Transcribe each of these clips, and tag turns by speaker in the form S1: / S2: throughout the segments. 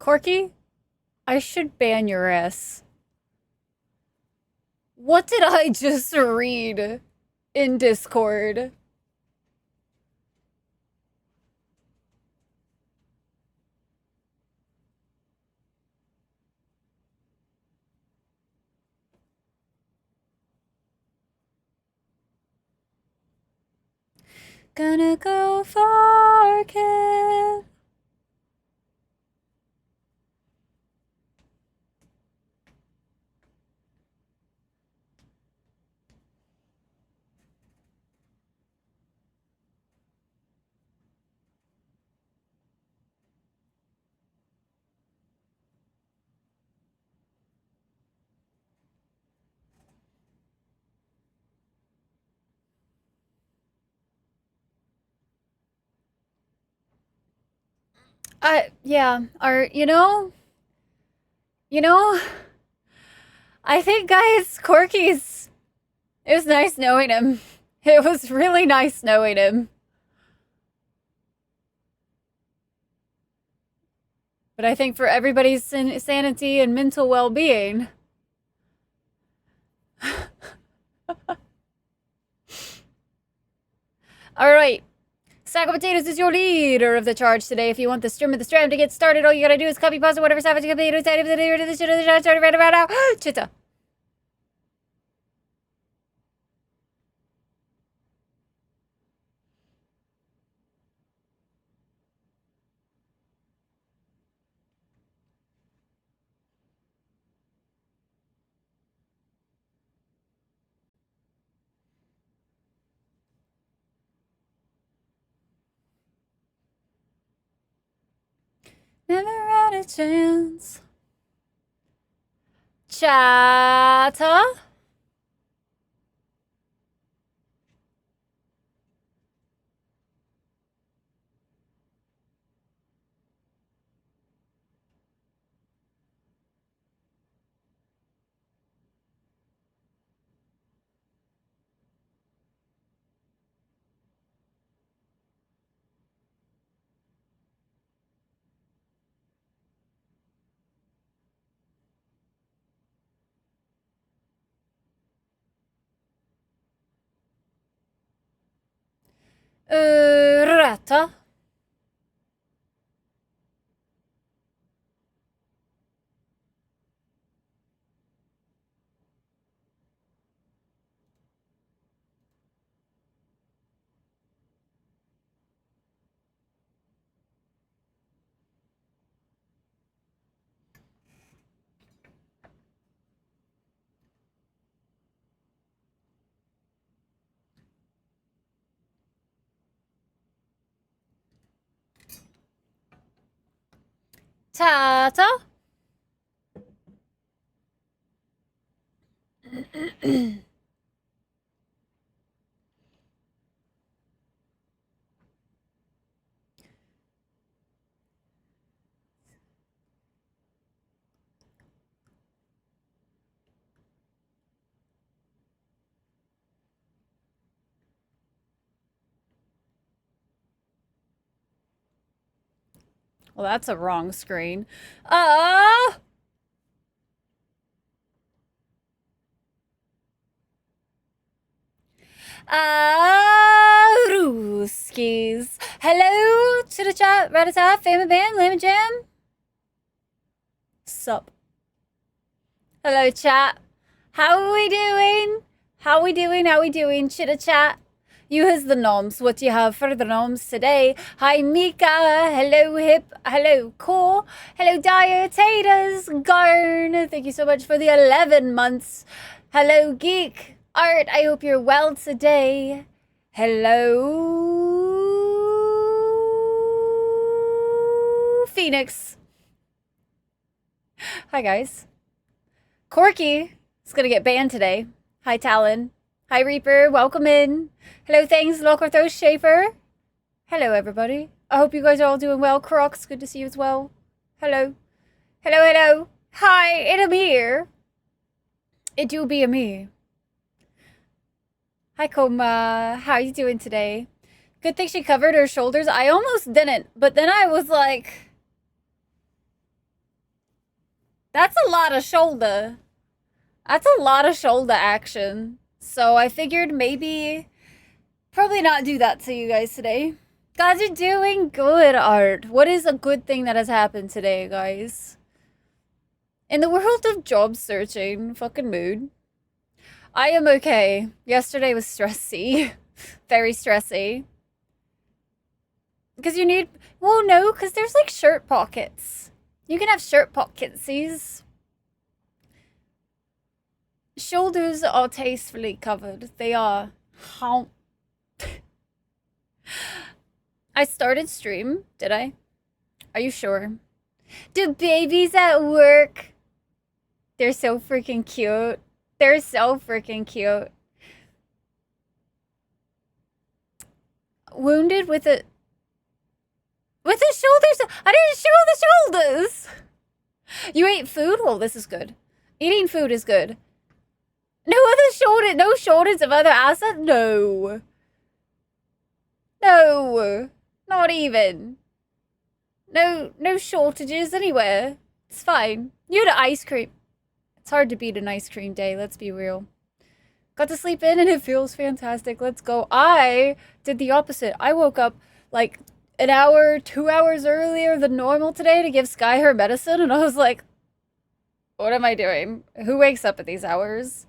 S1: Corky, I should ban your ass. What did I just read in Discord? Gonna go far, kid. Yeah, you know, I think, guys, Corky's, it was nice knowing him. It was really nice knowing him. But I think for everybody's sanity and mental well-being, all right. Sack of Potatoes is your leader of the charge today. If you want the stream of the stream to get started, all you gotta do is copy, pause, or whatever savage potato side of the leader to the shit of the charge started right about now. Chitta. Never had a chance. Chatter. Rata. Tata. Well, that's a wrong screen. Ruskies. Hello to the chat, Ratata, Family Band, Lemon Jam. Sup? Hello, chat. How are we doing? How we doing? How we doing? Chitta chat. You has the noms. What do you have for the noms today? Hi, Mika. Hello, Hip. Hello, Core. Hello, Dietatas. Garn. Thank you so much for the 11 months. Hello, Geek. Art, I hope you're well today. Hello, Phoenix. Hi, guys. Corky is going to get banned today. Hi, Talon. Hi, Reaper. Welcome in. Hello, thanks, Locarthos Schaefer. Hello, everybody. I hope you guys are all doing well. Crocs, good to see you as well. Hello. Hello, hello. Hi, it Amir. It do be a me. Hi, Koma. How are you doing today? Good thing she covered her shoulders. I almost didn't, but then I was like, That's a lot of shoulder. That's a lot of shoulder action. So I figured maybe probably not do that to you guys today. Guys, you're doing good, Art. What is a good thing that has happened today, guys? In the world of job searching, fucking mood. I am okay. Yesterday was stressy. Very stressy. Because you need... Well, no, because there's like shirt pockets. You can have shirt pocketsies. Shoulders are tastefully covered. They are. How? I started stream, did I? Are you sure? Do babies at work? They're so freaking cute. They're so freaking cute. Wounded with a... With the shoulders? I didn't show the shoulders! You ate food? Well, this is good. Eating food is good. No other shoulder, no shoulders of other assets? No. No. Not even. No shortages anywhere. It's fine. You had ice cream. It's hard to beat an ice cream day, let's be real. Got to sleep in and it feels fantastic. Let's go. I did the opposite. I woke up like an hour, 2 hours earlier than normal today to give Sky her medicine. And I was like, what am I doing? Who wakes up at these hours?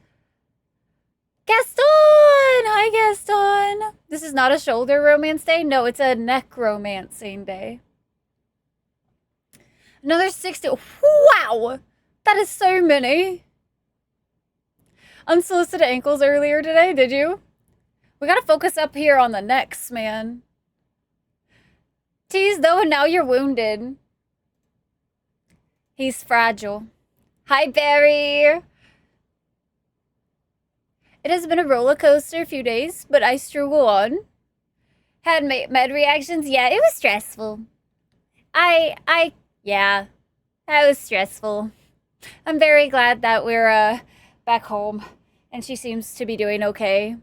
S1: Gaston! Hi, Gaston! This is not a shoulder romance day. No, it's a necromancing day. Another 60. Wow! That is so many. Unsolicited ankles earlier today, did you? We gotta focus up here on the necks, man. Tease though, and now you're wounded. He's fragile. Hi, Barry! It has been a roller coaster a few days, but I struggle on. Had med reactions? Yeah, it was stressful. Yeah, that was stressful. I'm very glad that we're, back home, and she seems to be doing okay.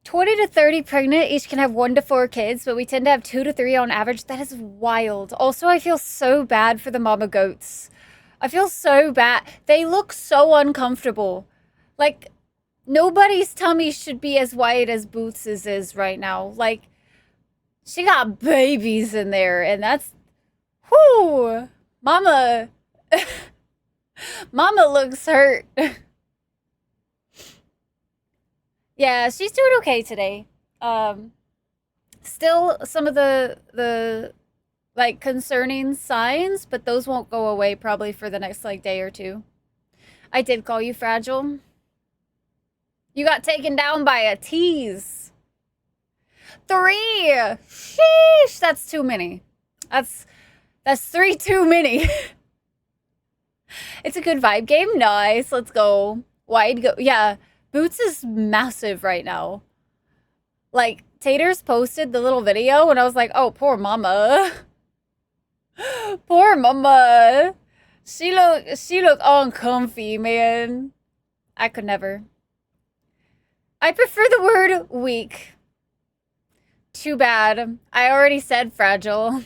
S1: $20 to $30 pregnant, each can have 1 to 4 kids, but we tend to have 2 to 3 on average. That is wild. Also, I feel so bad for the mama goats. I feel so bad. They look so uncomfortable. Like, nobody's tummy should be as wide as Boots's is right now. Like, she got babies in there, and that's... Whoo! Mama... Mama looks hurt. Yeah, she's doing okay today. Still some of the like concerning signs, but those won't go away probably for the next like day or two. I did call you fragile. You got taken down by a tease. 3. Sheesh, that's too many. That's 3 too many. It's a good vibe game. Nice. Let's go. Wide go. Yeah. Boots is massive right now. Like, Taters posted the little video, and I was like, oh, poor mama. Poor mama. She look uncomfy, man. I could never. I prefer the word weak. Too bad. I already said fragile.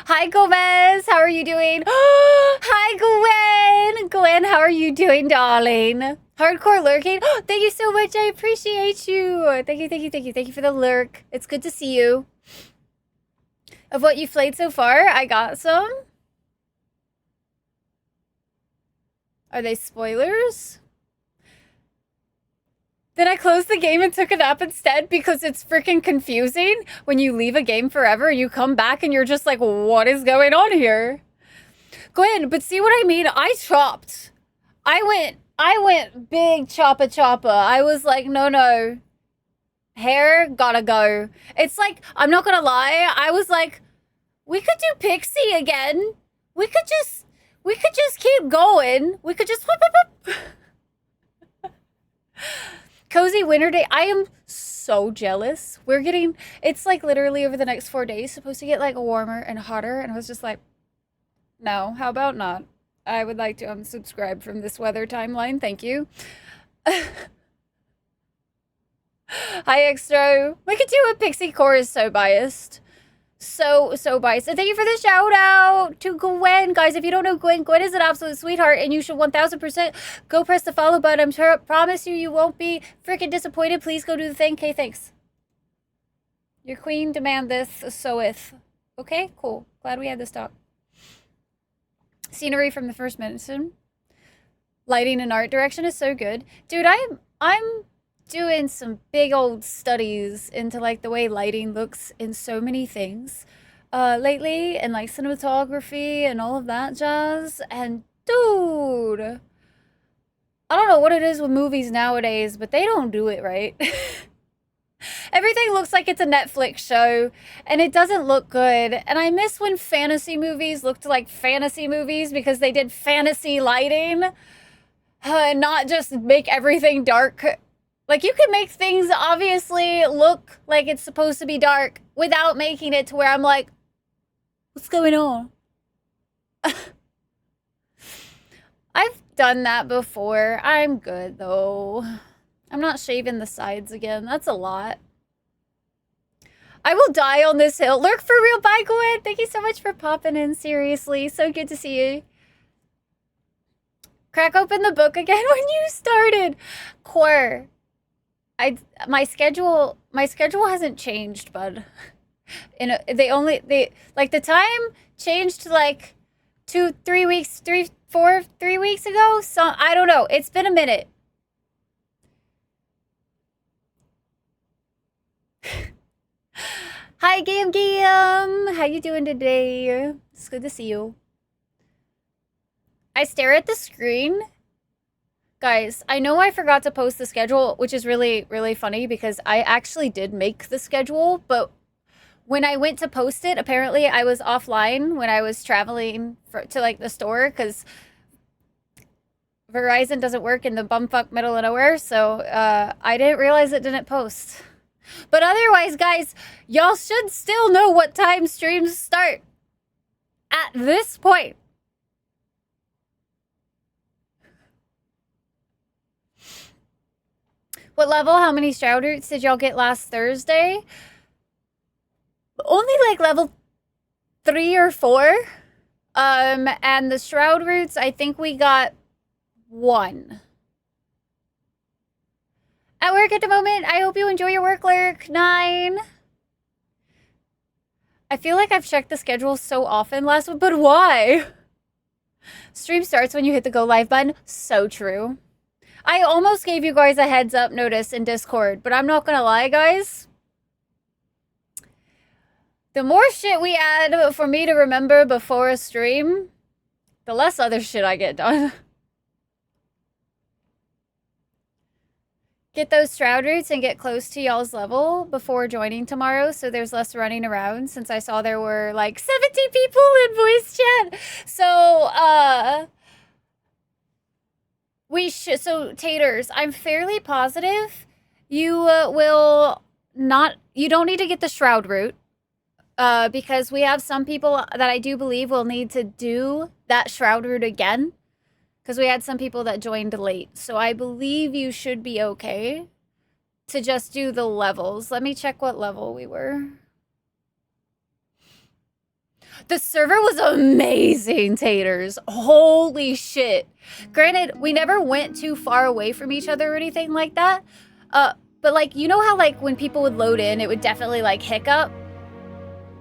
S1: Hi, Gomez. How are you doing? Hi, Gwen. Gwen, how are you doing, darling? Hardcore lurking. Thank you so much. I appreciate you. Thank you, thank you, thank you. Thank you for the lurk. It's good to see you. Of what you've played so far, I got some. Are they spoilers? Then I closed the game and took a nap instead because it's freaking confusing. When you leave a game forever, you come back and you're just like, what is going on here? Gwen, but see what I mean? I chopped. I went big choppa. I was like, no. Hair gotta go. It's like, I'm not gonna lie. I was like, we could do Pixie again. We could just keep going. We could just whoop. Cozy winter day. I am so jealous. It's like literally over the next 4 days supposed to get like warmer and hotter. And I was just like, no, how about not? I would like to unsubscribe from this weather timeline. Thank you. Hi, Extro. Look at you, a Pixie Core is so biased. So biased. And thank you for the shout out to Gwen. Guys, if you don't know Gwen, Gwen is an absolute sweetheart and you should 1000% go press the follow button. I'm sure, promise you won't be freaking disappointed. Please go do the thing. Okay, thanks. Your queen demand this, so-ith. Okay, cool. Glad we had this talk. Scenery from the first medicine. Lighting and art direction is so good. Dude, I'm doing some big old studies into like the way lighting looks in so many things lately, and like cinematography and all of that jazz. And dude, I don't know what it is with movies nowadays, but they don't do it right. Everything looks like it's a Netflix show, and it doesn't look good. And I miss when fantasy movies looked like fantasy movies because they did fantasy lighting, and not just make everything dark. Like, you can make things obviously look like it's supposed to be dark without making it to where I'm like, what's going on? I've done that before. I'm good, though. I'm not shaving the sides again. That's a lot. I will die on this hill. Lurk for real. Bye, Gwen. Thank you so much for popping in. Seriously. So good to see you. Crack open the book again when you started. Core. My schedule hasn't changed, bud. The time changed to like 3 weeks ago. So I don't know. It's been a minute. Hi, Gam. How you doing today? It's good to see you. I stare at the screen. Guys, I know I forgot to post the schedule, which is really, really funny because I actually did make the schedule, but when I went to post it, apparently I was offline when I was traveling to like the store because Verizon doesn't work in the bumfuck middle of nowhere, so I didn't realize it didn't post. But otherwise, guys, y'all should still know what time streams start at this point. What level? How many shroud roots did y'all get last Thursday? Only like level 3 or 4. And the shroud roots, I think we got 1. At work at the moment. I hope you enjoy your work, Lurk. 9. I feel like I've checked the schedule so often last week, but why? Stream starts when you hit the go live button. So true. I almost gave you guys a heads up notice in Discord, but I'm not gonna lie, guys. The more shit we add for me to remember before a stream, the less other shit I get done. Get those shroud roots and get close to y'all's level before joining tomorrow so there's less running around, since I saw there were like 70 people in voice chat. So, so Taters, I'm fairly positive you will not, you don't need to get the shroud route, because we have some people that I do believe will need to do that shroud route again, because we had some people that joined late. So I believe you should be okay to just do the levels. Let me check what level we were. The server was amazing, Taters. Holy shit. Granted, we never went too far away from each other or anything like that. But like, you know how like when people would load in, it would definitely like hiccup?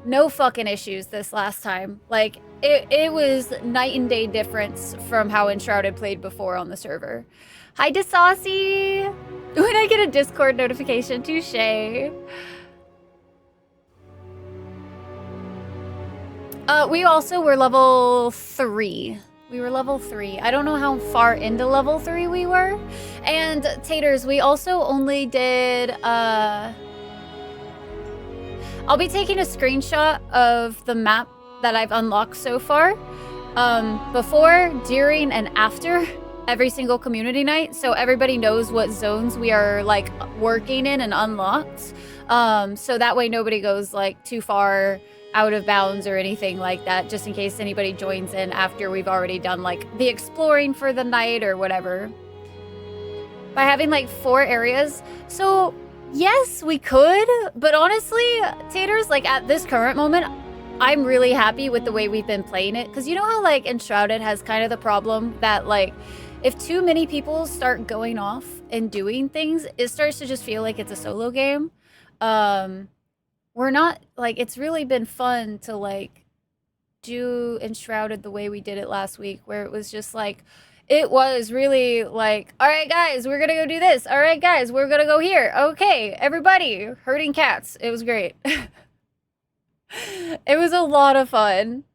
S1: No fucking issues this last time. Like, it was night and day difference from how Enshrouded played before on the server. Hi to Saucy. When I get a Discord notification, touche. We also were level 3. We were level 3. I don't know how far into level 3 we were. And Taters, we also only did, I'll be taking a screenshot of the map that I've unlocked so far, before, during, and after every single community night, so everybody knows what zones we are like working in and unlocked. So that way nobody goes like too far out of bounds or anything like that, just in case anybody joins in after we've already done like the exploring for the night or whatever. By having like 4 areas. So Yes, we could, but honestly, Taters, like at this current moment, I'm really happy with the way we've been playing it. Because you know how, like, Enshrouded has kind of the problem that, like, if too many people start going off and doing things, it starts to just feel like it's a solo game. We're not, like, it's really been fun to, like, do Enshrouded the way we did it last week, where it was just like, it was really like, all right, guys, we're gonna go do this. All right, guys, we're gonna go here. Okay, everybody, herding cats. It was great. It was a lot of fun.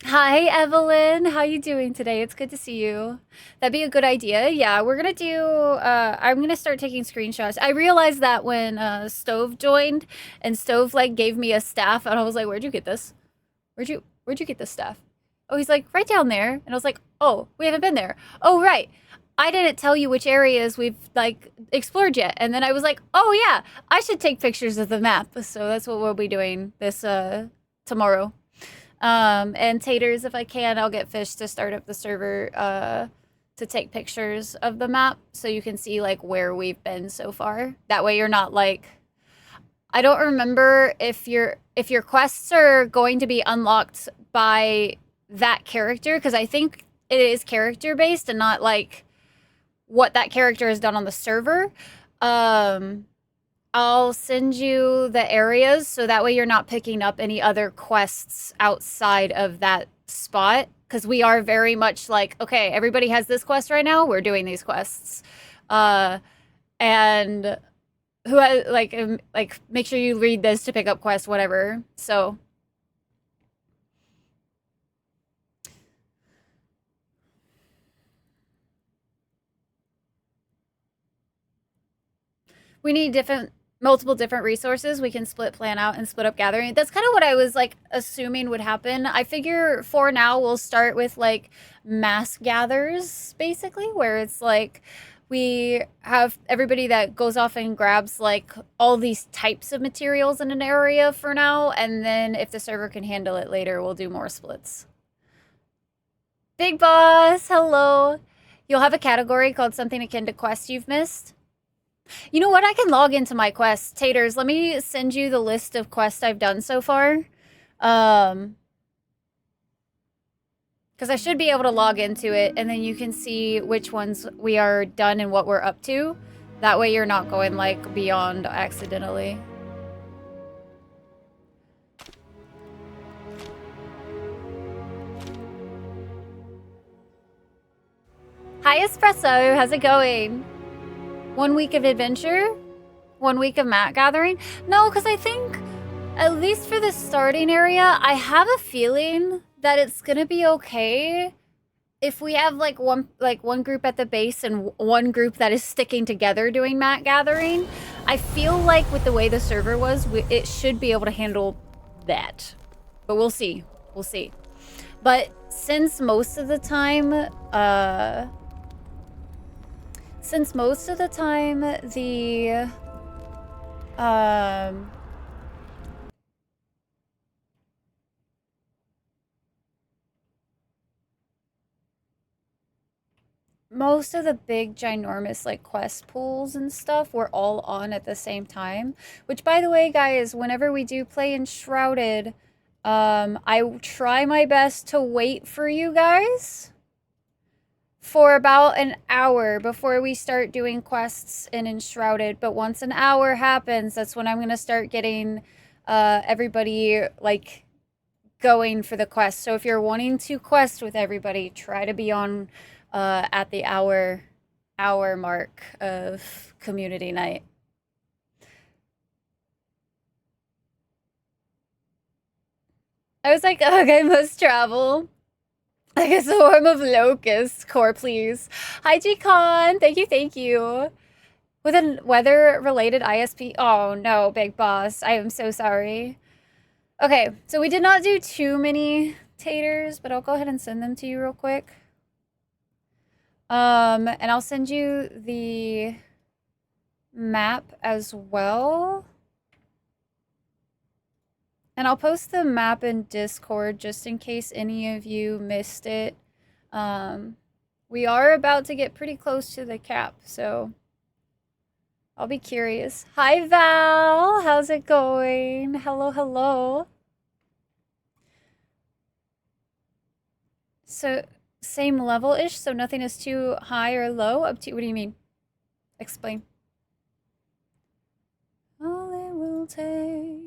S1: Hi, Evelyn. How you doing today? It's good to see you. That'd be a good idea. Yeah, we're gonna do. I'm gonna start taking screenshots. I realized that when Stove joined, and Stove like gave me a staff, and I was like, "Where'd you get this? Where'd you get this staff?" Oh, he's like, "Right down there." And I was like, "Oh, we haven't been there." "Oh, right. I didn't tell you which areas we've like explored yet." And then I was like, "Oh yeah, I should take pictures of the map." So that's what we'll be doing this tomorrow. And Taters, if I can, I'll get Fish to start up the server to take pictures of the map so you can see like where we've been so far. That way you're not like, I don't remember if your quests are going to be unlocked by that character, because I think it is character based and not like what that character has done on the server. I'll send you the areas so that way you're not picking up any other quests outside of that spot, because we are very much like, okay, everybody has this quest right now, we're doing these quests. And who has like make sure you read this to pick up quest, whatever. So we need multiple different resources. We can split plan out and split up gathering. That's kind of what I was like assuming would happen. I figure for now we'll start with like mass gathers, basically, where it's like we have everybody that goes off and grabs like all these types of materials in an area for now, and then if the server can handle it later, we'll do more splits. Big Boss, hello. You'll have a category called something akin to quests you've missed. You know what? I can log into my quests. Taters, let me send you the list of quests I've done so far. Because I should be able to log into it, and then you can see which ones we are done and what we're up to. That way you're not going, like, beyond accidentally. Hi, Espresso. How's it going? 1 week of adventure? 1 week of mat gathering? No, because I think, at least for the starting area, I have a feeling that it's gonna be okay if we have like one group at the base and one group that is sticking together doing mat gathering. I feel like with the way the server was, it should be able to handle that. But we'll see. We'll see. But since most of the time, the most of the big ginormous like quest pools and stuff were all on at the same time, which, by the way, guys, whenever we do play Enshrouded, I try my best to wait for you guys for about an hour before we start doing quests in Enshrouded. But once an hour happens, that's when I'm gonna start getting everybody like going for the quest. So if you're wanting to quest with everybody, try to be on at the hour mark of community night. I was like, ugh, I must travel. Like a swarm of locusts. Core, please. Hi, G-Con. Thank you, thank you. With a weather-related ISP. Oh, no, Big Boss. I am so sorry. Okay, so we did not do too many taters, but I'll go ahead and send them to you real quick. And I'll send you the map as well. And I'll post the map in Discord just in case any of you missed it. We are about to get pretty close to the cap, so I'll be curious. Hi, Val. How's it going? Hello, hello. So, same level-ish, so nothing is too high or low? Up to, what do you mean? Explain. All it will take.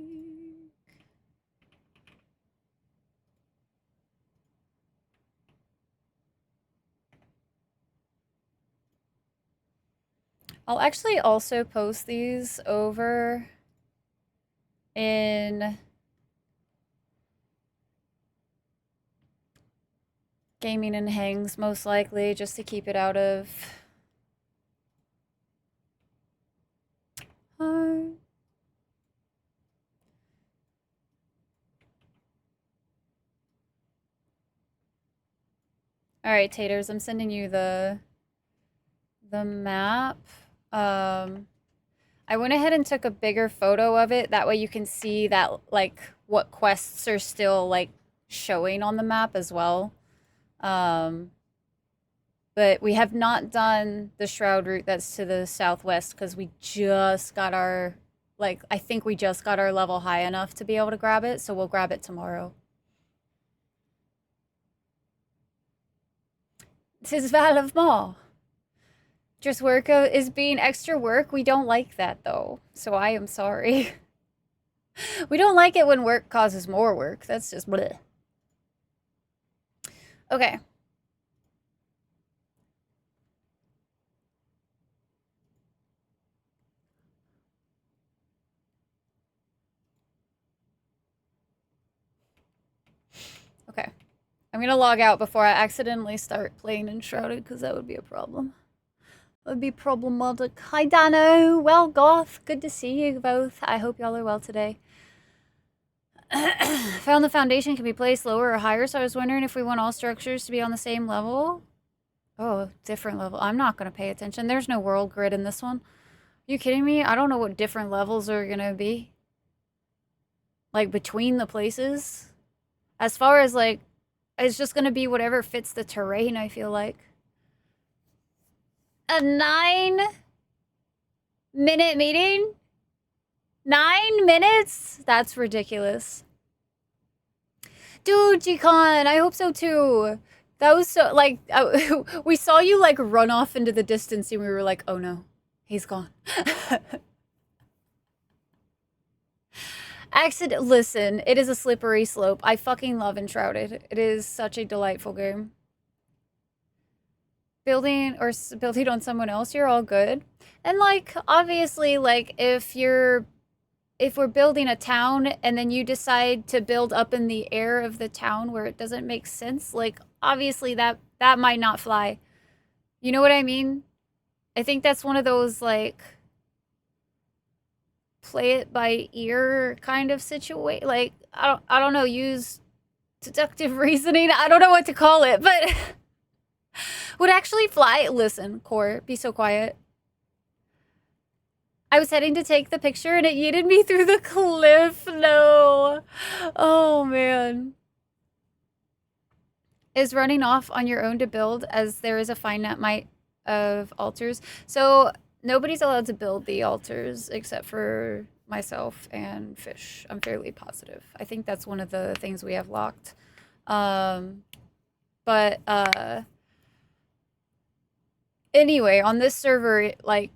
S1: I'll actually also post these over in Gaming and Hangs, most likely, just to keep it out of hard. All right, Taters, I'm sending you the map. I went ahead and took a bigger photo of it. That way you can see that, like, what quests are still, like, showing on the map as well. But we have not done the Shroud route that's to the southwest because we just got our, like, I think we just got our level high enough to be able to grab it, so we'll grab it tomorrow. Tis Val of Maw. Just work is being extra work. We don't like that, though, so I am sorry. We don't like it when work causes more work. That's just bleh. Okay. Okay. I'm gonna log out before I accidentally start playing Enshrouded, because that would be a problem. That would be problematic. Hi, Dano. Well, Goth. Good to see you both. I hope y'all are well today. Found the foundation can be placed lower or higher, so I was wondering if we want all structures to be on the same level. Oh, different level. I'm not going to pay attention. There's no world grid in this one. Are you kidding me? I don't know what different levels are going to be. Like, between the places. As far as, like, it's just going to be whatever fits the terrain, I feel like. A 9-minute meeting? 9 minutes? That's ridiculous. Dude, G-Con, I hope so too. That was so, like, we saw you, like, run off into the distance and we were like, oh no, he's gone. Listen, it is a slippery slope. I fucking love Enshrouded. It is such a delightful game. Building on someone else, you're all good. And, like, obviously, like, if we're building a town and then you decide to build up in the air of the town where it doesn't make sense, like, obviously that might not fly. You know what I mean? I think that's one of those, like, play it by ear kind of situation. Like, I don't know, use deductive reasoning. I don't know what to call it, but would actually fly. Listen, Core, be so quiet. I was heading to take the picture and it yeeted me through the cliff. No. Oh, man. Is running off on your own to build, as there is a finite amount of altars. So nobody's allowed to build the altars except for myself and Fish. I'm fairly positive. I think that's one of the things we have locked. Anyway, on this server, like,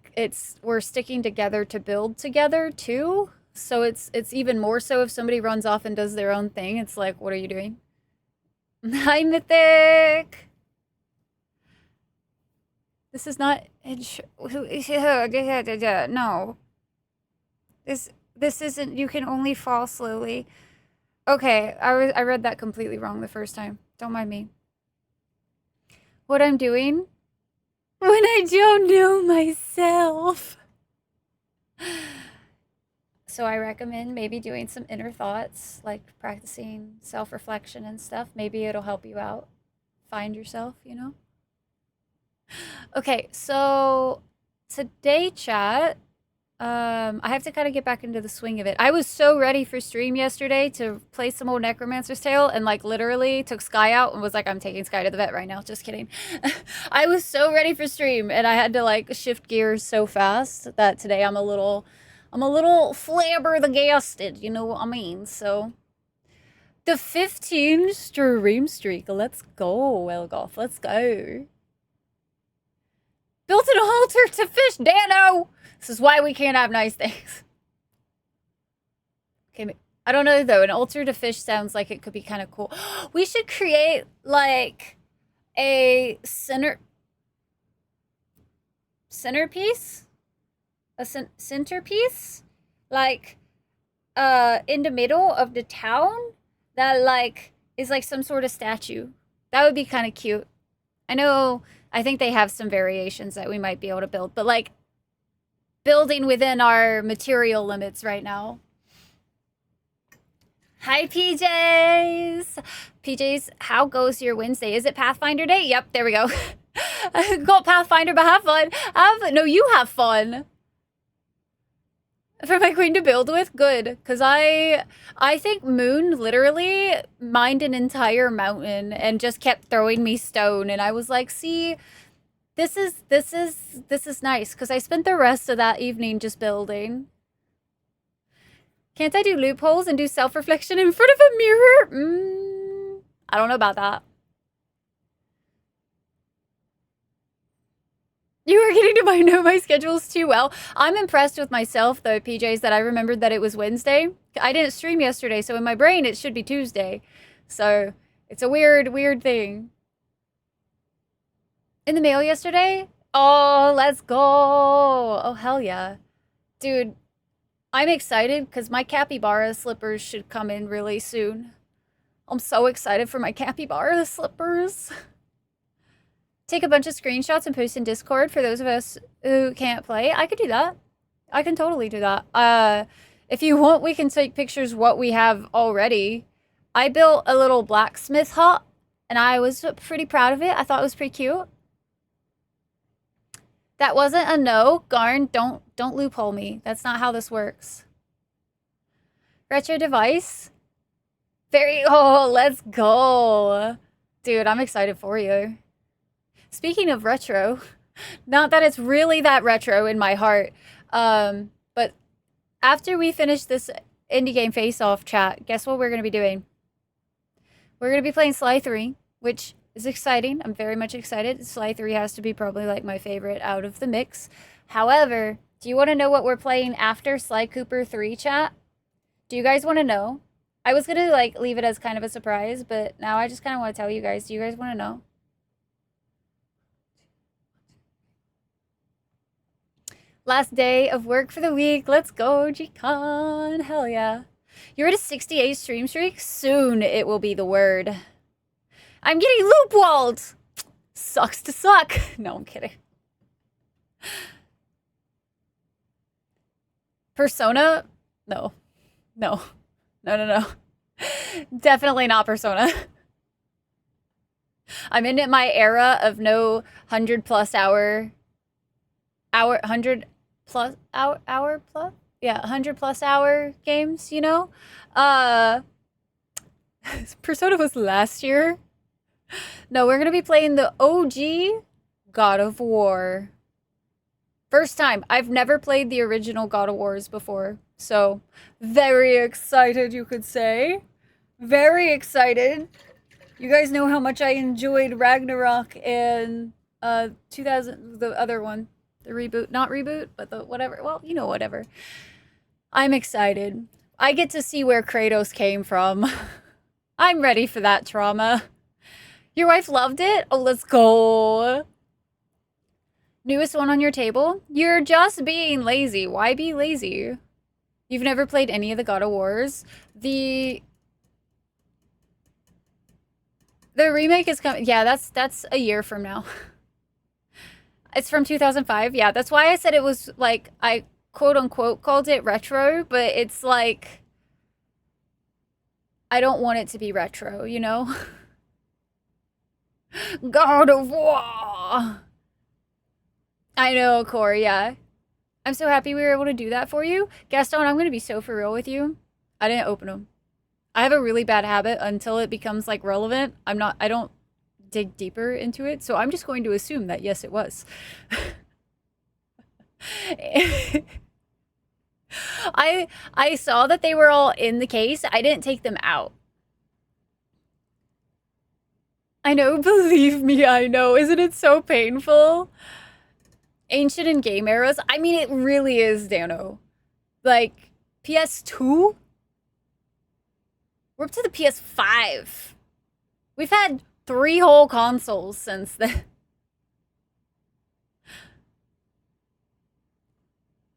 S1: we're sticking together to build together too. So it's even more so if somebody runs off and does their own thing. It's like, what are you doing? Hi, Mythic. This is not no. This isn't. You can only fall slowly. Okay, I read that completely wrong the first time. Don't mind me. What I'm doing when I don't know myself. So I recommend maybe doing some inner thoughts, like practicing self-reflection and stuff. Maybe it'll help you out. Find yourself, you know? Okay, so today, chat, I have to kind of get back into the swing of it. I was so ready for stream yesterday to play some old Necromancer's Tale and like literally took Sky out and was like, I'm taking Sky to the vet right now. Just kidding. I was so ready for stream and I had to like shift gears so fast that today I'm a little flabbergasted, you know what I mean? So the 15 stream streak. Let's go, Elgoth. Let's go. Built an altar to fish, Dano! This is why we can't have nice things. Okay, I don't know though. An altar to fish sounds like it could be kind of cool. We should create like a centerpiece? A centerpiece? Like in the middle of the town that like is like some sort of statue. That would be kind of cute. I think they have some variations that we might be able to build, but like building within our material limits right now. Hi, PJs. PJs, how goes your Wednesday? Is it Pathfinder Day? Yep, there we go. Got Pathfinder, but have fun. No, you have fun. For my queen to build with? Good. Because I think Moon literally mined an entire mountain and just kept throwing me stone. And I was like, see, this is nice. Because I spent the rest of that evening just building. Can't I do loopholes and do self-reflection in front of a mirror? I don't know about that. You are getting to know my schedules too well. I'm impressed with myself, though, PJs, that I remembered that it was Wednesday. I didn't stream yesterday, so in my brain, it should be Tuesday. So it's a weird thing. In the mail yesterday? Oh, let's go. Oh, hell yeah. Dude, I'm excited because my capybara slippers should come in really soon. I'm so excited for my capybara slippers. Take a bunch of screenshots and post in Discord for those of us who can't play. I could do that. I can totally do that. If you want, we can take pictures what we have already. I built a little blacksmith hut, and I was pretty proud of it. I thought it was pretty cute. That wasn't a no. Garn, don't loophole me. That's not how this works. Retro device. Let's go. Dude, I'm excited for you. Speaking of retro, not that it's really that retro in my heart, but after we finish this indie game face-off chat, guess what we're going to be doing? We're going to be playing Sly 3, which is exciting. I'm very much excited. Sly 3 has to be probably like my favorite out of the mix. However, do you want to know what we're playing after Sly Cooper 3 chat? Do you guys want to know? I was going to like leave it as kind of a surprise, but now I just kind of want to tell you guys. Do you guys want to know? Last day of work for the week. Let's go, G-Con. Hell yeah. You're at a 68 stream streak? Soon it will be the word. I'm getting loop walled. Sucks to suck. No, I'm kidding. Persona? No. No. Definitely not Persona. I'm in my era of no 100+ hour 100+ hour games, you know? Persona was last year. No, we're gonna be playing the OG God of War. First time. I've never played the original God of Wars before. So, very excited, you could say. Very excited. You guys know how much I enjoyed Ragnarok and 2000, the other one. The reboot, not reboot, but the whatever. Well, you know, whatever. I'm excited. I get to see where Kratos came from. I'm ready for that trauma. Your wife loved it? Oh, let's go. Newest one on your table? You're just being lazy. Why be lazy? You've never played any of the God of Wars? The remake is coming. Yeah, that's a year from now. It's from 2005. Yeah, that's why I said it was like, I quote unquote called it retro, but it's like, I don't want it to be retro, you know? God of War. I know, Corey, yeah. I'm so happy we were able to do that for you. Gaston, I'm going to be so for real with you. I didn't open them. I have a really bad habit until it becomes like relevant. I don't dig deeper into it. So I'm just going to assume that yes, it was. I saw that they were all in the case. I didn't take them out. I know, believe me, I know. Isn't it so painful? Ancient and game eras. I mean, it really is, Dano. Like, PS2? We're up to the PS5. We've had 3 whole consoles since then.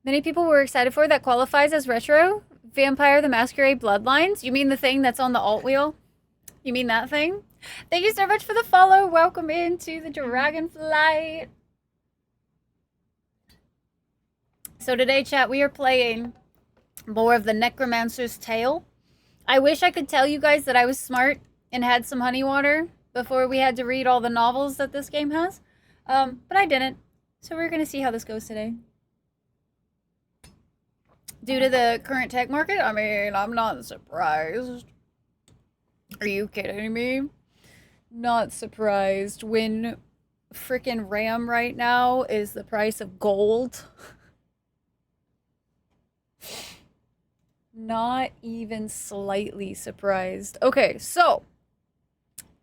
S1: Many people were excited for that qualifies as retro. Vampire the Masquerade Bloodlines. You mean the thing that's on the alt wheel? You mean that thing? Thank you so much for the follow. Welcome into the Dragonflight. So today, chat, we are playing more of the Necromancer's Tale. I wish I could tell you guys that I was smart and had some honey water before we had to read all the novels that this game has. But I didn't. So we're going to see how this goes today. Due to the current tech market, I mean, I'm not surprised. Are you kidding me? Not surprised when frickin' RAM right now is the price of gold. Not even slightly surprised. Okay, so,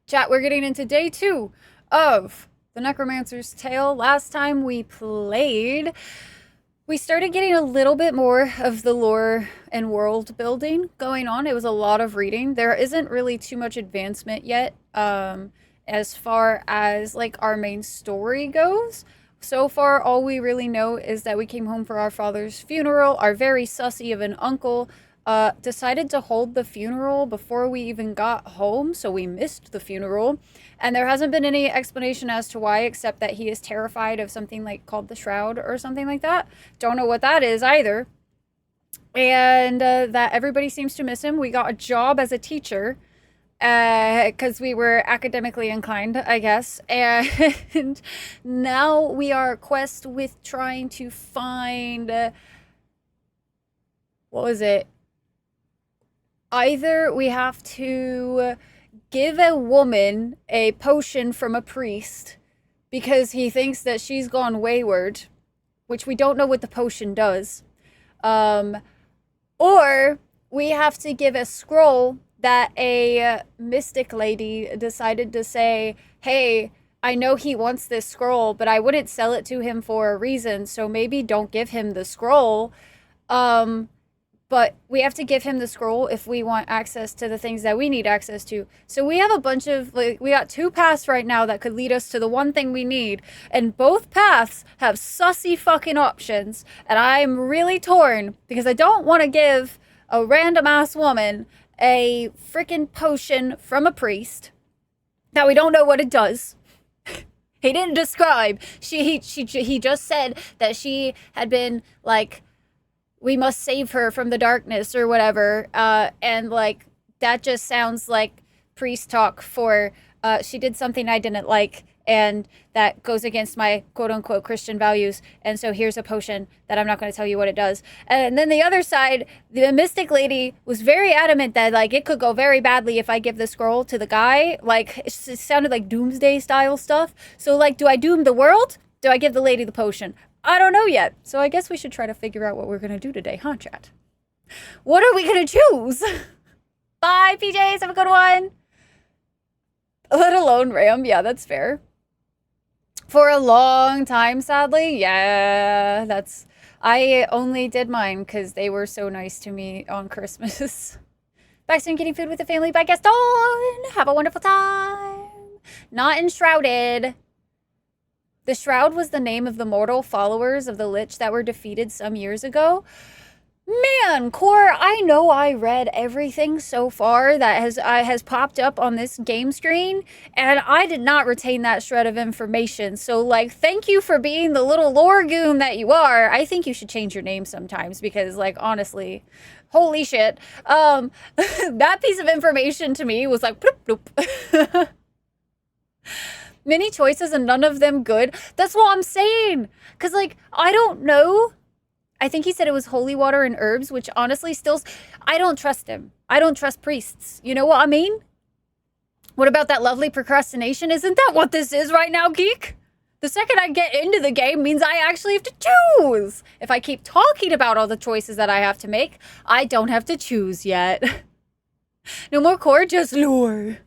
S1: chat, we're getting into day 2 of the Necromancer's Tale. Last time we played, we started getting a little bit more of the lore and world building going on. It was a lot of reading. There isn't really too much advancement yet as far as like our main story goes. So far, all we really know is that we came home for our father's funeral. Our very sussy of an uncle decided to hold the funeral before we even got home, so we missed the funeral. And there hasn't been any explanation as to why, except that he is terrified of something like called the Shroud or something like that. Don't know what that is either. And that everybody seems to miss him. We got a job as a teacher because we were academically inclined, I guess. And now we are quest with trying to find, what was it? Either we have to give a woman a potion from a priest because he thinks that she's gone wayward, which we don't know what the potion does. Or we have to give a scroll that a mystic lady decided to say, hey, I know he wants this scroll, but I wouldn't sell it to him for a reason, so maybe don't give him the scroll. But we have to give him the scroll if we want access to the things that we need access to. So we have a bunch of, like, we got 2 paths right now that could lead us to the one thing we need. And both paths have sussy fucking options. And I'm really torn because I don't want to give a random ass woman a freaking potion from a priest. Now we don't know what it does. He didn't describe. He just said that she had been like, we must save her from the darkness or whatever. And like, that just sounds like priest talk for, she did something I didn't like, and that goes against my quote unquote Christian values. And so here's a potion that I'm not going to tell you what it does. And then the other side, the mystic lady was very adamant that like, it could go very badly if I give the scroll to the guy. Like, it sounded like doomsday style stuff. So like, do I doom the world? Do I give the lady the potion? I don't know yet. So I guess we should try to figure out what we're going to do today, huh, chat? What are we going to choose? Bye, PJs. Have a good one. Let alone Ram. Yeah, that's fair. For a long time, sadly. Yeah, that's... I only did mine because they were so nice to me on Christmas. Back soon getting food with the family by Gaston. Have a wonderful time. Not enshrouded. The Shroud was the name of the mortal followers of the Lich that were defeated some years ago. Man, Core, I know I read everything so far that has popped up on this game screen, and I did not retain that shred of information. So, like, thank you for being the little lore goon that you are. I think you should change your name sometimes because, like, honestly, holy shit. That piece of information to me was like, bloop, bloop. Many choices and none of them good. That's what I'm saying. Because, like, I don't know I think he said it was holy water and herbs, which honestly still... I don't trust him. I don't trust priests. You know what I mean? What about that lovely procrastination? Isn't that what this is right now, geek? The second I get into the game means I actually have to choose. If I keep talking about all the choices that I have to make, I don't have to choose yet. No more core, just lore.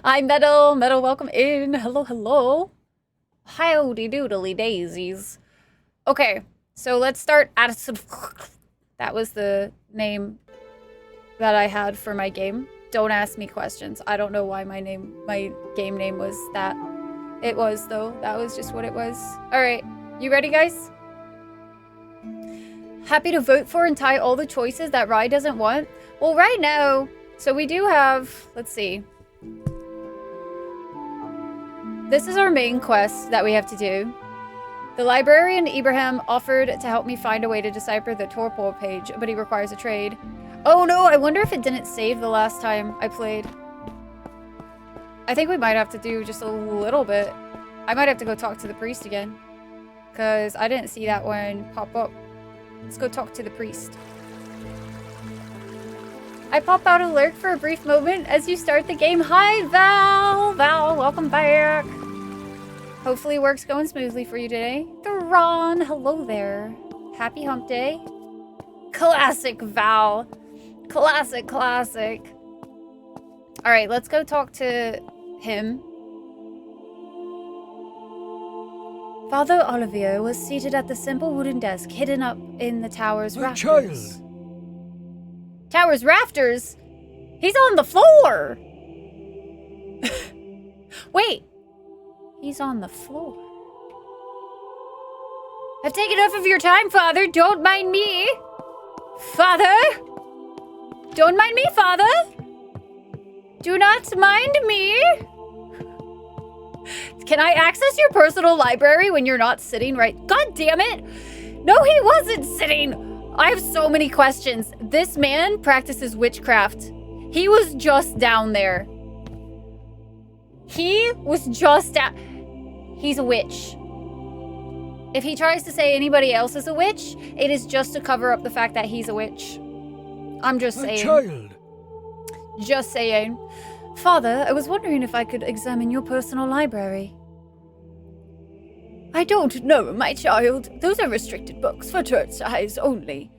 S1: Hi, Metal. Metal, welcome in. Hello, hello. Howdy doodly daisies. Okay, so let's start at... That was the name that I had for my game. Don't ask me questions. I don't know why my game name was that. It was, though. That was just what it was. All right, you ready, guys? Happy to vote for and tie all the choices that Rye doesn't want? Well, right now, so we do have, let's see. This is our main quest that we have to do. The librarian Ibrahim offered to help me find a way to decipher the Torpor page, but he requires a trade. Oh no, I wonder if it didn't save the last time I played. I think we might have to do just a little bit. I might have to go talk to the priest again, because I didn't see that one pop up. Let's go talk to the priest. I pop out a lurk for a brief moment as you start the game. Hi, Val! Val, welcome back. Hopefully work's going smoothly for you today. Theron, hello there. Happy hump day. Classic Val. Classic, classic. All right, let's go talk to him. Father Olivier was seated at the simple wooden desk hidden up in the tower's rafters.
S2: Child.
S1: Tower's rafters? He's on the floor! Wait. He's on the floor. I've taken enough of your time, Father. Don't mind me. Father? Don't mind me, Father. Do not mind me. Can I access your personal library when you're not sitting right? God damn it. No, he wasn't sitting. I have so many questions. This man practices witchcraft. He was just down there. He was just at... He's a witch. If he tries to say anybody else is a witch, it is just to cover up the fact that he's a witch. I'm just saying.
S2: Child.
S1: Just saying. Father, I was wondering if I could examine your personal library. I don't know, my child. Those are restricted books for church eyes only.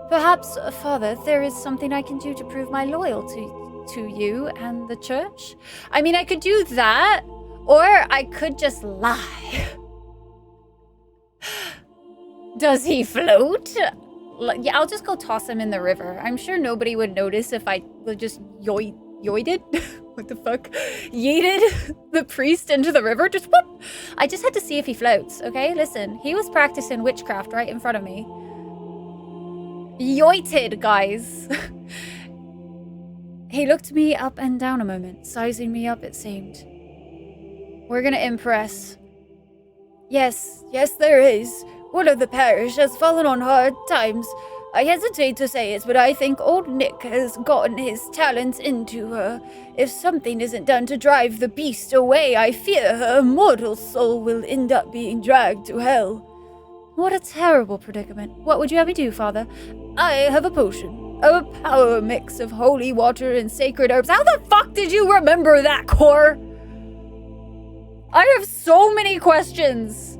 S1: Perhaps, Father, there is something I can do to prove my loyalty to you and the church? I mean, I could do that, or I could just lie. Does he float? Yeah, I'll just go toss him in the river. I'm sure nobody would notice if I would just yoided? What the fuck? Yeeted the priest into the river? Just whoop! I just had to see if he floats, okay? Listen, he was practicing witchcraft right in front of me. Yoited, guys. He looked me up and down a moment, sizing me up, it seemed. We're gonna impress. Yes, there is. One of the parish has fallen on hard times. I hesitate to say it, but I think old Nick has gotten his talents into her. If something isn't done to drive the beast away, I fear her immortal soul will end up being dragged to hell. What a terrible predicament. What would you have me do, Father? I have a potion. A power mix of holy water and sacred herbs. How the fuck did you remember that, Core? I have so many questions.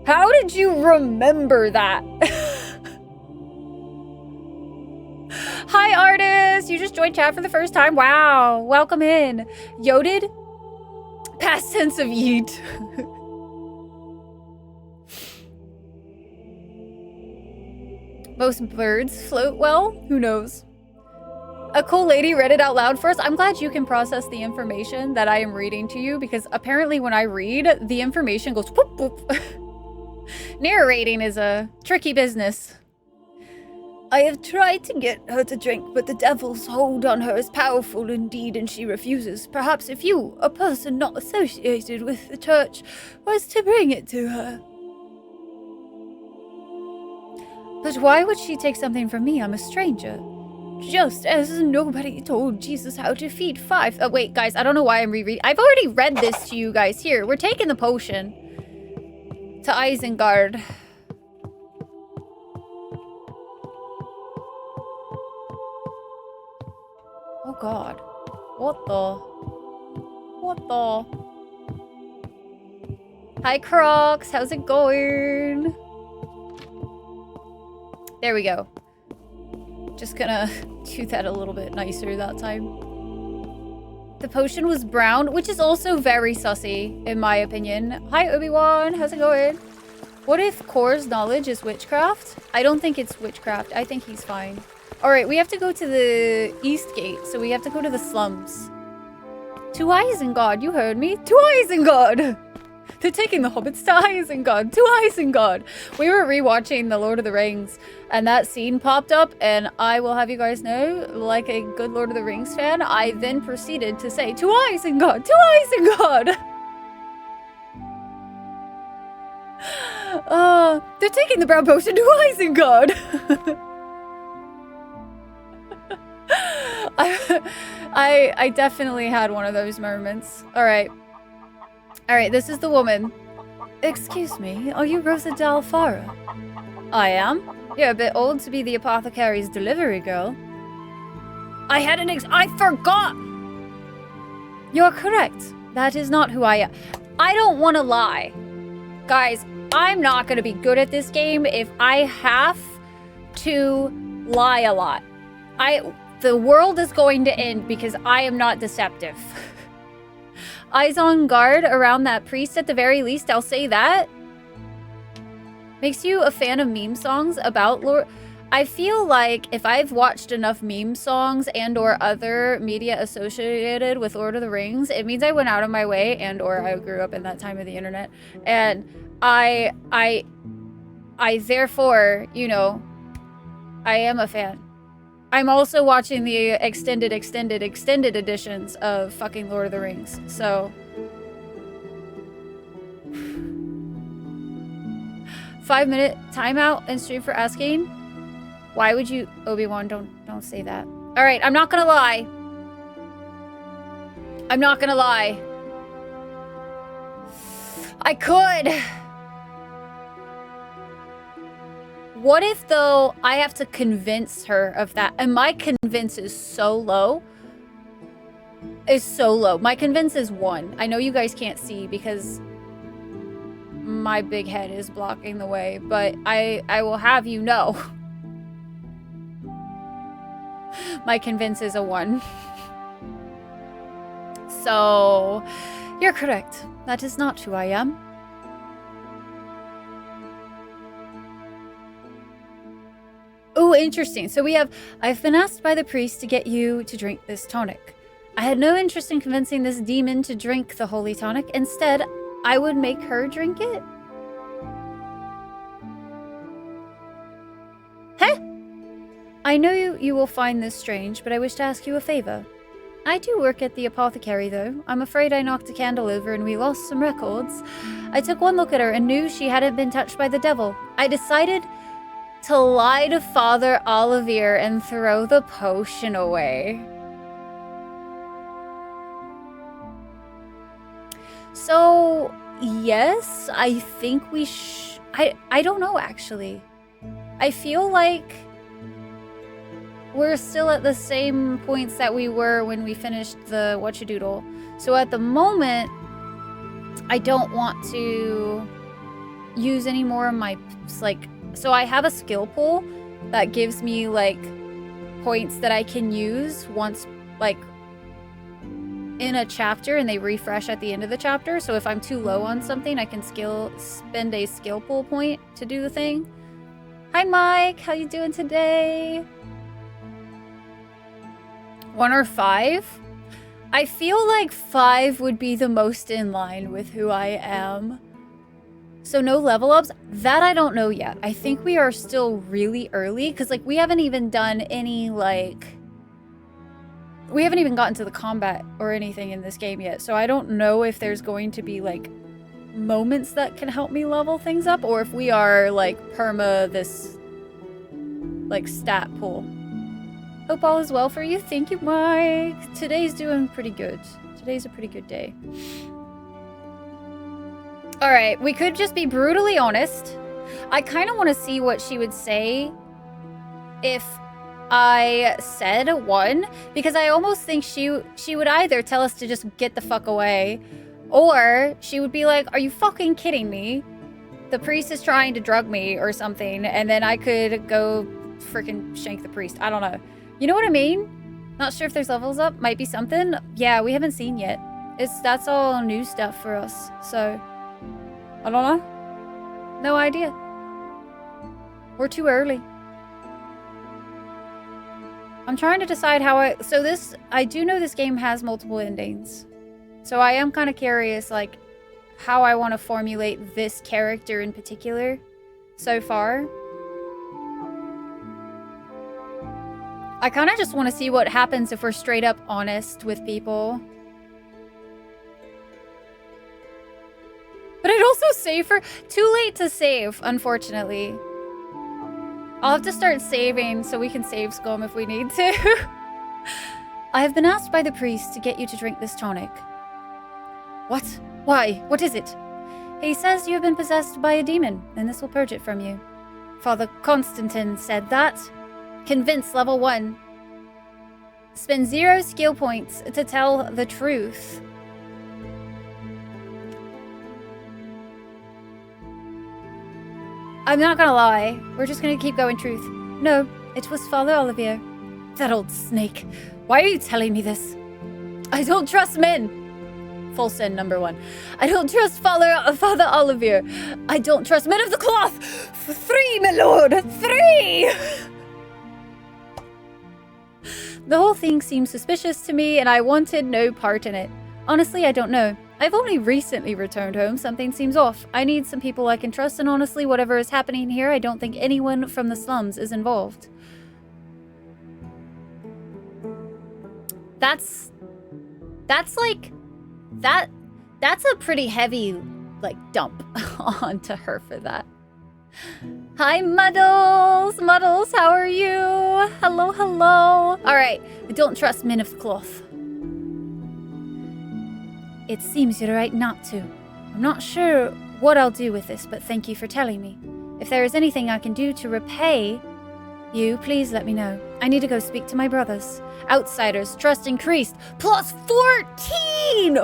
S1: How did you remember that? Hi, artist! You just joined chat for the first time. Wow, welcome in. Yoded? Past tense of yeet. Most birds float well? Who knows? A cool lady read it out loud for us. I'm glad you can process the information that I am reading to you, because apparently when I read, the information goes whoop whoop. Narrating is a tricky business. I have tried to get her to drink, but the devil's hold on her is powerful indeed, and she refuses. Perhaps if you, a person not associated with the church, was to bring it to her. But why would she take something from me? I'm a stranger. Just as nobody told Jesus how to feed 5. Oh, wait, guys, I don't know why I'm rereading. I've already read this to you guys. Here, we're taking the potion to Isengard. Oh god. What the? What the? Hi Crocs, how's it going? There we go. Just gonna do that a little bit nicer that time. The potion was brown, which is also very sussy, in my opinion. Hi Obi-Wan, how's it going? What if Kor's knowledge is witchcraft? I don't think it's witchcraft. I think he's fine. Alright, we have to go to the east gate, so we have to go to the slums. To Isengard, you heard me. To Isengard! They're taking the hobbits to Isengard. To Isengard! We were rewatching The Lord of the Rings, and that scene popped up, and I will have you guys know, like a good Lord of the Rings fan, I then proceeded to say, to Isengard! To Isengard! They're taking the brown potion to Isengard! I definitely had one of those moments. Alright. Alright, this is the woman. Excuse me, are you Rosa Dalfara? I am. You're a bit old to be the apothecary's delivery girl. I forgot! You're correct. That is not who I am. I don't want to lie. Guys, I'm not going to be good at this game if I have to lie a lot. The world is going to end because I am not deceptive. Eyes on guard around that priest at the very least, I'll say that. Makes you a fan of meme songs about Lord... I feel like if I've watched enough meme songs and or other media associated with Lord of the Rings, it means I went out of my way and or I grew up in that time of the internet. And I therefore, you know, I am a fan. I'm also watching the extended editions of fucking Lord of the Rings, so... 5-minute timeout and stream for asking? Why would you... Obi-Wan, don't say that. Alright, I'm not gonna lie. I'm not gonna lie. I could... What if, though, I have to convince her of that? And my convince is so low. My convince is 1. I know you guys can't see because my big head is blocking the way, but I will have you know. My convince is a 1. So, you're correct. That is not who I am. Oh, interesting. So we have, I've been asked by the priest to get you to drink this tonic. I had no interest in convincing this demon to drink the holy tonic. Instead, I would make her drink it. Huh? I know you will find this strange, but I wish to ask you a favor. I do work at the apothecary, though. I'm afraid I knocked a candle over and we lost some records. I took one look at her and knew she hadn't been touched by the devil. I decided to lie to Father Olivier and throw the potion away. So, yes, I think we I don't know, actually. I feel like we're still at the same points that we were when we finished the Whatchadoodle. So at the moment, I don't want to use any more of my, like... So I have a skill pool that gives me, like, points that I can use once, like, in a chapter, and they refresh at the end of the chapter. So if I'm too low on something, I can spend a skill pool point to do the thing. Hi, Mike. How you doing today? 1 or 5? I feel like 5 would be the most in line with who I am. So no level ups? That I don't know yet. I think we are still really early because, like, we haven't even done any, like... We haven't even gotten to the combat or anything in this game yet. So I don't know if there's going to be, like, moments that can help me level things up or if we are, like, perma this, like, stat pool. Hope all is well for you. Thank you, Mike. Today's doing pretty good. Today's a pretty good day. Alright, we could just be brutally honest. I kind of want to see what she would say if I said 1 because I almost think she would either tell us to just get the fuck away, or she would be like, are you fucking kidding me? The priest is trying to drug me or something, and then I could go freaking shank the priest. I don't know. You know what I mean? Not sure if there's levels up. Might be something. Yeah, we haven't seen yet. That's all new stuff for us, so I don't know. No idea. We're too early. I'm trying to decide how I do know this game has multiple endings. So I am kind of curious, like, how I want to formulate this character in particular so far. I kind of just want to see what happens if we're straight up honest with people. But I'd also save for... Too late to save, unfortunately. I'll have to start saving so we can save scum if we need to. I have been asked by the priest to get you to drink this tonic. What? Why? What is it? He says you have been possessed by a demon, and this will purge it from you. Father Constantine said that. Convince level 1. Spend 0 skill points to tell the truth. I'm not gonna lie. We're just gonna keep going truth. No, it was Father Olivier. That old snake. Why are you telling me this? I don't trust men. Full sin number 1. I don't trust Father Olivier. I don't trust men of the cloth. 3, my lord. 3. The whole thing seems suspicious to me, and I wanted no part in it. Honestly, I don't know. I've only recently returned home. Something seems off. I need some people I can trust, and honestly, whatever is happening here, I don't think anyone from the slums is involved. That's a pretty heavy, like, dump onto her for that. Hi, Muddles! Muddles, how are you? Hello, hello. All right, I don't trust men of the cloth. It seems you're right not to. I'm not sure what I'll do with this, but thank you for telling me. If there is anything I can do to repay you, please let me know. I need to go speak to my brothers. Outsiders, trust increased. Plus 14!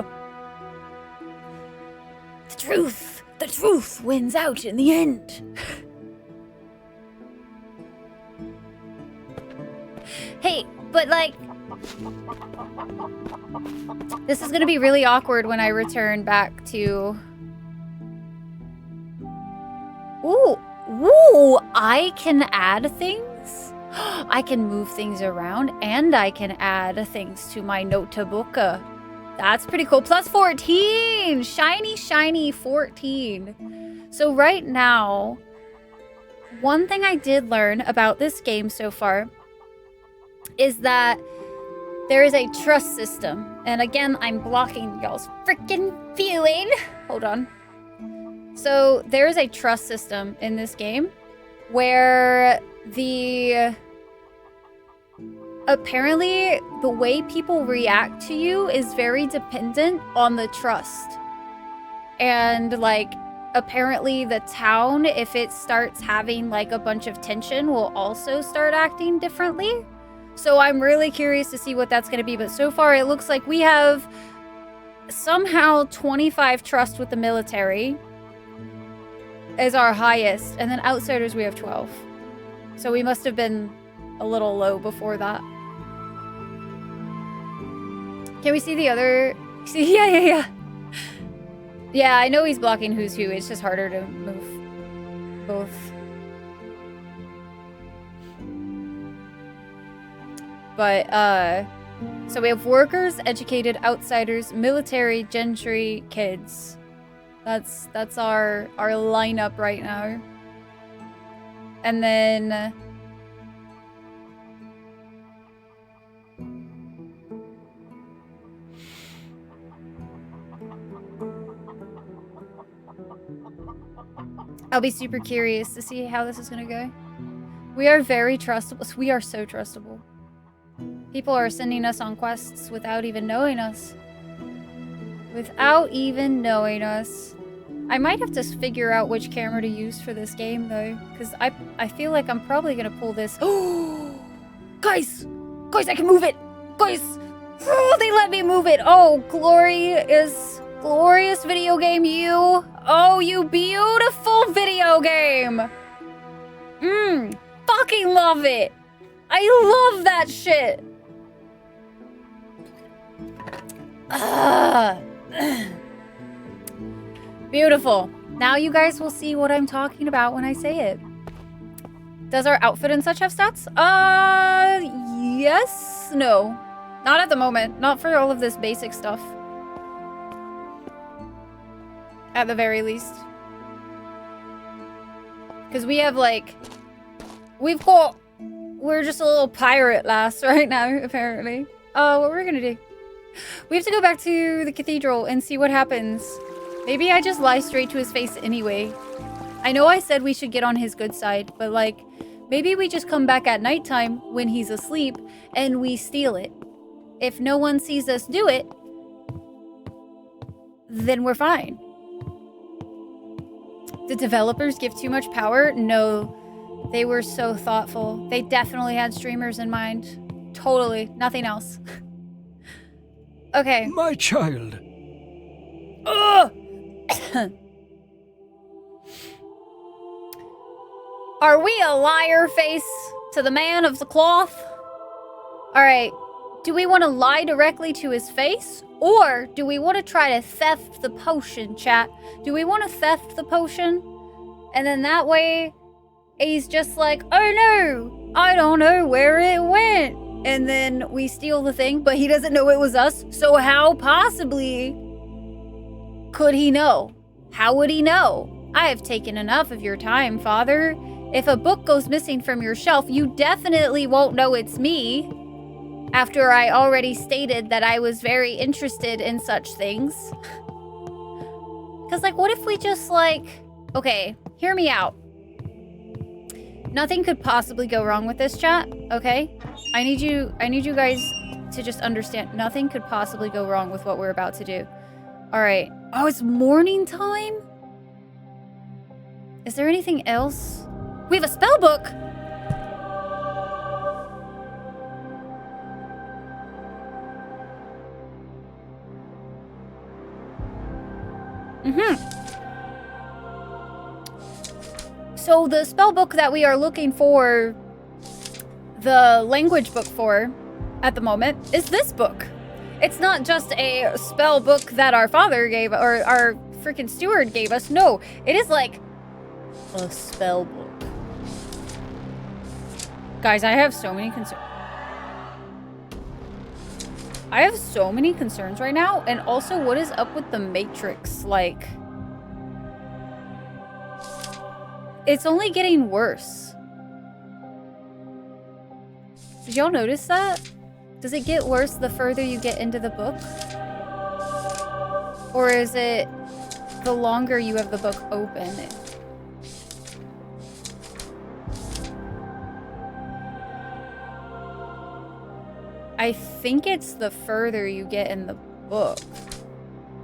S1: The truth wins out in the end. Hey, but like... This is gonna be really awkward when I return back to... Ooh, I can add things? I can move things around, and I can add things to my notebook. That's pretty cool. Plus 14! Shiny 14. So right now, one thing I did learn about this game so far is that there is a trust system. And again, I'm blocking y'all's freaking viewing. Hold on. So there is a trust system in this game where apparently the way people react to you is very dependent on the trust. And like, apparently the town, if it starts having like a bunch of tension, will also start acting differently. So I'm really curious to see what that's going to be. But so far it looks like we have somehow 25 trust with the military as our highest. And then outsiders we have 12. So we must have been a little low before that. Can we see the other? See, yeah. Yeah, I know he's blocking who's who. It's just harder to move both. But, so we have workers, educated, outsiders, military, gentry, kids. That's our lineup right now. And then... I'll be super curious to see how this is going to go. We are very trustable. We are so trustable. People are sending us on quests without even knowing us. Without even knowing us. I might have to figure out which camera to use for this game, though. Because I feel like I'm probably going to pull this... Guys! Guys, I can move it! Guys! Oh, they let me move it! Oh, glorious video game, you! Oh, you beautiful video game! Fucking love it! I love that shit! Beautiful. Now you guys will see what I'm talking about when I say it. Does our outfit and such have stats? Yes? No. Not at the moment. Not for all of this basic stuff. At the very least. Because we have, like... We're just a little pirate lass right now, apparently. What we're gonna do? We have to go back to the cathedral and see what happens. Maybe I just lie straight to his face anyway. I know I said we should get on his good side, but like, maybe we just come back at nighttime when he's asleep and we steal it. If no one sees us do it, then we're fine. Did developers give too much power? No, they were so thoughtful. They definitely had streamers in mind. Totally, nothing else. Okay.
S2: My child.
S1: Ugh! Are we a liar face to the man of the cloth? Alright, do we want to lie directly to his face? Or do we want to try to theft the potion, chat? Do we want to theft the potion? And then that way, he's just like, oh no, I don't know where it went. And then we steal the thing, but he doesn't know it was us. So how possibly could he know? How would he know? I have taken enough of your time, Father. If a book goes missing from your shelf, you definitely won't know it's me. After I already stated that I was very interested in such things. Because, like, what if we just, like... Okay, hear me out. Nothing could possibly go wrong with this, chat, okay? I need you guys to just understand. Nothing could possibly go wrong with what we're about to do. Alright. Oh, it's morning time? Is there anything else? We have a spell book! So the spell book that we are looking for, the language book for, at the moment, is this book. It's not just a spell book that our father gave, or our freaking steward gave us. No, it is like a spell book. Guys, I have so many concerns. I have so many concerns right now. And also, what is up with the Matrix? Like, it's only getting worse. Did y'all notice that? Does it get worse the further you get into the book? Or is it the longer you have the book open? I think it's the further you get in the book.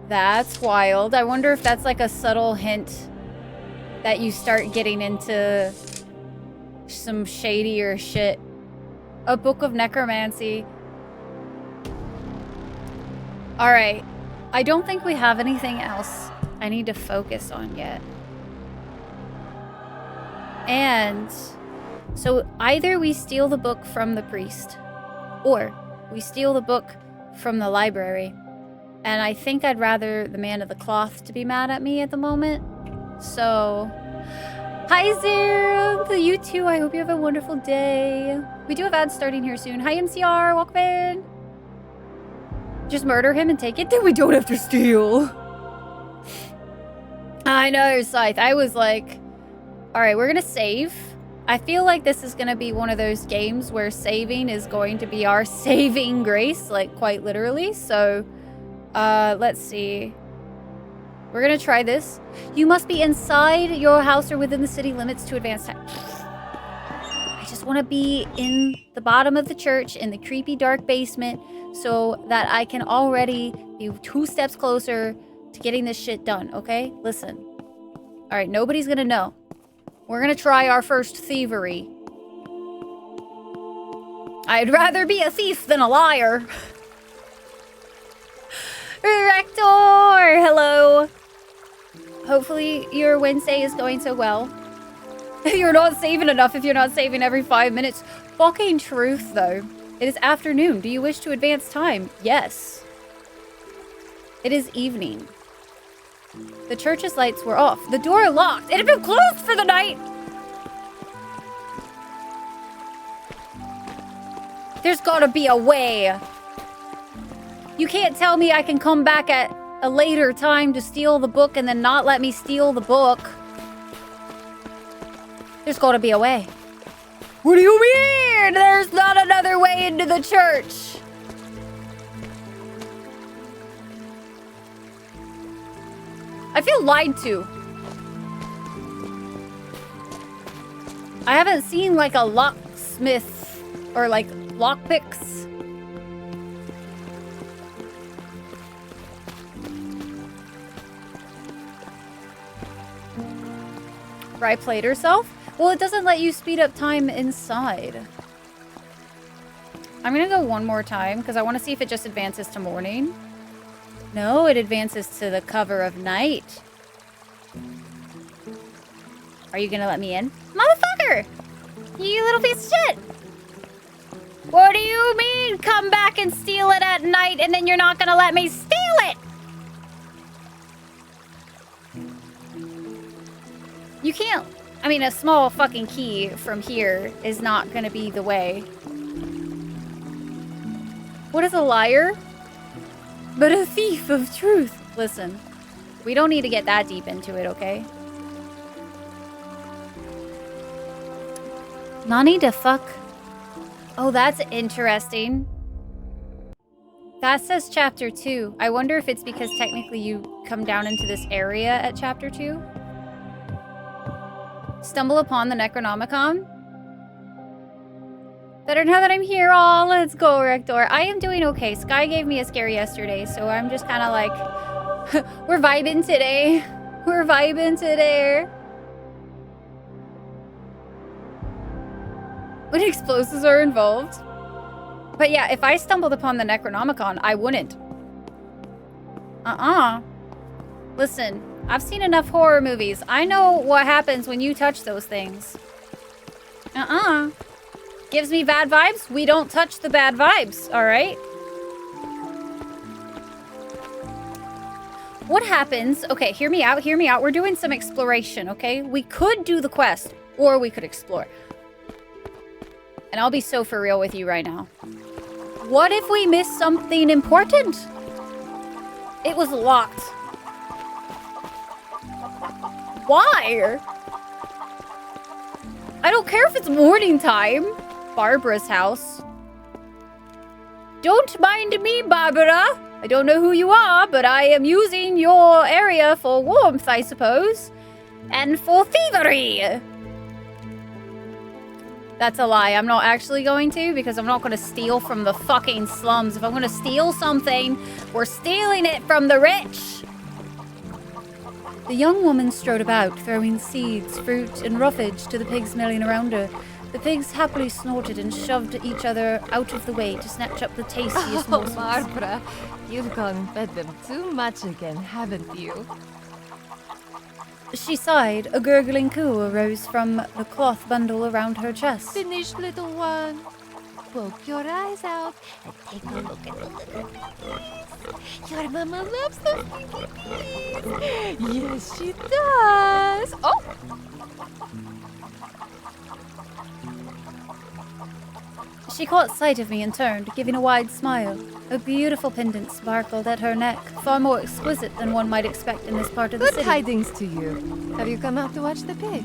S1: That's wild. I wonder if that's like a subtle hint that you start getting into some shadier shit. A book of necromancy. Alright. I don't think we have anything else I need to focus on yet. And so either we steal the book from the priest, or we steal the book from the library. And I think I'd rather the man of the cloth to be mad at me at the moment. So, hi Zero! You too, I hope you have a wonderful day. We do have ads starting here soon. Hi MCR, welcome in. Just murder him and take it? Then we don't have to steal. I know, Scythe. I was like, alright, we're gonna save. I feel like this is gonna be one of those games where saving is going to be our saving grace, like quite literally. So, let's see. We're gonna try this. You must be inside your house or within the city limits to advance time. I just want to be in the bottom of the church in the creepy dark basement so that I can already be 2 steps closer to getting this shit done, okay? Listen. Alright, nobody's gonna know. We're gonna try our first thievery. I'd rather be a thief than a liar. Rector, hello. Hopefully your Wednesday is going so well. You're not saving enough if you're not saving every 5 minutes. Fucking truth, though. It is afternoon. Do you wish to advance time? Yes. It is evening. The church's lights were off. The door locked. It had been closed for the night. There's gotta be a way. You can't tell me I can come back at a later time to steal the book and then not let me steal the book. There's gotta be a way. What do you mean? There's not another way into the church. I feel lied to. I haven't seen like a locksmith or like lockpicks. Right played herself? Well, it doesn't let you speed up time inside. I'm gonna go one more time because I want to see if it just advances to morning. No, it advances to the cover of night. Are you gonna let me in? Motherfucker! You little piece of shit! What do you mean, come back and steal it at night and then you're not gonna let me steal it? You can't. I mean, a small fucking key from here is not gonna be the way. What is a liar? But a thief of truth. Listen, we don't need to get that deep into it, okay? Nani the fuck? Oh, that's interesting. That says chapter 2. I wonder if it's because technically you come down into this area at chapter 2. Stumble upon the Necronomicon. Better now that I'm here. Oh, let's go, Rector. I am doing okay. Sky gave me a scare yesterday, so I'm just kind of like, we're vibing today. We're vibing today. When explosives are involved. But yeah, if I stumbled upon the Necronomicon, I wouldn't. Listen, I've seen enough horror movies. I know what happens when you touch those things. Gives me bad vibes? We don't touch the bad vibes, all right? What happens? Okay, hear me out, hear me out. We're doing some exploration, okay? We could do the quest, or we could explore. And I'll be so for real with you right now. What if we missed something important? It was locked. Why? I don't care if it's morning time. Barbara's house. Don't mind me, Barbara. I don't know who you are, but I am using your area for warmth, I suppose. And for thievery. That's a lie. I'm not actually going to, because I'm not going to steal from the fucking slums. If I'm going to steal something, we're stealing it from the rich. The young woman strode about, throwing seeds, fruit, and roughage to the pigs milling around her. The pigs happily snorted and shoved each other out of the way to snatch up the tastiest morsels.
S2: Barbara, you've gone fed them too much again, haven't you?
S1: She sighed. A gurgling coo arose from the cloth bundle around her chest.
S2: Finished, little one. Poke your eyes out and take a look at the little piggies. Your mama loves the piggies. Yes, she does. Oh!
S1: She caught sight of me and turned, giving a wide smile. A beautiful pendant sparkled at her neck, far more exquisite than one might expect in this part of the city.
S2: Good tidings to you. Have you come out to watch the pigs?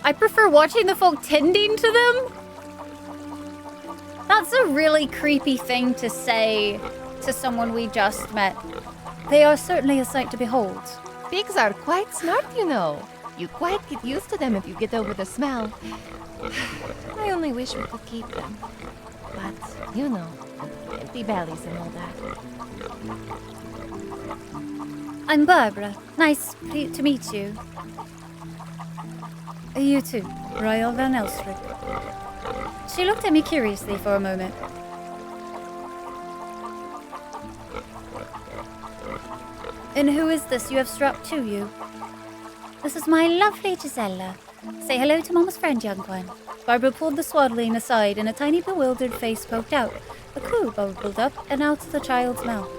S1: I prefer watching the folk tending to them. That's a really creepy thing to say to someone we just met. They are certainly a sight to behold.
S2: Pigs are quite smart, you know. You quite get used to them if you get over the smell. I only wish we could keep them. But, you know, empty bellies and all that.
S1: I'm Barbara. Nice to meet you. You too, Royal Van Elstrick. She looked at me curiously for a moment. And who is this you have strapped to you? This is my lovely Gisella. Say hello to Mama's friend, young one. Barbara pulled the swaddling aside and a tiny bewildered face poked out. A coo bubbled up and out of the child's mouth.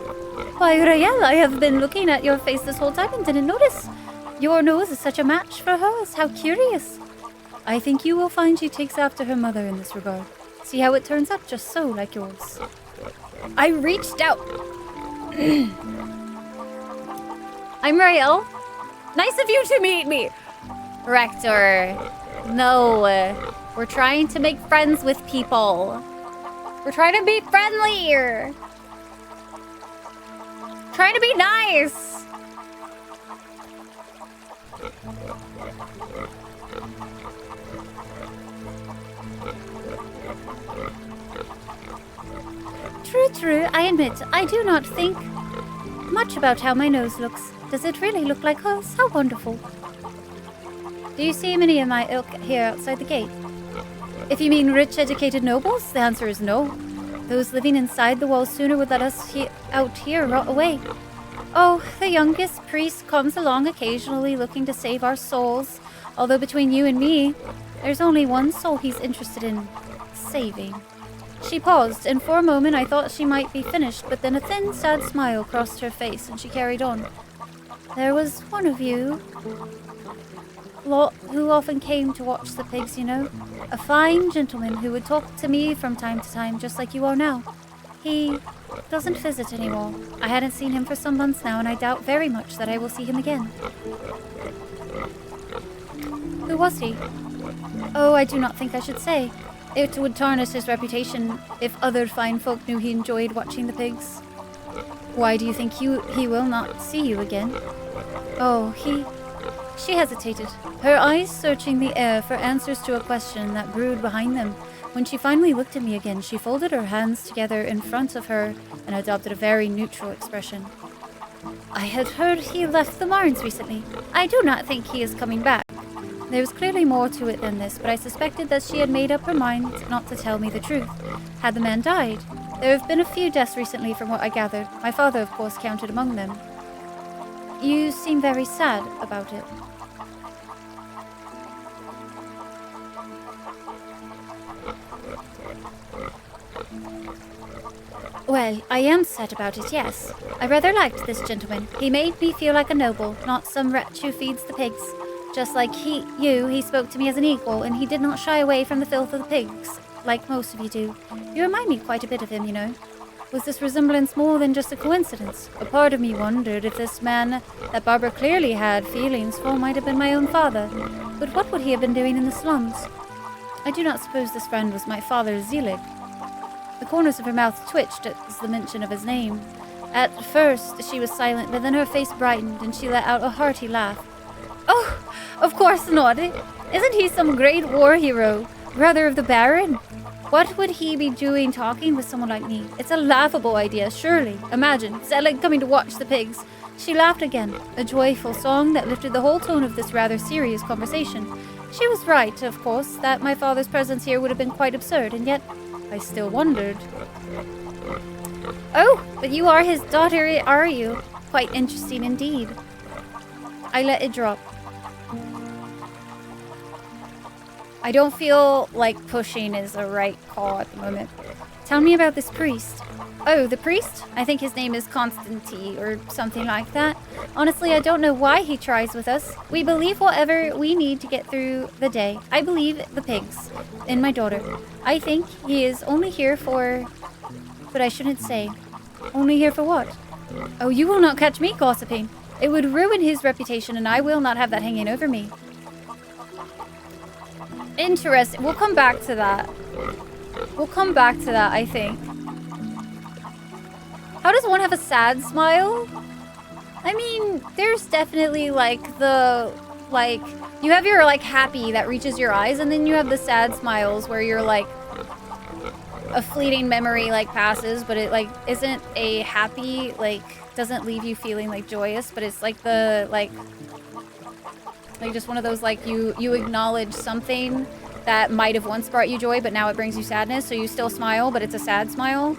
S1: Why, Rael, I have been looking at your face this whole time and didn't notice. Your nose is such a match for hers. How curious. I think you will find she takes after her mother in this regard. See how it turns out just so like yours. I reached out. I'm Rael. Nice of you to meet me. Rector. No. We're trying to make friends with people. We're trying to be friendly here. Trying to be nice. True, I admit, I do not think much about how my nose looks. Does it really look like hers? How wonderful. Do you see many of my ilk here outside the gate? If you mean rich, educated nobles, the answer is no. Those living inside the walls sooner would let us out here rot away. Oh, the youngest priest comes along occasionally looking to save our souls. Although between you and me, there's only one soul he's interested in saving. She paused, and for a moment I thought she might be finished, but then a thin, sad smile crossed her face, and she carried on. There was one of you who often came to watch the pigs, you know. A fine gentleman who would talk to me from time to time, just like you are now. He doesn't visit anymore. I hadn't seen him for some months now, and I doubt very much that I will see him again. Who was he? Oh, I do not think I should say. It would tarnish his reputation if other fine folk knew he enjoyed watching the pigs. Why do you think he will not see you again? Oh, She hesitated, her eyes searching the air for answers to a question that brewed behind them. When she finally looked at me again, she folded her hands together in front of her and adopted a very neutral expression. I had heard he left the Marnes recently. I do not think he is coming back. There was clearly more to it than this, but I suspected that she had made up her mind not to tell me the truth. Had the man died? There have been a few deaths recently from what I gathered. My father, of course, counted among them. You seem very sad about it. Well, I am sad about it, yes. I rather liked this gentleman. He made me feel like a noble, not some wretch who feeds the pigs. Just like he spoke to me as an equal, and he did not shy away from the filth of the pigs, like most of you do. You remind me quite a bit of him, you know. Was this resemblance more than just a coincidence? A part of me wondered if this man that Barbara clearly had feelings for might have been my own father. But what would he have been doing in the slums? I do not suppose this friend was my father, Zelig. The corners of her mouth twitched at the mention of his name. At first, she was silent, but then her face brightened, and she let out a hearty laugh. Oh, of course not. Isn't he some great war hero? Brother of the Baron? What would he be doing talking with someone like me? It's a laughable idea, surely. Imagine, Zelig coming to watch the pigs. She laughed again, a joyful song that lifted the whole tone of this rather serious conversation. She was right, of course, that my father's presence here would have been quite absurd, and yet I still wondered. Oh, but you are his daughter, are you? Quite interesting indeed. I let it drop. I don't feel like pushing is the right call at the moment. Tell me about this priest. Oh, the priest? I think his name is Constantine or something like that. Honestly, I don't know why he tries with us. We believe whatever we need to get through the day. I believe the pigs and my daughter. I think he is only here for... But I shouldn't say. Only here for what? Oh, you will not catch me gossiping. It would ruin his reputation, and I will not have that hanging over me. Interesting. We'll come back to that. I think. How does one have a sad smile? I mean, there's definitely, you have your, happy that reaches your eyes, and then you have the sad smiles where you're, a fleeting memory, passes, but it, isn't a happy, doesn't leave you feeling, joyous, but it's, Like just one of those, like, you acknowledge something that might have once brought you joy, but now it brings you sadness, so you still smile, but it's a sad smile.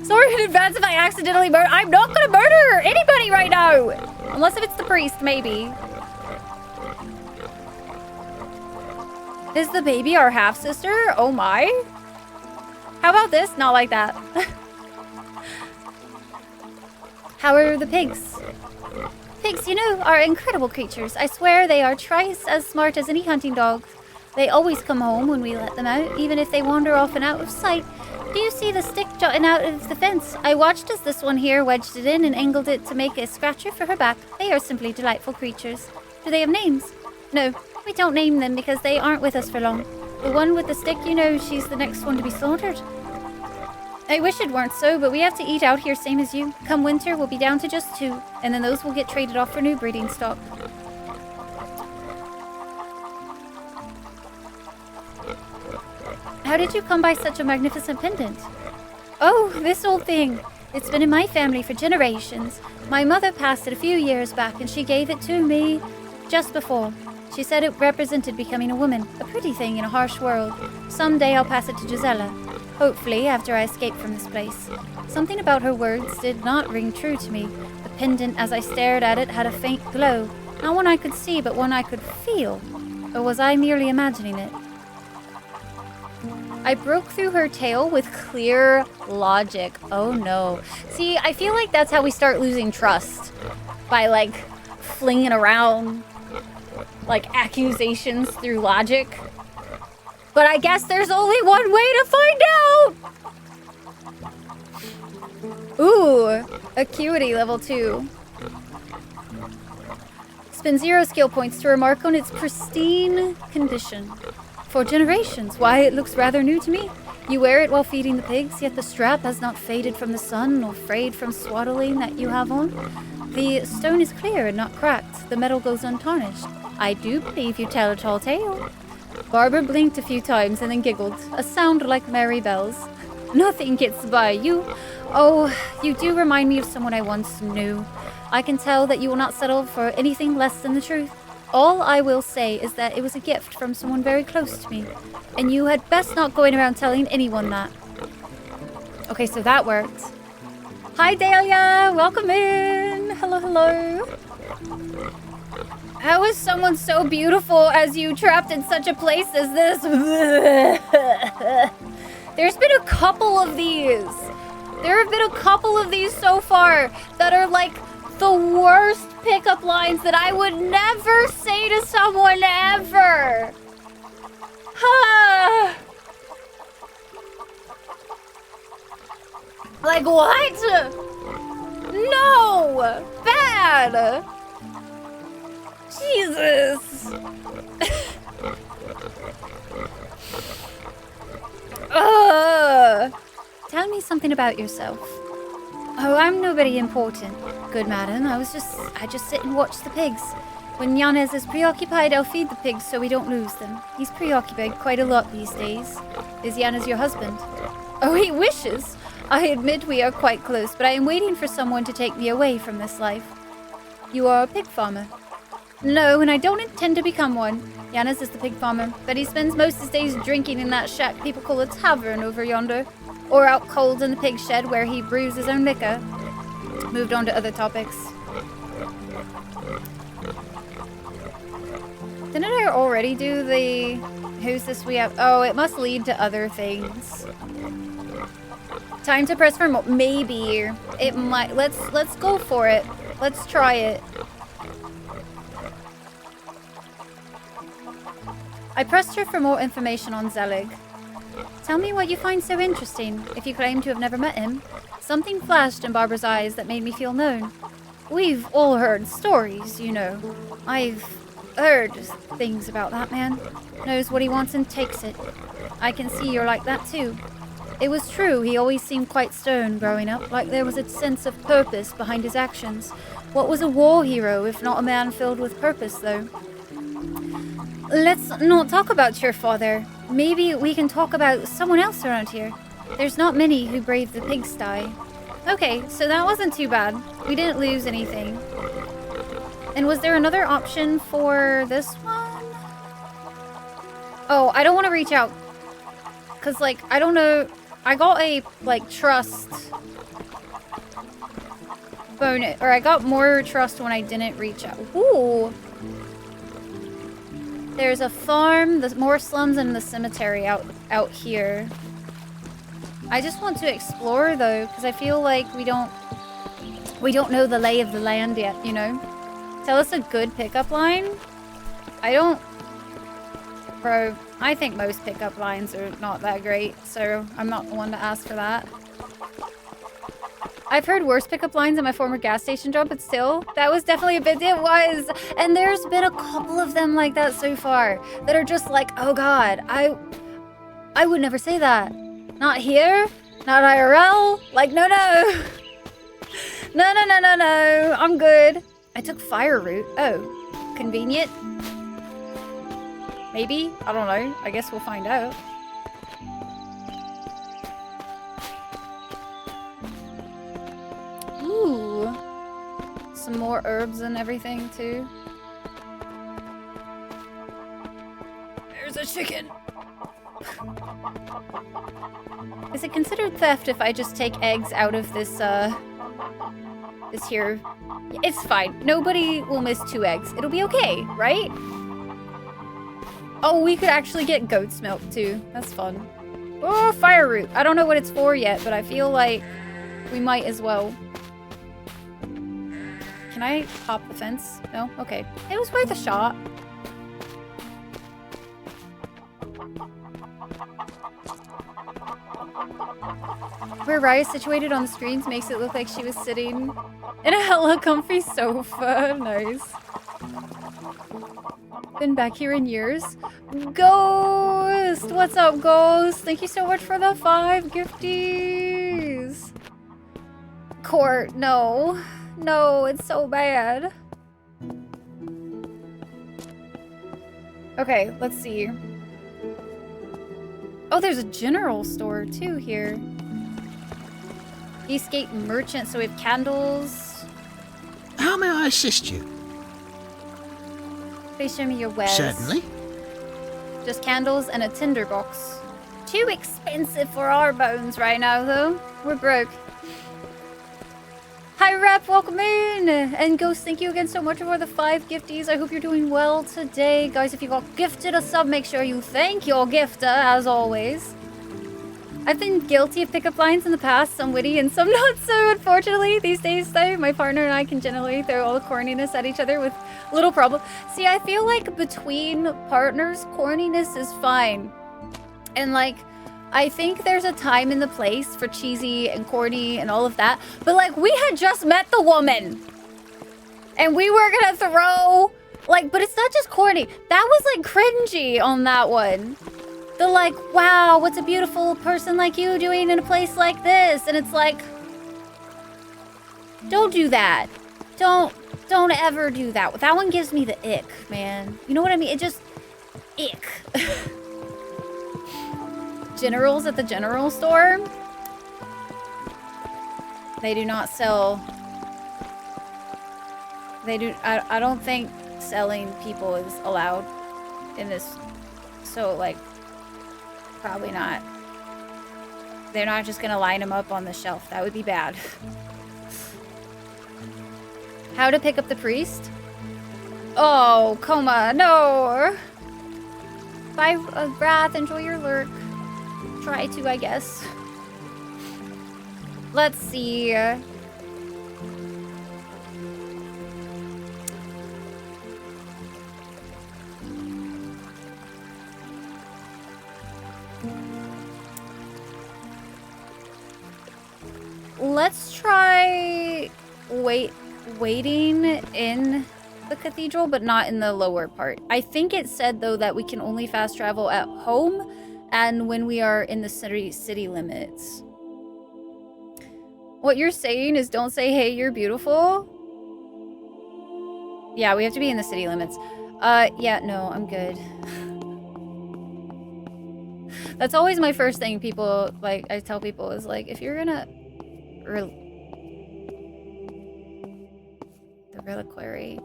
S1: Sorry in advance if I accidentally murder. I'm not gonna murder anybody right now! Unless if it's the priest, maybe. Is the baby our half-sister? Oh my. How about this? Not like that. How are the pigs? Pigs, you know, are incredible creatures. I swear they are twice as smart as any hunting dog. They always come home when we let them out, even if they wander off and out of sight. Do you see the stick jutting out of the fence? I watched as this one here wedged it in and angled it to make a scratcher for her back. They are simply delightful creatures. Do they have names? No, we don't name them because they aren't with us for long. The one with the stick, you know, she's the next one to be slaughtered. I wish it weren't so, but we have to eat out here same as you. Come winter, we'll be down to just 2, and then those will get traded off for new breeding stock. How did you come by such a magnificent pendant? Oh, this old thing. It's been in my family for generations. My mother passed it a few years back and she gave it to me just before. She said it represented becoming a woman, a pretty thing in a harsh world. Someday I'll pass it to Gisela. Hopefully, after I escape from this place. Something about her words did not ring true to me. The pendant, as I stared at it, had a faint glow. Not one I could see, but one I could feel. Or was I merely imagining it? I broke through her tale with clear logic. Oh no. See, I feel like that's how we start losing trust. By, like, flinging around, like, accusations through logic. But I guess there's only one way to find out! Ooh, acuity level 2. Spend 0 skill points to remark on its pristine condition. For generations. Why, it looks rather new to me. You wear it while feeding the pigs, yet the strap has not faded from the sun nor frayed from swaddling that you have on. The stone is clear and not cracked. The metal goes untarnished. I do believe you tell a tall tale. Barbara blinked a few times and then giggled, a sound like merry bells. Nothing gets by you. Oh, you do remind me of someone I once knew. I can tell that you will not settle for anything less than the truth. All I will say is that it was a gift from someone very close to me, and you had best not going around telling anyone that. Okay, so that worked. Hi, Dahlia! Welcome in! Hello, hello. How is someone so beautiful as you trapped in such a place as this? There's been a couple of these. There have been a couple of these so far that are like the worst pickup lines that I would never say to someone ever. Like what? No! Bad! Jesus! Tell me something about yourself. Oh, I'm nobody important, good madam. I just sit and watch the pigs. When Yanez is preoccupied, I'll feed the pigs so we don't lose them. He's preoccupied quite a lot these days. Is Yanez your husband? Oh, he wishes. I admit we are quite close, but I am waiting for someone to take me away from this life. You are a pig farmer? No, and I don't intend to become one. Yanez is the pig farmer, but he spends most of his days drinking in that shack people call a tavern over yonder. Or out cold in the pig shed where he brews his own liquor. Moved on to other topics. Didn't I already do the... Who's this we have? Oh, it must lead to other things. Time to press for more. Maybe. It might. Let's go for it. Let's try it. I pressed her for more information on Zelig. Tell me what you find so interesting, if you claim to have never met him. Something flashed in Barbara's eyes that made me feel known. We've all heard stories, you know. I've heard things about that man. Knows what he wants and takes it. I can see you're like that too. It was true, he always seemed quite stern growing up, like there was a sense of purpose behind his actions. What was a war hero if not a man filled with purpose, though? Let's not talk about your father. Maybe we can talk about someone else around here. There's not many who brave the pigsty. Okay, so that wasn't too bad. We didn't lose anything. And was there another option for this one? Oh, I don't want to reach out. Because, like, I don't know. I got a, like, trust bonus. Or I got more trust when I didn't reach out. Ooh. There's a farm, there's more slums, and the cemetery out here. I just want to explore, though, because I feel like we don't know the lay of the land yet, you know? Tell us a good pickup line? Bro, I think most pickup lines are not that great, so I'm not the one to ask for that. I've heard worse pickup lines at my former gas station job, but still, that was definitely a bit, it was. And there's been a couple of them like that so far that are just like, oh God, I would never say that. Not here, not IRL, like, no. No, I'm good. I took fire route, oh, convenient. Maybe, I don't know, I guess we'll find out. Ooh, some more herbs and everything too. There's a chicken. Is it considered theft if I just take eggs out of this this here? It's fine. Nobody will miss 2 eggs. It'll be okay, right? Oh, we could actually get goat's milk too. That's fun. Oh, fire root. I don't know what it's for yet, but I feel like we might as well. Can I hop the fence? No? Okay. It was worth a shot. Where Raya's situated on the screens makes it look like she was sitting in a hella comfy sofa. Nice. Been back here in years. Ghost! What's up, Ghost? Thank you so much for the 5 gifties. Court, no. No, it's so bad. Okay, let's see. Oh, there's a general store too here. Eastgate Merchant, so we have candles.
S3: How may I assist you?
S1: Please show me your wares.
S3: Certainly.
S1: Just candles and a tinderbox. Too expensive for our bones right now, though. We're broke. Hi, Rep. Welcome in. And Ghost, thank you again so much for the 5 gifties. I hope you're doing well today. Guys, if you got gifted a sub, make sure you thank your gifter, as always. I've been guilty of pickup lines in the past, some witty and some not so, unfortunately. These days, though, my partner and I can generally throw all the corniness at each other with little problem. See, I feel like between partners, corniness is fine. And, like, I think there's a time and the place for cheesy and corny and all of that. But, like, we had just met the woman. And we were gonna throw, like, but it's not just corny. That was, like, cringy on that one. The like, wow, what's a beautiful person like you doing in a place like this? And it's like, don't do that. Don't ever do that. That one gives me the ick, man. You know what I mean? It just, ick. Generals at the general store. They do not sell. They do, I don't think selling people is allowed in this. So like, probably not. They're not just gonna line them up on the shelf. That would be bad. How to pick up the priest? Oh, Coma, no. Bye, Wrath. Enjoy your lurk. Try to, I guess. Let's see. Let's try waiting in the cathedral, but not in the lower part. I think it said, though, that we can only fast travel at home and when we are in the city limits. What you're saying is don't say, hey, you're beautiful. Yeah, we have to be in the city limits. Yeah, no, I'm good. That's always my first thing people, like, I tell people is, like, if you're gonna... The reliquary.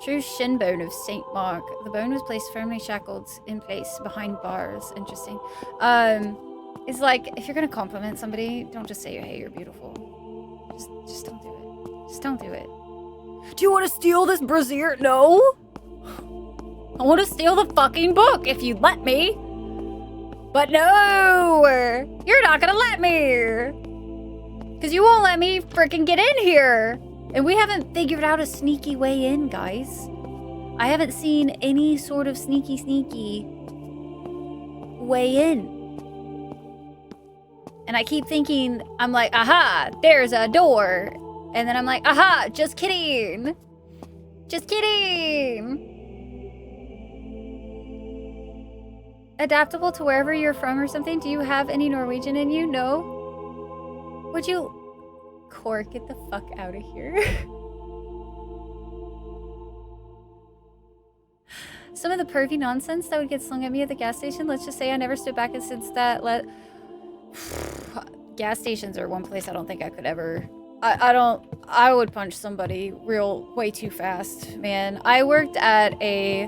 S1: True shin bone of Saint Mark. The bone was placed firmly shackled in place behind bars. Interesting. It's like, if you're gonna compliment somebody, don't just say, hey, you're beautiful. Just don't do it. Just don't do it. Do you want to steal this brassiere? No. I want to steal the fucking book if you'd let me. But no, you're not gonna let me. Because you won't let me freaking get in here. And we haven't figured out a sneaky way in, guys. I haven't seen any sort of sneaky way in. And I keep thinking, I'm like, aha, there's a door. And then I'm like, aha, just kidding. Just kidding. Adaptable to wherever you're from or something? Do you have any Norwegian in you? No? Would you... Cork, get the fuck out of here. Some of the pervy nonsense that would get slung at me at the gas station, let's just say I never stood back and since that gas stations are one place I don't think I could ever... I would punch somebody way too fast, man. I worked at a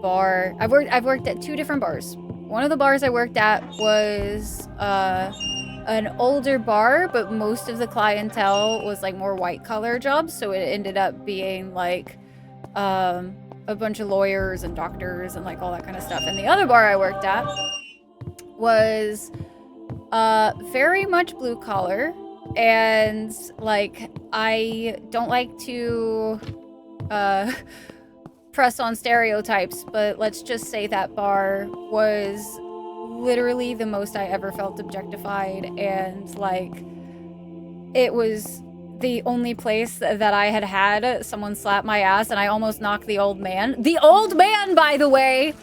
S1: bar. I've worked at 2 different bars. One of the bars I worked at was an older bar, but most of the clientele was like more white collar jobs, so it ended up being like a bunch of lawyers and doctors and like all that kind of stuff. And the other bar I worked at was very much blue collar, and like I don't like to press on stereotypes, but let's just say that bar was literally the most I ever felt objectified, and like it was the only place that I had someone slap my ass and I almost knocked the old man, by the way,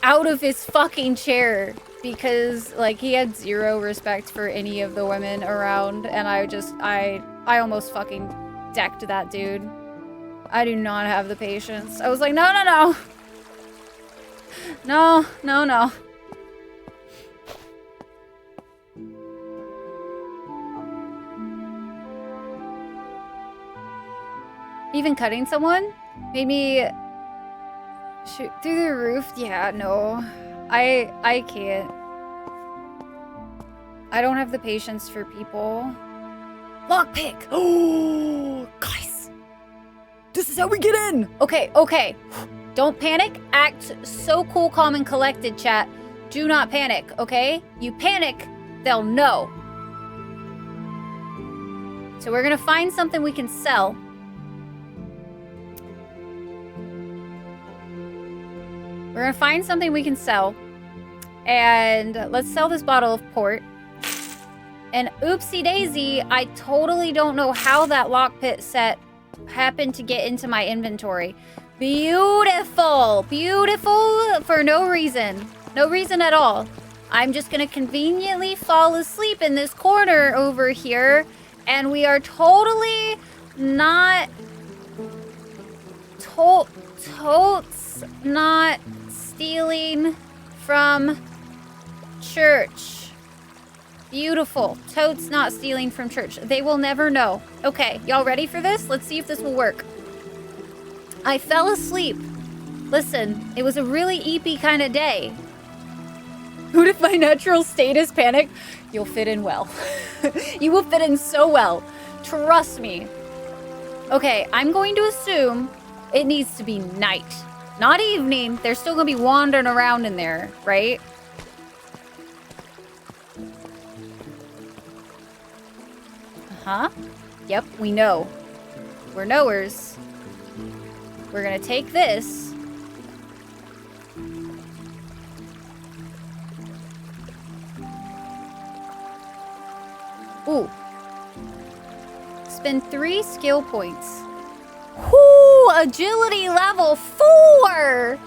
S1: out of his fucking chair because like he had zero respect for any of the women around, and I almost fucking decked that dude. I do not have the patience. I was like, no. Even cutting someone? Maybe shoot through the roof? Yeah, no. I can't. I don't have the patience for people. Lockpick! Oh, guys! This is how we get in! Okay. Don't panic. Act so cool, calm, and collected, chat. Do not panic, okay? You panic, they'll know. So we're gonna find something we can sell. We're gonna find something we can sell. And let's sell this bottle of port. And oopsie daisy, I totally don't know how that lockpit set happened to get into my inventory. Beautiful! Beautiful for no reason. No reason at all. I'm just gonna conveniently fall asleep in this corner over here. And we are totally not... Totes not stealing from church. Beautiful. Totes not stealing from church. They will never know. Okay, y'all ready for this? Let's see if this will work. I fell asleep. Listen, it was a really eepy kind of day. What if my natural state is panic? You'll fit in well. You will fit in so well. Trust me. Okay, I'm going to assume it needs to be night. Not evening. They're still going to be wandering around in there, right? Uh-huh. Yep, we know. We're knowers. We're gonna take this. Ooh. Spend 3 skill points. Whoo! Agility level 4!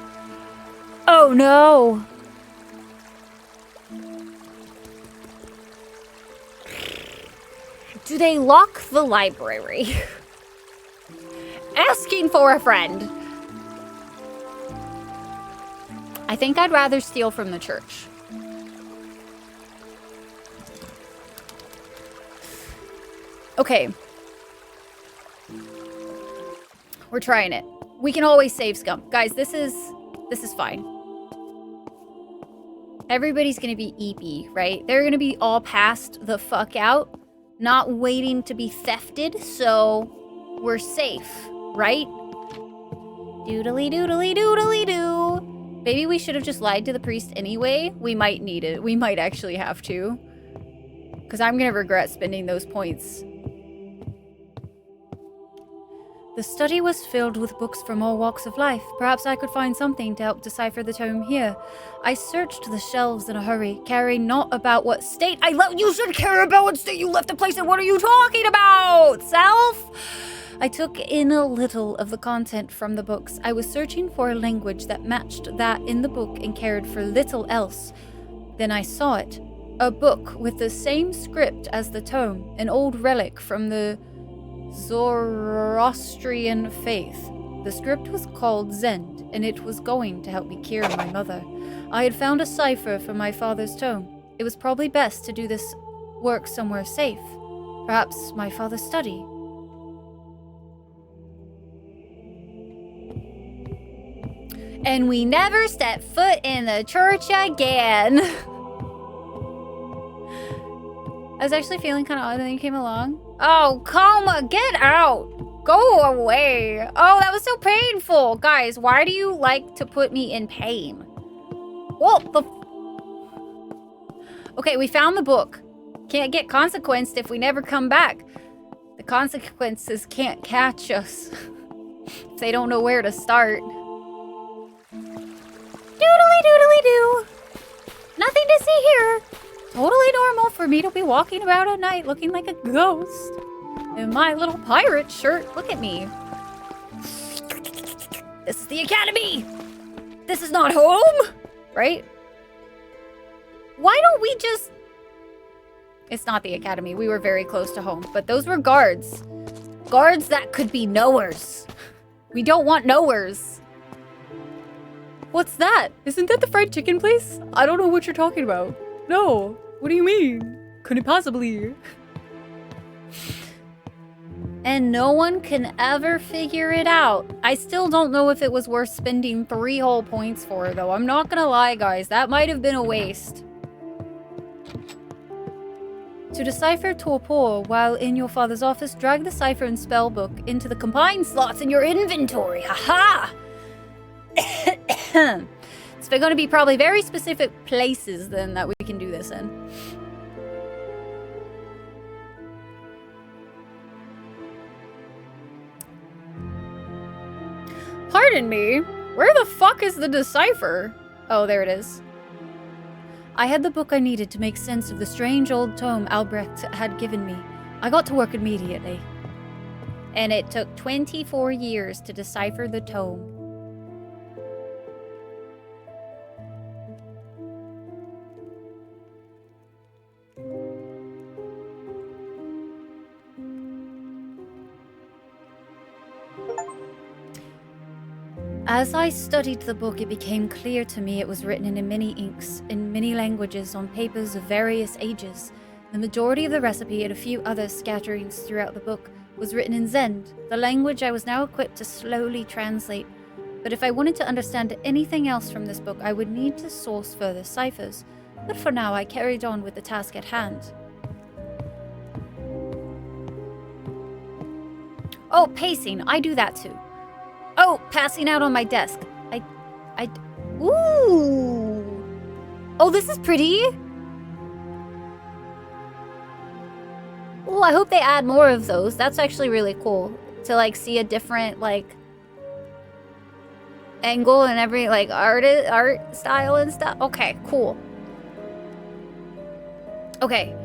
S1: Oh no! Do they lock the library? Asking for a friend. I think I'd rather steal from the church. Okay. We're trying it. We can always save Scum. Guys, this is fine. Everybody's gonna be EP, right? They're gonna be all passed the fuck out, not waiting to be thefted, so we're safe, right? Doodly doodly doodly doo. Maybe we should have just lied to the priest anyway. We might need it. We might actually have to. Because I'm gonna regret spending those points. The study was filled with books from all walks of life. Perhaps I could find something to help decipher the tome here. I searched the shelves in a hurry, caring not about what state I left. You should care about what state you left the place in. What are you talking about, self? I took in a little of the content from the books. I was searching for a language that matched that in the book and cared for little else. Then I saw it. A book with the same script as the tome, an old relic from the Zoroastrian faith. The script was called Zend, and it was going to help me cure my mother. I had found a cipher for my father's tome. It was probably best to do this work somewhere safe. Perhaps my father's study. And we never stepped foot in the church again. I was actually feeling kind of odd when you came along. Oh, Coma, get out. Go away. Oh, that was so painful. Guys, why do you like to put me in pain? What the... Okay, we found the book. Can't get consequenced if we never come back. The consequences can't catch us. If they don't know where to start. Doodly doodly doo. Nothing to see here. Totally normal for me to be walking about at night looking like a ghost. In my little pirate shirt. Look at me. This is the academy. This is not home. Right? Why don't we just... It's not the academy. We were very close to home. But those were guards. Guards that could be knowers. We don't want knowers. What's that? Isn't that the fried chicken place? I don't know what you're talking about. No. What do you mean? Couldn't possibly. And no one can ever figure it out. I still don't know if it was worth spending 3 whole points for, though. I'm not gonna lie, guys. That might have been a waste. To decipher torpor while in your father's office, drag the cipher and spell book into the combined slots in your inventory. Haha! It's going to be probably very specific places then that we can do this in. Pardon me? Where the fuck is the decipher? Oh, there it is. I had the book I needed to make sense of the strange old tome Albrecht had given me. I got to work immediately. And it took 24 years to decipher the tome. As I studied the book, it became clear to me it was written in many inks, in many languages, on papers of various ages. The majority of the recipe and a few other scatterings throughout the book was written in Zend, the language I was now equipped to slowly translate. But if I wanted to understand anything else from this book, I would need to source further ciphers. But for now, I carried on with the task at hand. Oh, pacing. I do that too. Oh, passing out on my desk. Ooh. Oh, this is pretty. Oh, I hope they add more of those. That's actually really cool. To, like, see a different, like, angle and every, like, art style and stuff. Okay, cool. Okay.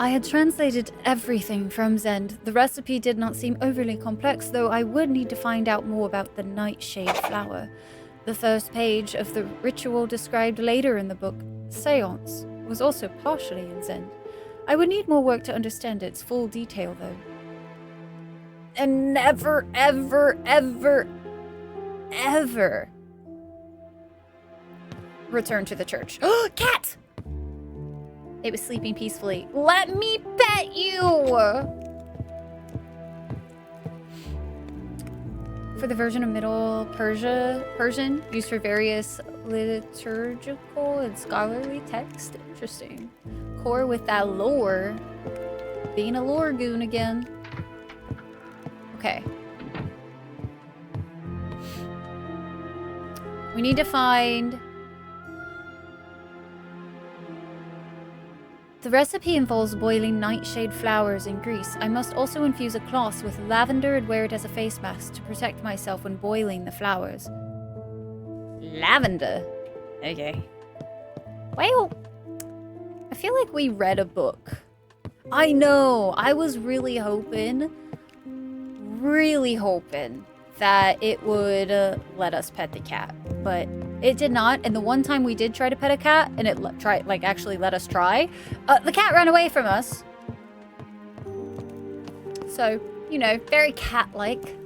S1: I had translated everything from Zend. The recipe did not seem overly complex, though I would need to find out more about the nightshade flower. The first page of the ritual described later in the book, Seance, was also partially in Zend. I would need more work to understand its full detail, though. And never, ever, ever, ever return to the church. Cat! It was sleeping peacefully. Let me pet you! for the version of Middle Persian used for various liturgical and scholarly texts. Interesting. Core with that lore. Being a lore goon again. Okay. We need to find... The recipe involves boiling nightshade flowers in grease. I must also infuse a cloth with lavender and wear it as a face mask to protect myself when boiling the flowers. Lavender? Okay. Well, I feel like we read a book. I know! I was really hoping that it would let us pet the cat, but it did not. And the one time we did try to pet a cat, and it actually let us try, the cat ran away from us. So, you know, very cat-like.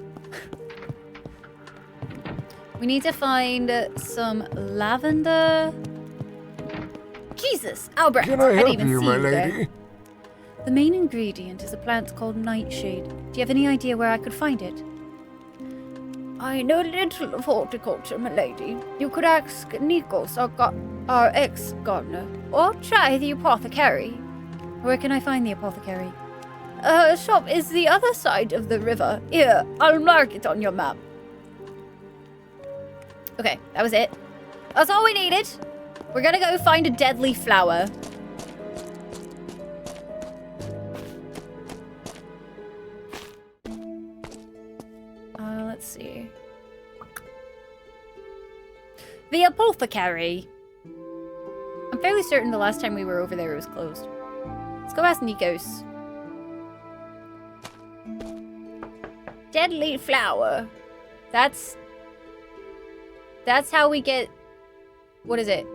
S1: We need to find some lavender. Jesus, Albrecht!
S4: Can I
S1: didn't
S4: help
S1: even
S4: you,
S1: see
S4: my
S1: there.
S4: lady?
S1: The main ingredient is a plant called nightshade. Do you have any idea where I could find it? I know little of horticulture, my lady. You could ask Nikos, our ex-gardener, or try the apothecary. Where can I find the apothecary? Her shop is the other side of the river. Here, I'll mark it on your map. Okay, that was it. That's all we needed. We're gonna go find a deadly flower. Let's see. The apothecary. I'm fairly certain the last time we were over there it was closed. Let's go ask Nikos. Deadly flower. That's how we get... What is it?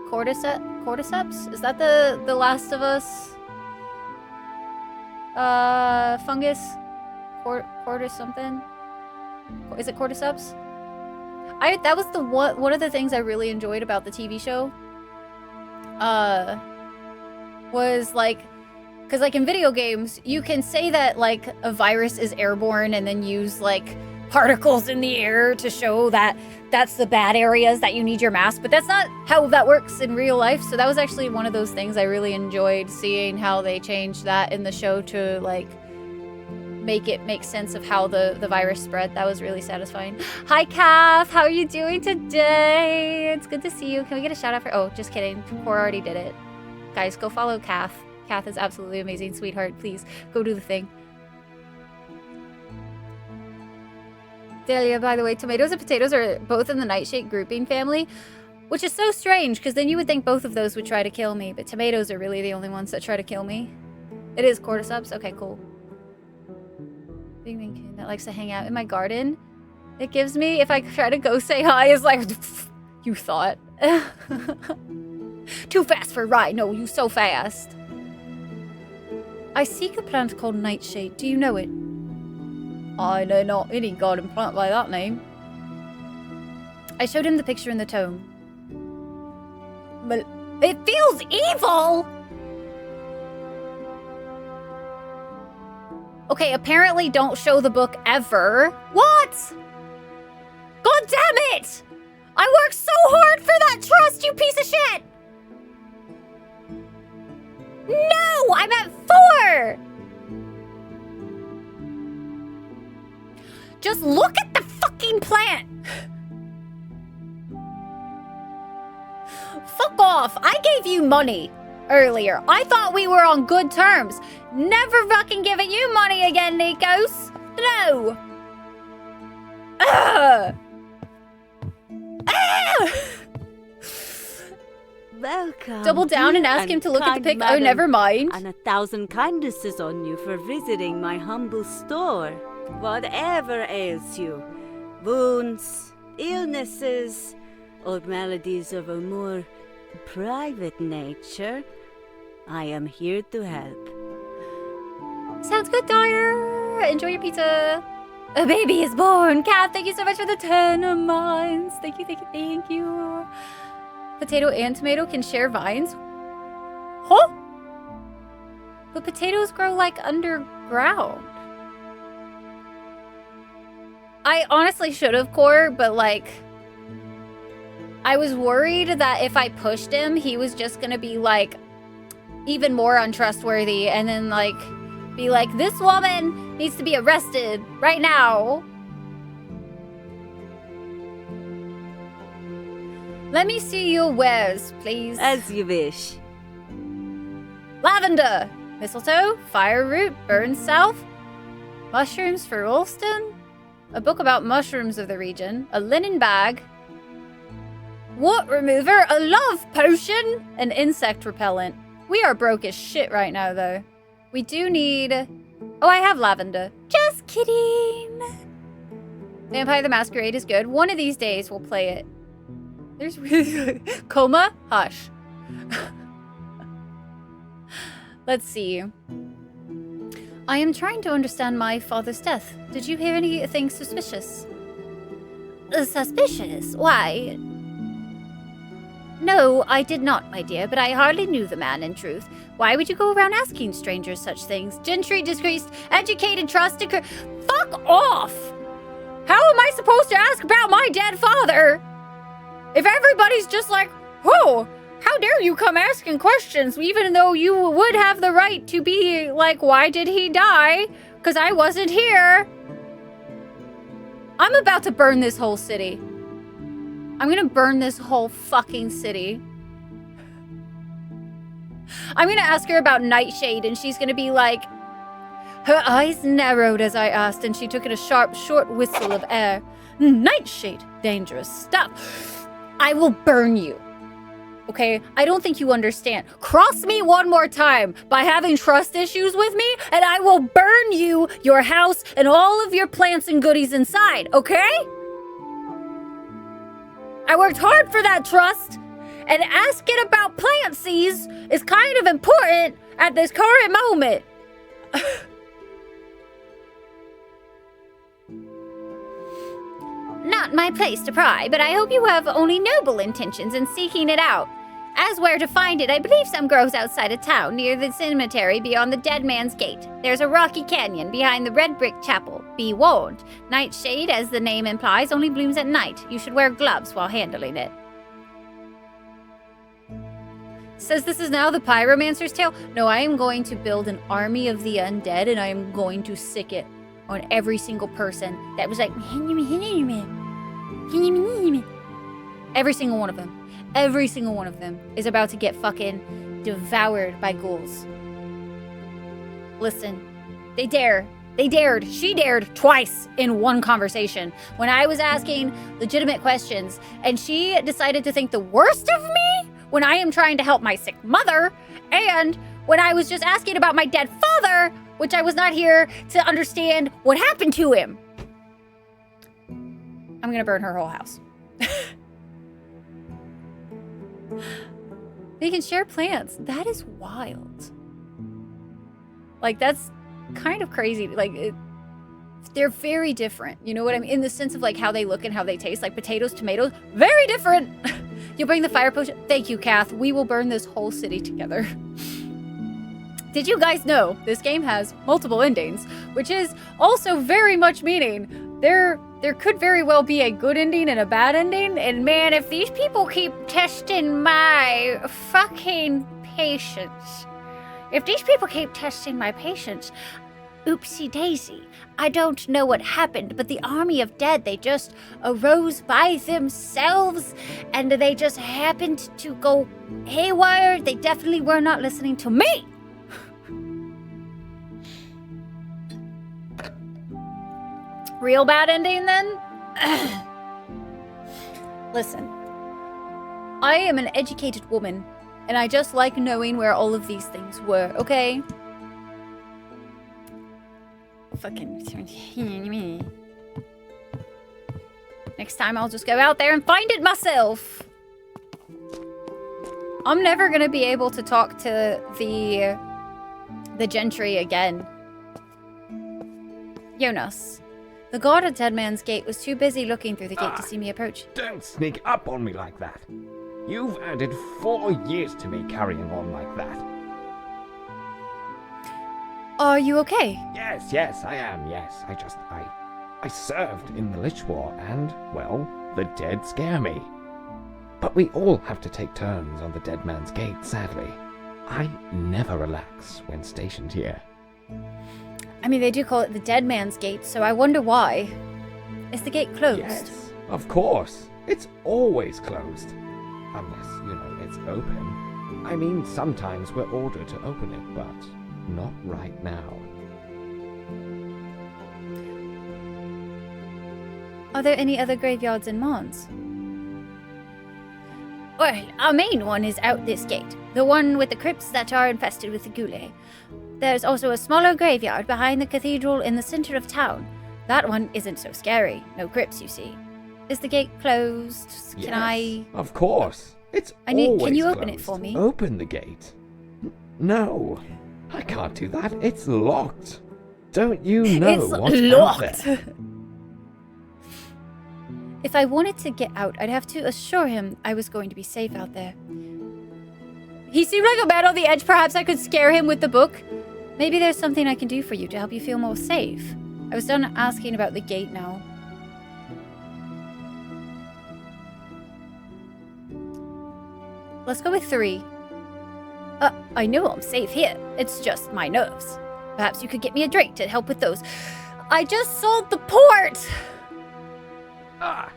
S1: Cordyceps? Is that the Last of Us? Fungus? Cordyceps something? Is it cordyceps? That was the one of the things I really enjoyed about the TV show. Was like, because like in video games, you can say that like a virus is airborne and then use like particles in the air to show that that's the bad areas that you need your mask, but that's not how that works in real life. So that was actually one of those things I really enjoyed, seeing how they changed that in the show to like make it make sense of how the virus spread. That was really satisfying. Hi, Kath. How are you doing today? It's good to see you. Can we get a shout out for... Oh, just kidding. Cora already did it. Guys, go follow Kath. Kath is absolutely amazing, sweetheart. Please, go do the thing. Delia, by the way, tomatoes and potatoes are both in the nightshade grouping family, which is so strange, because then you would think both of those would try to kill me, but tomatoes are really the only ones that try to kill me. It is cordyceps? Okay, cool. Big that likes to hang out in my garden. It gives me, if I try to go say hi, it's like, you thought. Too fast for a ride. No, you so fast. I seek a plant called nightshade. Do you know it? I know not any garden plant by that name. I showed him the picture in the tome. But it feels evil! Okay, apparently don't show the book ever. What? God damn it! I worked so hard for that trust, you piece of shit! No! I'm at 4! Just look at the fucking plant! Fuck off! I gave you money earlier. I thought we were on good terms. Never fucking giving you money again, Nikos. No. Ugh. Ugh.
S5: Welcome.
S1: Double down and ask him to look at the pic. Oh, never mind.
S5: And 1,000 kindnesses on you for visiting my humble store. Whatever ails you, wounds, illnesses, or maladies of a more private nature, I am here to help.
S1: Sounds good, Dyer. Enjoy your pizza. A baby is born. Kat, thank you so much for the 10 months. Thank you, thank you, thank you. Potato and tomato can share vines? Huh? But potatoes grow like underground. I honestly should have, Core, but like, I was worried that if I pushed him, he was just gonna be like even more untrustworthy and then like be like, this woman needs to be arrested right now. Let me see your wares, please.
S5: As you wish.
S1: Lavender, mistletoe, fire root, burn south, mushrooms for Ulston, a book about mushrooms of the region, a linen bag, wart remover, a love potion, an insect repellent. We are broke as shit right now, though. We do need... Oh, I have lavender. Just kidding. Vampire the Masquerade is good. One of these days we'll play it. There's really... Coma? Hush. Let's see. I am trying to understand my father's death. Did you hear anything suspicious? Suspicious? Why? No, I did not, my dear, but I hardly knew the man in truth. Why would you go around asking strangers such things? Gentry, disgraced, educated, trusted... Fuck off! How am I supposed to ask about my dead father? If everybody's just like, oh, how dare you come asking questions, even though you would have the right to be like, why did he die? Because I wasn't here. I'm about to burn this whole city. I'm gonna burn this whole fucking city. I'm gonna ask her about Nightshade, and she's gonna be like, her eyes narrowed as I asked, and she took in a sharp, short whistle of air. Nightshade, dangerous stuff. I will burn you. Okay, I don't think you understand. Cross me one more time by having trust issues with me, and I will burn you, your house, and all of your plants and goodies inside, okay? I worked hard for that trust, and asking about plant seeds is kind of important at this current moment. Not my place to pry, but I hope you have only noble intentions in seeking it out. As where to find it, I believe some grows outside of town, near the cemetery beyond the Dead Man's Gate. There's a rocky canyon behind the red brick chapel. Be warned. Nightshade, as the name implies, only blooms at night. You should wear gloves while handling it. Says this is now the Pyromancer's tale. No, I am going to build an army of the undead, and I am going to sick it on every single person that was like, every single one of them. Every single one of them is about to get fucking devoured by ghouls. Listen, they dared, she dared twice in one conversation. When I was asking legitimate questions, and she decided to think the worst of me when I am trying to help my sick mother, and when I was just asking about my dead father, which I was not here to understand what happened to him. I'm gonna burn her whole house. They can share plants. That is wild. Like, that's kind of crazy. Like, they're very different. You know what I mean? In the sense of, like, how they look and how they taste. Like, potatoes, tomatoes, very different. You'll bring the fire potion. Thank you, Kath. We will burn this whole city together. Did you guys know this game has multiple endings? Which is also very much meaning there could very well be a good ending and a bad ending. And man, if these people keep testing my fucking patience. If these people keep testing my patience, oopsie daisy. I don't know what happened, but the army of dead, they just arose by themselves and they just happened to go haywire. They definitely were not listening to me. Real bad ending then? Listen, I am an educated woman, and I just like knowing where all of these things were, okay? Fucking... Next time I'll just go out there and find it myself. I'm never gonna be able to talk to the gentry again. Jonas. The guard at Dead Man's Gate was too busy looking through the gate to see me approach.
S4: Don't sneak up on me like that. You've added 4 years to me carrying on like that.
S1: Are you okay?
S4: Yes, I am, yes. I served in the Lich War and, well, the dead scare me. But we all have to take turns on the Dead Man's Gate, sadly. I never relax when stationed here.
S1: I mean, they do call it the Dead Man's Gate, so I wonder why. Is the gate closed?
S4: Yes, of course. It's always closed. Unless, it's open. I mean, sometimes we're ordered to open it, but not right now.
S1: Are there any other graveyards in Mons? Well, our main one is out this gate. The one with the crypts that are infested with the ghoulie. There's also a smaller graveyard behind the cathedral in the center of town. That one isn't so scary. No crypts, you see. Is the gate closed? Can
S4: Yes, of course. It's
S1: Can
S4: always
S1: you open it
S4: closed.
S1: for me?
S4: Open the gate. No, I can't do that. It's locked. Don't you know
S1: It's
S4: what's out
S1: locked.
S4: there?
S1: If I wanted to get out, I'd have to assure him I was going to be safe out there. He seemed like a man on the edge. Perhaps I could scare him with the book. Maybe there's something I can do for you to help you feel more safe. I was done asking about the gate now. Let's go with 3. I know I'm safe here. It's just my nerves. Perhaps you could get me a drink to help with those. I just sold the port!
S4: Ah,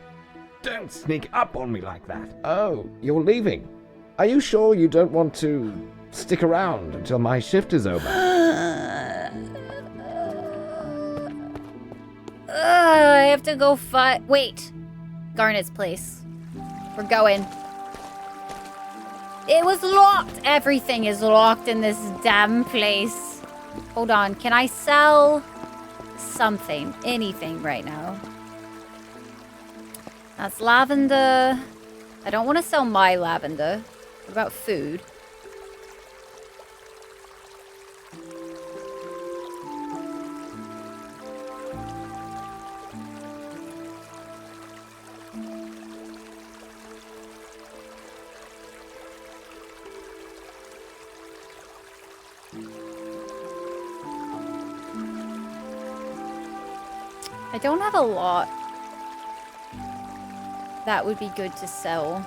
S4: don't sneak up on me like that. Oh, you're leaving. Are you sure you don't want to stick around until my shift is over?
S1: I have to go fight. Wait. Garnet's place. We're going. It was locked. Everything is locked in this damn place. Hold on. Can I sell something? Anything right now? That's lavender. I don't want to sell my lavender. What about food? I don't have a lot. That would be good to sell.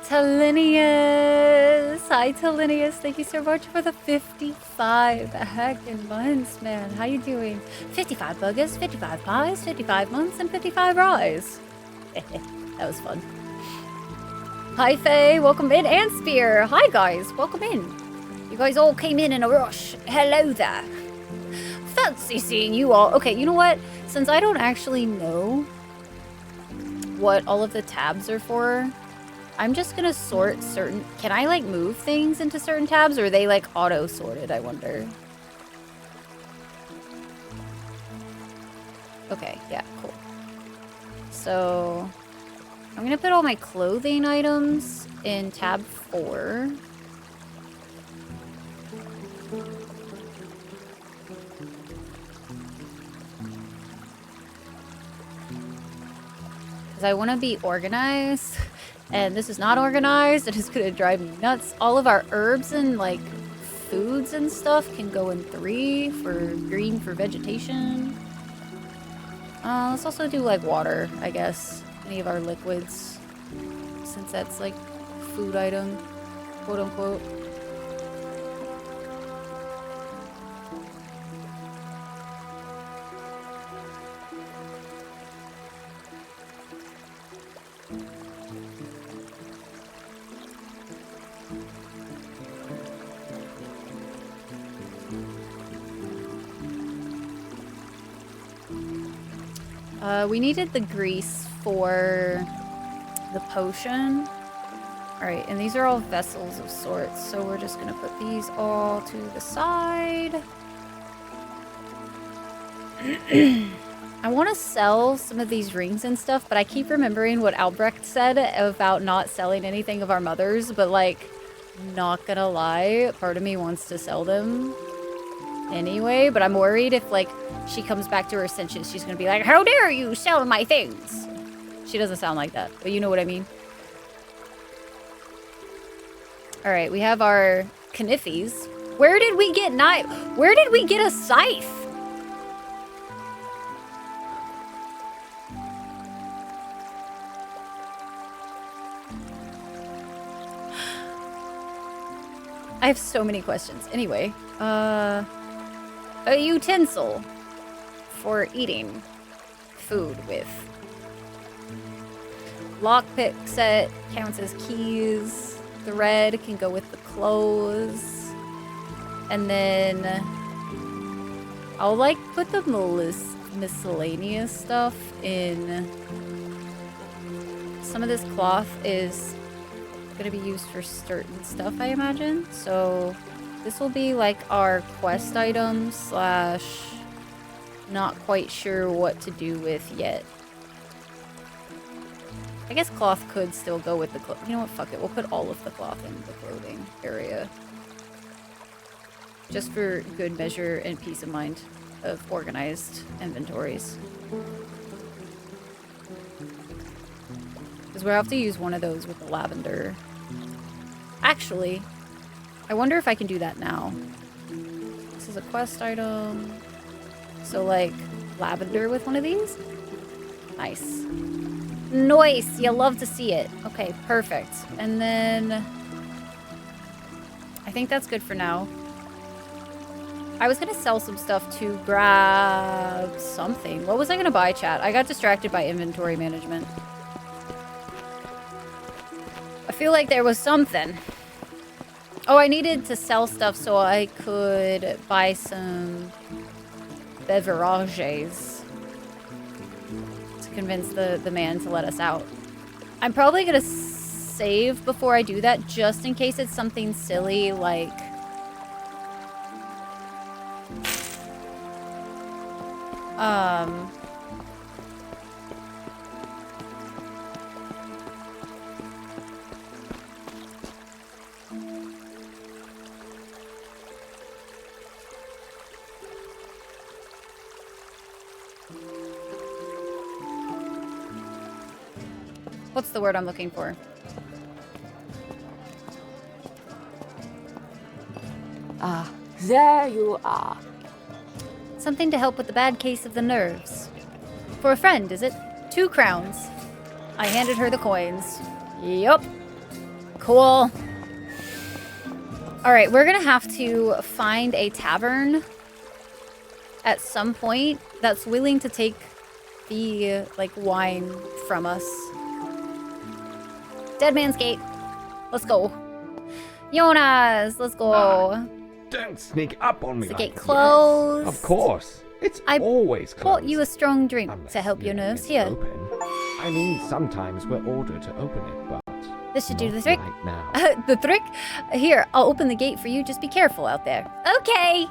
S1: Talinius! Hi, Talinius. Thank you so much for the 55 heckin' months, man. How you doing? 55 burgers, 55 pies, 55 months, and 55 rise. That was fun. Hi, Faye. Welcome in. And Spear. Hi, guys. Welcome in. You guys all came in a rush. Hello there. Fancy seeing you all. Okay, you know what? Since I don't actually know what all of the tabs are for, I'm just gonna sort certain... Can I, like, move things into certain tabs, or are they, like, auto-sorted, I wonder? Okay, yeah, cool. So, I'm gonna put all my clothing items in tab 4. Because I want to be organized. And this is not organized. It is going to drive me nuts. All of our herbs and, like, foods and stuff can go in 3 for green for vegetation. Let's also do, like, water, I guess. Any of our liquids. Since that's, like, food item, quote unquote. We needed the grease for the potion. Alright, and these are all vessels of sorts, so we're just gonna put these all to the side. I want to sell some of these rings and stuff, but I keep remembering what Albrecht said about not selling anything of our mother's, but, like, not gonna lie, part of me wants to sell them anyway, but I'm worried if, like, she comes back to her senses, she's gonna be like, how dare you sell my things? She doesn't sound like that, but you know what I mean. Alright, we have our Kniffies. Where did we get Where did we get a scythe? I have so many questions. Anyway, a utensil for eating food with. Lockpick set counts as keys. The red can go with the clothes. And then I'll like put the miscellaneous stuff in. Some of this cloth is gonna be used for certain stuff, I imagine. So this will be like our quest item slash not quite sure what to do with yet. I guess cloth could still go with the cloth. You know what? Fuck it. We'll put all of the cloth in the clothing area. Just for good measure and peace of mind of organized inventories. Because we'll have to use one of those with the lavender. Actually, I wonder if I can do that now. This is a quest item. So, like, lavender with one of these? Nice. Nice! You'll love to see it. Okay, perfect. And then I think that's good for now. I was gonna sell some stuff to grab something. What was I gonna buy, chat? I got distracted by inventory management. I feel like there was something. Oh, I needed to sell stuff so I could buy some beverages to convince the man to let us out. I'm probably gonna save before I do that, just in case it's something silly like what's the word I'm looking for?
S2: Ah, there you are.
S1: Something to help with the bad case of the nerves. For a friend, is it? 2 crowns. I handed her the coins. Yup. Cool. Alright, we're gonna have to find a tavern at some point that's willing to take the, like, wine from us. Dead Man's Gate. Let's go. Jonas, let's go.
S4: Don't sneak up on me
S1: Is the
S4: like
S1: gate
S4: this.
S1: closed?
S4: Of course. It's
S1: I
S4: always closed.
S1: bought you a strong drink
S4: Unless
S1: to help your
S4: you
S1: nerves
S4: leave
S1: here.
S4: it open. I mean, sometimes we're ordered to open it, but
S1: This should do
S4: not
S1: the trick.
S4: right now.
S1: The trick? Here, I'll open the gate for you. Just be careful out there. Okay.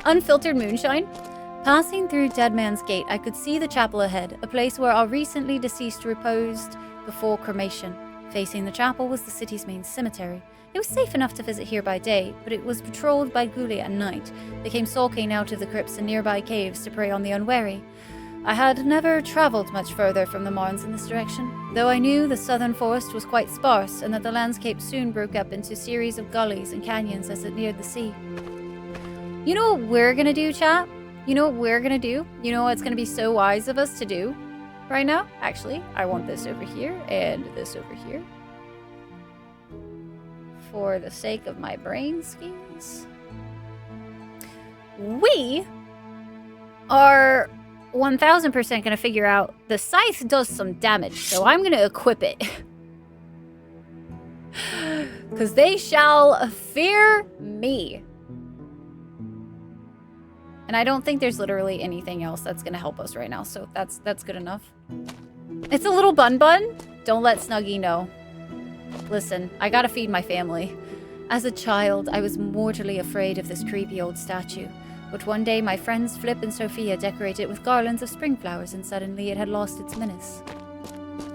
S1: Unfiltered moonshine. Passing through Dead Man's Gate, I could see the chapel ahead, a place where our recently deceased reposed before cremation. Facing the chapel was the city's main cemetery. It was safe enough to visit here by day, but it was patrolled by ghoulie at night. They came sulking out of the crypts and nearby caves to prey on the unwary. I had never travelled much further from the Marnes in this direction, though I knew the southern forest was quite sparse and that the landscape soon broke up into a series of gullies and canyons as it neared the sea. You know what we're gonna do, chat? You know what we're gonna do? You know what's gonna be so wise of us to do right now? Actually, I want this over here and this over here. For the sake of my brain skills. We are 1000% gonna figure out the scythe does some damage, so I'm gonna equip it. Because they shall fear me. And I don't think there's literally anything else that's gonna help us right now, so that's good enough. It's a little bun. Don't let Snuggy know. Listen, I gotta feed my family. As a child, I was mortally afraid of this creepy old statue. But one day, my friends Flip and Sophia decorated it with garlands of spring flowers, and suddenly it had lost its menace.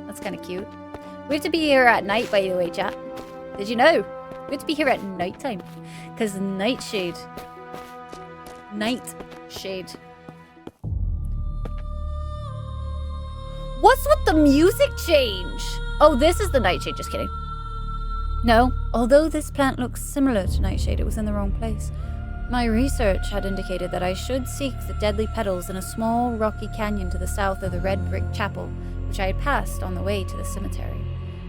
S1: That's kind of cute. We have to be here at night, by the way, chat. Did you know? We have to be here at nighttime. Because nightshade. Nightshade. What's with the music change? Oh, this is the nightshade. Just kidding. No, although this plant looks similar to Nightshade, it was in the wrong place. My research had indicated that I should seek the deadly petals in a small rocky canyon to the south of the red brick chapel, which I had passed on the way to the cemetery.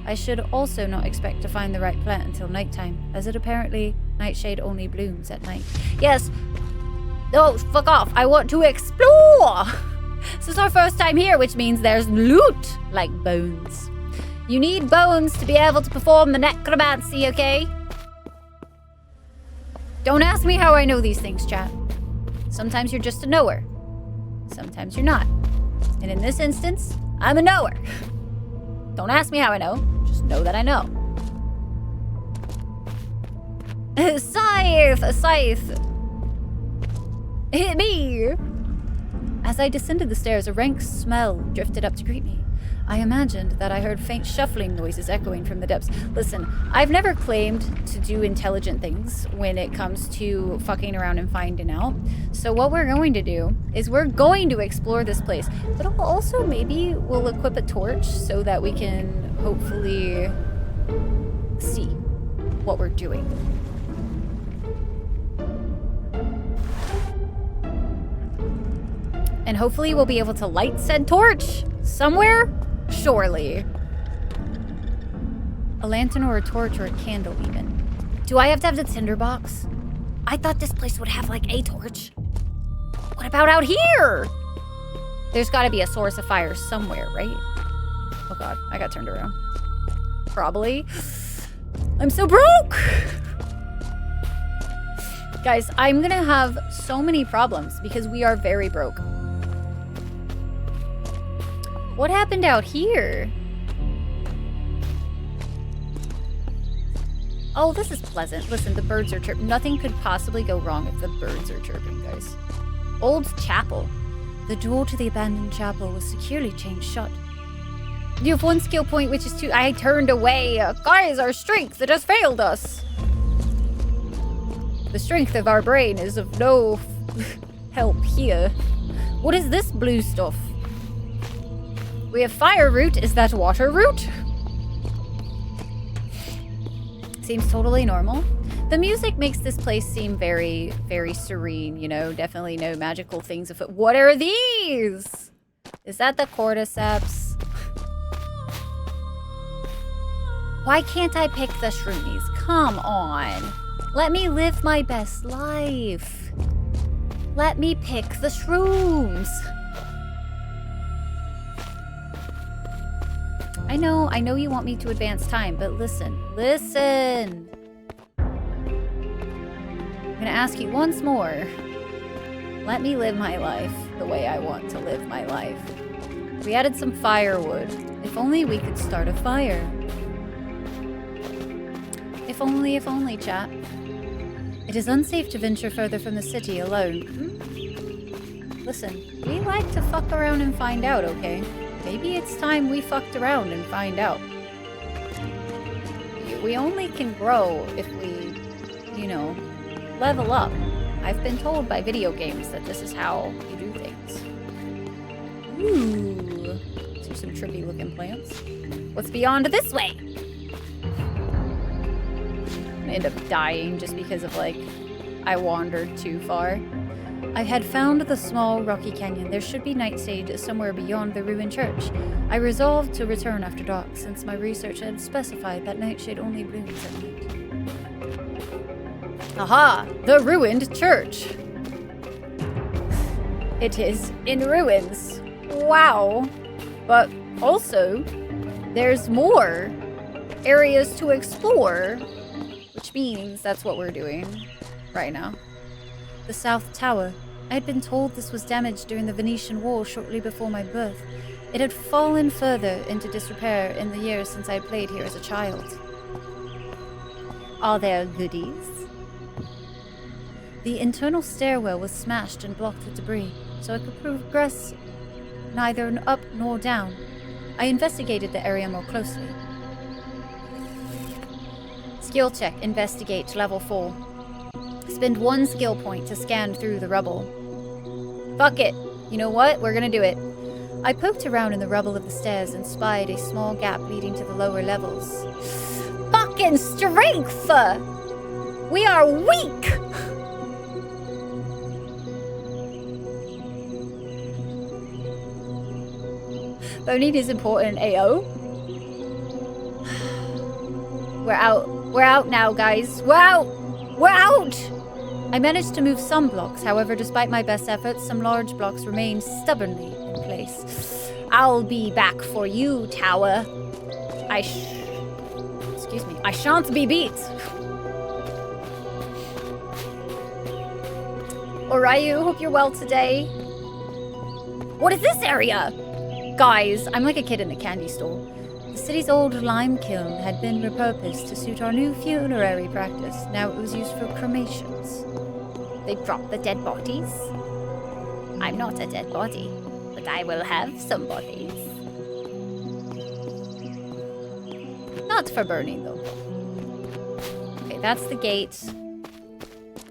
S1: I should also not expect to find the right plant until nighttime, as it apparently Nightshade only blooms at night. Yes! Oh, fuck off! I want to explore! This is our first time here, which means there's loot, like bones. You need bones to be able to perform the necromancy, okay? Don't ask me how I know these things, chat. Sometimes you're just a knower. Sometimes you're not. And in this instance, I'm a knower. Don't ask me how I know. Just know that I know. Scythe! A scythe! Hit me! As I descended the stairs, a rank smell drifted up to greet me. I imagined that I heard faint shuffling noises echoing from the depths. Listen, I've never claimed to do intelligent things when it comes to fucking around and finding out. So what we're going to do is we're going to explore this place. But also maybe we'll equip a torch so that we can hopefully see what we're doing. And hopefully we'll be able to light said torch somewhere. Surely. A lantern or a torch or a candle even. Do I have to have the tinderbox? I thought this place would have like a torch. What about out here? There's gotta be a source of fire somewhere, right? Oh god, I got turned around. Probably. I'm so broke! Guys, I'm gonna have so many problems because we are very broke. What happened out here? Oh, this is pleasant. Listen, the birds are chirping. Nothing could possibly go wrong if the birds are chirping, guys. Old chapel. The door to the abandoned chapel was securely chained shut. You have one skill point, which is 2. I turned away. Guys, our strength, it has failed us. The strength of our brain is of no help here. What is this blue stuff? We have fire root. Is that water root? Seems totally normal. The music makes this place seem very, very serene, you know? Definitely no magical things afoot. What are these? Is that the cordyceps? Why can't I pick the shroomies? Come on. Let me live my best life. Let me pick the shrooms. I know you want me to advance time, but listen. I'm gonna ask you once more. Let me live my life the way I want to live my life. We added some firewood. If only we could start a fire. If only, chat. It is unsafe to venture further from the city alone. Listen, we like to fuck around and find out, okay? Maybe it's time we fucked around and find out. We only can grow if we, you know, level up. I've been told by video games that this is how you do things. Ooh. These are some trippy looking plants. What's beyond this way? I'm gonna end up dying just because of, like, I wandered too far. I had found the small rocky canyon. There should be Nightshade somewhere beyond the ruined church. I resolved to return after dark, since my research had specified that Nightshade only blooms at night. Aha! The ruined church! It is in ruins. Wow! But also, there's more areas to explore, which means that's what we're doing right now. The South Tower. I had been told this was damaged during the Venetian War shortly before my birth. It had fallen further into disrepair in the years since I played here as a child. Are there goodies? The internal stairwell was smashed and blocked with debris, so I could progress neither up nor down. I investigated the area more closely. Skill check, investigate, level 4. Spend 1 skill point to scan through the rubble. Fuck it. You know what? We're gonna do it. I poked around in the rubble of the stairs and spied a small gap leading to the lower levels. Fuck lacking strength. We are weak. Boning is important, AO. We're out. We're out now, guys. We're out. We're out. I managed to move some blocks. However, despite my best efforts, some large blocks remain stubbornly in place. I'll be back for you, tower. Excuse me. I shan't be beat. Orayu, hope you're well today. What is this area? Guys, I'm like a kid in a candy store. The city's old lime kiln had been repurposed to suit our new funerary practice. Now it was used for cremations. They dropped the dead bodies. I'm not a dead body, but I will have some bodies. Not for burning, though. Okay, that's the gate.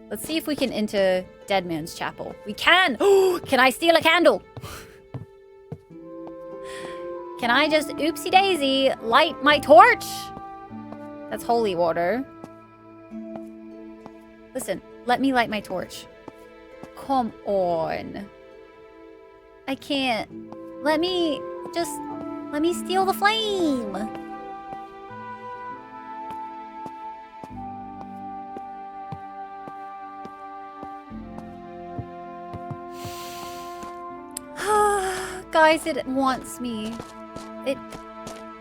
S1: Let's see if we can into Dead Man's Chapel. We can! Can I steal a candle? Can I just, oopsie daisy, light my torch? That's holy water. Listen, let me light my torch. Come on. I can't. Let me steal the flame. Guys, it wants me.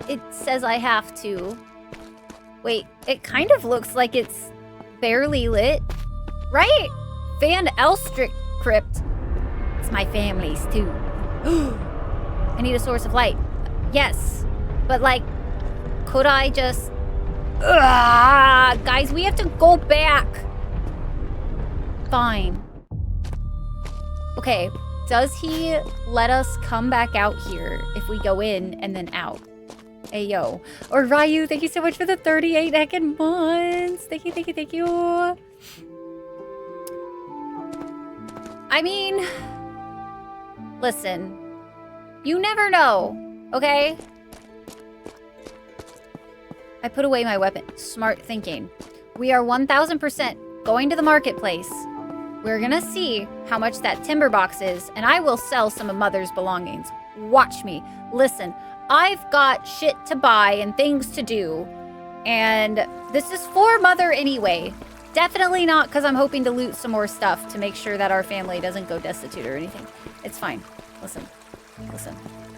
S1: It says I have to. Wait, it kind of looks like it's barely lit. Right? Van Elstrick Crypt. It's my family's too. I need a source of light. Yes. But like, could I just... guys, we have to go back. Fine. Okay. Does he let us come back out here if we go in and then out? Ayo. Or Ryu, thank you so much for the 38 heckin' months. Thank you, thank you, thank you. I mean, listen, you never know, okay? I put away my weapon. Smart thinking. We are 1000% going to the marketplace. We're gonna see how much that timber box is, and I will sell some of Mother's belongings. Watch me. Listen, I've got shit to buy and things to do, and this is for Mother anyway. Definitely not because I'm hoping to loot some more stuff to make sure that our family doesn't go destitute or anything. It's fine. Listen.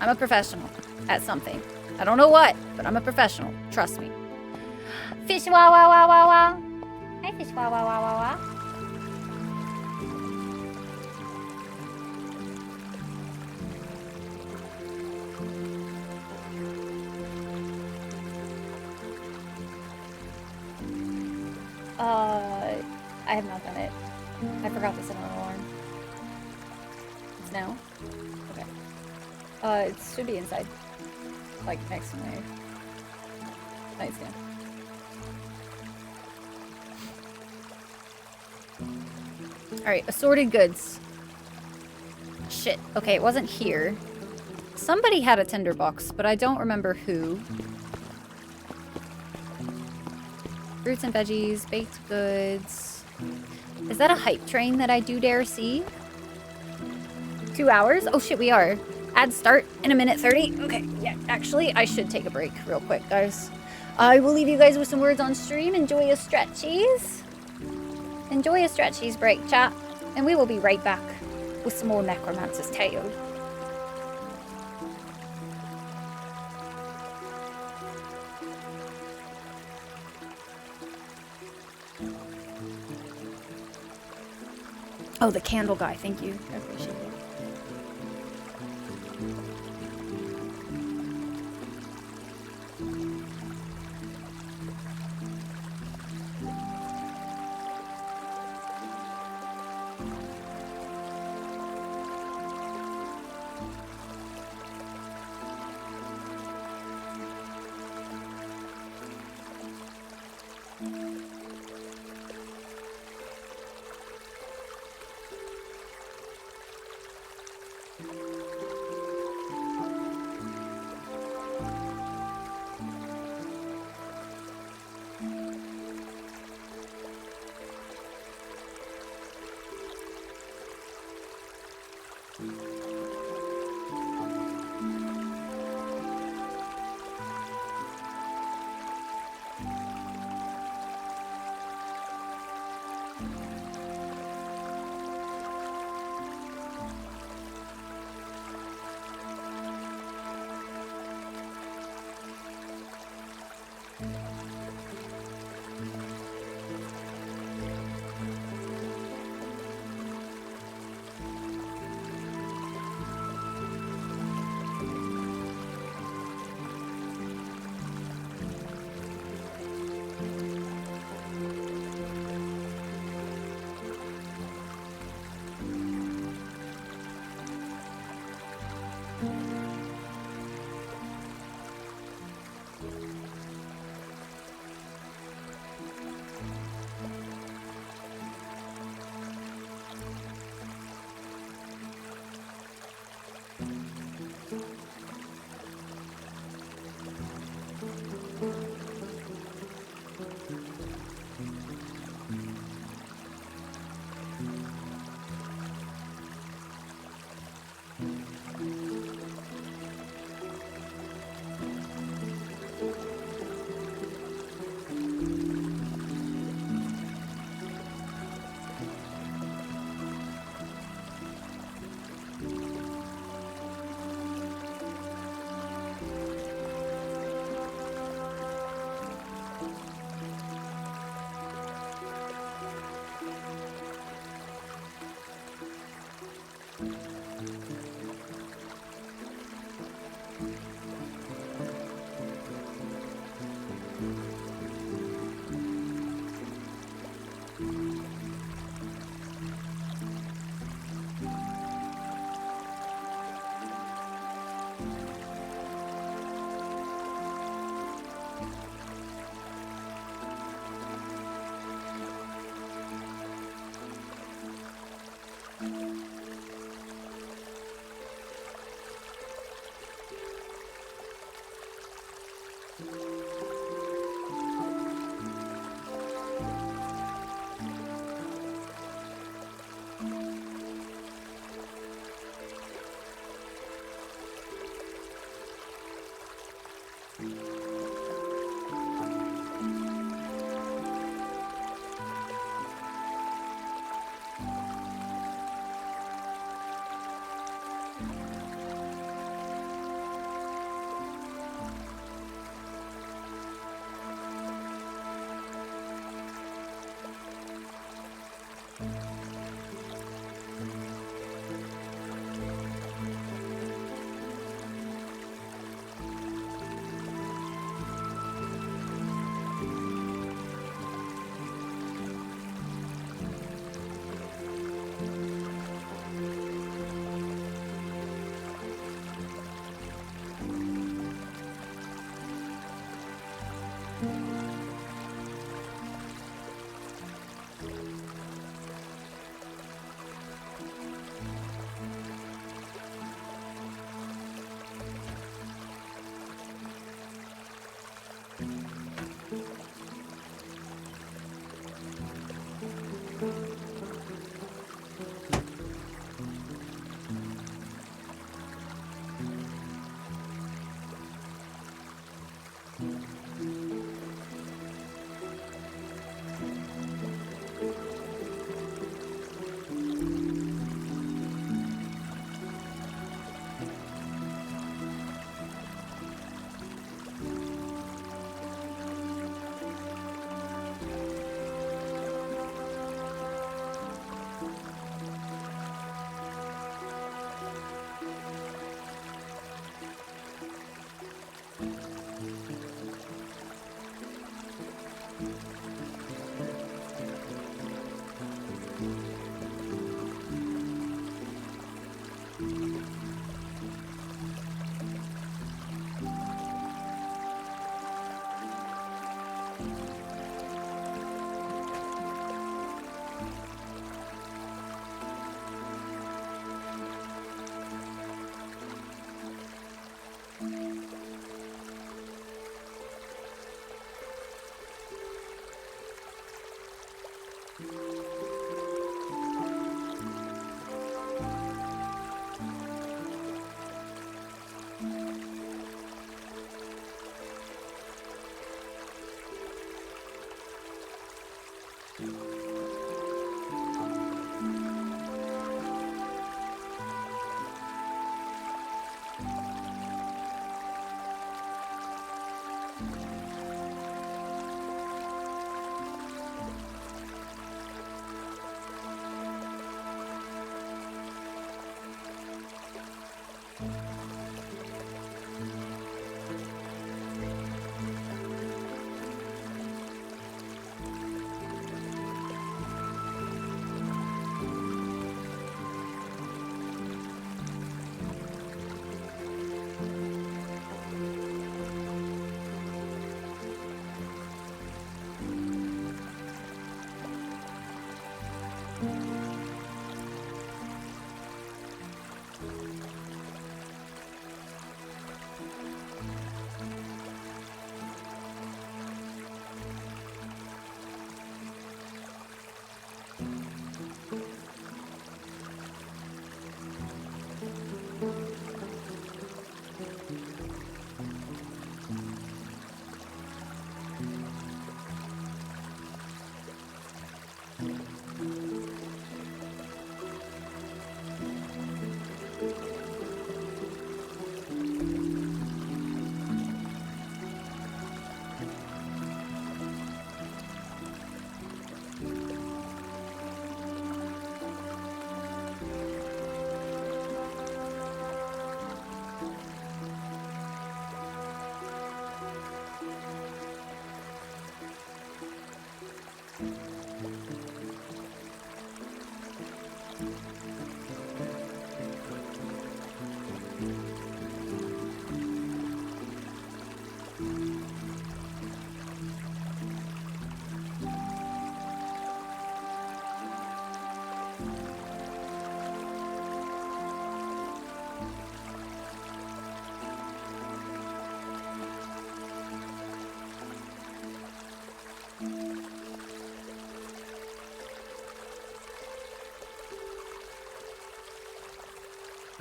S1: I'm a professional at something. I don't know what, but I'm a professional. Trust me. Fish wow wow wow wow wow. Hi, fish wow wow wow wow wow. I have not done it. I forgot to set an alarm. It's now? Okay. It should be inside. Like, next to my nightstand. Alright, assorted goods. Shit. Okay, it wasn't here. Somebody had a tinderbox, but I don't remember who. Fruits and veggies, baked goods. Is that a hype train that I do dare see? 2 hours? Oh shit, we are. Add start in a minute 30. Okay, yeah, actually, I should take a break real quick, guys. I will leave you guys with some words on stream. Enjoy your stretchies. Enjoy your stretchies break, chat. And we will be right back with some more Necromancer's Tale. Oh, the candle guy. Thank you. I appreciate it.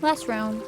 S1: Last round.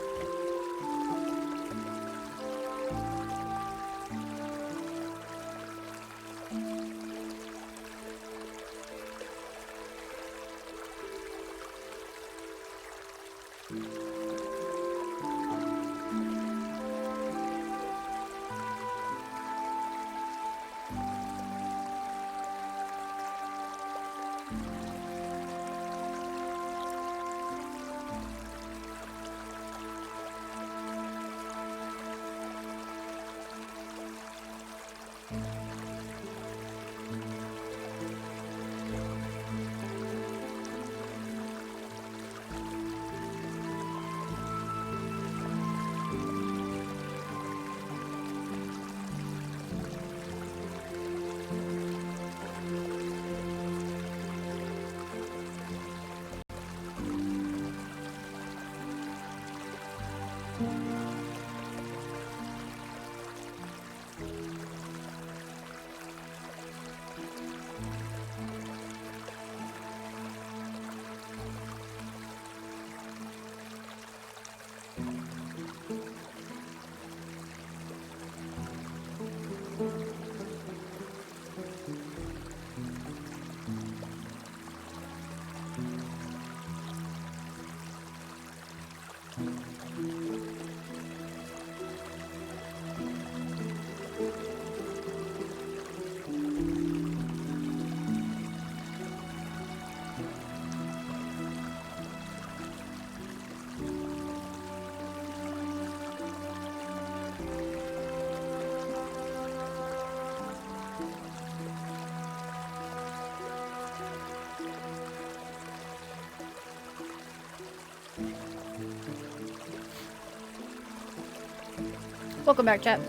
S1: Welcome back, chat.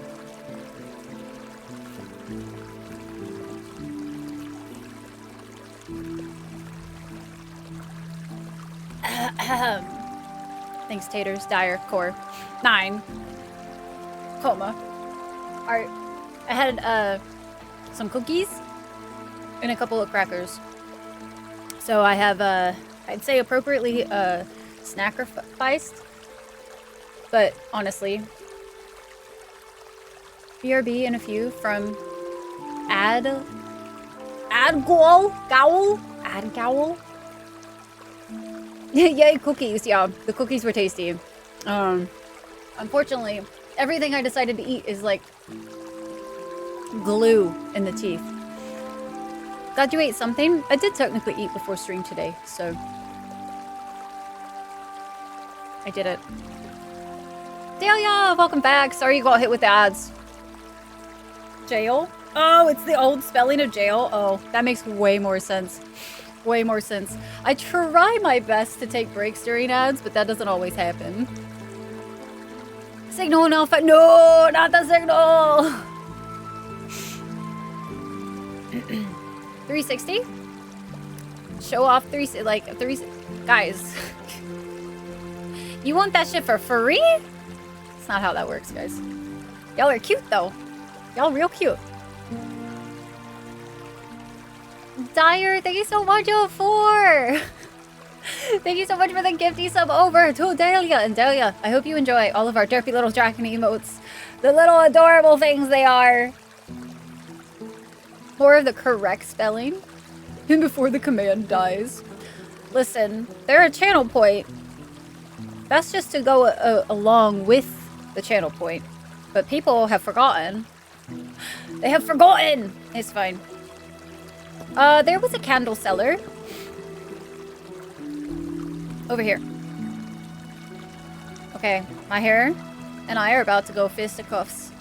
S1: Thanks, Taters. Dire. Core. 9. Coma. Alright. I had, some cookies and a couple of crackers. So I have, I'd say appropriately, snackerficed. But, honestly, BRB and a few from Adgowl. Yay, cookies. Yeah, the cookies were tasty. Unfortunately, everything I decided to eat is like glue in the teeth. Glad you ate something. I did technically eat before stream today, so I did it. Delia, welcome back. Sorry you got hit with the ads. Jail? Oh, it's the old spelling of jail. Oh, that makes way more sense. Way more sense. I try my best to take breaks during ads, but that doesn't always happen. Signal no, no, not the signal. 360? Show off 3, like 3, guys. You want that shit for free? That's not how that works, guys. Y'all are cute though. Y'all real cute. Dire, thank you so much for thank you so much for the gifty sub over to Delia. And Delia, I hope you enjoy all of our derpy little dragon emotes. The little adorable things they are. More of the correct spelling. And before the command dies. Listen, they're a channel point. That's just to go along with the channel point. But people have forgotten. They have forgotten! It's fine. There was a candle seller. Over here. Okay, my hair and I are about to go fisticuffs.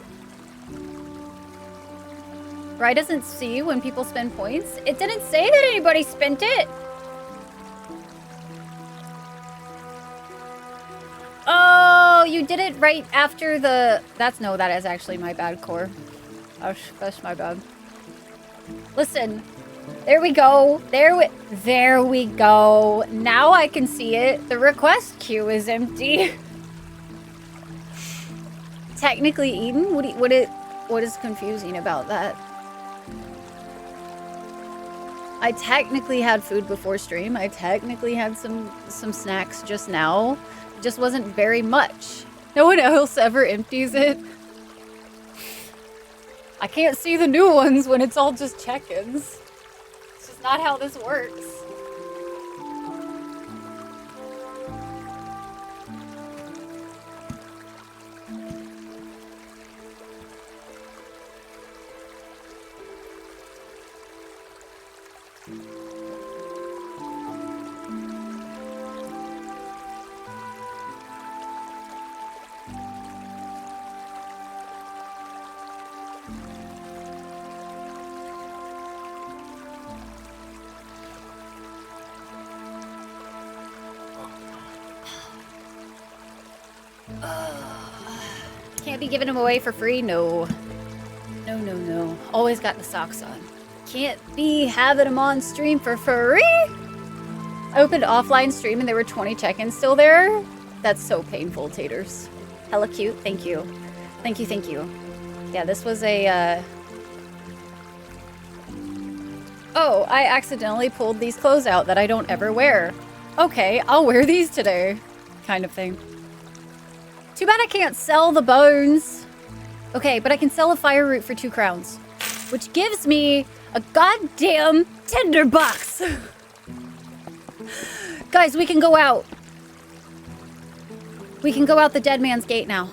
S1: Rye doesn't see when people spend points. It didn't say that anybody spent it. Oh, you did it right after the... that is actually my bad, Core. That's my bad. Listen. There we go. There we go. Now I can see it. The request queue is empty. Technically eaten? What is confusing about that? I technically had food before stream. I technically had some snacks just now. It just wasn't very much. No one else ever empties it. I can't see the new ones when it's all just check-ins. It's just not how this works. Can't be giving them away for free? No. No, no, no. Always got the socks on. Can't be having them on stream for free? I opened offline stream and there were 20 check-ins still there. That's so painful, taters. Hella cute. Thank you. Thank you, thank you. Yeah, this was a, Oh, I accidentally pulled these clothes out that I don't ever wear. Okay, I'll wear these today. Kind of thing. Too bad I can't sell the bones. Okay, but I can sell a fire root for 2 crowns, which gives me a goddamn tinderbox. Guys, we can go out. We can go out the dead man's gate now.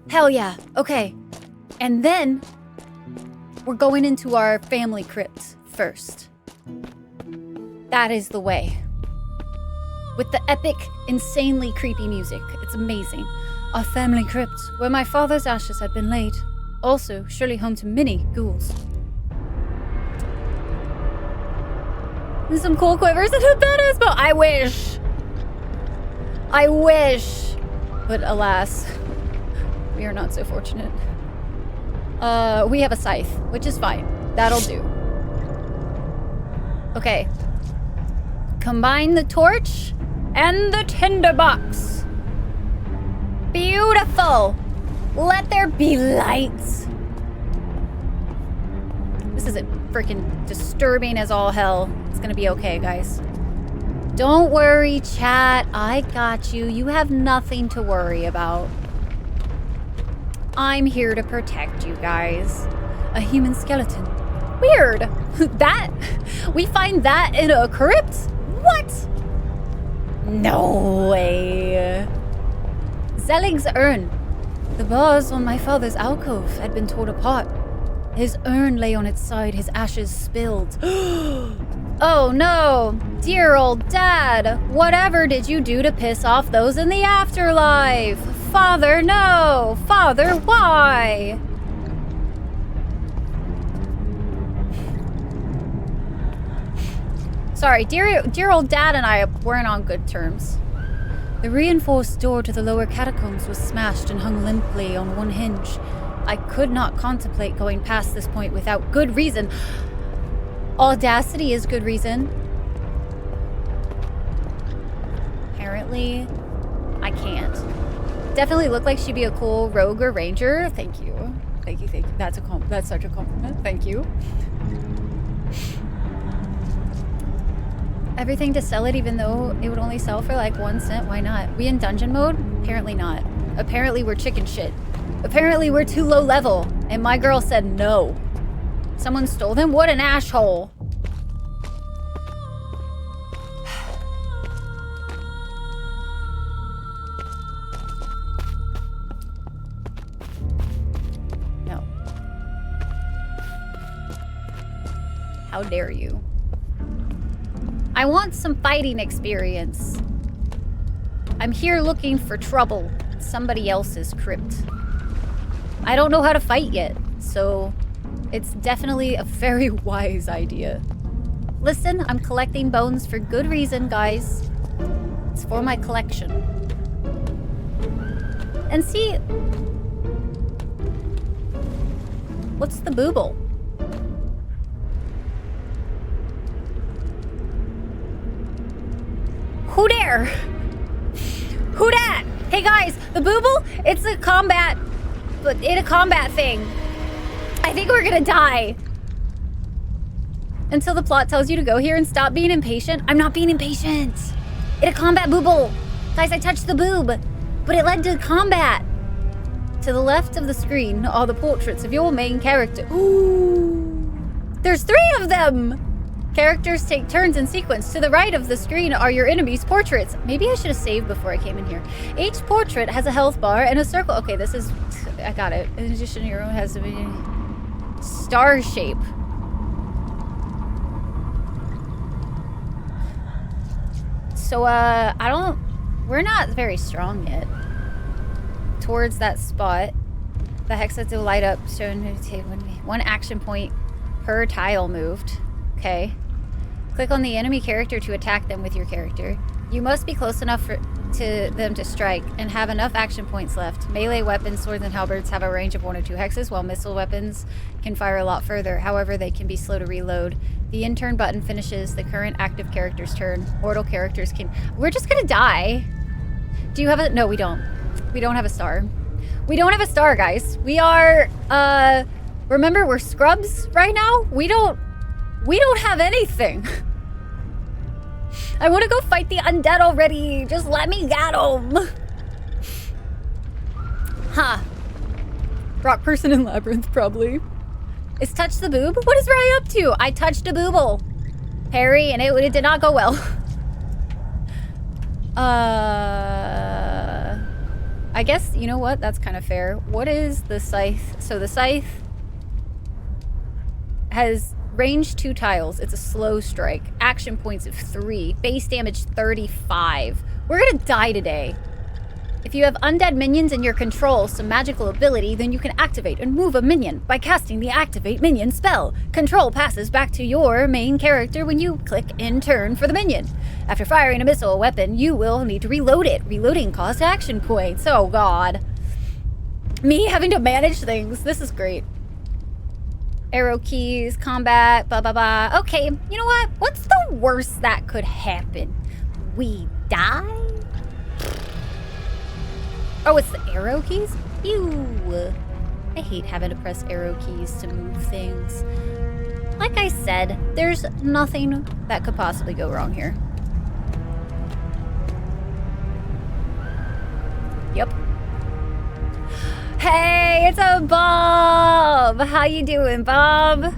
S1: Hell yeah. Okay. And then we're going into our family crypt first. That is the way. With the epic, insanely creepy music. It's amazing. Our family crypt, where my father's ashes had been laid. Also, surely home to many ghouls. And some cool quivers and a badass bow. I wish. I wish. But alas, we are not so fortunate. We have a scythe, which is fine. That'll do. Okay. Combine the torch and the tinderbox. Beautiful. Let there be lights. This is freaking disturbing as all hell. It's gonna be okay, guys. Don't worry, chat. I got you. You have nothing to worry about. I'm here to protect you guys. A human skeleton. Weird. That? We find that in a crypt? What? No way. Zelig's urn. The bars on my father's alcove had been torn apart. His urn lay on its side, his ashes spilled. Oh no! Dear old dad! Whatever did you do to piss off those in the afterlife? Father, no! Father, why? Sorry, dear old dad and I weren't on good terms. The reinforced door to the lower catacombs was smashed and hung limply on one hinge. I could not contemplate going past this point without good reason. Audacity is good reason. Apparently, I can't. Definitely looked like she'd be a cool rogue or ranger. Thank you. Thank you, thank you. That's such a compliment. Thank you. Everything to sell it even though it would only sell for like 1 cent. Why not? We in dungeon mode? Apparently not. Apparently we're chicken shit. Apparently we're too low level. And my girl said no. Someone stole them? What an asshole. No. How dare you? I want some fighting experience. I'm here looking for trouble in somebody else's crypt. I don't know how to fight yet, so it's definitely a very wise idea. Listen, I'm collecting bones for good reason, guys. It's for my collection. And see... What's the booble? Who dare? Who dat? Hey guys, the booble, it's a combat, but in a combat thing. I think we're gonna die. Until the plot tells you to go here and stop being impatient. I'm not being impatient. It's a combat booble. Guys, I touched the boob, but it led to combat. To the left of the screen are the portraits of your main character. Ooh, there's 3 of them. Characters take turns in sequence. To the right of the screen are your enemies' portraits. Maybe I should have saved before I came in here. Each portrait has a health bar and a circle. Okay, this is, I got it. In addition, your own has to be star shape. So, we're not very strong yet. Towards that spot. The hexes will light up, showing 1 action point per tile moved. Okay. Click on the enemy character to attack them with your character. You must be close enough to them to strike and have enough action points left. Melee weapons, swords, and halberds have a range of 1 or 2 hexes, while missile weapons can fire a lot further. However, they can be slow to reload. The end turn button finishes the current active character's turn. Mortal characters can... We're just gonna die. Do you have a... No, we don't. We don't have a star. We don't have a star, guys. We are, remember, we're scrubs right now? We don't have anything. I want to go fight the undead already. Just let me get them. Huh. Rock person in labyrinth, probably. Is touch the boob? What is Rye up to? I touched a booble. Harry, and it did not go well. I guess, you know what? That's kind of fair. What is the scythe? So the scythe has range 2 tiles. It's a slow strike. Action points of 3. Base damage 35. We're gonna die today. If you have undead minions in your control, some magical ability, then you can activate and move a minion by casting the Activate Minion spell. Control passes back to your main character when you click in turn for the minion. After firing a missile weapon, you will need to reload it. Reloading costs action points. Oh god. Me having to manage things. This is great. Arrow keys, combat, blah blah blah. Okay, you know what? What's the worst that could happen? We die? Oh, it's the arrow keys? Ew. I hate having to press arrow keys to move things. Like I said, there's nothing that could possibly go wrong here. Yep. Hey, it's a Bob! How you doing, Bob?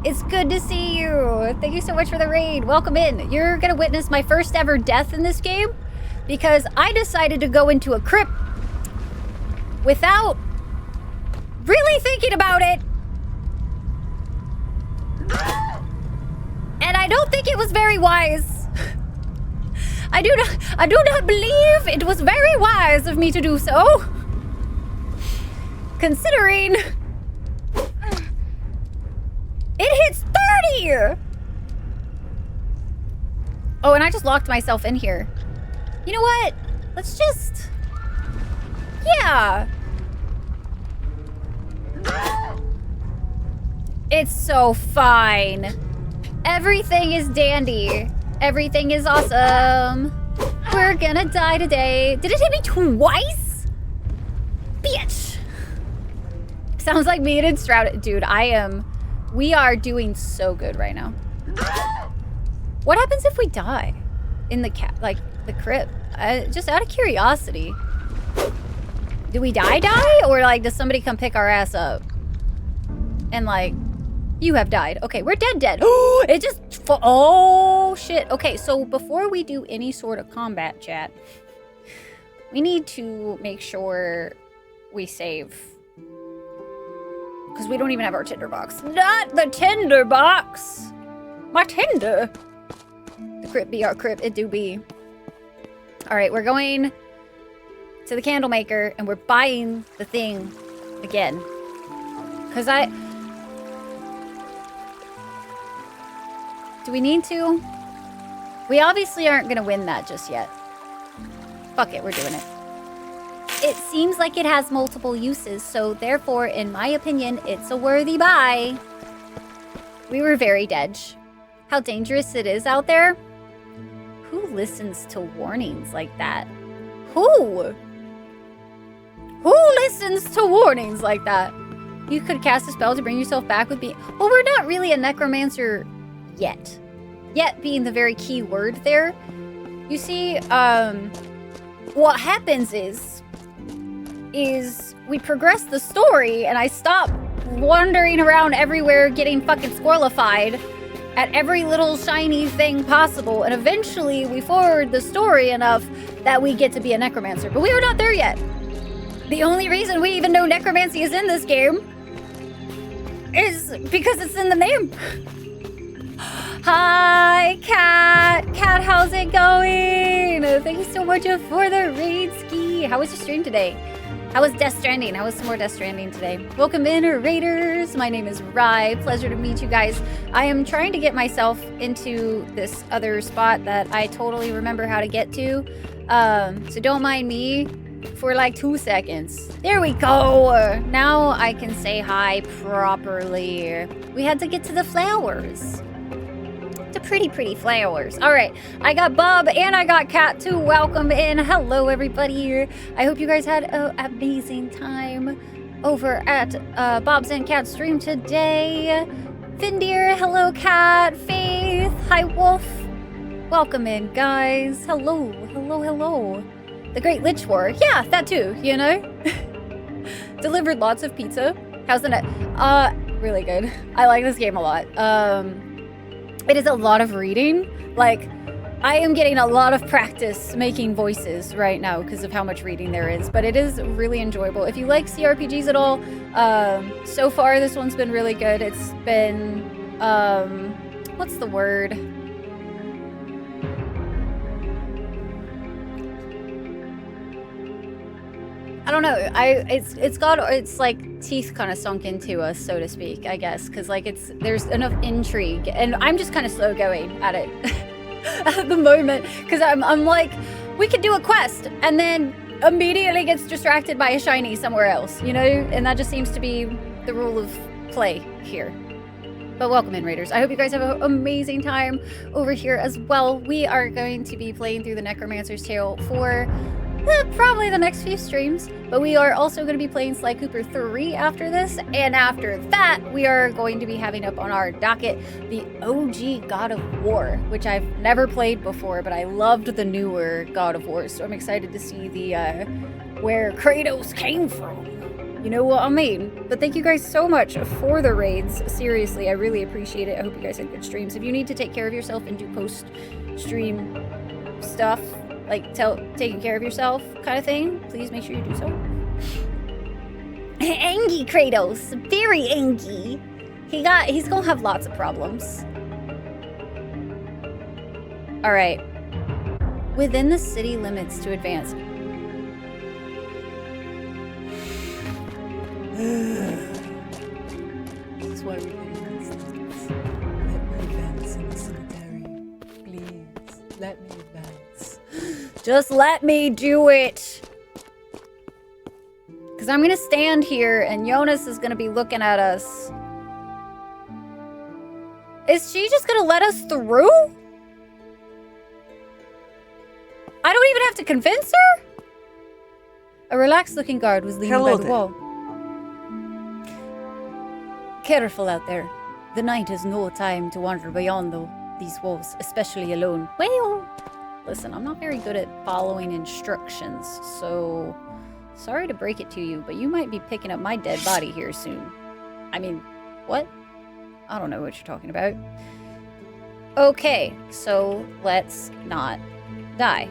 S1: It's good to see you. Thank you so much for the raid. Welcome in. You're gonna witness my first ever death in this game because I decided to go into a crypt without really thinking about it. And I don't think it was very wise. I do not believe it was very wise of me to do so. Considering it hits 30. Oh, and I just locked myself in here. You know what? Let's just... Yeah. It's so fine. Everything is dandy. Everything is awesome. We're gonna die today. Did it hit me twice? Bitch. Sounds like me and Stroud. Dude, we are doing so good right now. What happens if we die? In the the crypt? Just out of curiosity. Do we die? Or like, does somebody come pick our ass up? And like, you have died. Okay, we're dead. Oh, it just, oh shit. Okay, so before we do any sort of combat chat, we need to make sure we save. Because we don't even have our tinder box. Not the tinder box! My tinder! The crypt be our crypt, it do be. Alright, we're going to the candle maker and we're buying the thing again. Because do we need to? We obviously aren't going to win that just yet. Fuck it, we're doing it. It seems like it has multiple uses, so therefore, in my opinion, it's a worthy buy. We were very dead. How dangerous it is out there? Who listens to warnings like that? Who? Who listens to warnings like that? You could cast a spell to bring yourself back with being... Well, we're not really a necromancer yet. Yet being the very key word there. You see, what happens is we progress the story, and I stop wandering around everywhere getting fucking squirrelified at every little shiny thing possible, and eventually we forward the story enough that we get to be a necromancer. But we are not there yet. The only reason we even know necromancy is in this game is because it's in the name. Hi, Kat. Kat, how's it going? Thank you so much for the raid ski. How was your stream today? How was Death Stranding? How was some more Death Stranding today? Welcome in, Raiders. My name is Rye. Pleasure to meet you guys. I am trying to get myself into this other spot that I totally remember how to get to. So don't mind me for like 2 seconds. There we go. Now I can say hi properly. We had to get to the flowers. The pretty flowers. All right, I got Bob and I got Kat to welcome in. Hello, everybody. I hope you guys had an amazing time over at Bob's and Kat's stream today. Findir, hello, Kat. Faith, hi, Wolf. Welcome in, guys. Hello. The Great Lich War. Yeah, that too, you know? Delivered lots of pizza. How's the net? Really good. I like this game a lot. It is a lot of reading. Like, I am getting a lot of practice making voices right now because of how much reading there is, but it is really enjoyable. If you like CRPGs at all, so far this one's been really good. It's been, what's the word? I don't know. It's like teeth kind of sunk into us, so to speak, I guess, because like there's enough intrigue, and I'm just kind of slow going at it at the moment because I'm like, we could do a quest and then immediately gets distracted by a shiny somewhere else, you know, and that just seems to be the rule of play here. But welcome in, Raiders. I hope you guys have an amazing time over here as well. We are going to be playing through the Necromancer's Tale for probably the next few streams, but we are also going to be playing Sly Cooper 3 after this, and after that we are going to be having up on our docket the OG God of War, which I've never played before, but I loved the newer God of War, so I'm excited to see the where Kratos came from. You know what I mean? But thank you guys so much for the raids. Seriously, I really appreciate it. I hope you guys had good streams. If you need to take care of yourself and do post-stream stuff, like taking care of yourself kind of thing, please make sure you do so. Angy Kratos, very angy. He's gonna have lots of problems. All right, within the city limits to advance.
S6: This is why we put in these things. Let me advance in the cemetery. Please, let me advance.
S1: Just let me do it. Because I'm going to stand here and Jonas is going to be looking at us. Is she just going to let us through? I don't even have to convince her? A relaxed looking guard was leaning by the wall. Careful out there. The night has no time to wander beyond these walls, especially alone. Well, listen, I'm not very good at following instructions, so sorry to break it to you, but you might be picking up my dead body here soon. I mean, what? I don't know what you're talking about. Okay, so let's not die.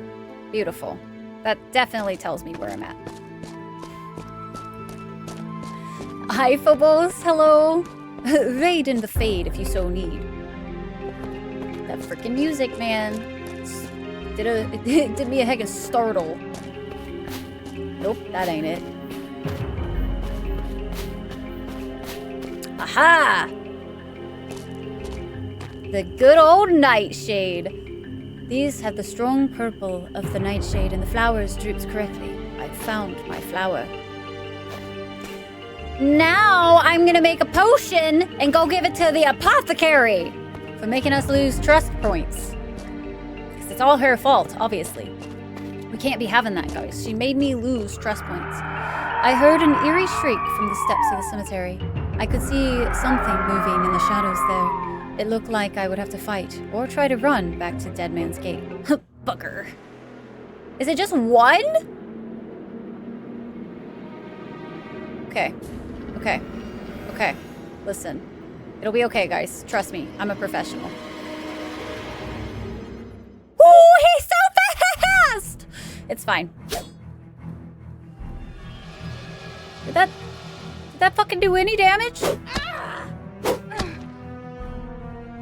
S1: Beautiful. That definitely tells me where I'm at. Hi, Phobos. Hello. Raid in the fade if you so need. That freaking music, man. It did me a heckin' startle. Nope, that ain't it. Aha! The good old nightshade. These have the strong purple of the nightshade and the flowers droops correctly. I found my flower. Now I'm gonna make a potion and go give it to the apothecary for making us lose trust points. Because it's all her fault, obviously. We can't be having that, guys. She made me lose trust points. I heard an eerie shriek from the steps of the cemetery. I could see something moving in the shadows there. It looked like I would have to fight or try to run back to Dead Man's Gate. Fucker. Is it just one? Okay. Okay. Okay. Listen. It'll be okay, guys. Trust me. I'm a professional. Oh, he's so fast! It's fine. Did that fucking do any damage?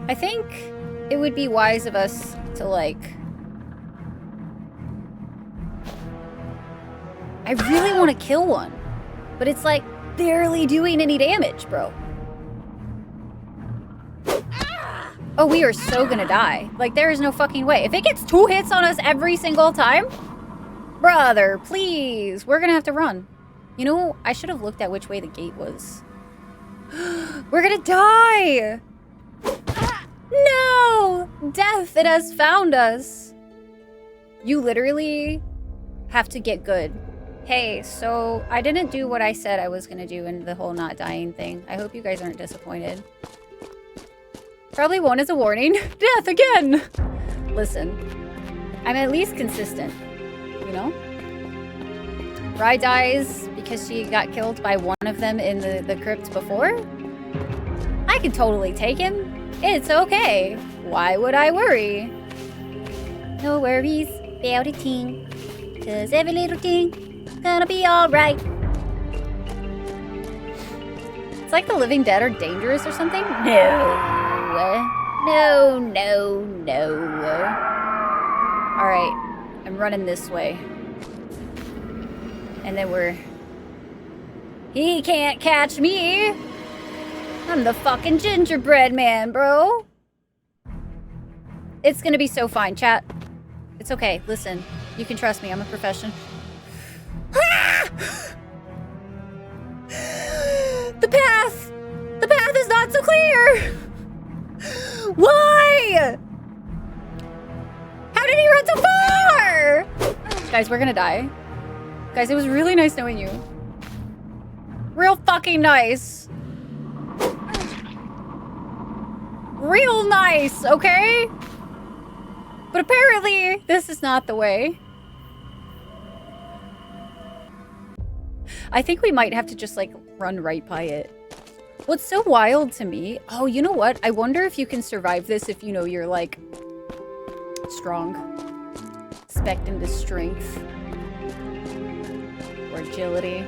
S1: I think it would be wise of us to, like... I really want to kill one. But it's, like, barely doing any damage, bro. Oh, we are so gonna die. Like, there is no fucking way. If it gets 2 hits on us every single time... Brother, please. We're gonna have to run. You know, I should have looked at which way the gate was. We're gonna die! No! Death, it has found us. You literally have to get good. Hey, so I didn't do what I said I was gonna do in the whole not dying thing. I hope you guys aren't disappointed. Probably one is a warning. Death again! Listen, I'm at least consistent, you know? Rye dies because she got killed by one of them in the crypt before. I can totally take him. It's okay. Why would I worry? No worries about a thing, 'cause every little thing gonna be alright. It's like the living dead are dangerous or something? No. No, no, no. Alright, I'm running this way. And then he can't catch me! I'm the fucking gingerbread man, bro! It's gonna be so fine, chat. It's okay, listen. You can trust me, I'm a professional. Ah! The path! The path is not so clear! Why? How did he run so far? Guys, we're gonna die. Guys, it was really nice knowing you. Real fucking nice. Real nice, okay? But apparently, this is not the way. I think we might have to just, like, run right by it. What's so wild to me... Oh, you know what? I wonder if you can survive this if, you know, you're, like, strong. Spec into strength. Or agility.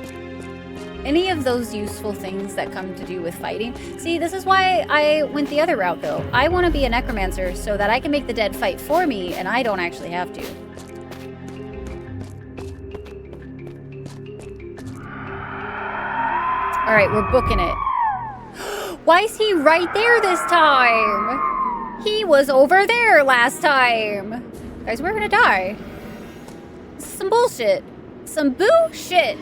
S1: Any of those useful things that come to do with fighting. See, this is why I went the other route, though. I want to be a necromancer so that I can make the dead fight for me, and I don't actually have to. Alright, we're booking it. Why is he right there this time? He was over there last time. Guys, we're gonna die. This is some bullshit. Some bullshit.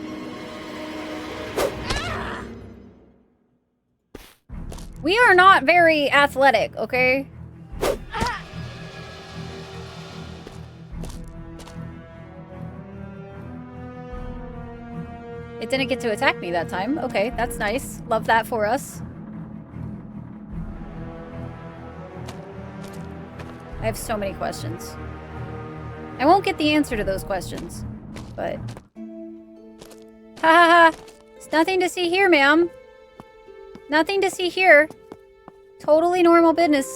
S1: We are not very athletic, okay? It didn't get to attack me that time. Okay, that's nice. Love that for us. I have so many questions. I won't get the answer to those questions, but... Ha ha ha! There's nothing to see here, ma'am. Nothing to see here. Totally normal business.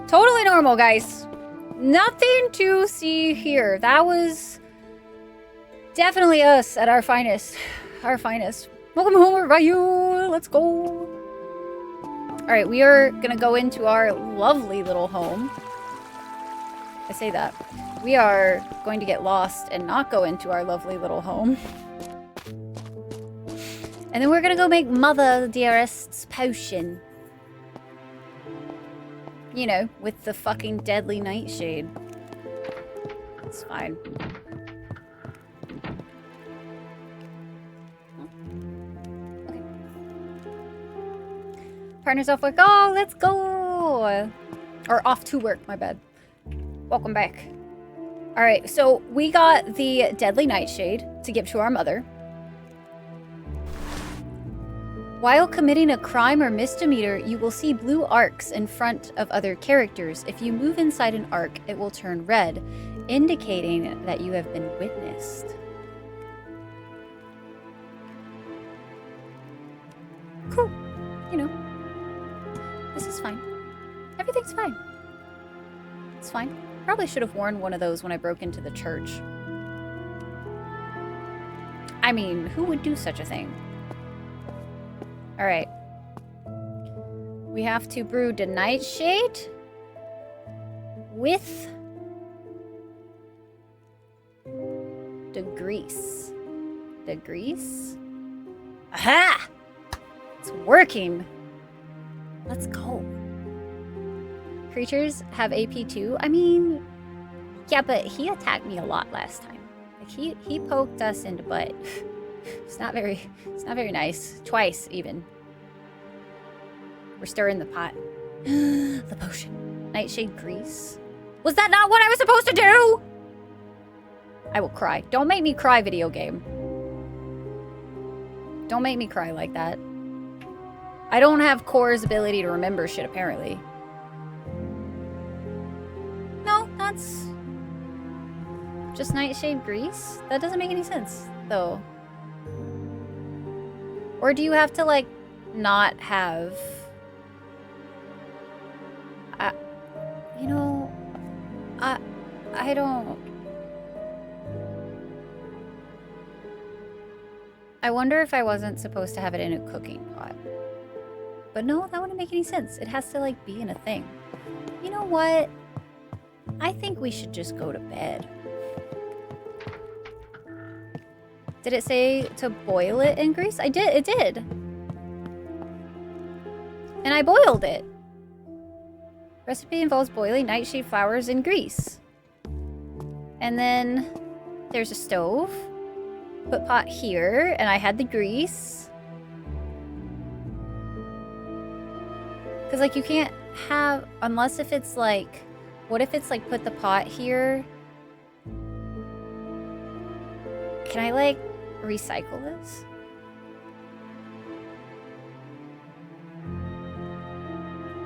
S1: Totally normal, guys. Nothing to see here. That was definitely us at our finest. Our finest. Welcome home, everybody. Let's go. Alright, we are gonna go into our lovely little home. I say that. We are going to get lost and not go into our lovely little home. And then we're gonna go make Mother Dearest's potion. You know, with the fucking deadly nightshade. It's fine. Okay. Partners off work. Oh, let's go! Or off to work, my bad. Welcome back. Alright, so we got the deadly nightshade to give to our mother. While committing a crime or misdemeanor, you will see blue arcs in front of other characters. If you move inside an arc, it will turn red, indicating that you have been witnessed. Cool. You know, this is fine. Everything's fine. It's fine. Probably should have worn one of those when I broke into the church. I mean, who would do such a thing? Alright. We have to brew the nightshade with the grease. The grease? Aha! It's working! Let's go. Creatures have AP too? I mean, yeah, but he attacked me a lot last time. Like he poked us in the butt. It's not very nice. Twice, even. We're stirring the pot. The potion. Nightshade grease. Was that not what I was supposed to do? I will cry. Don't make me cry, video game. Don't make me cry like that. I don't have Core's ability to remember shit, apparently. No, that's... just nightshade grease? That doesn't make any sense, though. Or do you have to, like, not have... you know... I don't... I wonder if I wasn't supposed to have it in a cooking pot. But no, that wouldn't make any sense. It has to, like, be in a thing. You know what? I think we should just go to bed. Did it say to boil it in grease? I did. It did. And I boiled it. Recipe involves boiling nightshade flowers in grease. And then there's a stove. Put pot here, and I had the grease. Because, like, you can't have... unless if it's, like... what if it's, like, put the pot here? Can I, like, recycle this?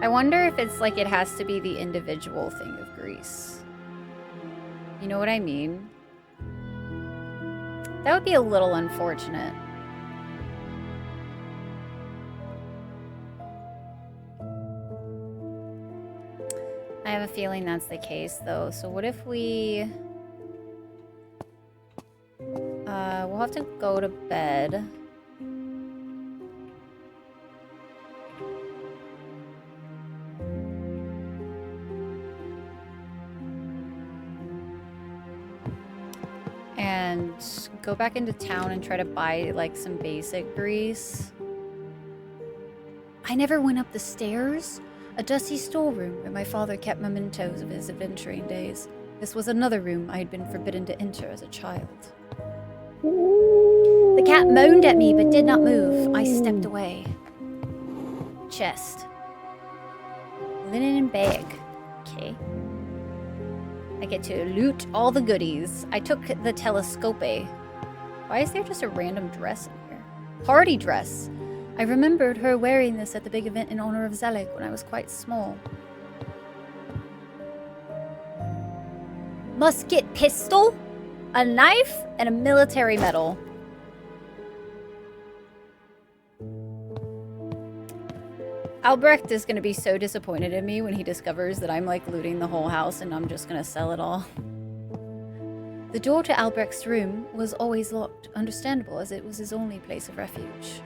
S1: I wonder if it's, like, it has to be the individual thing of grease. You know what I mean? That would be a little unfortunate. I have a feeling that's the case, though. So what if we... we'll have to go to bed. And go back into town and try to buy, like, some basic grease. I never went up the stairs. A dusty storeroom where my father kept mementos of his adventuring days. This was another room I had been forbidden to enter as a child. The cat moaned at me but did not move. I stepped away. Chest. Linen and bag. Okay. I get to loot all the goodies. I took the telescope. Why is there just a random dress in here? Party dress. I remembered her wearing this at the big event in honor of Zelig when I was quite small. Musket pistol, a knife, and a military medal. Albrecht is going to be so disappointed in me when he discovers that I'm, like, looting the whole house and I'm just going to sell it all. The door to Albrecht's room was always locked, understandable as it was his only place of refuge.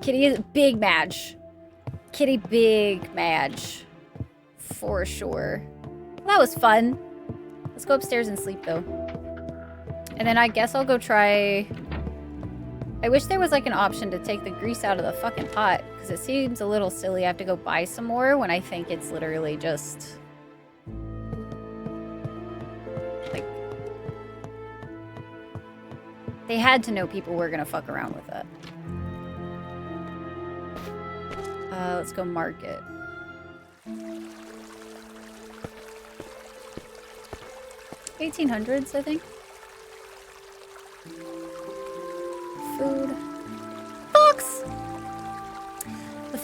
S1: Kitty is big Madge. Kitty big Madge. For sure. Well, that was fun. Let's go upstairs and sleep, though. And then I guess I'll go try... I wish there was, like, an option to take the grease out of the fucking pot, because it seems a little silly I have to go buy some more when I think it's literally just... like... they had to know people were gonna fuck around with it. Let's go market. $1800s, I think.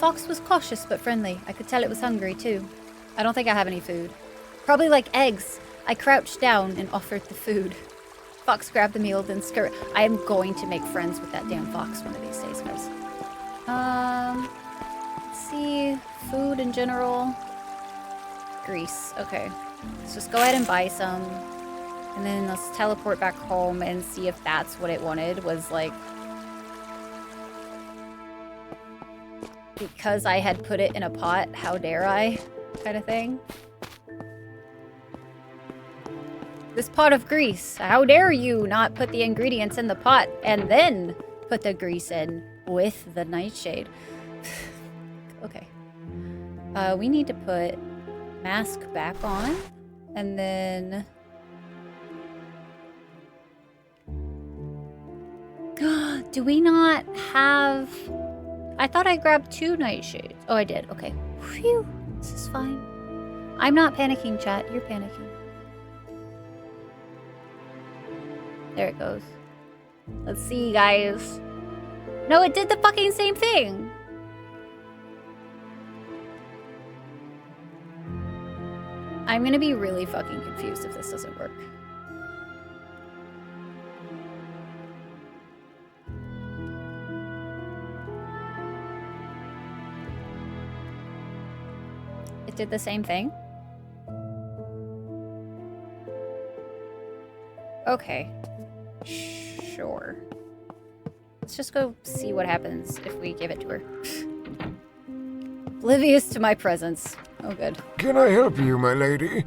S1: fox was cautious but friendly. I could tell it was hungry too. I don't think I have any food. Probably like eggs. I crouched down and offered the food. Fox grabbed the meal, then scurried. I am going to make friends with that damn fox one of these days, guys. Let's see. Food in general. Grease. Okay. Let's just go ahead and buy some. And then let's teleport back home and see if that's what it wanted. Was like... because I had put it in a pot, how dare I? Kind of thing. This pot of grease. How dare you not put the ingredients in the pot and then put the grease in with the nightshade. Okay. We need to put mask back on. And then... do we not have... I thought I grabbed 2 nightshades. Oh, I did. Okay. Phew. This is fine. I'm not panicking, chat. You're panicking. There it goes. Let's see, guys. No, it did the fucking same thing. I'm gonna be really fucking confused if this doesn't work. It did the same thing. Okay. Sure. Let's just go see what happens if we give it to her. Oblivious to my presence. Oh, good.
S7: Can I help you, my lady?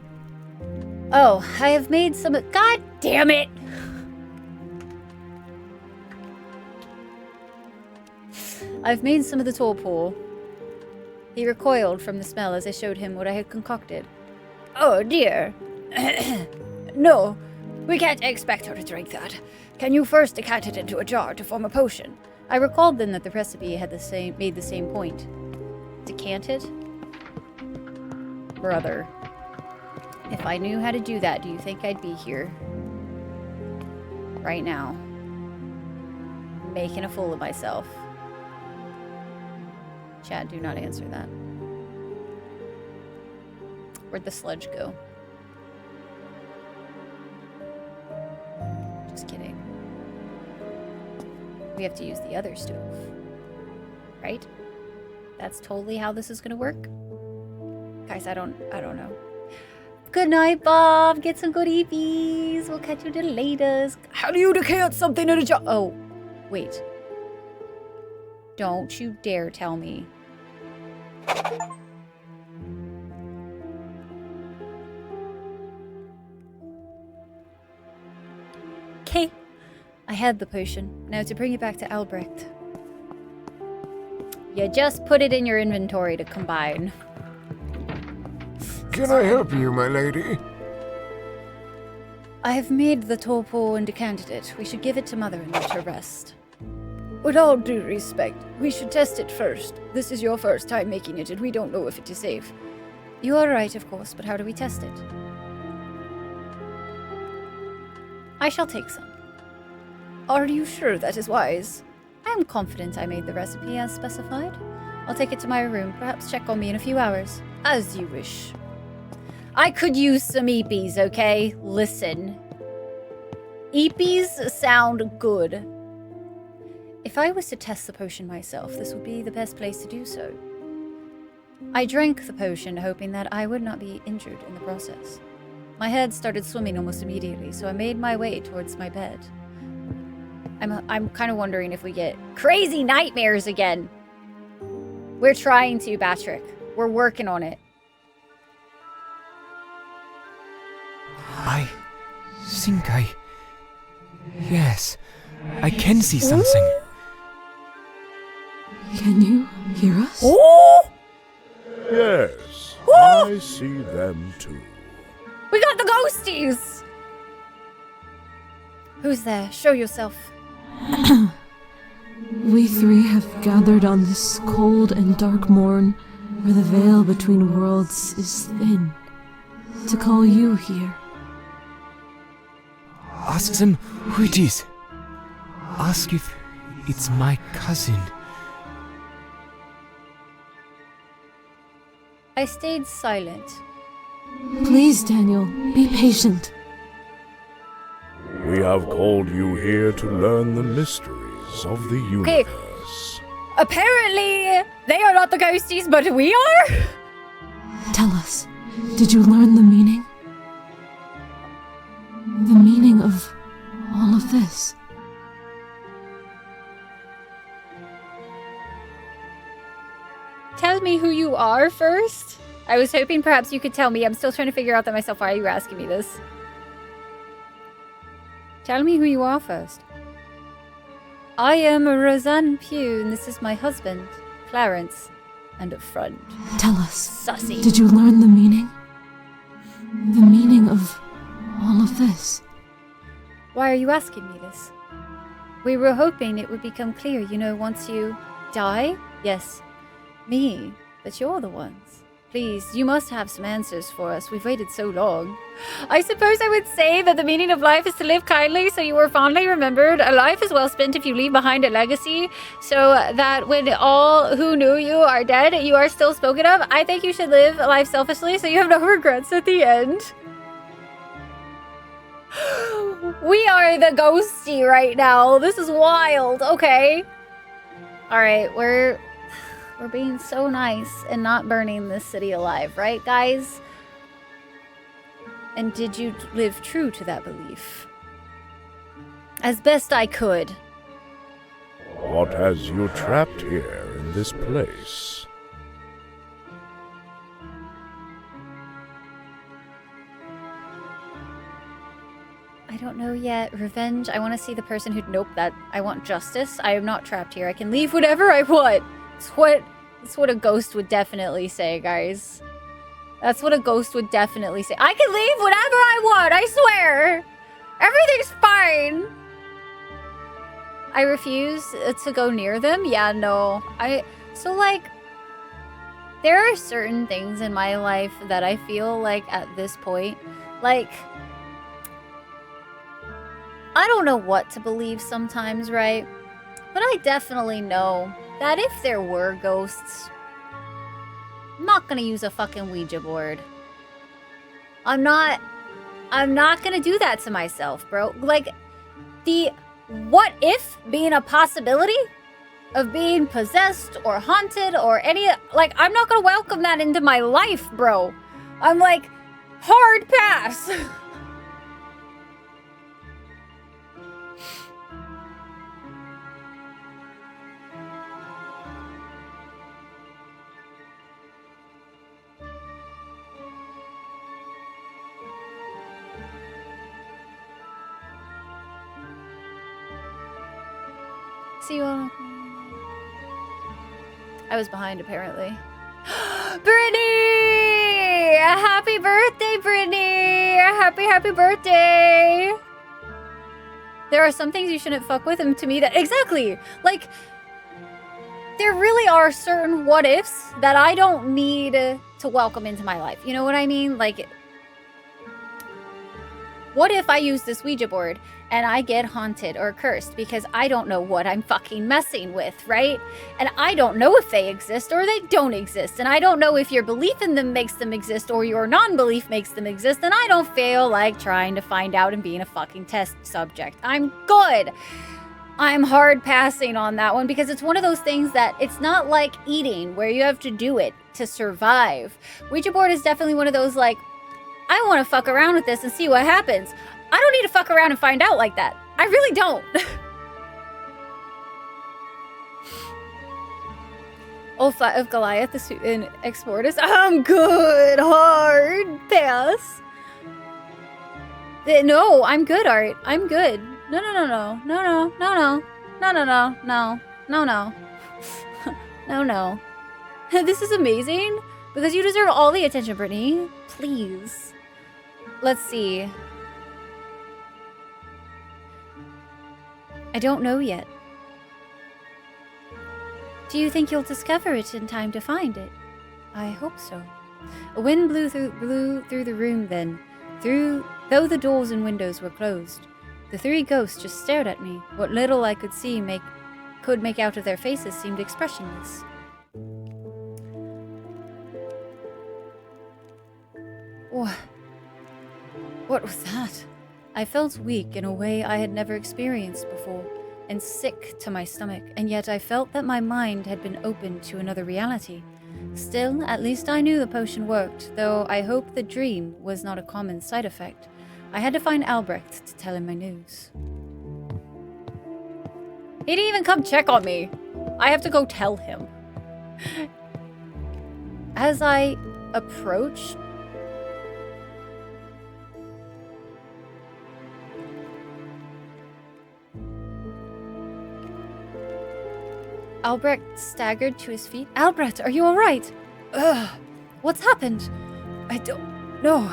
S1: Oh, I have made some... God damn it! I've made some of the torpor. He recoiled from the smell as I showed him what I had concocted. Oh, dear. No, we can't expect her to drink that. Can you first decant it into a jar to form a potion? I recalled then that the recipe had made the same point. Decant it? Brother. If I knew how to do that, do you think I'd be here? Right now. Making a fool of myself. Chat, do not answer that. Where'd the sludge go? Just kidding. We have to use the other stove. Right? That's totally how this is gonna work. Guys, I don't know. Good night, Bob. Get some good EPs. We'll catch you later. How do you decant something in a jar? Oh, wait. Don't you dare tell me. Okay. I had the potion. Now to bring it back to Albrecht. You just put it in your inventory to combine.
S7: Can I help you, my lady?
S1: I have made the torpor and decanted it. We should give it to Mother and let her rest. With all due respect, we should test it first. This is your first time making it, and we don't know if it is safe. You are right, of course, but how do we test it? I shall take some. Are you sure that is wise? I am confident I made the recipe as specified. I'll take it to my room. Perhaps check on me in a few hours. As you wish. I could use some EPs, okay? Listen. EPs sound good. If I was to test the potion myself, this would be the best place to do so. I drank the potion, hoping that I would not be injured in the process. My head started swimming almost immediately, so I made my way towards my bed. I'm kind of wondering if we get crazy nightmares again. We're trying to, Patrick. We're working on it.
S8: I think Yes, I can see something.
S6: Can you hear us?
S1: Oh!
S7: Yes,
S1: Oh!
S7: I see them too.
S1: We got the ghosties! Who's there? Show yourself.
S6: We three have gathered on this cold and dark morn, where the veil between worlds is thin, to call you here.
S8: Ask them who it is. Ask if it's my cousin.
S1: I stayed silent.
S6: Please, Daniel, be patient.
S7: We have called you here to learn the mysteries of the
S1: Okay.
S7: universe.
S1: Apparently, they are not the ghosties, but we are?
S6: Tell us, did you learn the meaning? The meaning of all of this?
S1: Tell me who you are first. I was hoping perhaps you could tell me. I'm still trying to figure out that myself. Why are you asking me this? Tell me who you are first. I am Roseanne Pugh, and this is my husband, Clarence, and a friend.
S6: Tell us,
S1: Sussy.
S6: did you learn the meaning? The meaning of all of this?
S1: Why are you asking me this? We were hoping it would become clear, you know, once you die? Yes, me, but you're the ones. Please, you must have some answers for us. We've waited so long. I suppose I would say that the meaning of life is to live kindly so you are fondly remembered. A life is well spent if you leave behind a legacy, so that when all who knew you are dead, you are still spoken of. I think you should live life selfishly so you have no regrets at the end. We are the ghosty right now. This is wild. Okay. Alright, we're being so nice and not burning this city alive, right, guys? And did you live true to that belief? As best I could.
S7: What has you trapped here in this place?
S1: I don't know yet. Revenge. I want to see the person who'd nope that. I want justice. I am not trapped here. I can leave whatever I want. It's what a ghost would definitely say, guys. That's what a ghost would definitely say. I can leave whatever I want, I swear! Everything's fine! I refuse to go near them? Yeah, no. So, like, there are certain things in my life that I feel like at this point, like, I don't know what to believe sometimes, right? But I definitely know that if there were ghosts, I'm not gonna use a fucking Ouija board. I'm not gonna do that to myself, bro. Like, the what if being a possibility of being possessed or haunted or any, like, I'm not gonna welcome that into my life, bro. I'm like, hard pass. See you all. I was behind, apparently. Brittany! Happy birthday, Brittany! Happy birthday! There are some things you shouldn't fuck with, and to me that... Exactly! Like, there really are certain what-ifs that I don't need to welcome into my life. You know what I mean? Like, what if I use this Ouija board and I get haunted or cursed because I don't know what I'm fucking messing with, right? And I don't know if they exist or they don't exist. And I don't know if your belief in them makes them exist or your non-belief makes them exist. And I don't feel like trying to find out and being a fucking test subject. I'm good. I'm hard passing on that one because it's one of those things that it's not like eating where you have to do it to survive. Ouija board is definitely one of those, like, I want to fuck around with this and see what happens. I don't need to fuck around and find out like that. I really don't. Old Flat of Goliath, the suit in Ex Mortis. I'm good. Hard pass. No, I'm good, Art. I'm good. No. No. This is amazing because you deserve all the attention, Brittany. Please. Let's see. I don't know yet. Do you think you'll discover it in time to find it? I hope so. A wind blew through the room then. Though the doors and windows were closed, the three ghosts just stared at me. What little I could see could make out of their faces seemed expressionless. What was that? I felt weak in a way I had never experienced before, and sick to my stomach, and yet I felt that my mind had been opened to another reality. Still, at least I knew the potion worked, though I hoped the dream was not a common side effect. I had to find Albrecht to tell him my news. He didn't even come check on me. I have to go tell him. As I approached, Albrecht staggered to his feet. Albrecht, are you alright? What's happened? I don't know.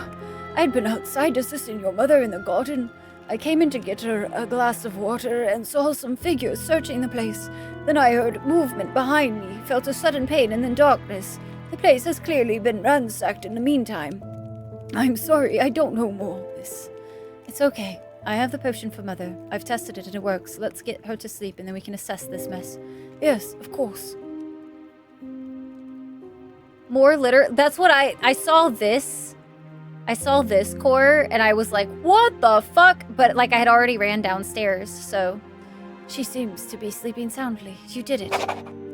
S1: I'd been outside assisting your mother in the garden. I came in to get her a glass of water and saw some figures searching the place. Then I heard movement behind me, felt a sudden pain, and then darkness. The place has clearly been ransacked in the meantime. I'm sorry, I don't know more, miss. It's okay. I have the potion for Mother. I've tested it and it works. Let's get her to sleep and then we can assess this mess. Yes, of course. More litter. That's what I saw this. I saw this core and I was like, what the fuck? But like I had already ran downstairs, so. She seems to be sleeping soundly. You did it.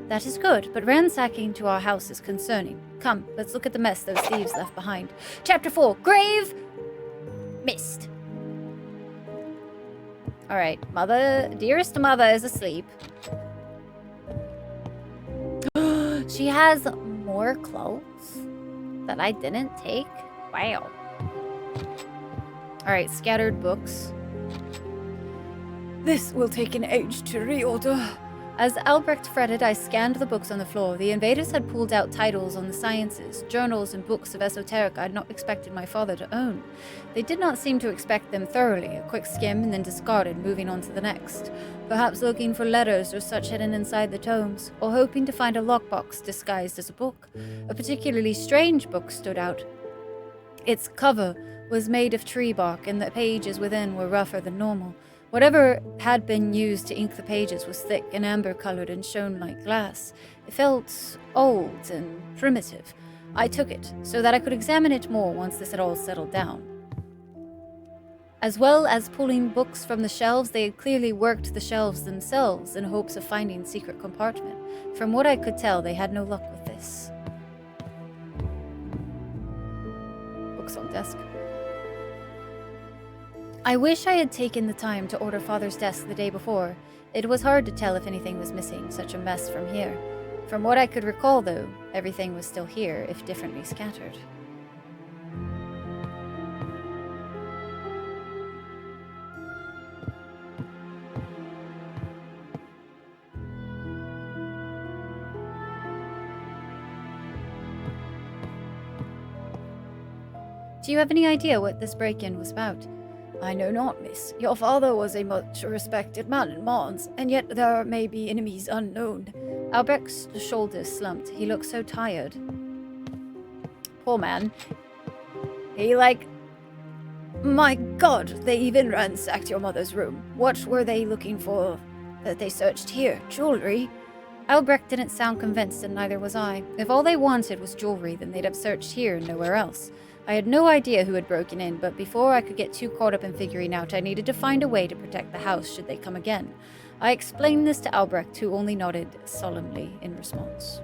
S1: That is good, but ransacking to our house is concerning. Come, let's look at the mess those thieves left behind. Chapter 4, Grave Mist. Alright, dearest mother is asleep. She has more clothes that I didn't take? Wow. Alright, scattered books. This will take an age to reorder. As Albrecht fretted, I scanned the books on the floor. The invaders had pulled out titles on the sciences, journals, and books of esoteric I had not expected my father to own. They did not seem to expect them thoroughly, a quick skim and then discarded, moving on to the next. Perhaps looking for letters or such hidden inside the tomes, or hoping to find a lockbox disguised as a book. A particularly strange book stood out. Its cover was made of tree bark, and the pages within were rougher than normal. Whatever had been used to ink the pages was thick and amber-colored and shone like glass. It felt old and primitive. I took it, so that I could examine it more once this had all settled down. As well as pulling books from the shelves, they had clearly worked the shelves themselves in hopes of finding secret compartment. From what I could tell, they had no luck with this. Books on desk. I wish I had taken the time to order Father's desk the day before. It was hard to tell if anything was missing, such a mess from here. From what I could recall, though, everything was still here, if differently scattered. Do you have any idea what this break-in was about? I know not, miss. Your father was a much respected man in Mons, and yet there may be enemies unknown. Albrecht's shoulders slumped. He looked so tired. Poor man. My God, they even ransacked your mother's room. What were they looking for that they searched here? Jewelry? Albrecht didn't sound convinced, and neither was I. If all they wanted was jewelry, then they'd have searched here and nowhere else. I had no idea who had broken in, but before I could get too caught up in figuring out, I needed to find a way to protect the house should they come again. I explained this to Albrecht, who only nodded solemnly in response.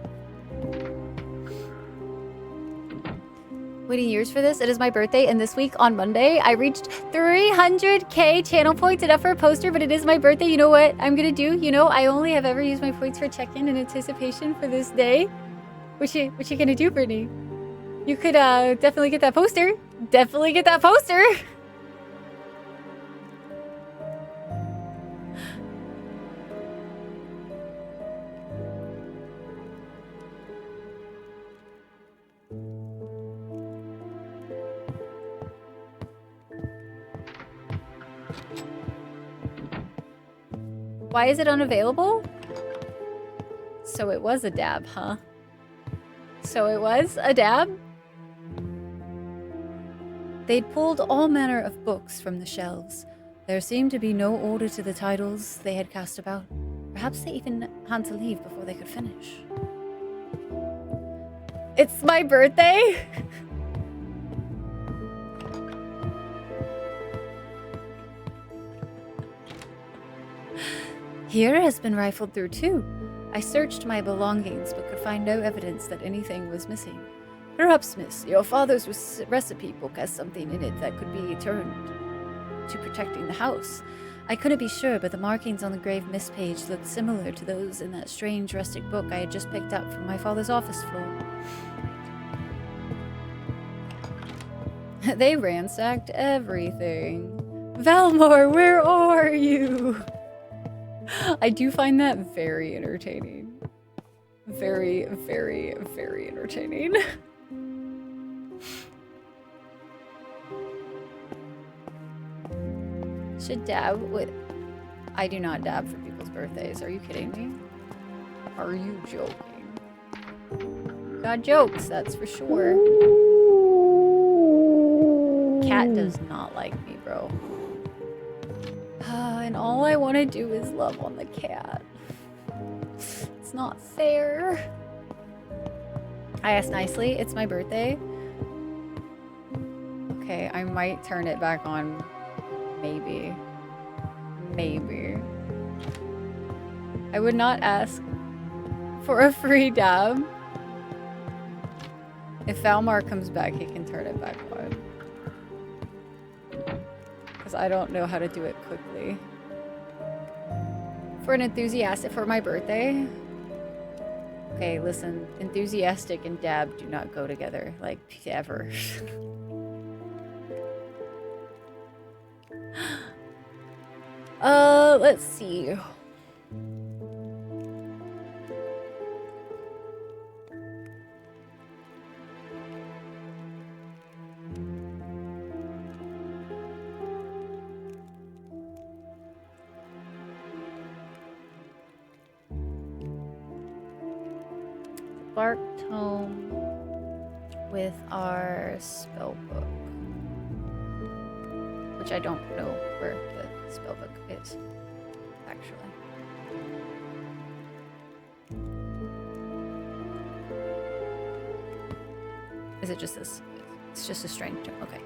S1: Waiting years for this. It is my birthday, and this week on Monday, I reached 300k channel points, enough for a poster, but it is my birthday. You know what I'm gonna do? You know, I only have ever used my points for check-in in anticipation for this day. What you gonna do, Brittany? You could definitely get that poster. Definitely get that poster. Why is it unavailable? So it was a dab, huh? So it was a dab? They'd pulled all manner of books from the shelves. There seemed to be no order to the titles they had cast about. Perhaps they even had to leave before they could finish. It's my birthday? Here has been rifled through too. I searched my belongings but could find no evidence that anything was missing. Perhaps, miss, your father's recipe book has something in it that could be turned to protecting the house. I couldn't be sure, but the markings on the grave mist page looked similar to those in that strange rustic book I had just picked up from my father's office floor. They ransacked everything. Valmore, where are you? I do find that very entertaining. Very, very, very entertaining. Should dab with... I do not dab for people's birthdays. Are you kidding me? Are you joking? Got jokes, that's for sure. Cat does not like me, bro. And all I want to do is love on the cat. It's not fair. I asked nicely. It's my birthday. Okay, I might turn it back on. Maybe. Maybe. I would not ask for a free dab. If Valmar comes back, he can turn it back on. Because I don't know how to do it quickly. For an enthusiastic for my birthday. Okay, listen. Enthusiastic and dab do not go together. Like, ever. Let's see. Bark tome with our spell book, which I don't know where the spell book is, actually. Is it just this? It's just a strange tome. Okay.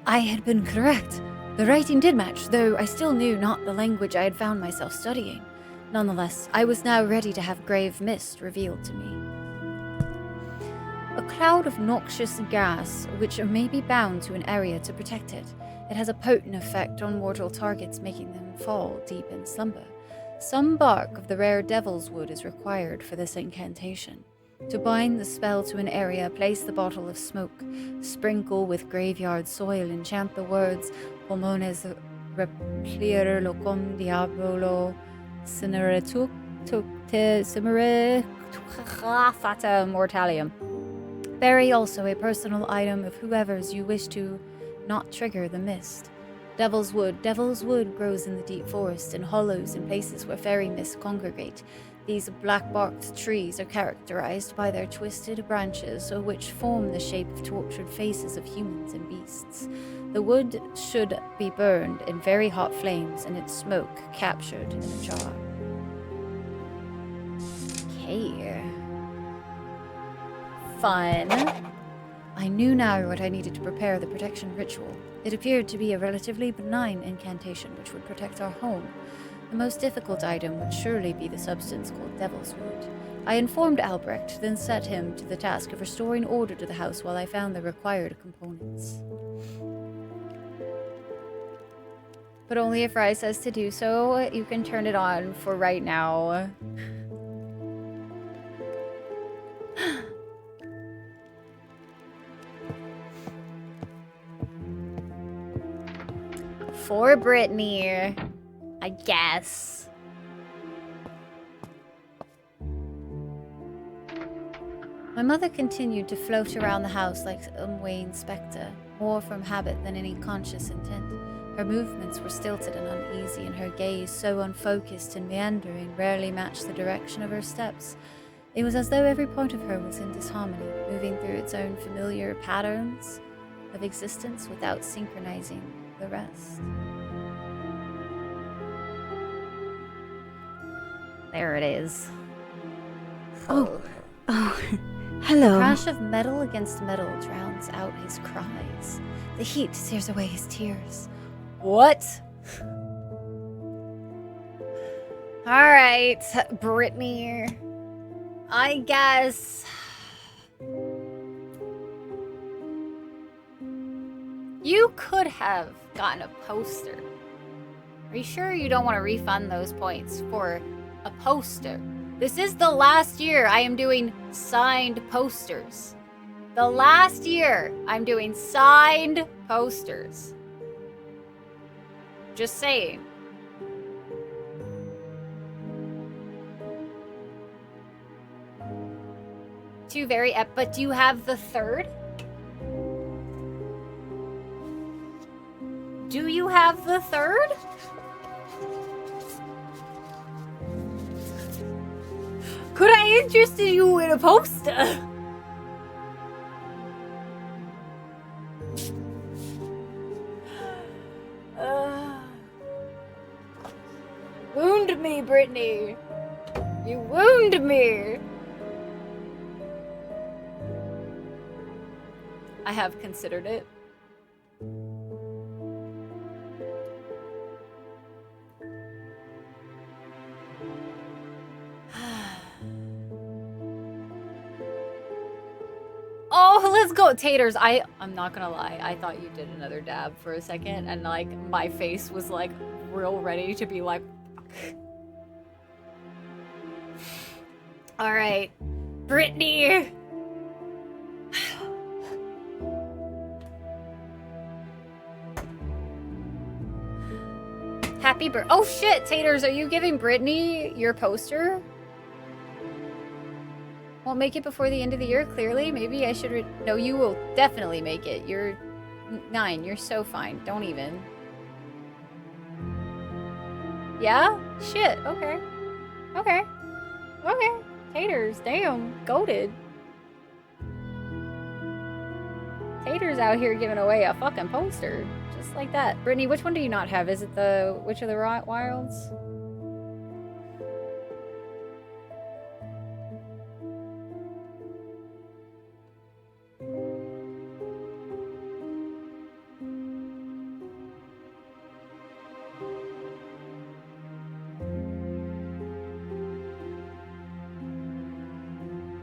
S1: I had been correct. The writing did match, though I still knew not the language I had found myself studying. Nonetheless, I was now ready to have grave mist revealed to me. A cloud of noxious gas, which may be bound to an area to protect it. It has a potent effect on mortal targets, making them fall deep in slumber. Some bark of the rare devil's wood is required for this incantation. To bind the spell to an area, place the bottle of smoke, sprinkle with graveyard soil, enchant the words Pulmones replire locum diabolo cineretuc te cimere fata mortalium. Bury also a personal item of whoever's you wish to not trigger the mist. Devil's wood grows in the deep forest, in hollows and places where fairy mists congregate. These black-barked trees are characterized by their twisted branches, which form the shape of tortured faces of humans and beasts. The wood should be burned in very hot flames and its smoke captured in a jar. Okay. Fun. I knew now what I needed to prepare the protection ritual. It appeared to be a relatively benign incantation which would protect our home. The most difficult item would surely be the substance called Devil's Wood. I informed Albrecht, then set him to the task of restoring order to the house while I found the required components. But only if Rai says to do so. You can turn it on for right now. For Brittany, I guess. My mother continued to float around the house like a Wayne spectre, more from habit than any conscious intent. Her movements were stilted and uneasy, and her gaze, so unfocused and meandering, rarely matched the direction of her steps. It was as though every point of her was in disharmony, moving through its own familiar patterns of existence without synchronizing the rest. There it is.
S5: Oh,
S1: The
S5: hello.
S1: crash of metal against metal drowns out his cries. The heat tears away his tears. What? Alright, Brittany. I guess... You could have gotten a poster. Are you sure you don't want to refund those points for a poster? This is the last year I am doing signed posters. The last year I'm doing signed posters. Just saying. Two very but do you have the third? Do you have the third? Could I interest you in a poster? Wound me, Brittany. You wound me. I have considered it. Oh, let's go, Taters. I'm not gonna lie. I thought you did another dab for a second, and like my face was like real ready to be like. All right, Brittany. Happy birthday. Oh shit, Taters, are you giving Brittany your poster? Won't make it before the end of the year, clearly. Maybe I should no, you will definitely make it. You're 9. You're so fine. Don't even. Yeah? Shit. Okay. Okay. Okay. Taters. Damn. Goated. Taters out here giving away a fucking poster. Just like that. Brittany, which one do you not have? Is it the Witch of the Wilds?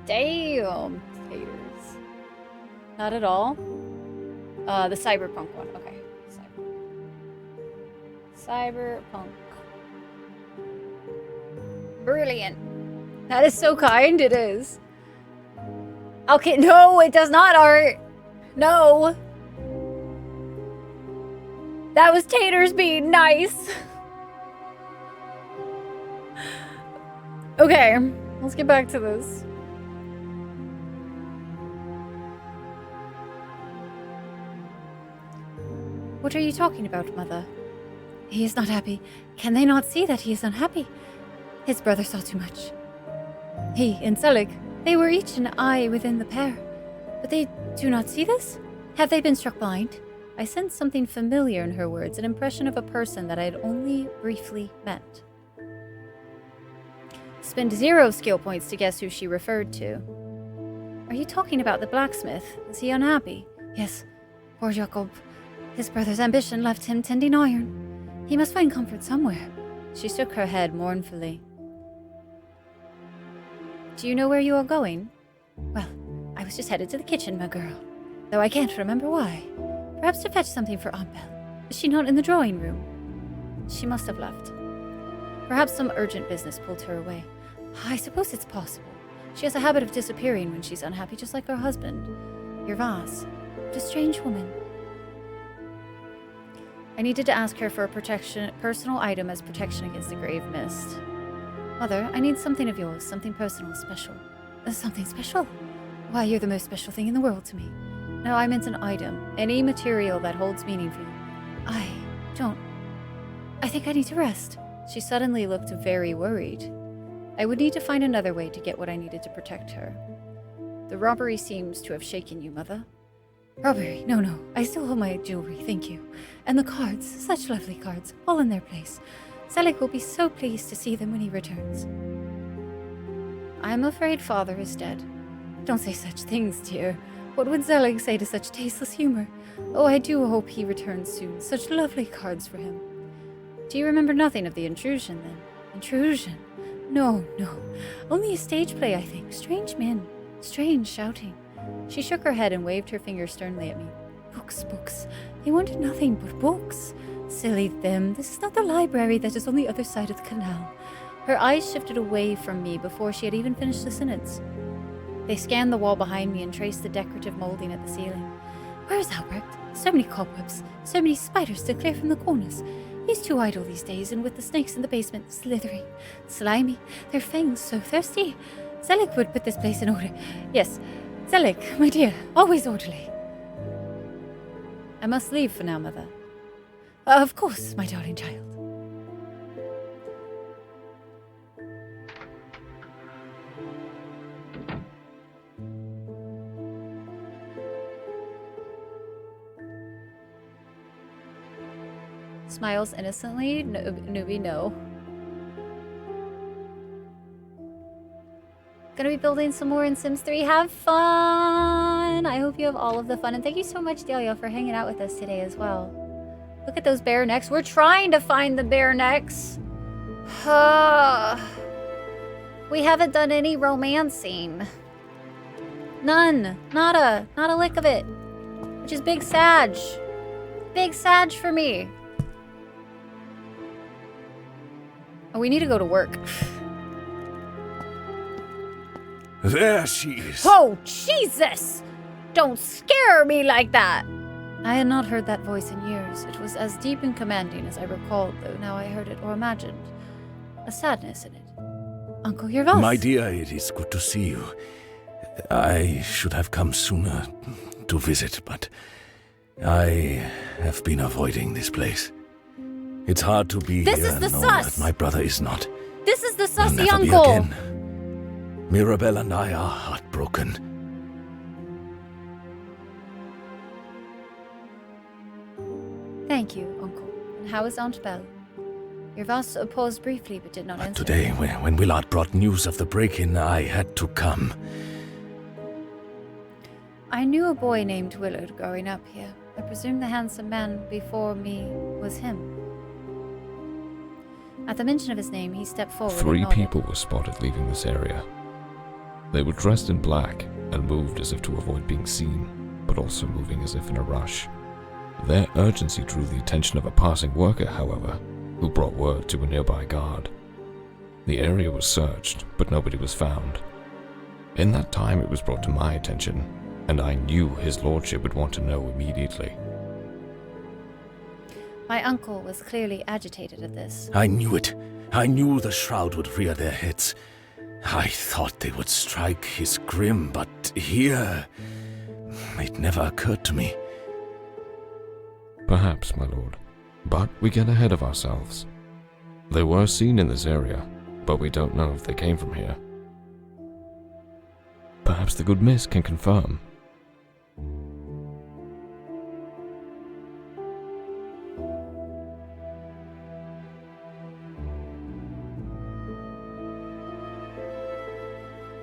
S1: Damn, taters. Not at all. The cyberpunk one. Okay. Cyberpunk. Brilliant. That is so kind. It is. Okay. No, it does not, Art. No. That was Taters being nice. Okay. Let's get back to this. What are you talking about, Mother? He is not happy. Can they not see that he is unhappy? His brother saw too much. He and Zelig, they were each an eye within the pair. But they do not see this? Have they been struck blind? I sensed something familiar in her words, an impression of a person that I had only briefly met. Spend 0 skill points to guess who she referred to. Are you talking about the blacksmith? Is he unhappy? Yes. Poor Jacob. His brother's ambition left him tending iron. He must find comfort somewhere. She shook her head mournfully. Do you know where you are going? Well, I was just headed to the kitchen, my girl. Though I can't remember why. Perhaps to fetch something for Aunt Belle. Is she not in the drawing room? She must have left. Perhaps some urgent business pulled her away. I suppose it's possible. She has a habit of disappearing when she's unhappy, just like her husband. Yervas. What a strange woman. I needed to ask her for a personal item as protection against the grave mist. Mother, I need something of yours, something personal, special. Something special? Why, you're the most special thing in the world to me. No, I meant an item, any material that holds meaning for you. I think I need to rest. She suddenly looked very worried. I would need to find another way to get what I needed to protect her. The robbery seems to have shaken you, Mother. Robbery? No. I still hold my jewelry, thank you. And the cards, such lovely cards, all in their place. Zelig will be so pleased to see them when he returns. I am afraid Father is dead. Don't say such things, dear. What would Zelig say to such tasteless humor? Oh, I do hope he returns soon. Such lovely cards for him. Do you remember nothing of the intrusion, then? Intrusion? No, no. Only a stage play, I think. Strange men. Strange shouting. She shook her head and waved her finger sternly at me. Books, books. They wanted nothing but books. Silly them. This is not the library that is on the other side of the canal. Her eyes shifted away from me before she had even finished the sentence. They scanned the wall behind me and traced the decorative molding at the ceiling. Where's Albrecht? So many cobwebs, so many spiders to clear from the corners. He's too idle these days, and with the snakes in the basement, slithering, slimy, their fangs so thirsty. Zelig would put this place in order. Yes, Zelig, my dear, always orderly. I must leave for now, Mother. Of course, my darling child. Smiles innocently. Newbie, no. Gonna be building some more in Sims 3. Have fun! I hope you have all of the fun. And thank you so much, Delia, for hanging out with us today as well. Look at those bare necks. We're trying to find the bare necks. We haven't done any romancing. None. Nada. Not a lick of it. Which is big sag. Big sag for me. Oh, we need to go to work.
S7: There she is.
S1: Oh, Jesus! Don't scare me like that! I had not heard that voice in years. It was as deep and commanding as I recalled, though now I heard it or imagined. A sadness in it. Uncle Yervas.
S7: My dear, it is good to see you. I should have come sooner to visit, but I have been avoiding this place. It's hard to be
S1: This
S7: here
S1: is the
S7: and know
S1: sus!
S7: that my brother is not.
S1: This is the
S7: Will
S1: sussy
S7: never be
S1: uncle!
S7: again. Mirabelle and I are heartbroken.
S1: Thank you, Uncle. And how is Aunt Belle? Yervas paused briefly but did not answer.
S7: Today, when Willard brought news of the break-in, I had to come.
S1: I knew a boy named Willard growing up here. I presume the handsome man before me was him. At the mention of his name, he stepped forward.
S4: 3
S1: and nodded.
S4: people were spotted leaving this area. They were dressed in black and moved as if to avoid being seen, but also moving as if in a rush. Their urgency drew the attention of a passing worker, however, who brought word to a nearby guard. The area was searched, but nobody was found. In that time, it was brought to my attention, and I knew his lordship would want to know immediately.
S1: My uncle was clearly agitated at this.
S7: I knew it. I knew the Shroud would rear their heads. I thought they would strike his grim, but here... It never occurred to me.
S4: Perhaps, my lord, but we get ahead of ourselves. They were seen in this area, but we don't know if they came from here. Perhaps the good miss can confirm.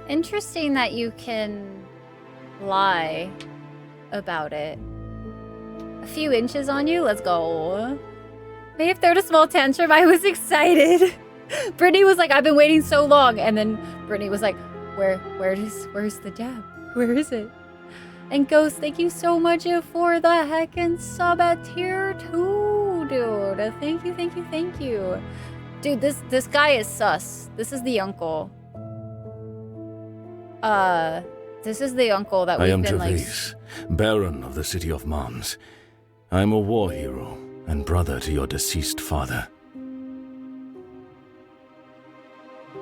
S1: Interesting that you can lie about it. A few inches on you? Let's go. May have thrown a small tantrum. I was excited. Brittany was like, I've been waiting so long. And then Brittany was like, where's the dab? Where is it? And Ghost, thank you so much for the heckin' sub at tier 2, dude. Thank you, thank you, thank you. Dude, this guy is sus. This is the uncle. This is the uncle that we've been like...
S7: I am Gervais, Baron of the City of Mons. I am a war hero and brother to your deceased father.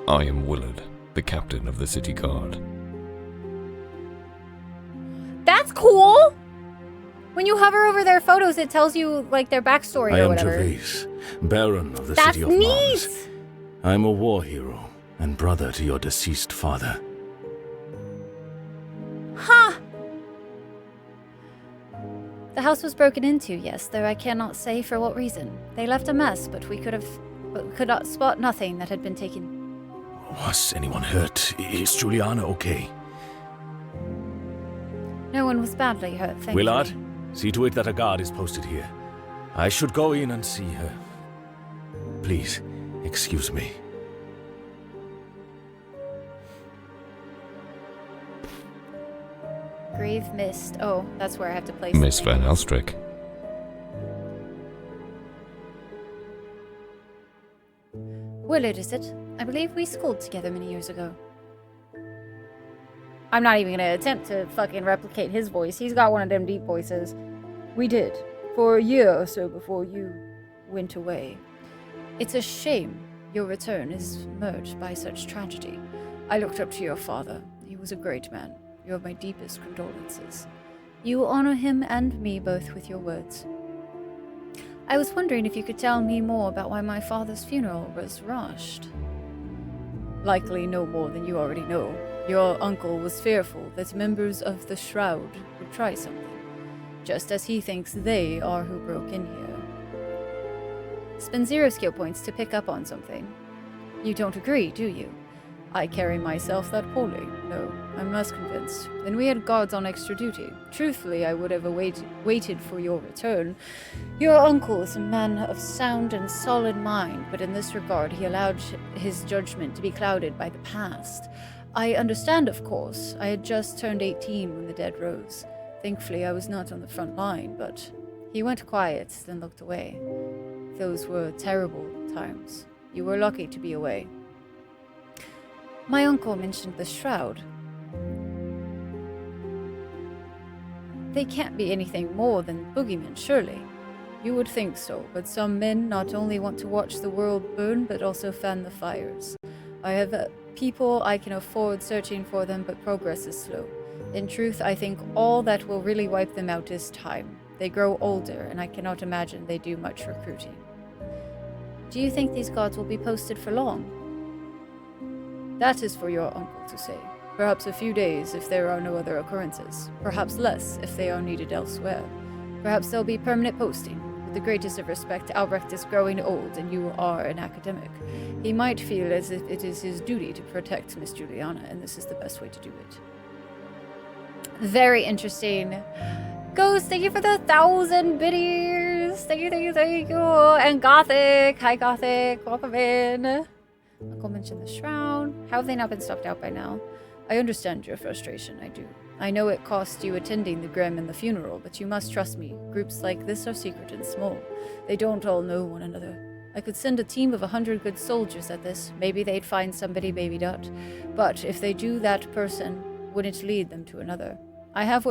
S4: I am Willard, the captain of the city guard.
S1: That's cool! When you hover over their photos, it tells you, like, their backstory or whatever.
S7: I am Gervais, Baron of the
S1: That's
S7: City of
S1: neat!
S7: Mons. I am a war hero and brother to your deceased father.
S1: Huh! The house was broken into, yes, though I cannot say for what reason. They left a mess, but we could not spot nothing that had been taken.
S7: Was anyone hurt? Is Juliana okay?
S1: No one was badly hurt, thankfully.
S7: Willard, see to it that a guard is posted here. I should go in and see her. Please, excuse me.
S1: We've missed... Oh, that's where I have to place
S4: Miss
S1: the
S4: Van
S1: names.
S4: Elstrick.
S1: Willard, is it? I believe we schooled together many years ago. I'm not even gonna attempt to fucking replicate his voice. He's got one of them deep voices. We did. For a year or so before you went away. It's a shame your return is merged by such tragedy. I looked up to your father. He was a great man. You have my deepest condolences. You honor him and me both with your words. I was wondering if you could tell me more about why my father's funeral was rushed. Likely no more than you already know. Your uncle was fearful that members of the Shroud would try something, just as he thinks they are who broke in here. Spend 0 skill points to pick up on something. You don't agree, do you? I carry myself that poorly. No, I'm less convinced. Then we had guards on extra duty. Truthfully, I would have waited for your return. Your uncle is a man of sound and solid mind, but in this regard he allowed his judgment to be clouded by the past. I understand, of course. I had just turned 18 when the dead rose. Thankfully, I was not on the front line, but he went quiet, then looked away. Those were terrible times. You were lucky to be away. My uncle mentioned the Shroud. They can't be anything more than boogeymen, surely. You would think so, but some men not only want to watch the world burn, but also fan the fires. I have people I can afford searching for them, but progress is slow. In truth, I think all that will really wipe them out is time. They grow older, and I cannot imagine they do much recruiting. Do you think these gods will be posted for long? That is for your uncle to say. Perhaps a few days if there are no other occurrences. Perhaps less if they are needed elsewhere. Perhaps there'll be permanent posting. With the greatest of respect, Albrecht is growing old and you are an academic. He might feel as if it is his duty to protect Miss Juliana, and this is the best way to do it. Very interesting. Ghost, thank you for the 1,000 biddies. Thank you, thank you, thank you. And Gothic. Hi, Gothic. Welcome in. Uncle mentioned the Shroud. How have they not been stopped out by now? I understand your frustration, I do. I know it cost you attending the Grim and the funeral, but you must trust me. Groups like this are secret and small. They don't all know one another. I could send a team of 100 good soldiers at this. Maybe they'd find somebody, maybe not. But if they do, that person wouldn't lead them to another. I have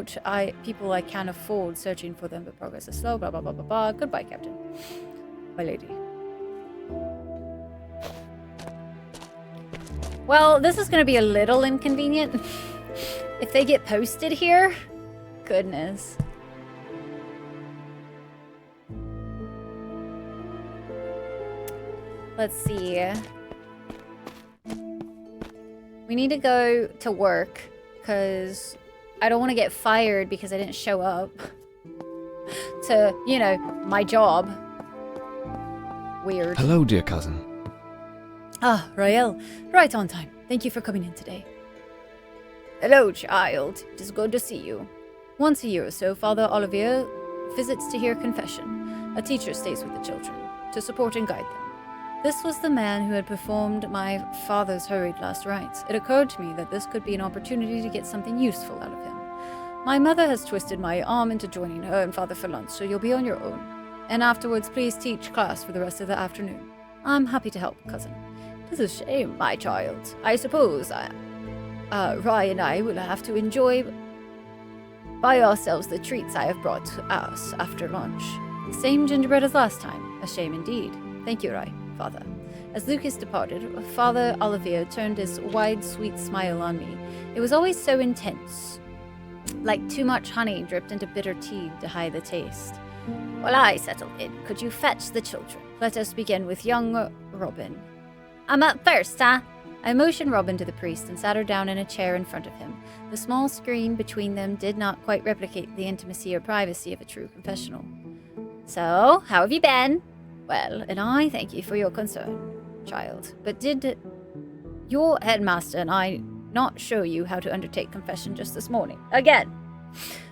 S1: people I can afford searching for them, but progress is slow, blah, blah, blah, blah, blah. Goodbye, Captain. My lady. Well, this is going to be a little inconvenient. If they get posted here, goodness. Let's see. We need to go to work because I don't want to get fired because I didn't show up to, you know, my job. Weird.
S4: Hello, dear cousin.
S1: Ah, Rael. Right on time. Thank you for coming in today. Hello, child. It is good to see you. Once a year or so, Father Olivier visits to hear confession. A teacher stays with the children to support and guide them. This was the man who had performed my father's hurried last rites. It occurred to me that this could be an opportunity to get something useful out of him. My mother has twisted my arm into joining her and Father for lunch, so you'll be on your own. And afterwards, please teach class for the rest of the afternoon. I'm happy to help, cousin. It is a shame, my child. I suppose Rye and I will have to enjoy by ourselves the treats I have brought to us after lunch. Same gingerbread as last time. A shame indeed. Thank you, Rye, Father. As Lucas departed, Father Olivier turned his wide, sweet smile on me. It was always so intense, like too much honey dripped into bitter tea to hide the taste. While I settle in, could you fetch the children? Let us begin with young Robin. I'm up first, huh? I motioned Robin to the priest and sat her down in a chair in front of him. The small screen between them did not quite replicate the intimacy or privacy of a true confessional. So, how have you been? Well, and I thank you for your concern, child. But did your headmaster and I not show you how to undertake confession just this morning? Again.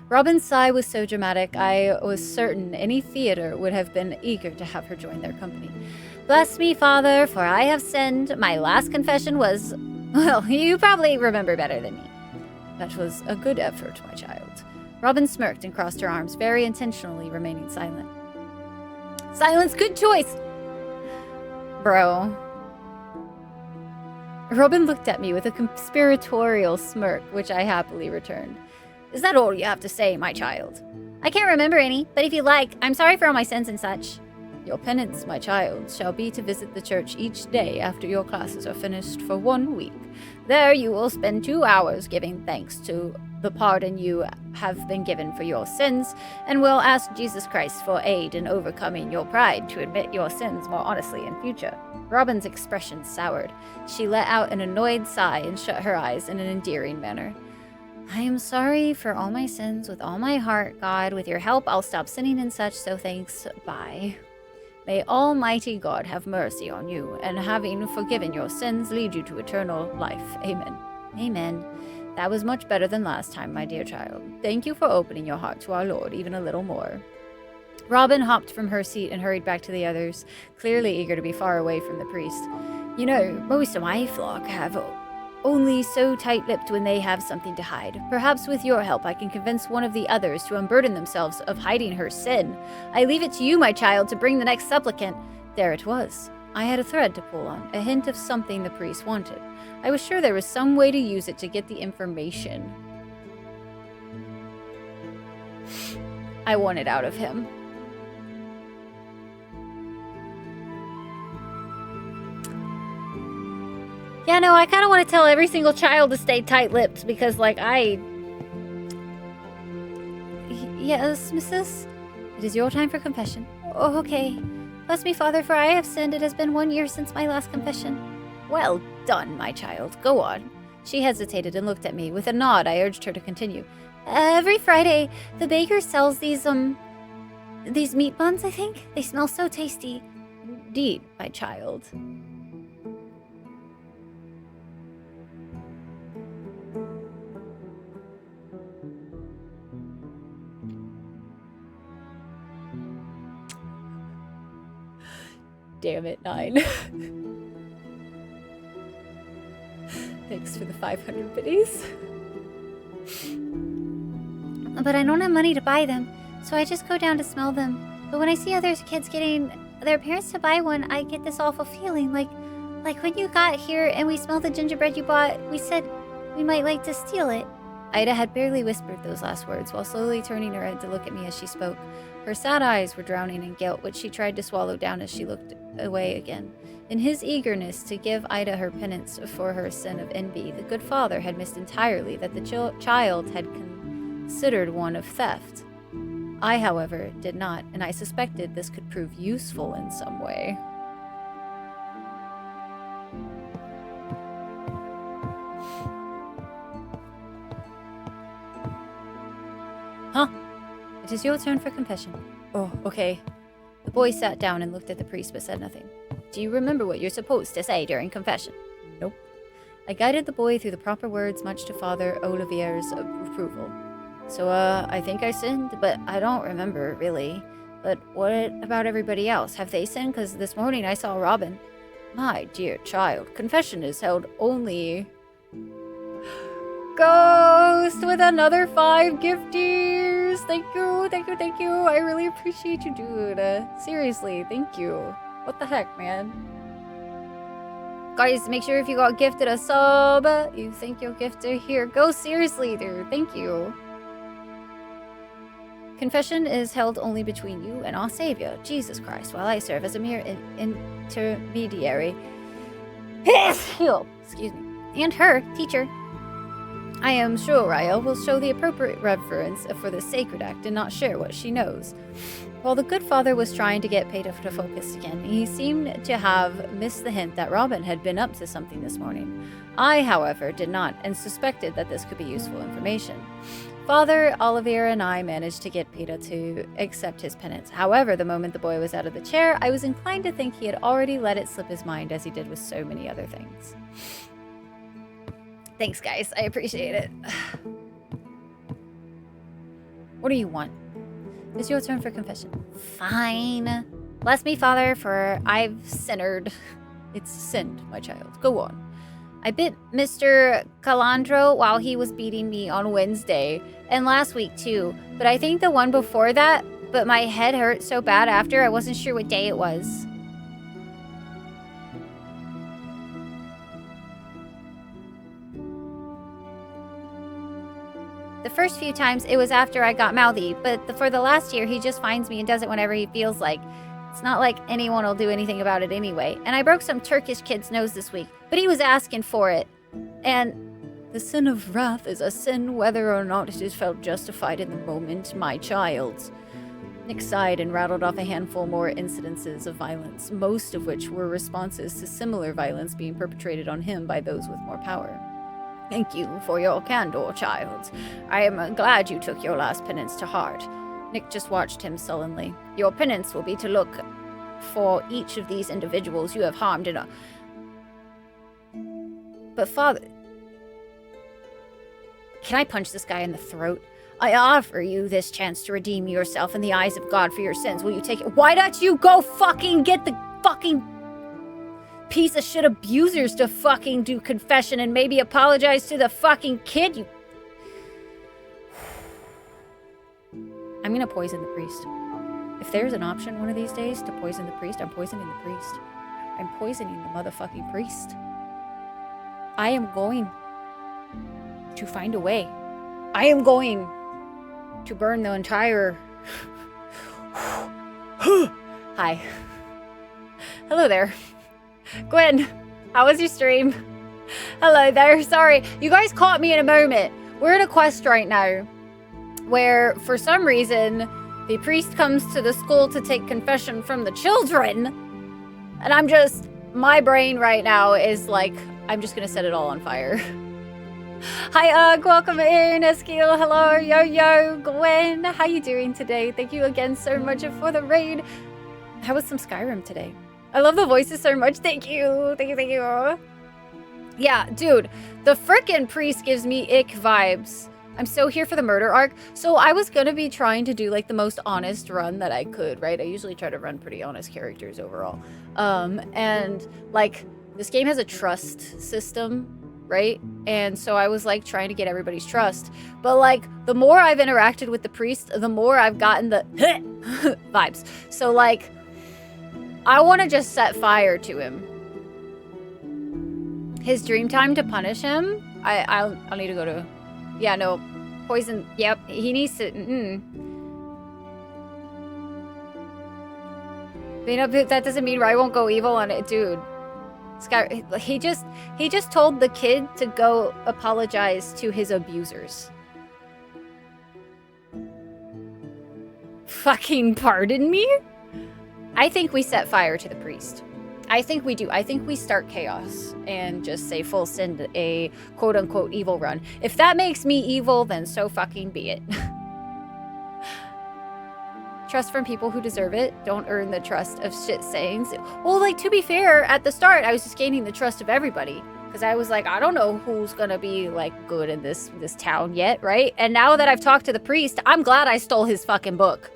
S1: Robin's sigh was so dramatic, I was certain any theater would have been eager to have her join their company. Bless me, Father, for I have sinned. My last confession was... Well, you probably remember better than me. That was a good effort, my child. Robin smirked and crossed her arms, very intentionally remaining silent. Silence, good choice! Bro. Robin looked at me with a conspiratorial smirk, which I happily returned. Is that all you have to say, my child? I can't remember any, but if you like, I'm sorry for all my sins and such. Your penance, my child, shall be to visit the church each day after your classes are finished for 1 week. There you will spend 2 hours giving thanks to the pardon you have been given for your sins, and will ask Jesus Christ for aid in overcoming your pride to admit your sins more honestly in future. Robin's expression soured. She let out an annoyed sigh and shut her eyes in an endearing manner. I am sorry for all my sins with all my heart, God. With your help, I'll stop sinning and such, so thanks. Bye. May Almighty God have mercy on you, and having forgiven your sins, lead you to eternal life. Amen. Amen. That was much better than last time, my dear child. Thank you for opening your heart to our Lord even a little more. Robin hopped from her seat and hurried back to the others, clearly eager to be far away from the priest. You know, most of my flock have only so tight-lipped when they have something to hide. Perhaps with your help I can convince one of the others to unburden themselves of hiding her sin. I leave it to you, my child, to bring the next supplicant. There it was. I had a thread to pull on, a hint of something the priest wanted. I was sure there was some way to use it to get the information I wanted out of him. Yeah, no, I kind of want to tell every single child to stay tight-lipped because, like, Yes, missus? It is your time for confession. Oh, okay. Bless me, Father, for I have sinned. It has been 1 year since my last confession. Well done, my child. Go on. She hesitated and looked at me. With a nod, I urged her to continue. Every Friday, the baker sells these meat buns, I think? They smell so tasty. Indeed, my child. Damn it, 9. Thanks for the 500 biddies. But I don't have money to buy them, so I just go down to smell them. But when I see other kids getting their parents to buy one, I get this awful feeling. Like when you got here and we smelled the gingerbread you bought, we said we might like to steal it. Ida had barely whispered those last words while slowly turning her head to look at me as she spoke. Her sad eyes were drowning in guilt, which she tried to swallow down as she looked away again. In his eagerness to give Ida her penance for her sin of envy, the good father had missed entirely that the child had considered one of theft. I, however, did not, and I suspected this could prove useful in some way. Huh? It is your turn for confession. Oh, okay. The boy sat down and looked at the priest but said nothing. Do you remember what you're supposed to say during confession? Nope. I guided the boy through the proper words, much to Father Olivier's approval. So, I think I sinned, but I don't remember, really. But what about everybody else? Have they sinned? Because this morning I saw Robin. My dear child, confession is held only... Ghost with another 5 gifties! Thank you, thank you, thank you. I really appreciate you, dude. Seriously, thank you. What the heck, man? Guys, make sure if you got gifted a sub, you think you'll gift it here. Go seriously, dude. Thank you. Confession is held only between you and our Savior, Jesus Christ, while I serve as a mere intermediary. Excuse me. And her, teacher. I am sure Rael will show the appropriate reverence for the sacred act and not share what she knows. While the good father was trying to get Peter to focus again, he seemed to have missed the hint that Robin had been up to something this morning. I, however, did not, and suspected that this could be useful information. Father Olivier and I managed to get Peter to accept his penance. However, the moment the boy was out of the chair, I was inclined to think he had already let it slip his mind as he did with so many other things. Thanks, guys. I appreciate it. What do you want? It's your turn for confession. Fine. Bless me, Father, for I've sinned. It's sinned, my child. Go on. I bit Mr. Calandro while he was beating me on Wednesday, and last week too, but I think the one before that, but my head hurt so bad after, I wasn't sure what day it was. The first few times, it was after I got mouthy, but for the last year, he just finds me and does it whenever he feels like. It's not like anyone will do anything about it anyway. And I broke some Turkish kid's nose this week, but he was asking for it. And the sin of wrath is a sin whether or not it is felt justified in the moment, my child. Nick sighed and rattled off a handful more incidences of violence, most of which were responses to similar violence being perpetrated on him by those with more power. Thank you for your candor, child. I am glad you took your last penance to heart. Nick just watched him sullenly. Your penance will be to look for each of these individuals you have harmed in a... But father... Can I punch this guy in the throat? I offer you this chance to redeem yourself in the eyes of God for your sins. Will you take it? Why don't you go fucking get the fucking piece of shit abusers to fucking do confession and maybe apologize to the fucking kid? You... I'm gonna poison the priest. If there's an option one of these days to poison the priest, I'm poisoning the priest. I'm poisoning the motherfucking priest. I am going to find a way. I am going to burn the entire... Hi. Hello there. Gwen, how was your stream? Hello there. Sorry, you guys caught me in a moment. We're in a quest right now where, for some reason, the priest comes to the school to take confession from the children. And I'm just... My brain right now is like, I'm just gonna set it all on fire. Hi, welcome in, Eskil. Hello, yo, Gwen. How you doing today? Thank you again so much for the raid. How was some Skyrim today? I love the voices so much. Thank you. Thank you. Yeah, dude, the frickin' priest gives me ick vibes. I'm so here for the murder arc. So I was gonna be trying to do like the most honest run that I could, right? I usually try to run pretty honest characters overall. And like this game has a trust system, right? And so I was like trying to get everybody's trust. But like the more I've interacted with the priest, the more I've gotten the vibes. So like I want to just set fire to him. His dream time to punish him. I'll need to go to... Yeah, no. Poison. Yep. He needs to... That doesn't mean I won't go evil on it, dude. Sky, he just told the kid to go apologize to his abusers. Fucking pardon me? I think we set fire to the priest. I think we do. I think we start chaos and just say full send a quote-unquote evil run. If that makes me evil, then so fucking be it. Trust from people who deserve it. Don't earn the trust of shit sayings. Well, like, to be fair, at the start, I was just gaining the trust of everybody. Because I was like, I don't know who's gonna be, like, good in this town yet, right? And now that I've talked to the priest, I'm glad I stole his fucking book.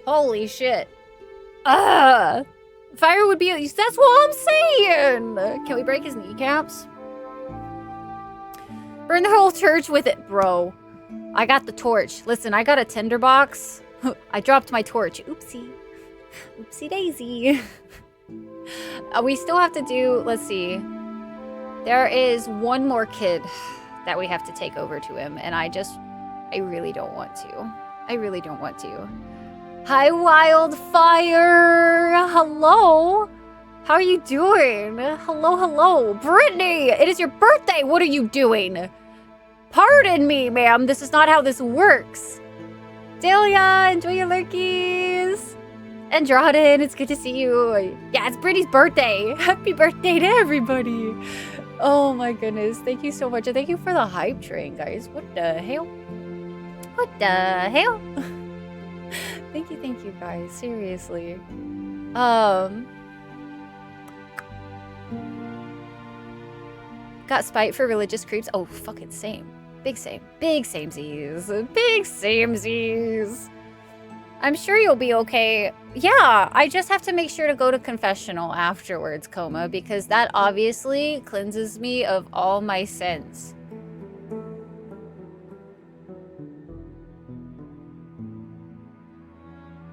S1: Holy shit. Fire would be... That's what I'm saying! Can we break his kneecaps? Burn the whole church with it, bro. I got the torch. Listen, I got a tinderbox. I dropped my torch. Oopsie. Oopsie daisy. We still have to do... Let's see. There is one more kid that we have to take over to him. And I really don't want to. I really don't want to. Hi, Wildfire! Hello! How are you doing? Hello. Brittany! It is your birthday! What are you doing? Pardon me, ma'am. This is not how this works. Delia, enjoy your lurkies. Androdin, it's good to see you. Yeah, it's Brittany's birthday. Happy birthday to everybody. Oh my goodness. Thank you so much. And thank you for the hype train, guys. What the hell? What the hell? Thank you guys, seriously. Got spite for religious creeps. Oh, fucking same. Big samesies. I'm sure you'll be okay yeah, I just have to make sure to go to confessional afterwards, Coma, because that obviously cleanses me of all my sins.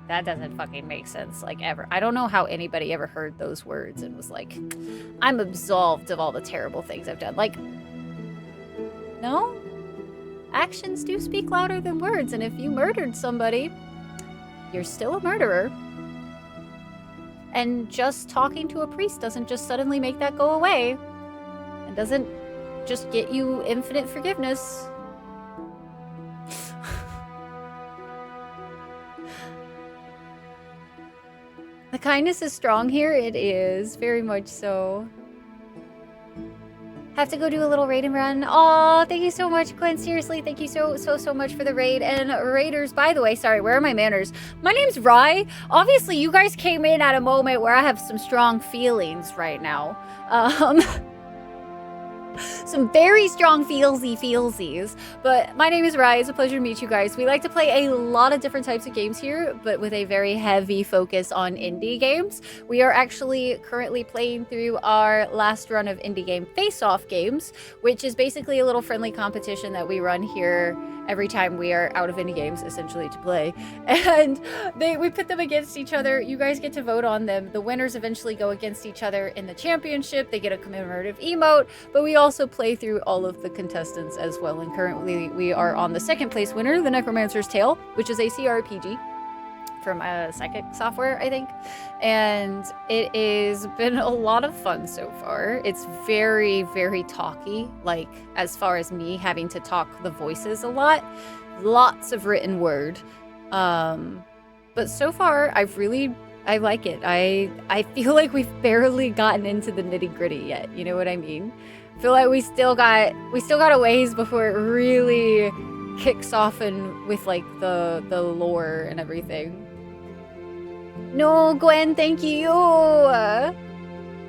S1: That doesn't fucking make sense, like, ever. I don't know how anybody ever heard those words and was like, I'm absolved of all the terrible things I've done. Like, no? Actions do speak louder than words, and if you murdered somebody, you're still a murderer. And just talking to a priest doesn't just suddenly make that go away. It doesn't just get you infinite forgiveness. The kindness is strong here. It is, very much so. Have to go do a little raid and run. Oh, thank you so much, Gwen. Seriously, thank you so much for the raid. And raiders, by the way, sorry, where are my manners? My name's Rye. Obviously, you guys came in at a moment where I have some strong feelings right now. Some very strong feelsies. But my name is Rye. It's a pleasure to meet you guys. We like to play a lot of different types of games here, but with a very heavy focus on indie games. We are actually currently playing through our last run of indie game face-off games, which is basically a little friendly competition that we run here every time we are out of indie games, essentially, to play. And we put them against each other. You guys get to vote on them. The winners eventually go against each other in the championship. They get a commemorative emote, but we also play through all of the contestants as well. And currently we are on the second place winner, The Necromancer's Tale, which is a CRPG from Psychic Software, I think. And it has been a lot of fun so far. It's very, very talky, like as far as me having to talk the voices a lot. Lots of written word. But so far, I like it. I feel like we've barely gotten into the nitty-gritty yet. You know what I mean? I feel like we still got a ways before it really kicks off and with like the lore and everything. No, Gwen, thank you.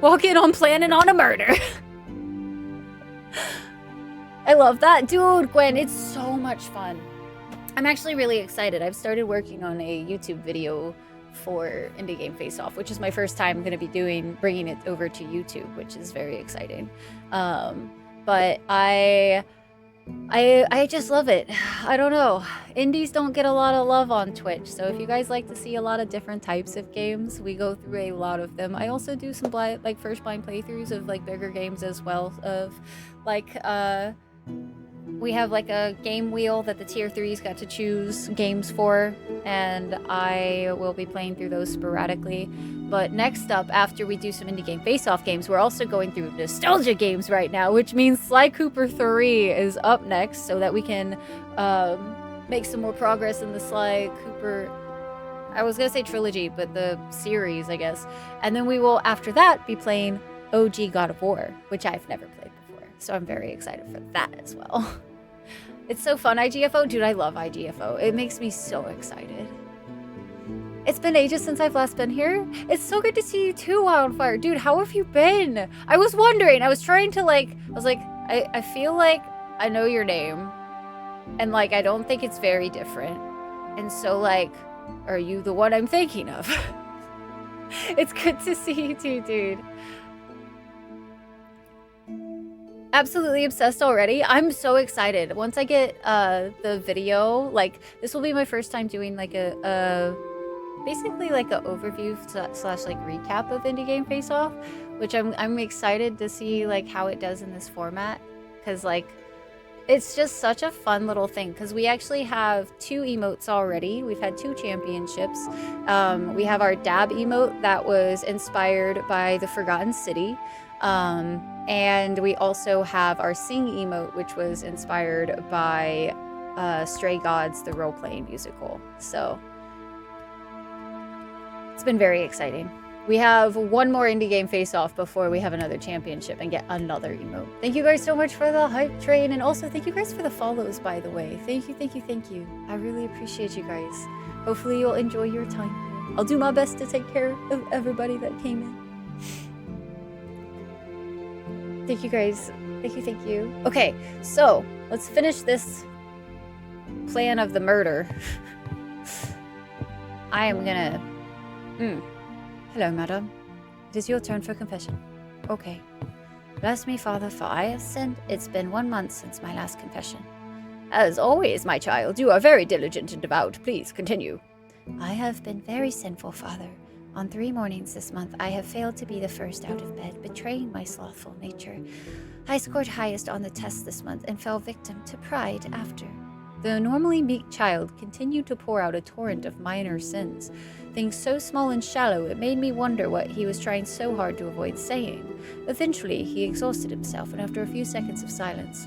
S1: Walking on planning on a murder. I love that. Dude, Gwen, it's so much fun. I'm actually really excited. I've started working on a YouTube video for Indie Game Face Off, which is my first time going to be bringing it over to YouTube, which is very exciting. But I just love it. I don't know. Indies don't get a lot of love on Twitch, so if you guys like to see a lot of different types of games, we go through a lot of them. I also do some first blind playthroughs of like bigger games as well. Of like we have like a game wheel that the tier 3s got to choose games for, and I will be playing through those sporadically. But next up, after we do some indie game face-off games, we're also going through nostalgia games right now, which means Sly Cooper 3 is up next, so that we can make some more progress in the Sly Cooper, I was gonna say trilogy, but the series, I guess. And then we will, after that, be playing OG God of War, which I've never played before. So I'm very excited for that as well. It's so fun, IGFO. Dude, I love IGFO. It makes me so excited. It's been ages since I've last been here. It's so good to see you too, Wildfire. Dude, how have you been? I was wondering. I was trying to I feel like I know your name. And like, I don't think it's very different. And so like, are you the one I'm thinking of? It's good to see you too, dude. Absolutely obsessed already. I'm so excited. Once I get the video, like this will be my first time doing like a basically like an overview slash like recap of Indie Game Face Off, which I'm excited to see like how it does in this format, because like it's just such a fun little thing, because we actually have 2 emotes already. We've had 2 championships. We have our dab emote that was inspired by the Forgotten City. And we also have our Sing emote, which was inspired by Stray Gods, the role-playing musical. So it's been very exciting. We have one more indie game face-off before we have another championship and get another emote. Thank you guys so much for the hype train, and also thank you guys for the follows, by the way. Thank you. I really appreciate you guys. Hopefully you'll enjoy your time here. I'll do my best to take care of everybody that came in. Thank you guys. Thank you. Okay, so let's finish this plan of the murder. I am gonna Hello, madam. It is your turn for confession. Okay. Bless me, Father, for I have sinned. It's been 1 month since my last confession. As always, my child, you are very diligent and devout. Please, continue. I have been very sinful, Father. On 3 mornings this month, I have failed to be the first out of bed, betraying my slothful nature. I scored highest on the test this month and fell victim to pride after. The normally meek child continued to pour out a torrent of minor sins, things so small and shallow it made me wonder what he was trying so hard to avoid saying. Eventually, he exhausted himself, and after a few seconds of silence,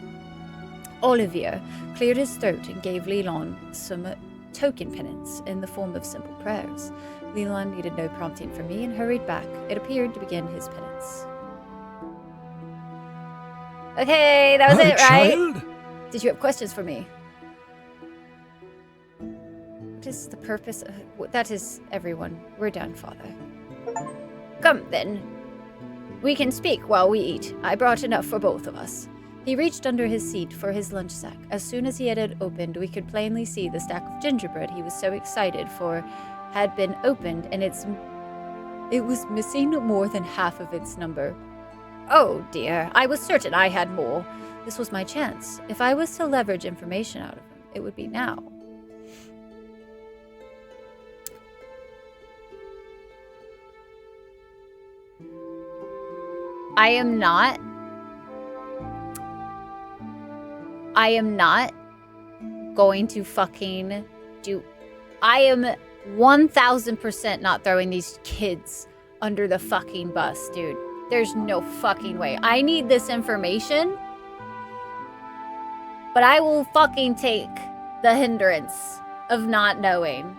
S1: Olivier cleared his throat and gave Leland some token penance in the form of simple prayers. Leland needed no prompting from me and hurried back. It appeared to begin his penance. Okay, that was it, right? Did you have questions for me? What is the purpose of... That is everyone. We're done, Father. Come, then. We can speak while we eat. I brought enough for both of us. He reached under his seat for his lunch sack. As soon as he had it opened, we could plainly see the stack of gingerbread he was so excited for had been opened, and it was missing more than half of its number. Oh dear, I was certain I had more. This was my chance. If I was to leverage information out of him, it would be now. I am not going to fucking do... I am 1000% not throwing these kids under the fucking bus, dude. There's no fucking way. I need this information, but I will fucking take the hindrance of not knowing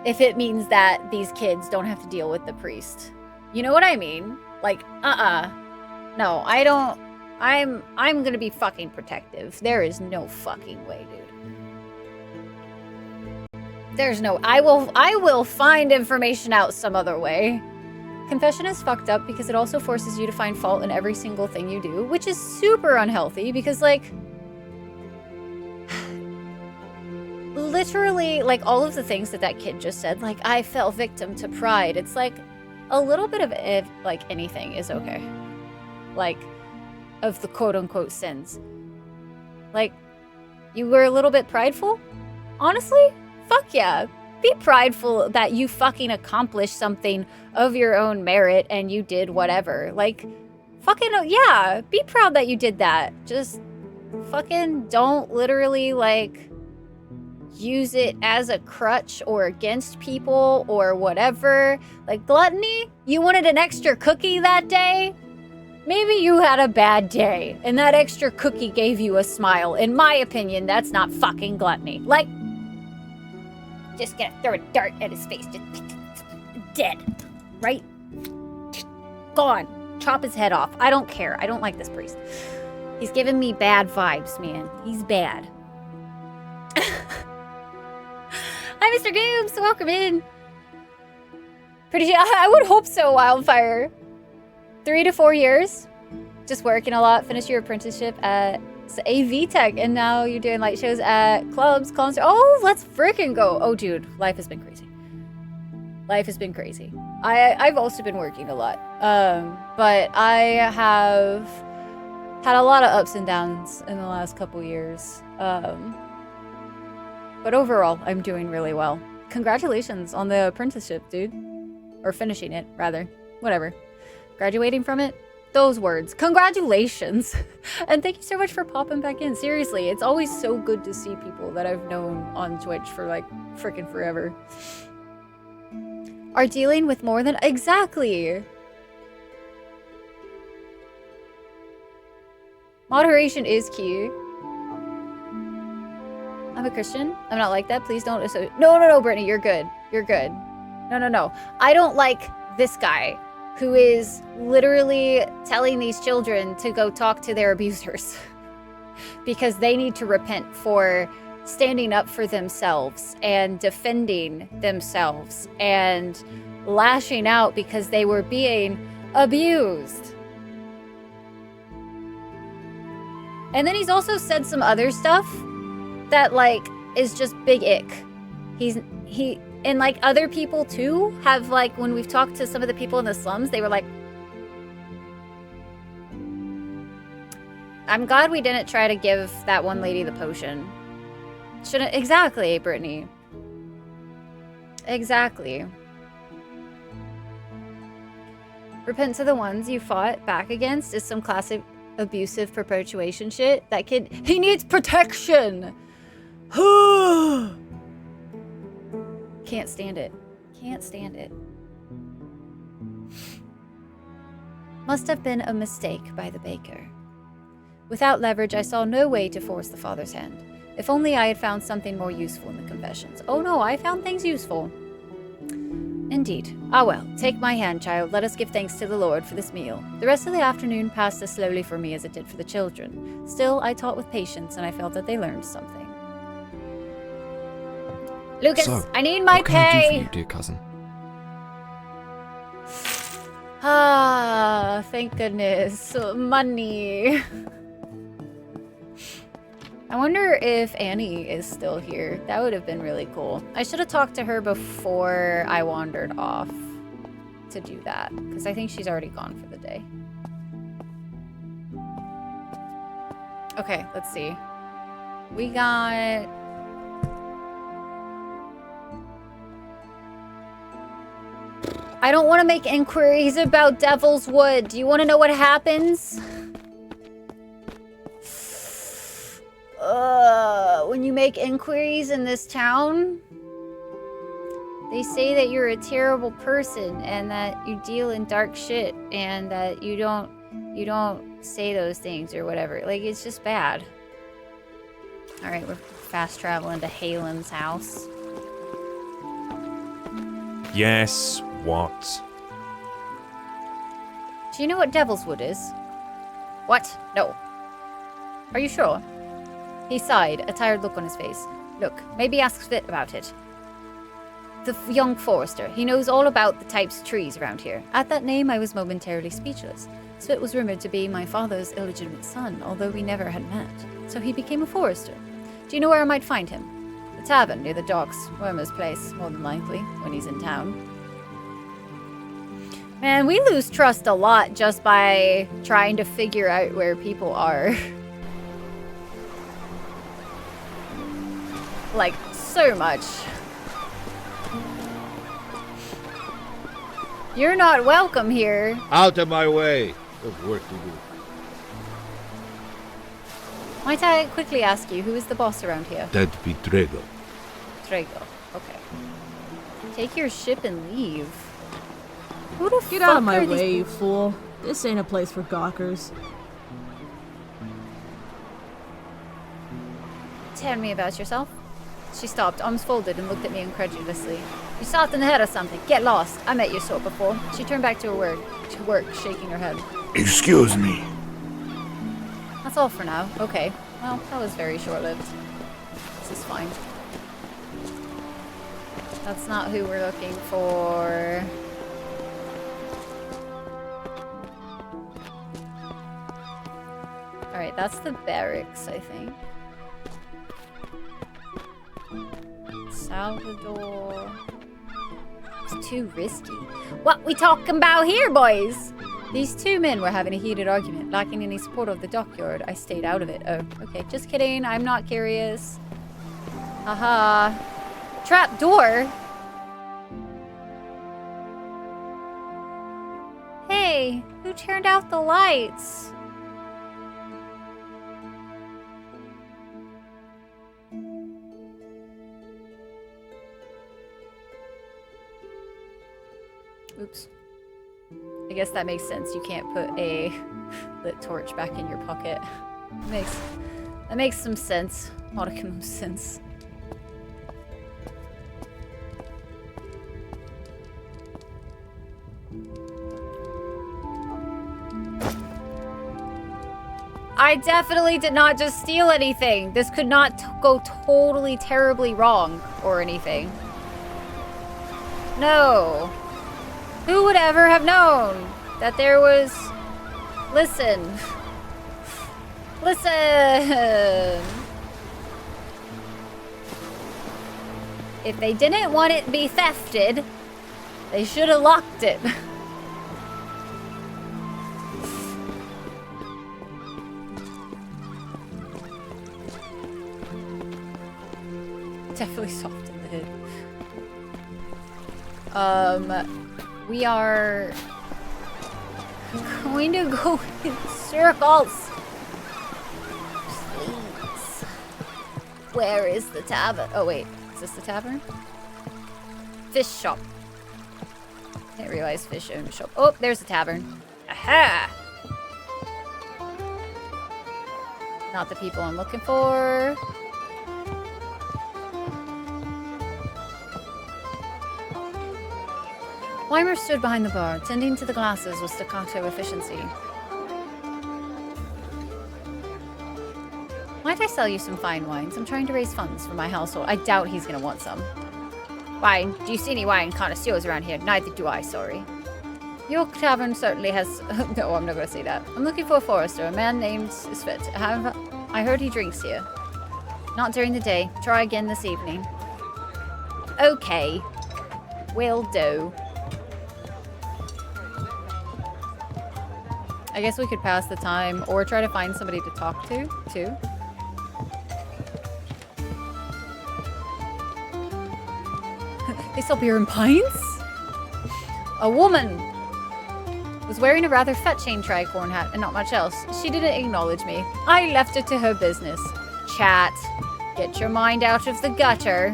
S1: if it means that these kids don't have to deal with the priest. You know what I mean? Like, no, I don't. I'm gonna be fucking protective. There is no fucking way, dude. There's no... I will find information out some other way. Confession is fucked up because it also forces you to find fault in every single thing you do, which is super unhealthy because, like... literally, like, all of the things that kid just said, like, I fell victim to pride. It's like, a little bit of, like, anything is okay. Like, of the quote-unquote sins. Like, you were a little bit prideful? Honestly? Fuck yeah. Be prideful that you fucking accomplished something of your own merit and you did whatever. Like, fucking, yeah. Be proud that you did that. Just fucking don't literally, like, use it as a crutch or against people or whatever. Like, gluttony? You wanted an extra cookie that day? Maybe you had a bad day, and that extra cookie gave you a smile. In my opinion, that's not fucking gluttony. Like, just gonna throw a dart at his face. Just dead. Right? Gone. Chop his head off. I don't care. I don't like this priest. He's giving me bad vibes, man. He's bad. Hi, Mr. Goobs. Welcome in. Pretty sure... I would hope so, Wildfire. 3 to 4 years, just working a lot. Finished your apprenticeship at AV Tech, and now you're doing light shows at clubs, concerts. Oh, let's freaking go! Oh, dude, life has been crazy. Life has been crazy. I've also been working a lot, but I have had a lot of ups and downs in the last couple years. But overall, I'm doing really well. Congratulations on the apprenticeship, dude, or finishing it rather. Whatever. Graduating from it? Those words. Congratulations! And thank you so much for popping back in. Seriously, it's always so good to see people that I've known on Twitch for, like, freaking forever. Are dealing with more than... Exactly! Moderation is key. I'm a Christian. I'm not like that. Please don't... No, Brittany, you're good. You're good. No. I don't like this guy who is literally telling these children to go talk to their abusers because they need to repent for standing up for themselves and defending themselves and lashing out because they were being abused. And then he's also said some other stuff that, like, is just big ick. And like other people too have like, when we've talked to some of the people in the slums, they were like, I'm glad we didn't try to give that one lady the potion. Shouldn't, exactly, Brittany. Exactly. Repent to the ones you fought back against is some classic abusive perpetuation shit. That kid, he needs protection. Can't stand it. Can't stand it. Must have been a mistake by the baker. Without leverage, I saw no way to force the father's hand. If only I had found something more useful in the confessions. Oh no, I found things useful. Indeed. Ah well, take my hand, child. Let us give thanks to the Lord for this meal. The rest of the afternoon passed as slowly for me as it did for the children. Still, I taught with patience, and I felt that they learned something. Lucas,
S8: So,
S1: I need my
S8: what can I do for
S1: pay!
S8: you, dear cousin?
S1: Ah, thank goodness. Money. I wonder if Annie is still here. That would have been really cool. I should have talked to her before I wandered off to do that, because I think she's already gone for the day. Okay, let's see. We got... I don't want to make inquiries about Devil's Wood. Do you want to know what happens? When you make inquiries in this town, they say that you're a terrible person and that you deal in dark shit and that you don't say those things or whatever. Like, it's just bad. All right, we're fast traveling to Halen's house.
S9: Yes, what?
S1: Do you know what Devil's Wood is? What? No. Are you sure? He sighed, a tired look on his face. Look, maybe ask Svit about it. The young forester. He knows all about the types of trees around here. At that name, I was momentarily speechless. Svit was rumored to be my father's illegitimate son, although we never had met. So he became a forester. Do you know where I might find him? The tavern near the docks. Wormer's place, more than likely, when he's in town. Man, we lose trust a lot just by trying to figure out where people are. Like, so much. You're not welcome here.
S10: Out of my way. There's work to do.
S1: Might I quickly ask you, who is the boss around here?
S10: That'd be Trego.
S1: Trego. Okay. Take your ship and leave. Who the
S6: Get
S1: fuck
S6: out of my
S1: are these
S6: way, you fool. This ain't a place for gawkers.
S1: Tell me about yourself. She stopped, arms folded, and looked at me incredulously. You soft in the head or something. Get lost. I met your sort before. She turned back to her work, shaking her head.
S3: Excuse me.
S1: That's all for now. Okay. Well, that was very short-lived. This is fine. That's not who we're looking for. Alright, that's the barracks, I think. Salvador. It's too risky. What we talking about here, boys? These two men were having a heated argument. Lacking any support of the dockyard, I stayed out of it. Oh, okay. Just kidding. I'm not curious. Haha. Trap door? Hey, who turned out the lights? Oops. I guess that makes sense. You can't put a lit torch back in your pocket. That makes some sense. Modicum of sense. I definitely did not just steal anything. This could not go totally terribly wrong or anything. No. Who would ever have known that there was... Listen. Listen. If they didn't want it to be thefted, they should have locked it. Definitely soft in the head. We are going to go in circles. Please. Where is the tavern? Oh wait, is this the tavern? Fish shop. Didn't realize fish owned a shop. Oh, there's the tavern. Aha! Not the people I'm looking for. Weimer stood behind the bar, tending to the glasses with staccato efficiency. Might I sell you some fine wines? I'm trying to raise funds for my household. I doubt he's gonna want some. Wine? Do you see any wine connoisseurs around here? Neither do I, sorry. York Tavern certainly has... No, I'm not gonna say that. I'm looking for a forester, a man named Svet. I heard he drinks here. Not during the day. Try again this evening. Okay. Will do. I guess we could pass the time or try to find somebody to talk to, too. They sell beer in pints? A woman was wearing a rather fat chain tricorn hat and not much else. She didn't acknowledge me. I left her to her business. Chat. Get your mind out of the gutter.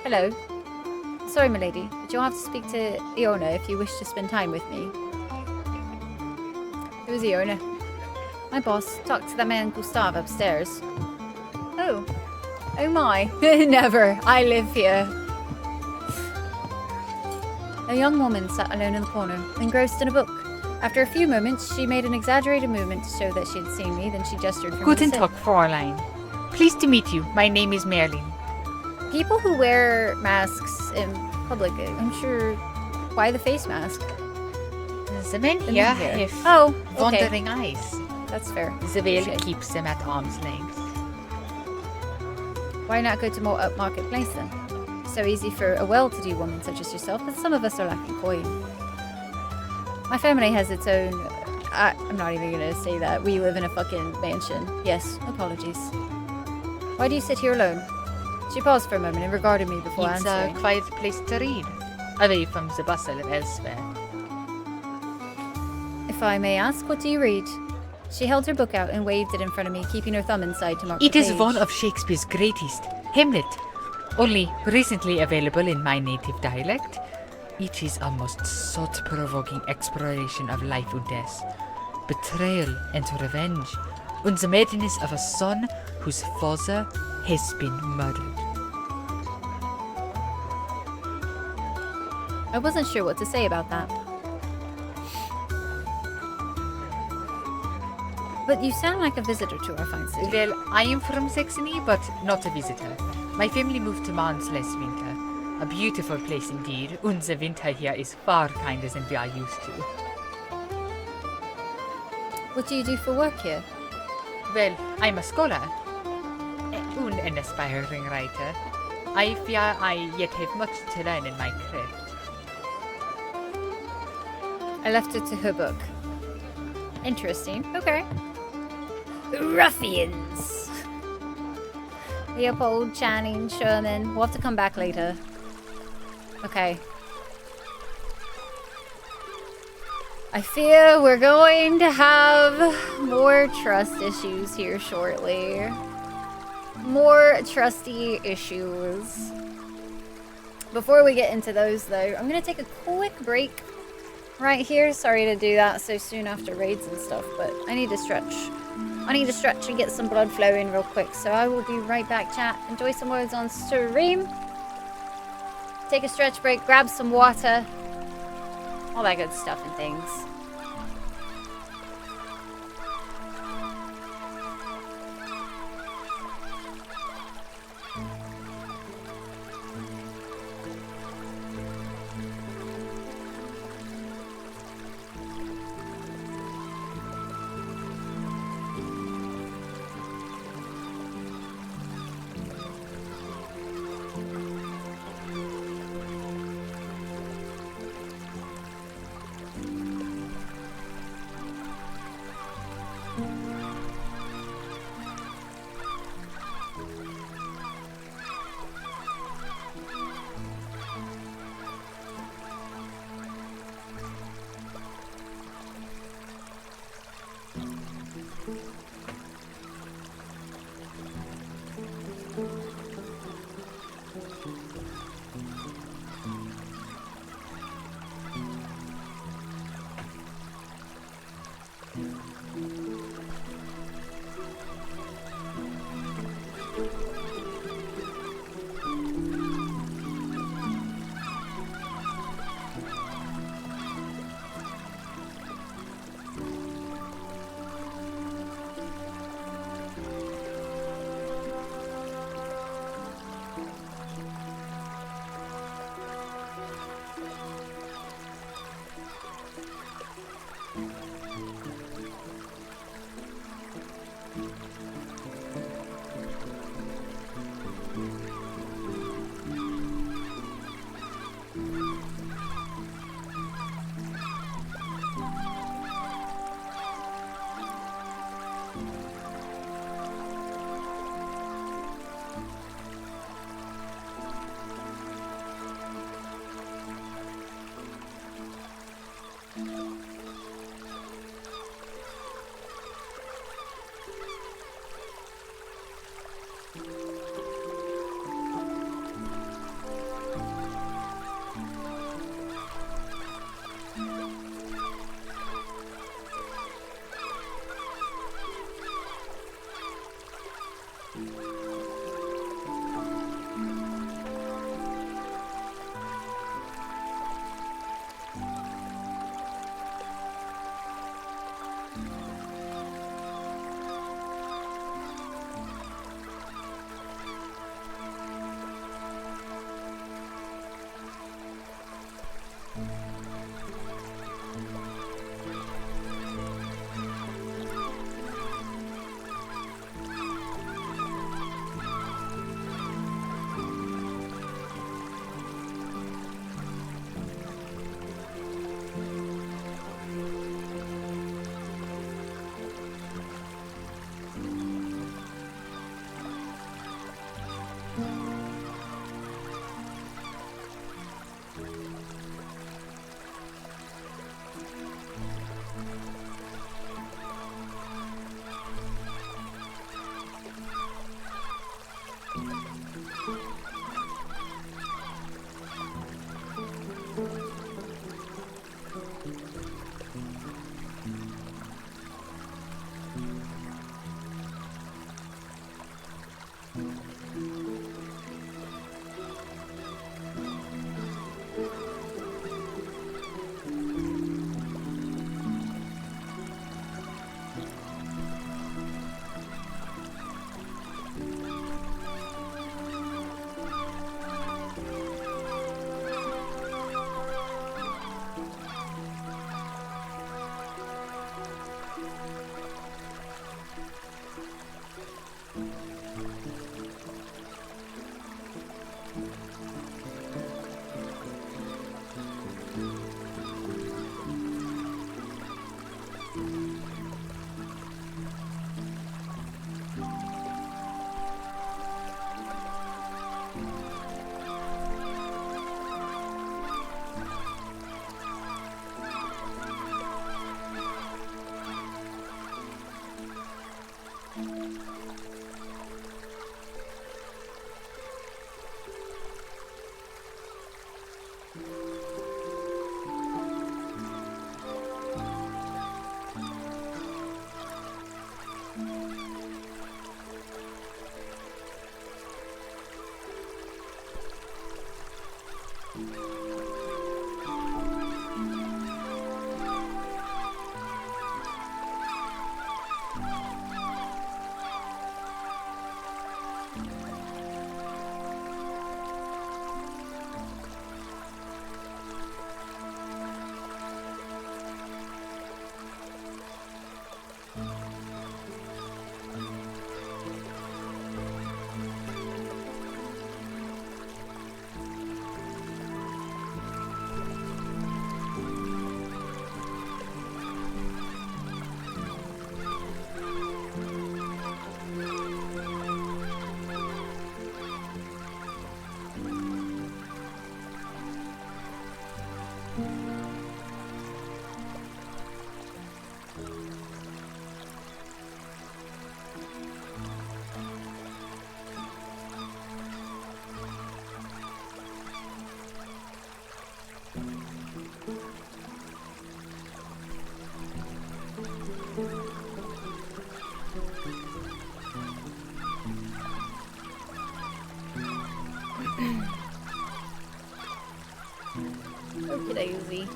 S1: Hello. Sorry, milady, but you'll have to speak to Iona if you wish to spend time with me. Who's Iona? My boss. Talk to that man Gustav upstairs. Oh. Oh my. Never. I live here. A young woman sat alone in the corner, engrossed in a book. After a few moments, she made an exaggerated movement to show that she had seen me, then she gestured for me to
S11: Guten
S1: sit.
S11: Tag, Fräulein. Pleased to meet you. My name is Merlin.
S1: People who wear masks in public, I'm sure. Why the face mask?
S11: The men
S1: The
S11: here
S1: men here.
S11: have
S1: Oh, okay.
S11: wandering eyes.
S1: That's fair.
S11: The veil
S1: Okay.
S11: keeps them at arm's length.
S1: Why not go to more upmarket place then? So easy for a well-to-do woman such as yourself, but some of us are lacking coin. My family has its own... I'm not even gonna say that. We live in a fucking mansion. Yes, apologies. Why do you sit here alone? She paused for a moment and regarded me before
S11: It's a
S1: answering.
S11: quiet place to read, away from the bustle of elsewhere.
S1: If I may ask, what do you read? She held her book out and waved it in front of me, keeping her thumb inside to mark
S11: It
S1: the
S11: is
S1: page.
S11: one of Shakespeare's greatest, Hamlet, only recently available in my native dialect. It is a most thought-provoking exploration of life and death, betrayal and revenge, and the madness of a son whose father has been murdered.
S1: I wasn't sure what to say about that. But you sound like a visitor to our fine city.
S11: Well, I am from Saxony, but not a visitor. My family moved to Mons last winter. A beautiful place indeed, and the winter here is far kinder than we are used to.
S1: What do you do for work here?
S11: Well, I'm a scholar, and an aspiring writer. I fear I yet have much to learn in my craft.
S1: I left it to her book. Interesting. Okay. Ruffians. Leopold, Channing, Sherman. We'll have to come back later. Okay. I fear we're going to have more trust issues here shortly. More trusty issues. Before we get into those, though, I'm going to take a quick break right here. Sorry to do that so soon after raids and stuff, but I need to stretch. I need to stretch and get some blood flowing real quick, so I will be right back, chat. Enjoy some words on stream. Take a stretch break, grab some water. All that good stuff and things. Okie daisy.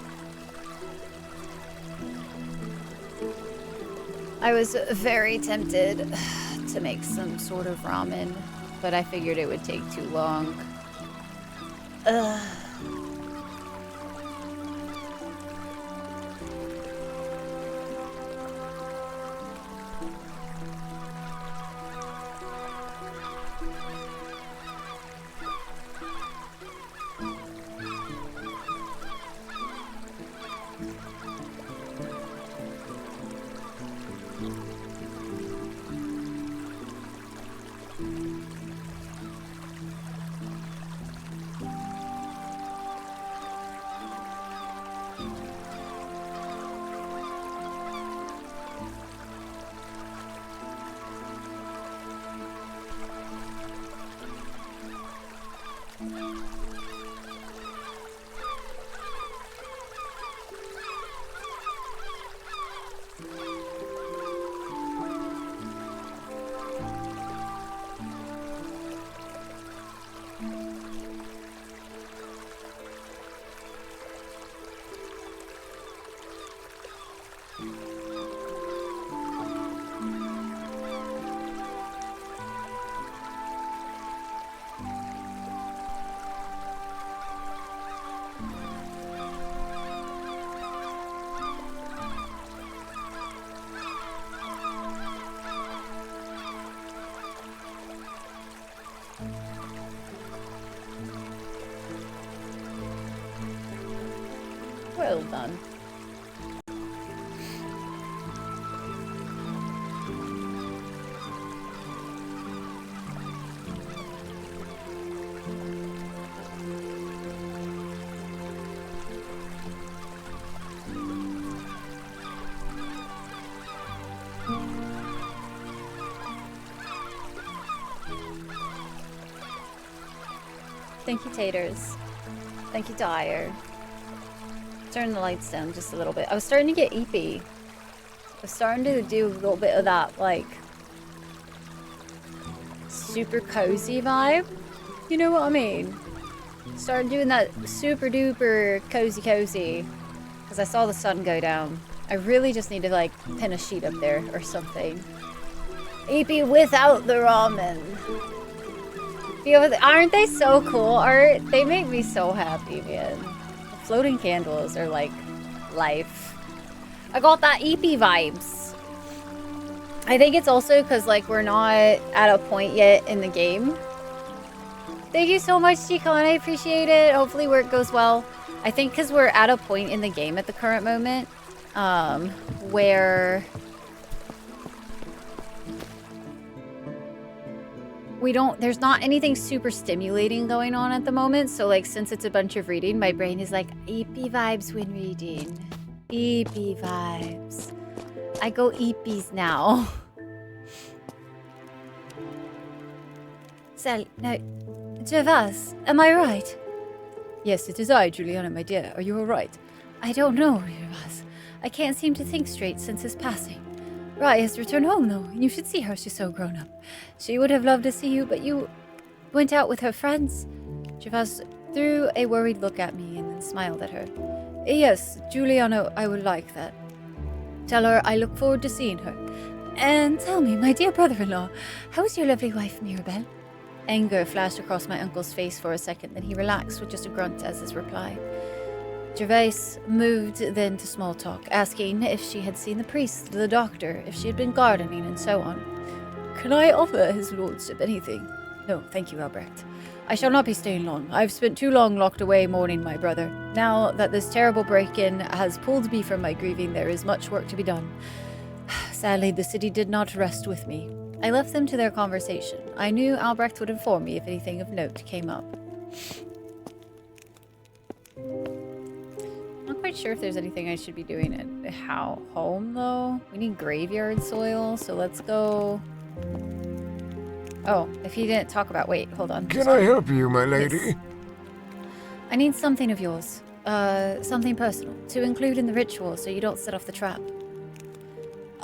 S1: I was very tempted to make some sort of ramen, but I figured it would take too long. Ugh. Well done. Thank you, Taters. Thank you, Dyer. Turn the lights down just a little bit. I was starting to get eepy. I was starting to do a little bit of that, like, super cozy vibe. You know what I mean? Started doing that super duper cozy. Because I saw the sun go down. I really just need to, like, pin a sheet up there or something. Eepy without the ramen. Aren't they so cool, Art? They make me so happy, man. Floating candles are like life. I got that EP vibes. I think it's also because like we're not at a point yet in the game. Thank you so much, Chicon. I appreciate it. Hopefully work goes well. I think because we're at a point in the game at the current moment where there's not anything super stimulating going on at the moment. So like, since it's a bunch of reading, my brain is like, EP vibes when reading. EP vibes. I go EPs now. So, no, Gervais, am I right? Yes, it is I, Juliana, my dear. Are you all right? I don't know, Gervais. I can't seem to think straight since his passing. Rai has returned home, though. You should see her. She's so grown up. She would have loved to see you, but you went out with her friends. Gervais threw a worried look at me and then smiled at her. Yes, Juliana, I would like that. Tell her I look forward to seeing her. And tell me, my dear brother-in-law, how is your lovely wife, Mirabelle? Anger flashed across my uncle's face for a second, then he relaxed with just a grunt as his reply. Gervais moved then to small talk, asking if she had seen the priest, the doctor, if she had been gardening, and so on. Can I offer his lordship anything? No, thank you, Albrecht. I shall not be staying long. I've spent too long locked away mourning my brother. Now that this terrible break-in has pulled me from my grieving, there is much work to be done. Sadly, the city did not rest with me. I left them to their conversation. I knew Albrecht would inform me if anything of note came up. Not quite sure if there's anything I should be doing at home, though. We need graveyard soil, so let's go... Oh, if he didn't talk about... Wait, hold on.
S12: Can I help you, my lady?
S1: Yes. I need something of yours. Something personal, to include in the ritual so you don't set off the trap.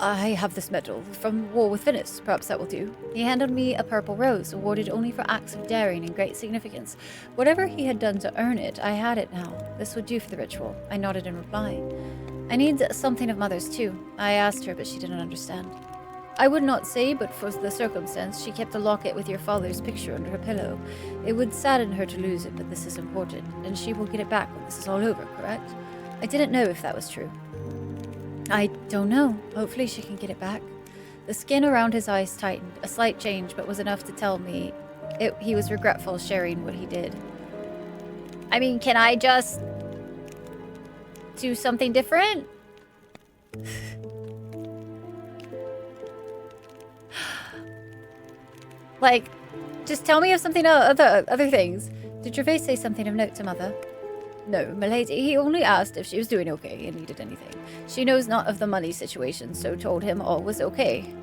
S1: I have this medal from War with Venice. Perhaps that will do. He handed me a purple rose, awarded only for acts of daring and great significance. Whatever he had done to earn it, I had it now. This would do for the ritual. I nodded in reply. I need something of Mother's too. I asked her, but she didn't understand. I would not say, but for the circumstance, she kept a locket with your father's picture under her pillow. It would sadden her to lose it, but this is important, and she will get it back when this is all over, correct? I didn't know if that was true. I don't know. Hopefully she can get it back. The skin around his eyes tightened. A slight change, but was enough to tell me he was regretful sharing what he did. I mean, can I just do something different? Like, just tell me of something other things. Did Gervais say something of note to Mother? No, milady, he only asked if she was doing okay and needed anything. She knows not of the money situation, so told him all was okay.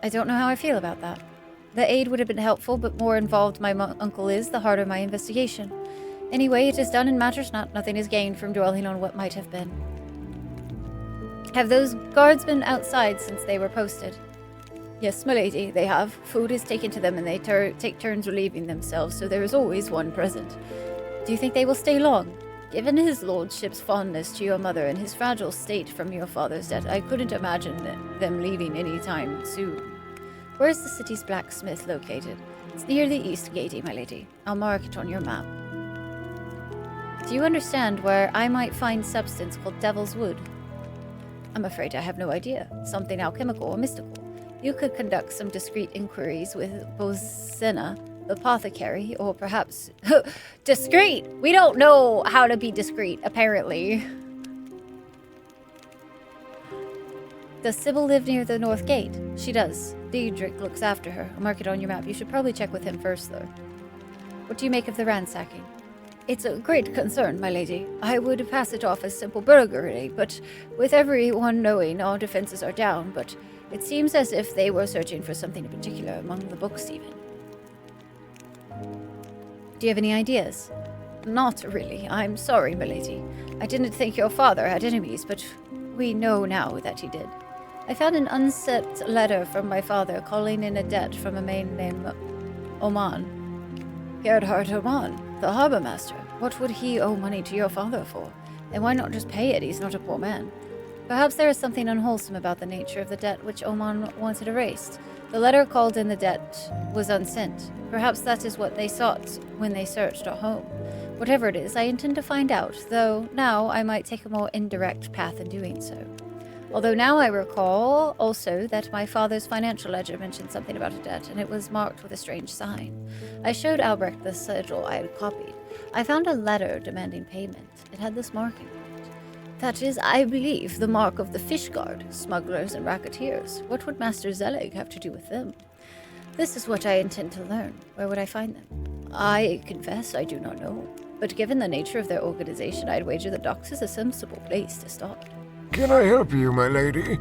S1: I don't know how I feel about that. The aid would have been helpful, but more involved my uncle is, the harder my investigation. Anyway, it is done and matters not. Nothing is gained from dwelling on what might have been. Have those guards been outside since they were posted? Yes, my lady, they have. Food is taken to them and they take turns relieving themselves, so there is always one present. Do you think they will stay long? Given his lordship's fondness to your mother and his fragile state from your father's death, I couldn't imagine them leaving any time soon. Where's the city's blacksmith located? It's near the east gate, my lady. I'll mark it on your map. Do you understand where I might find substance called Devil's Wood? I'm afraid I have no idea. Something alchemical or mystical. You could conduct some discreet inquiries with Bozena, the apothecary, or perhaps... discreet! We don't know how to be discreet, apparently. Does Sybil live near the north gate? She does. Diedrich looks after her. I'll mark it on your map. You should probably check with him first, though. What do you make of the ransacking? It's a great concern, my lady. I would pass it off as simple burglary, but with everyone knowing all defenses are down, but it seems as if they were searching for something in particular among the books, even. Do you have any ideas? Not really. I'm sorry, my lady. I didn't think your father had enemies, but we know now that he did. I found an unsent letter from my father calling in a debt from a man named Oman. Gerhard Oman, the harbor master. What would he owe money to your father for? And why not just pay it? He's not a poor man. Perhaps there is something unwholesome about the nature of the debt which Oman wanted erased. The letter called in the debt was unsent. Perhaps that is what they sought when they searched our home. Whatever it is, I intend to find out, though now I might take a more indirect path in doing so. Although now I recall also that my father's financial ledger mentioned something about a debt, and it was marked with a strange sign. I showed Albrecht the sigil I had copied. I found a letter demanding payment. It had this marking on it. That is, I believe, the mark of the fish guard, smugglers and racketeers. What would Master Zelig have to do with them? This is what I intend to learn. Where would I find them? I confess I do not know. But given the nature of their organization, I'd wager the docks is a sensible place to start.
S12: Can I help you, my lady?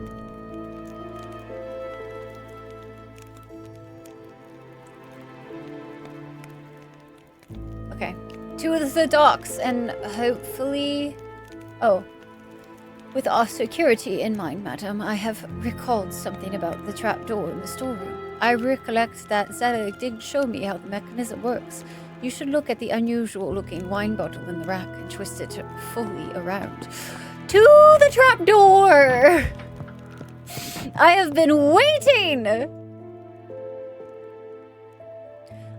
S1: Okay. To the docks, and hopefully... Oh. With our security in mind, madam, I have recalled something about the trapdoor in the storeroom. I recollect that Zelig did show me how the mechanism works. You should look at the unusual-looking wine bottle in the rack and twist it fully around. To the trapdoor! I have been waiting!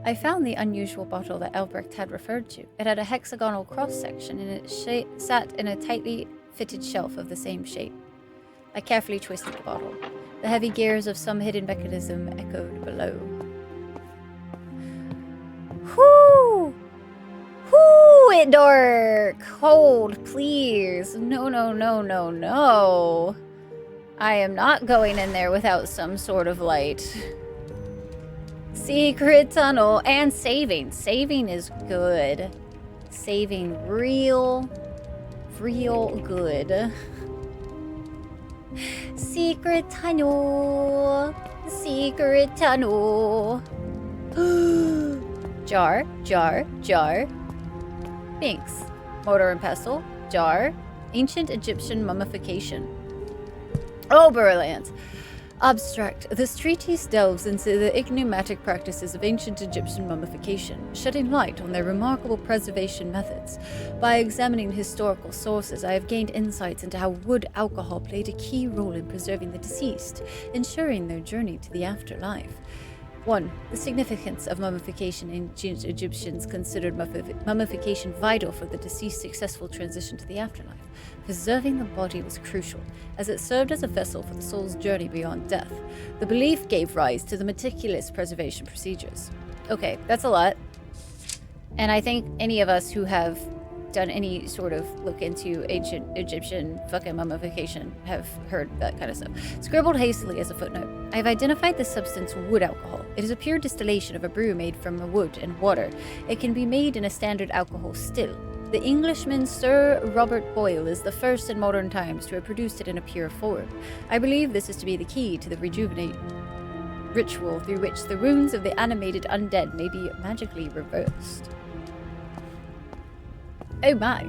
S1: I found the unusual bottle that Albrecht had referred to. It had a hexagonal cross-section and it sat in a tightly fitted shelf of the same shape. I carefully twisted the bottle. The heavy gears of some hidden mechanism echoed below. Whoo! Whoo, it dark! Hold, please. No, no, no, no, no. I am not going in there without some sort of light. Secret tunnel and saving. Saving is good. Saving real good. Secret tunnel. Secret tunnel. Jar, jar, jar. Binks. Mortar and pestle. Jar. Ancient Egyptian mummification. Oh, brilliant. Abstract. This treatise delves into the enigmatic practices of ancient Egyptian mummification, shedding light on their remarkable preservation methods. By examining historical sources, I have gained insights into how wood alcohol played a key role in preserving the deceased, ensuring their journey to the afterlife. 1. The significance of mummification. Ancient Egyptians considered mummification vital for the deceased's successful transition to the afterlife. Preserving the body was crucial, as it served as a vessel for the soul's journey beyond death. The belief gave rise to the meticulous preservation procedures. Okay, that's a lot. And I think any of us who have done any sort of look into ancient Egyptian fucking mummification have heard that kind of stuff. Scribbled hastily as a footnote. I have identified the substance wood alcohol. It is a pure distillation of a brew made from wood and water. It can be made in a standard alcohol still. The Englishman Sir Robert Boyle is the first in modern times to have produced it in a pure form. I believe this is to be the key to the rejuvenate ritual through which the wounds of the animated undead may be magically reversed. Oh my.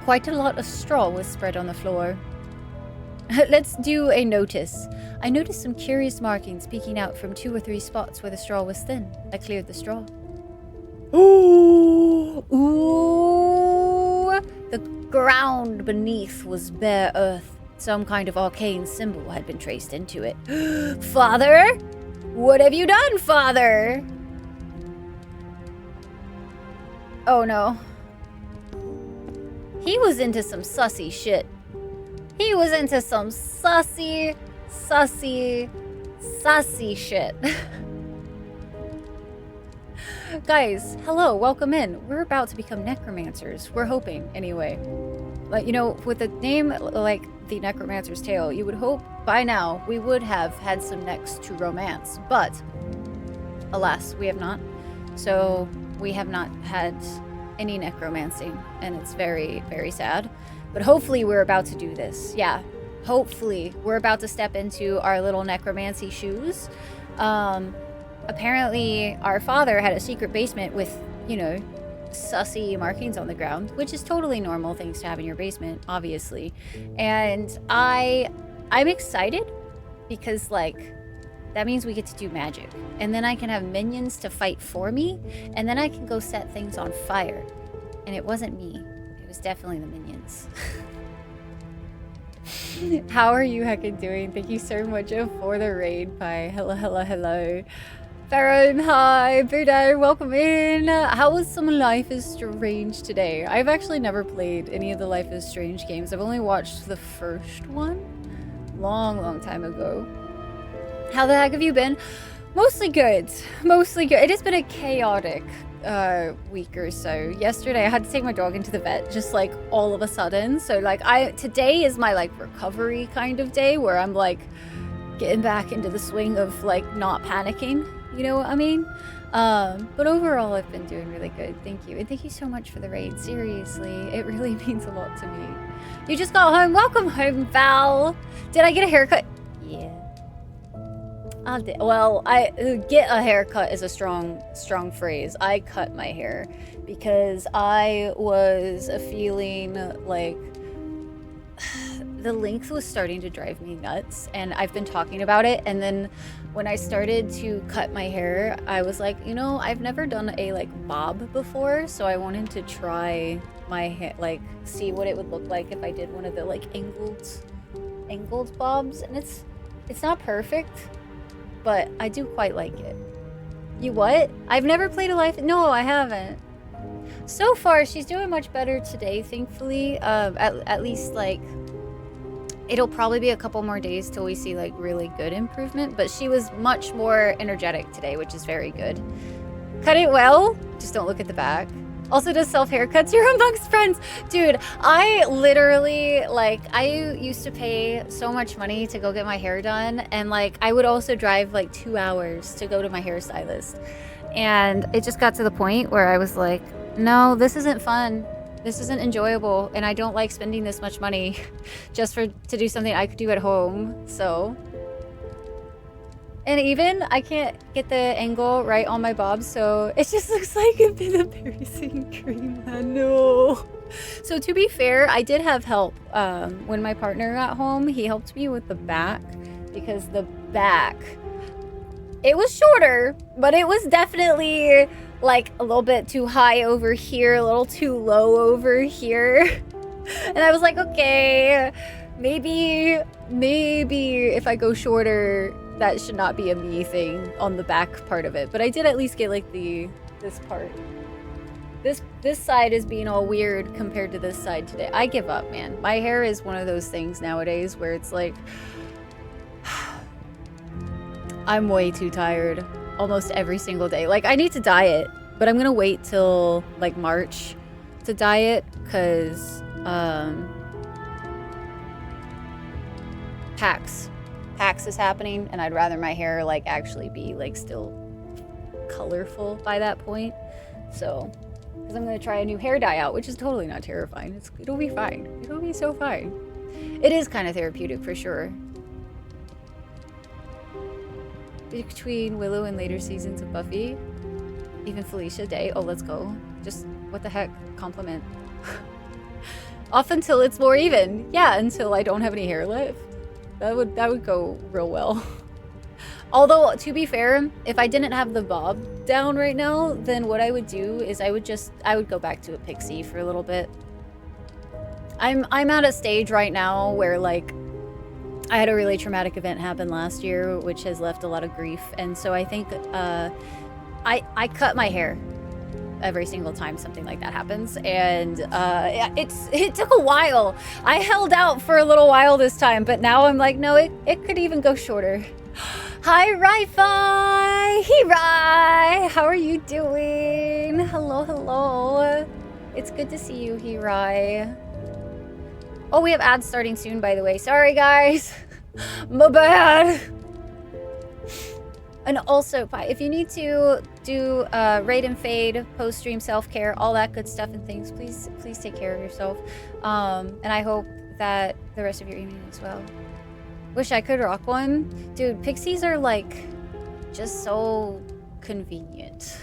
S1: Quite a lot of straw was spread on the floor. Let's do a notice. I noticed some curious markings peeking out from 2 or 3 spots where the straw was thin. I cleared the straw. Ooh! ground beneath was bare earth. Some kind of arcane symbol had been traced into it. Father? What have you done, Father? Oh no. He was into some sussy shit. He was into some sussy shit. Guys, hello, welcome in. We're about to become necromancers. We're hoping, anyway. Like, you know, with a name like the Necromancer's Tale, you would hope by now we would have had some necks to romance. But, alas, we have not. So, we have not had any necromancing, and it's very, very sad. But hopefully we're about to do this. Yeah, hopefully we're about to step into our little necromancy shoes. Apparently our father had a secret basement with, you know, sussy markings on the ground, which is totally normal things to have in your basement, obviously. And I'm excited because, like, that means we get to do magic. And then I can have minions to fight for me, and then I can go set things on fire. And it wasn't me. It was definitely the minions. How are you heckin' doing? Thank you so much for the raid. Bye. Hello, hello, hello. Pharaoh, hi. Budo, welcome in. How was some Life is Strange today? I've actually never played any of the Life is Strange games. I've only watched the first one. Long time ago. How the heck have you been? Mostly good. Mostly good. It has been a chaotic week or so. Yesterday I had to take my dog into the vet just like all of a sudden. So like today is my like recovery kind of day where I'm like getting back into the swing of like not panicking. You know what I mean? But overall I've been doing really good. Thank you. And thank you so much for the raid. Seriously, it really means a lot to me. You just got home. Welcome home, Val. Did I get a haircut? Yeah. Well, I get a haircut is a strong phrase. I cut my hair because I was feeling like the length was starting to drive me nuts, and I've been talking about it. And then when I started to cut my hair, I was like, you know, I've never done a like bob before, so I wanted to try my hair, like see what it would look like if I did one of the like angled bobs. And it's not perfect, but I do quite like it. You what? I've never played a life. No, I haven't. So far, she's doing much better today, thankfully. At least, like, it'll probably be a couple more days till we see, like, really good improvement. But she was much more energetic today, which is very good. Cut it well. Just don't look at the back. Also does self-haircuts. You're amongst friends. Dude, I literally, like, I used to pay so much money to go get my hair done. And, like, I would also drive, like, 2 hours to go to my hairstylist. And it just got to the point where I was like, no, this isn't fun. This isn't enjoyable. And I don't like spending this much money just to do something I could do at home. So... And even, I can't get the angle right on my bob, so it just looks like a bit of piercing cream. No. So to be fair, I did have help. When my partner got home, he helped me with the back, because the back, it was shorter, but it was definitely like a little bit too high over here, a little too low over here. And I was like, okay, maybe if I go shorter, that should not be a me thing on the back part of it. But I did at least get like this part. This side is being all weird compared to this side today. I give up, man. My hair is one of those things nowadays where it's like I'm way too tired almost every single day. Like, I need to dye it, but I'm gonna wait till like March to dye it, because PAX is happening, and I'd rather my hair like actually be like still colorful by that point. So, because I'm gonna try a new hair dye out, which is totally not terrifying. It'll be fine. It'll be so fine. It is kind of therapeutic for sure. Between Willow and later seasons of Buffy, even Felicia Day. Oh, let's go. Just what the heck, compliment. Off until it's more even. Yeah, until I don't have any hair left. That would go real well. Although, to be fair, if I didn't have the bob down right now, then what I would do is I would go back to a pixie for a little bit. I'm at a stage right now where like I had a really traumatic event happen last year, which has left a lot of grief, and so I think I cut my hair every single time something like that happens, and it took a while. I held out for a little while this time, but now I'm like, no, it could even go shorter. Hi, Ri-Fi! Hey, Rai! How are you doing? Hello, hello. It's good to see you, Hirai. Oh, we have ads starting soon, by the way. Sorry, guys. My bad. And also, if you need to do raid and fade, post-stream self-care, all that good stuff and things, please take care of yourself. And I hope that the rest of your evening as well. Wish I could rock one. Dude, pixies are like just so convenient.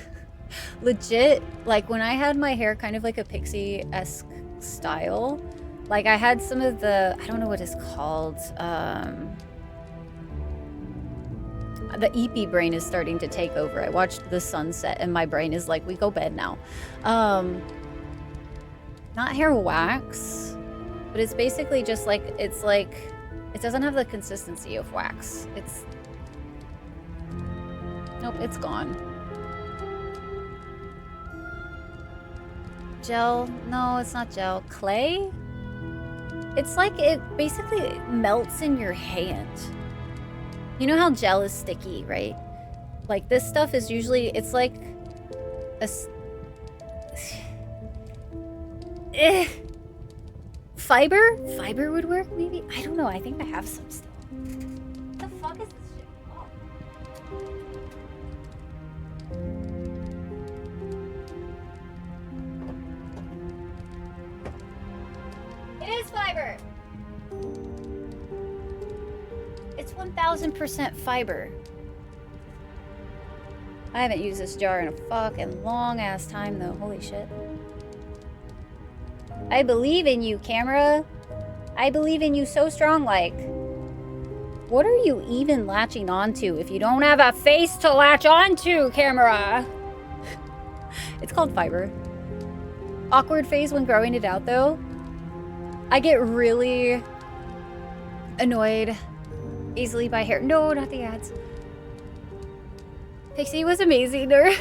S1: Legit, like when I had my hair kind of like a pixie-esque style, like I had some of the, I don't know what it's called, the EP brain is starting to take over. I watched the sunset and my brain is like, we go bed now. Not hair wax, but it's basically just like, it's like, it doesn't have the consistency of wax. It's, nope, it's gone. Gel, no, it's not gel. Clay? It's like it basically melts in your hand. You know how gel is sticky, right? Like this stuff is usually, it's like a... Fiber? Fiber would work, maybe? I don't know, I think I have some still. What the fuck is this shit? It is fiber! It's 1000% fiber. I haven't used this jar in a fucking long ass time though, holy shit. I believe in you, camera. I believe in you so strong, like. What are you even latching onto if you don't have a face to latch onto, camera? It's called fiber. Awkward phase when growing it out though. I get really annoyed easily by hair. No, not the ads. Pixie was amazing. Or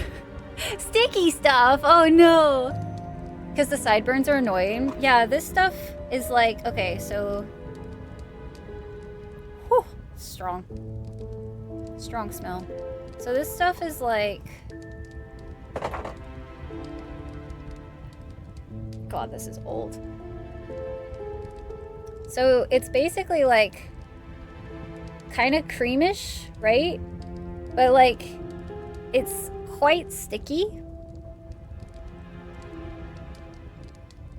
S1: sticky stuff. Oh no. Because the sideburns are annoying. Yeah, this stuff is like, okay, so. Whew, strong. Strong smell. So this stuff is like. God, this is old. So it's basically like kind of creamish, right? But like it's quite sticky.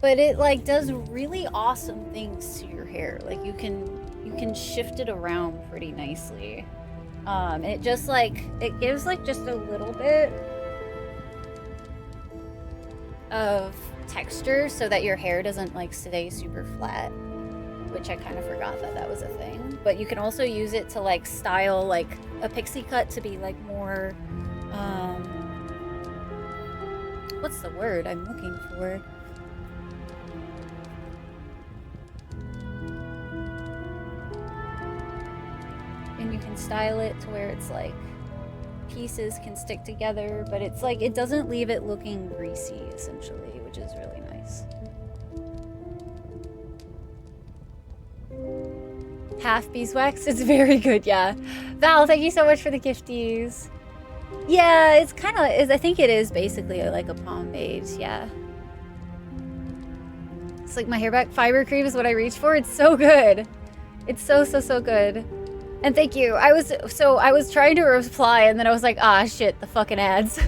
S1: But it like does really awesome things to your hair. Like you can shift it around pretty nicely. It just like it gives like just a little bit of texture so that your hair doesn't like stay super flat. Which I kind of forgot that that was a thing. But you can also use it to like style like a pixie cut to be like more, what's the word I'm looking for? And you can style it to where it's like pieces can stick together, but it's like, it doesn't leave it looking greasy essentially, which is really nice. Half beeswax, it's very good, yeah. Val, thank you so much for the gifties. Yeah, it's kind of, I think it is basically like a pomade, yeah. It's like my hair back fiber cream is what I reach for. It's so good. It's so good. And thank you. I was trying to reply and then I was like, ah, shit, the fucking ads.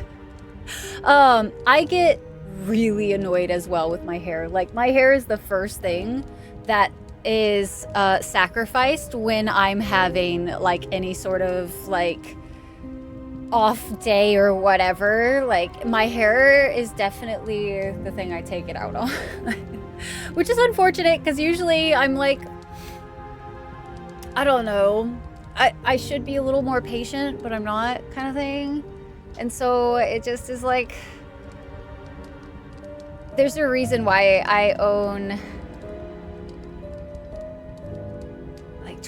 S1: I get really annoyed as well with my hair. Like my hair is the first thing that is sacrificed when I'm having like any sort of like off day or whatever. Like my hair is definitely the thing I take it out on. Which is unfortunate because usually I'm like, I don't know, I should be a little more patient, but I'm not, kind of thing. And so it just is like, there's a reason why I own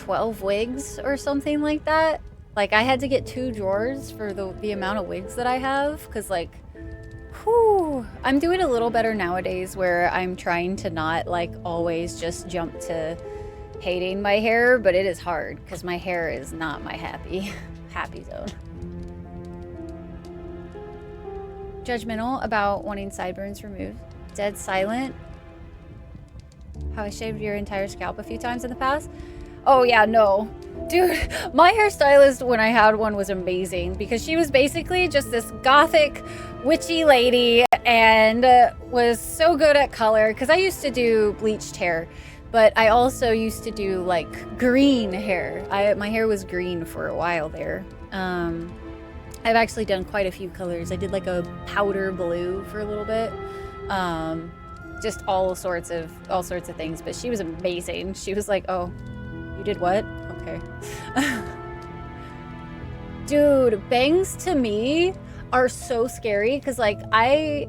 S1: 12 wigs or something like that. Like, I had to get 2 drawers for the amount of wigs that I have, because, like, whew, I'm doing a little better nowadays where I'm trying to not, like, always just jump to hating my hair, but it is hard, because my hair is not my happy zone. Judgmental about wanting sideburns removed. Dead silent. How I shaved your entire scalp a few times in the past. Oh yeah, no. Dude, my hairstylist when I had one was amazing because she was basically just this gothic witchy lady and was so good at color because I used to do bleached hair, but I also used to do like green hair. My hair was green for a while there. I've actually done quite a few colors. I did like a powder blue for a little bit. Just all sorts of things, but she was amazing. She was like, "Oh, you did what? Okay." Dude, bangs to me are so scary because like I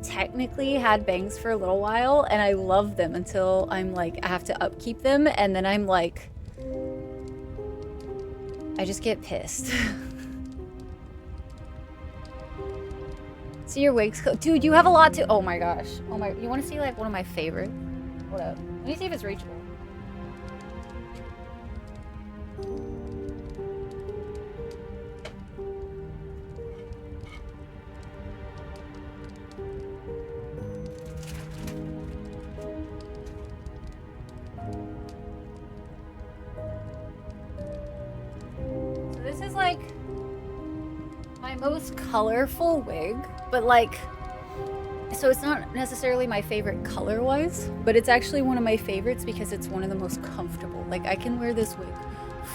S1: technically had bangs for a little while and I love them until I'm like I have to upkeep them and then I'm like I just get pissed. See your wigs, dude. You have a lot to. Oh my gosh. Oh my. You want to see like one of my favorites? Hold up. Let me see if it's reachable. So this is like my most colorful wig, but like, so it's not necessarily my favorite color-wise, but it's actually one of my favorites because it's one of the most comfortable. Like, I can wear this wig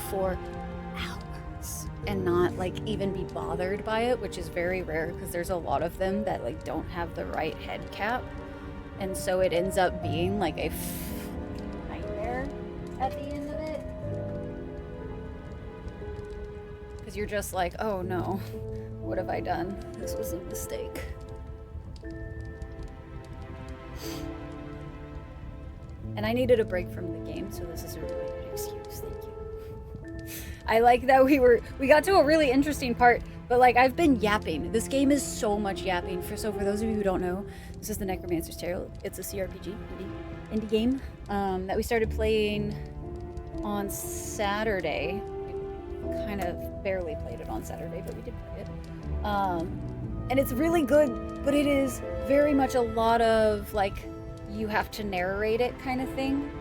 S1: for hours and not like even be bothered by it, which is very rare because there's a lot of them that like don't have the right head cap, and so it ends up being like a nightmare at the end of it because you're just like, oh no, what have I done? This was a mistake. And I needed a break from the game, so this is a really good excuse. Thank you. I like that we got to a really interesting part, but like I've been yapping. This game is so much yapping. So for those of you who don't know, this is the Necromancer's Tale. It's a CRPG indie game that we started playing on Saturday. We kind of barely played it on Saturday, but we did play it. And it's really good, but it is very much a lot of like you have to narrate it kind of thing,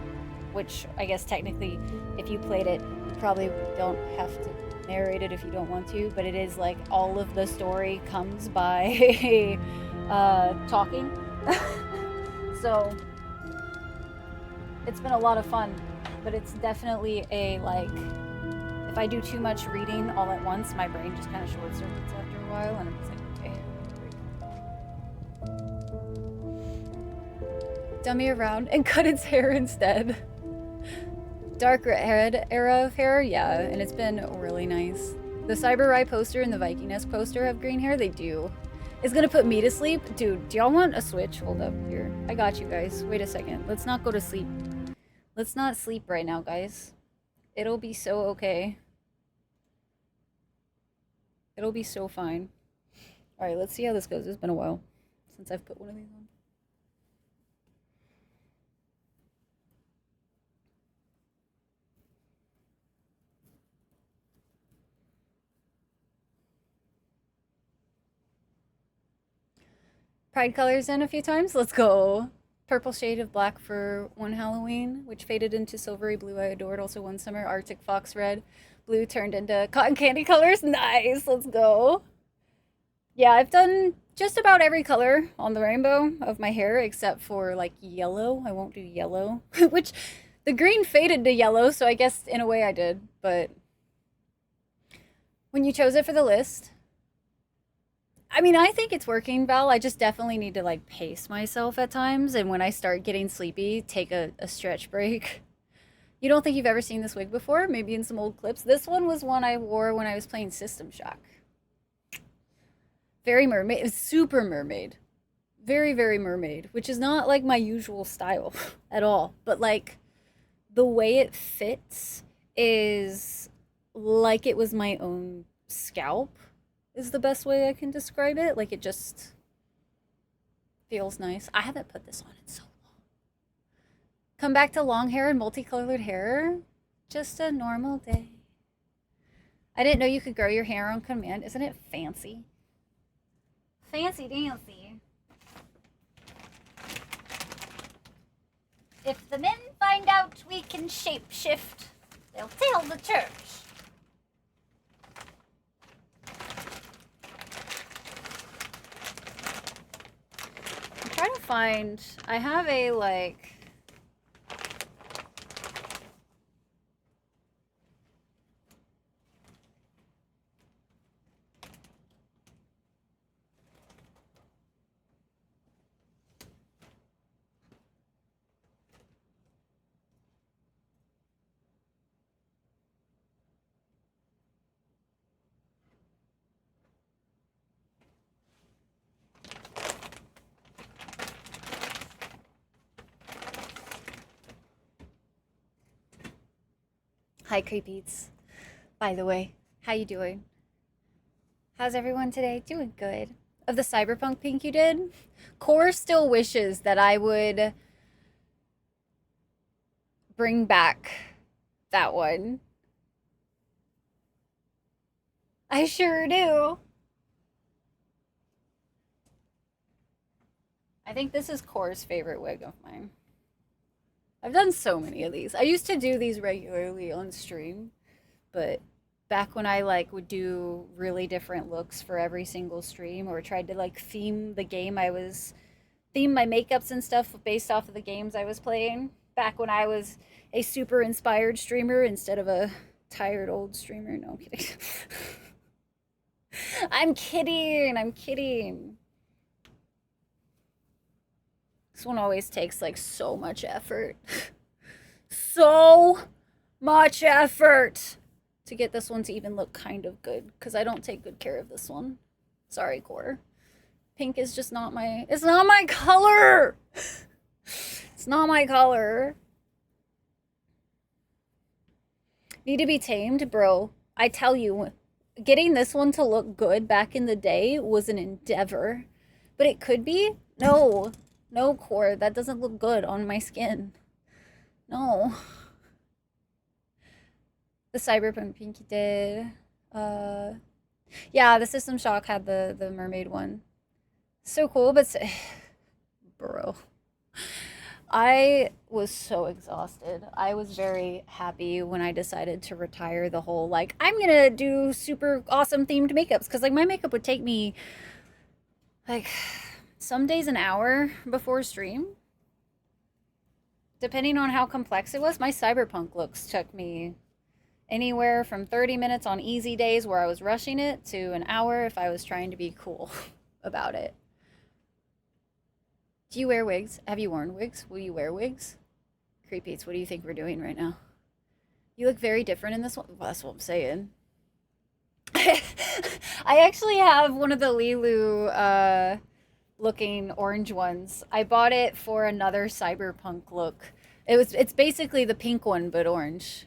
S1: which I guess technically if you played it you probably don't have to narrate it if you don't want to, but it is like all of the story comes by talking. So it's been a lot of fun, but it's definitely a like if I do too much reading all at once, my brain just kind of short circuits after a while, and I'm just like, okay. Dummy around and cut its hair instead. Dark red era of hair, yeah, and it's been really nice. The Cyber Rye poster and the Viking-esque poster have green hair, they do. It's gonna put me to sleep. Dude, do y'all want a Switch? Hold up, here. I got you guys. Wait a second. Let's not go to sleep. Let's not sleep right now, guys. It'll be so okay. It'll be so fine. Alright, let's see how this goes. It's been a while since I've put one of these on. Pride colors in a few times. Let's go. Purple shade of black for one Halloween, which faded into silvery blue I adored. Also one summer. Arctic fox red. Blue turned into cotton candy colors. Nice. Let's go. Yeah, I've done just about every color on the rainbow of my hair except for like yellow. I won't do yellow, which the green faded to yellow, so I guess in a way I did. But when you chose it for the list, I mean, I think it's working, Val. I just definitely need to like pace myself at times, and when I start getting sleepy, take a stretch break. You don't think you've ever seen this wig before? Maybe in some old clips. This one was one I wore when I was playing System Shock. Very mermaid. It was super mermaid. Very, very mermaid, which is not like my usual style at all. But like the way it fits is like it was my own scalp, is the best way I can describe it. Like, it just feels nice. I haven't put this on in so long. Come back to long hair and multicolored hair. Just a normal day. I didn't know you could grow your hair on command. Isn't it fancy? Fancy dancy. If the men find out we can shapeshift, they'll tell the church. I'm trying to find, I have a like, hi Creepies. By the way, how you doing? How's everyone today? Doing good. Of the cyberpunk pink you did, Core still wishes that I would bring back that one. I sure do. I think this is Core's favorite wig of mine. I've done so many of these. I used to do these regularly on stream, but back when I like would do really different looks for every single stream, or tried to like theme the game theme my makeups and stuff based off of the games I was playing, back when I was a super inspired streamer instead of a tired old streamer. No, I'm kidding. I'm kidding. I'm kidding. This one always takes like so much effort. So much effort to get this one to even look kind of good, because I don't take good care of this one. Sorry, Core. Pink is just not my, it's not my color. It's not my color. Need to be tamed, bro. I tell you, getting this one to look good back in the day was an endeavor. But it could be? No. No, Core, that doesn't look good on my skin. No. The Cyberpunk Pinky did. Yeah, the System Shock had the mermaid one. So cool, but bro. I was so exhausted. I was very happy when I decided to retire the whole, like, I'm gonna do super awesome themed makeups. Because, like, my makeup would take me, like, some days an hour before stream. Depending on how complex it was. My cyberpunk looks took me anywhere from 30 minutes on easy days where I was rushing it to an hour if I was trying to be cool about it. Do you wear wigs? Have you worn wigs? Will you wear wigs? Creepies, what do you think we're doing right now? You look very different in this one. Well, that's what I'm saying. I actually have one of the Lilu looking orange ones. I bought it for another cyberpunk look. It's basically the pink one, but orange.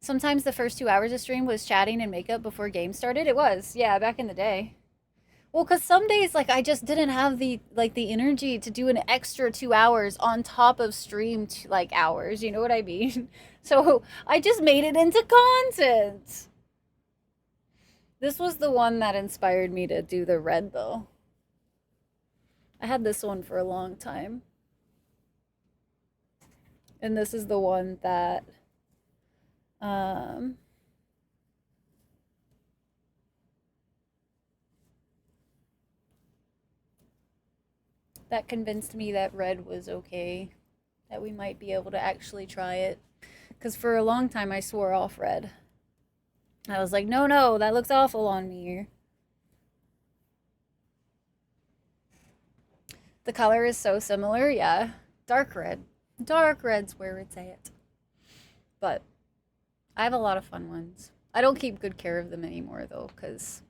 S1: Sometimes the first 2 hours of stream was chatting and makeup before game started. It was, yeah, back in the day. Well, because some days, like, I just didn't have the energy to do an extra 2 hours on top of stream, like, hours. You know what I mean? So I just made it into content. This was the one that inspired me to do the red, though. I had this one for a long time. And this is the one that, that convinced me that red was okay, that we might be able to actually try it. Because for a long time I swore off red. I was like, no, that looks awful on me. The color is so similar, yeah. Dark red. Dark red's where it's at. But I have a lot of fun ones. I don't keep good care of them anymore, though, because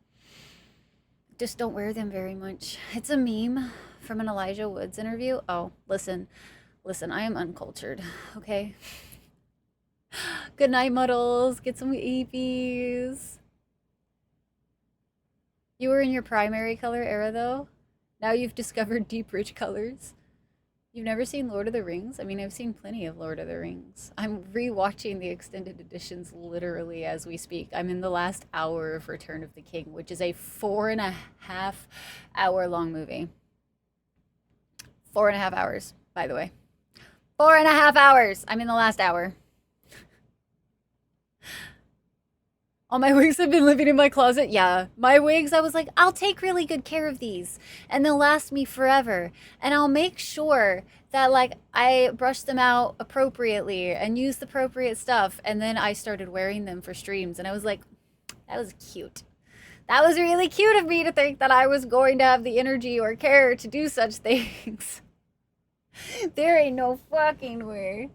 S1: I just don't wear them very much. It's a meme from an Elijah Woods interview. Oh, listen, I am uncultured, okay? Good night, Muddles. Get some EVs. You were in your primary color era, though. Now you've discovered deep, rich colors. You've never seen Lord of the Rings? I mean, I've seen plenty of Lord of the Rings. I'm rewatching the extended editions literally as we speak. I'm in the last hour of Return of the King, which is a 4.5 hour long movie. 4.5 hours, by the way. 4.5 hours! I'm in the last hour. All my wigs have been living in my closet. Yeah, my wigs, I was like, I'll take really good care of these and they'll last me forever. And I'll make sure that like I brush them out appropriately and use the appropriate stuff. And then I started wearing them for streams and I was like, that was cute. That was really cute of me to think that I was going to have the energy or care to do such things. There ain't no fucking way.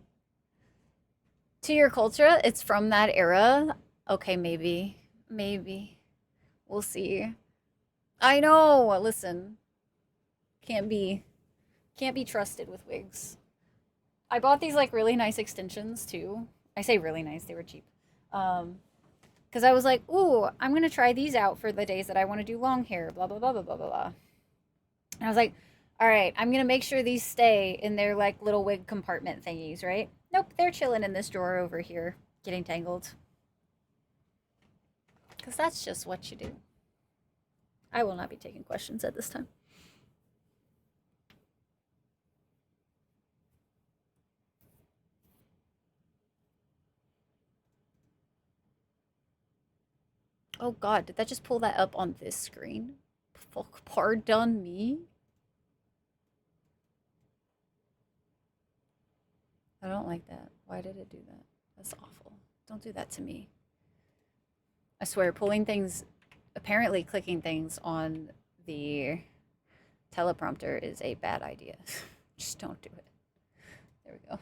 S1: To your culture, it's from that era. Okay, maybe. We'll see. I know. Listen. Can't be trusted with wigs. I bought these like really nice extensions too. I say really nice, they were cheap. Cuz I was like, "Ooh, I'm going to try these out for the days that I want to do long hair, blah blah blah blah blah blah." And I was like, "All right, I'm going to make sure these stay in their like little wig compartment thingies, right?" Nope, they're chilling in this drawer over here, getting tangled. Because that's just what you do. I will not be taking questions at this time. Oh god, did that just pull that up on this screen? Fuck, pardon me? I don't like that. Why did it do that? That's awful. Don't do that to me. I swear, pulling things, apparently clicking things on the teleprompter is a bad idea. Just don't do it. There we go.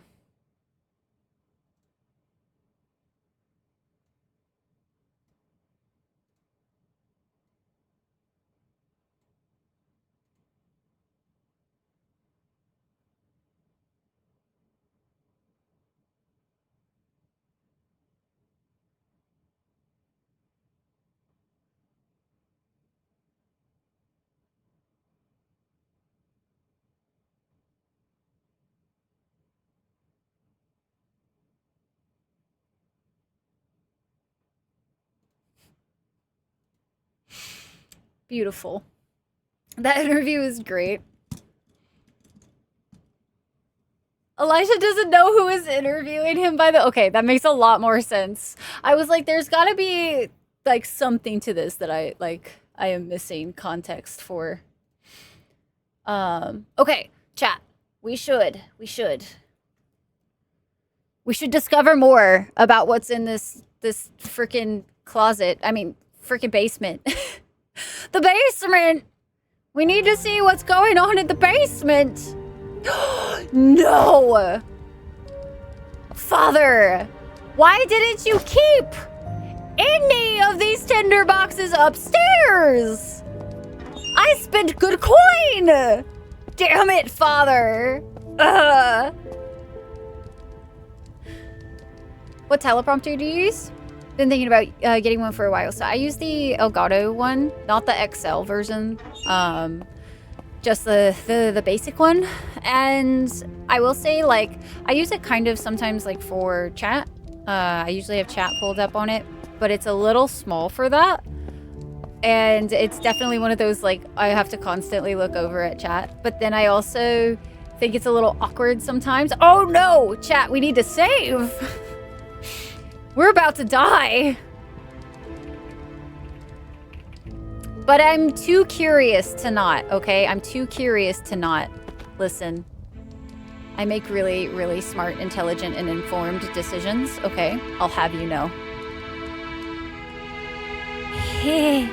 S1: Beautiful. That interview is great. Elijah doesn't know who is interviewing him by the... Okay, that makes a lot more sense. I was like, there's gotta be, like, something to this that I am missing context for. Okay, chat. We should discover more about what's in this freaking closet. I mean, freaking basement. The basement! We need to see what's going on in the basement! No! Father! Why didn't you keep any of these tinder boxes upstairs? I spent good coin! Damn it, Father! What teleprompter do you use? Been thinking about getting one for a while. So I use the Elgato one, not the XL version, just the basic one. And I will say, like, I use it kind of sometimes like for chat. I usually have chat pulled up on it, but it's a little small for that. And it's definitely one of those, like, I have to constantly look over at chat. But then I also think it's a little awkward sometimes. Oh no, chat, we need to save. We're about to die. But I'm too curious to not, okay? I'm too curious to not. Listen. I make really, really smart, intelligent, and informed decisions, okay? I'll have you know. Hey.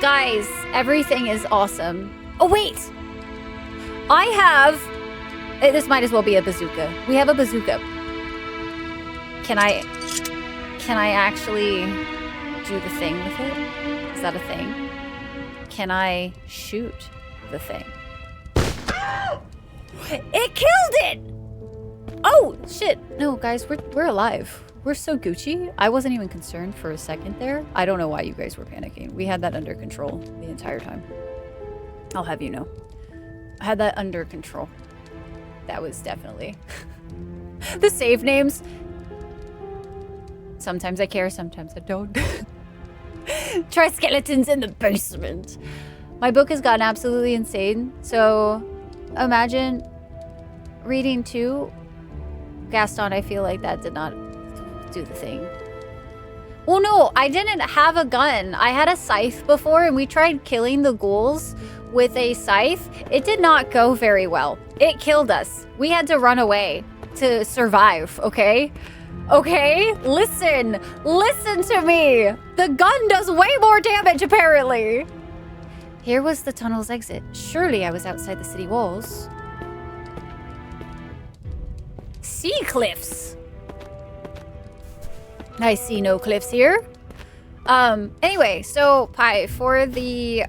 S1: Guys, everything is awesome. Oh, wait! I have... This might as well be a bazooka. We have a bazooka. Can I actually do the thing with it? Is that a thing? Can I shoot the thing? It killed it! Oh, shit. No, guys, we're alive. We're so Gucci. I wasn't even concerned for a second there. I don't know why you guys were panicking. We had that under control the entire time. I'll have you know. I had that under control. That was definitely... the save names. Sometimes I care, sometimes I don't. Try skeletons in the basement. My book has gotten absolutely insane. So imagine reading 2. Gaston, I feel like that did not do the thing. Oh no, I didn't have a gun. I had a scythe before and we tried killing the ghouls with a scythe. It did not go very well. It killed us. We had to run away to survive, okay? Okay? Listen to me. The gun does way more damage apparently. Here was the tunnel's exit. Surely I was outside the city walls. Sea cliffs. I see no cliffs here. Anyway, so Pi, for the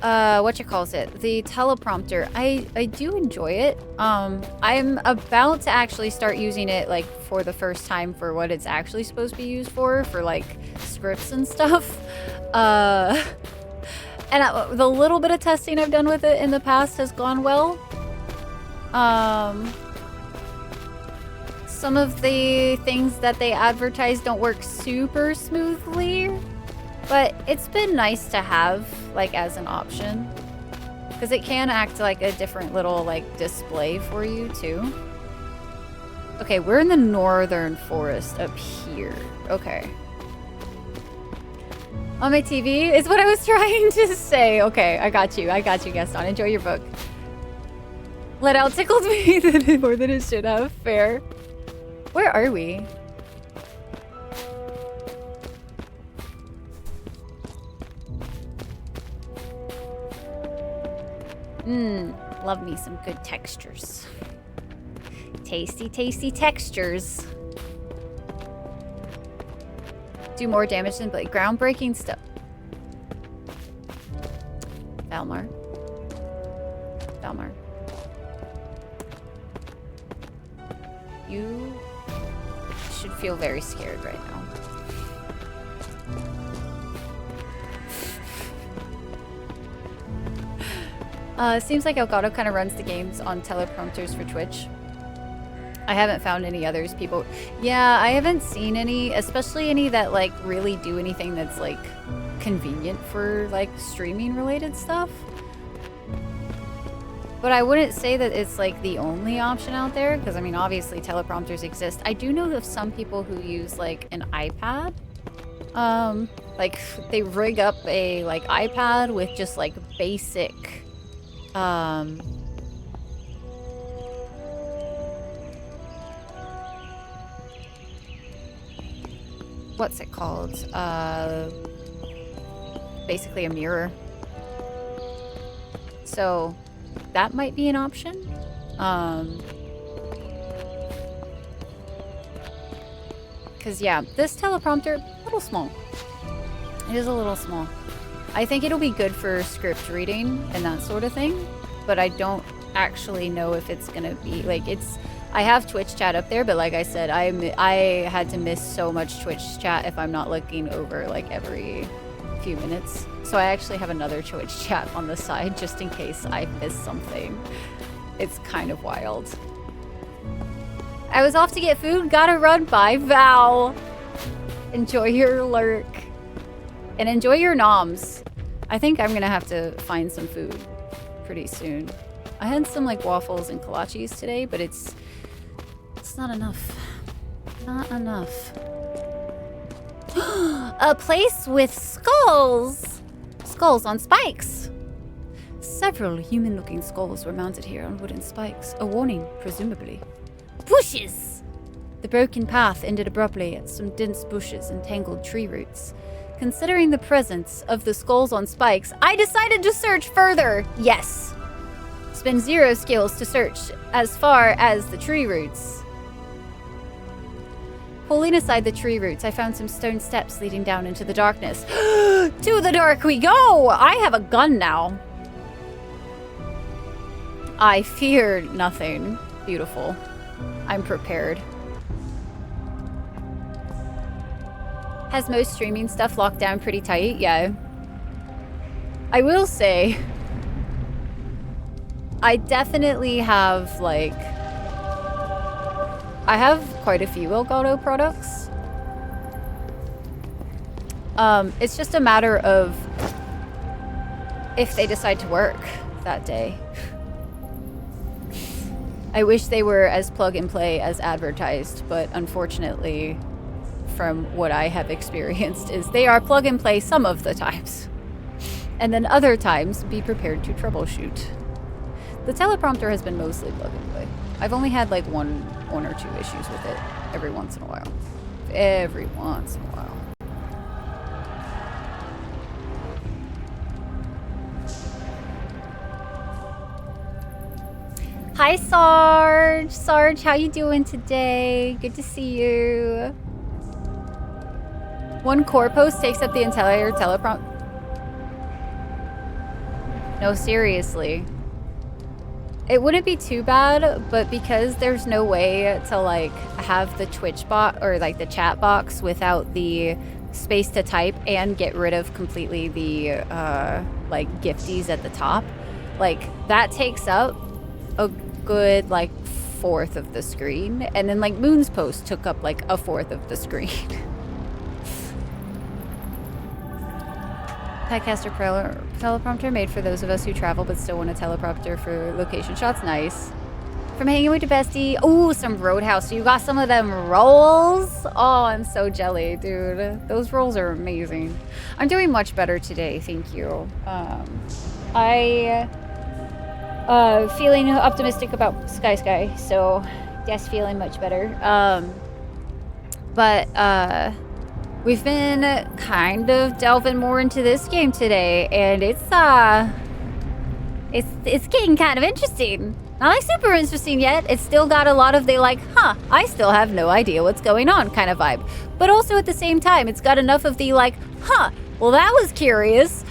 S1: the teleprompter, I do enjoy it. I'm about to actually start using it like for the first time for what it's actually supposed to be used for like scripts and stuff. And the little bit of testing I've done with it in the past has gone well. Some of the things that they advertise don't work super smoothly, but it's been nice to have like as an option because it can act like a different little like display for you too. Okay, we're in the northern forest up here. Okay. On my TV is what I was trying to say. Okay, I got you, Gaston. Enjoy your book. Let out tickled me more than it should have. Fair. Where are we? Love me some good textures. Tasty, tasty textures. Do more damage than Blade. Groundbreaking stuff. Valmar. You should feel very scared right now. Seems like Elgato kind of runs the games on teleprompters for Twitch. I haven't found any others. People, yeah, I haven't seen any, especially any that like really do anything that's like convenient for like streaming related stuff. But I wouldn't say that it's like the only option out there, because I mean obviously teleprompters exist. I do know of some people who use like an iPad. Like they rig up a like iPad with just like basic what's it called? Basically a mirror. So that might be an option. Because yeah, this teleprompter, a little small. It is a little small. I think it'll be good for script reading and that sort of thing, but I don't actually know if it's gonna be like I have Twitch chat up there, but like I said, I had to miss so much Twitch chat if I'm not looking over like every few minutes. So I actually have another Twitch chat on the side just in case I miss something. It's kind of wild. I was off to get food, gotta run. Bye, Val. Enjoy your lurk. And enjoy your noms. I think I'm gonna have to find some food pretty soon. I had some like waffles and kolaches today, but it's not enough. Not enough. A place with skulls! Skulls on spikes! Several human-looking skulls were mounted here on wooden spikes. A warning, presumably. Bushes! The broken path ended abruptly at some dense bushes and tangled tree roots. Considering the presence of the skulls on spikes, I decided to search further! Yes! Spend 0 skills to search as far as the tree roots. Pulling aside the tree roots, I found some stone steps leading down into the darkness. To the dark we go! I have a gun now. I fear nothing. Beautiful. I'm prepared. Has most streaming stuff locked down pretty tight? Yeah. I will say, I definitely have, like, I have quite a few Elgato products. It's just a matter of if they decide to work that day. I wish they were as plug and play as advertised, but unfortunately, from what I have experienced, is they are plug and play some of the times. And then other times, be prepared to troubleshoot. The teleprompter has been mostly plug and play. I've only had like one or two issues with it every once in a while. Every once in a while. Hi, Sarge. Sarge, how you doing today? Good to see you. One core post takes up the entire teleprompt. No, seriously. It wouldn't be too bad, but because there's no way to like have the Twitch bot or like the chat box without the space to type and get rid of completely the like gifties at the top, like that takes up a good like fourth of the screen, and then like Moon's post took up like a fourth of the screen. Podcaster teleprompter made for those of us who travel but still want a teleprompter for location shots. Nice. From hanging with the bestie. Oh, some Roadhouse. So you got some of them rolls? Oh, I'm so jelly, dude. Those rolls are amazing. I'm doing much better today, thank you. Feeling optimistic about Sky, so yes, feeling much better. We've been kind of delving more into this game today, and it's getting kind of interesting. Not like super interesting yet. It's still got a lot of the like, huh, I still have no idea what's going on kind of vibe. But also at the same time, it's got enough of the like, huh, well that was curious,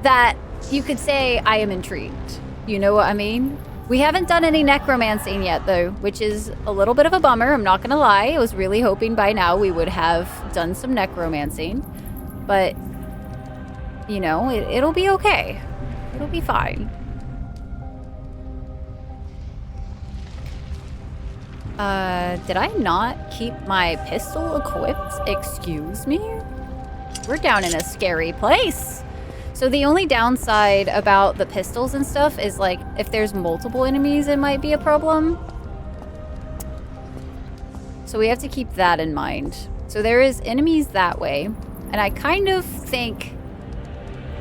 S1: that you could say I am intrigued. You know what I mean? We haven't done any necromancing yet, though, which is a little bit of a bummer. I'm not gonna lie. I was really hoping by now we would have done some necromancing. But, you know, it'll be okay. It'll be fine. Did I not keep my pistol equipped? Excuse me? We're down in a scary place. So the only downside about the pistols and stuff is like if there's multiple enemies, it might be a problem. So we have to keep that in mind. So there is enemies that way. And I kind of think,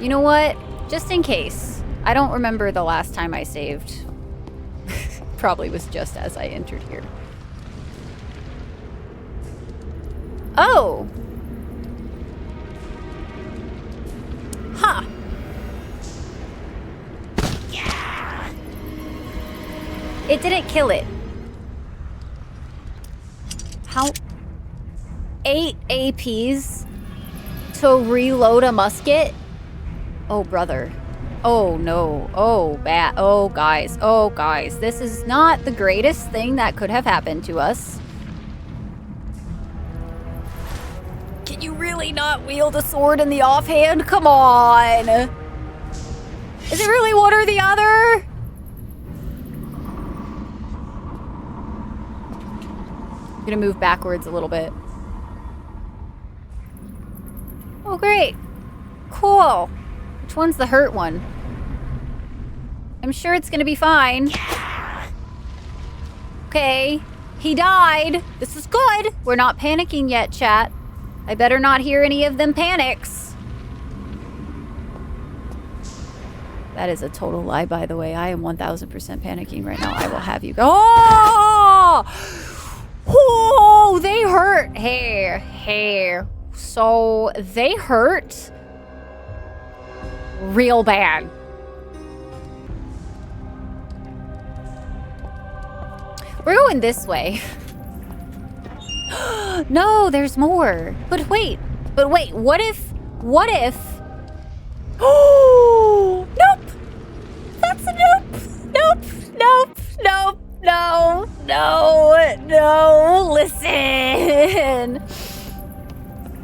S1: you know what? Just in case. I don't remember the last time I saved. Probably was just as I entered here. Oh! Huh. Yeah. It didn't kill it. How? 8 APs to reload a musket? Oh, brother. Oh, no. Oh, bad. Oh, guys. Oh, guys. This is not the greatest thing that could have happened to us. Can you really not wield a sword in the offhand? Come on. Is it really one or the other? I'm gonna move backwards a little bit. Oh, great. Cool. Which one's the hurt one? I'm sure it's gonna be fine. Okay. He died. This is good. We're not panicking yet, chat. I better not hear any of them panics. That is a total lie, by the way. I am 1000% panicking right now. I will have you go. Oh! Oh, they hurt. Hey. So they hurt real bad. We're going this way. No, there's more. But wait, what if? Oh, nope. That's a nope. Nope. No. No. No. Listen.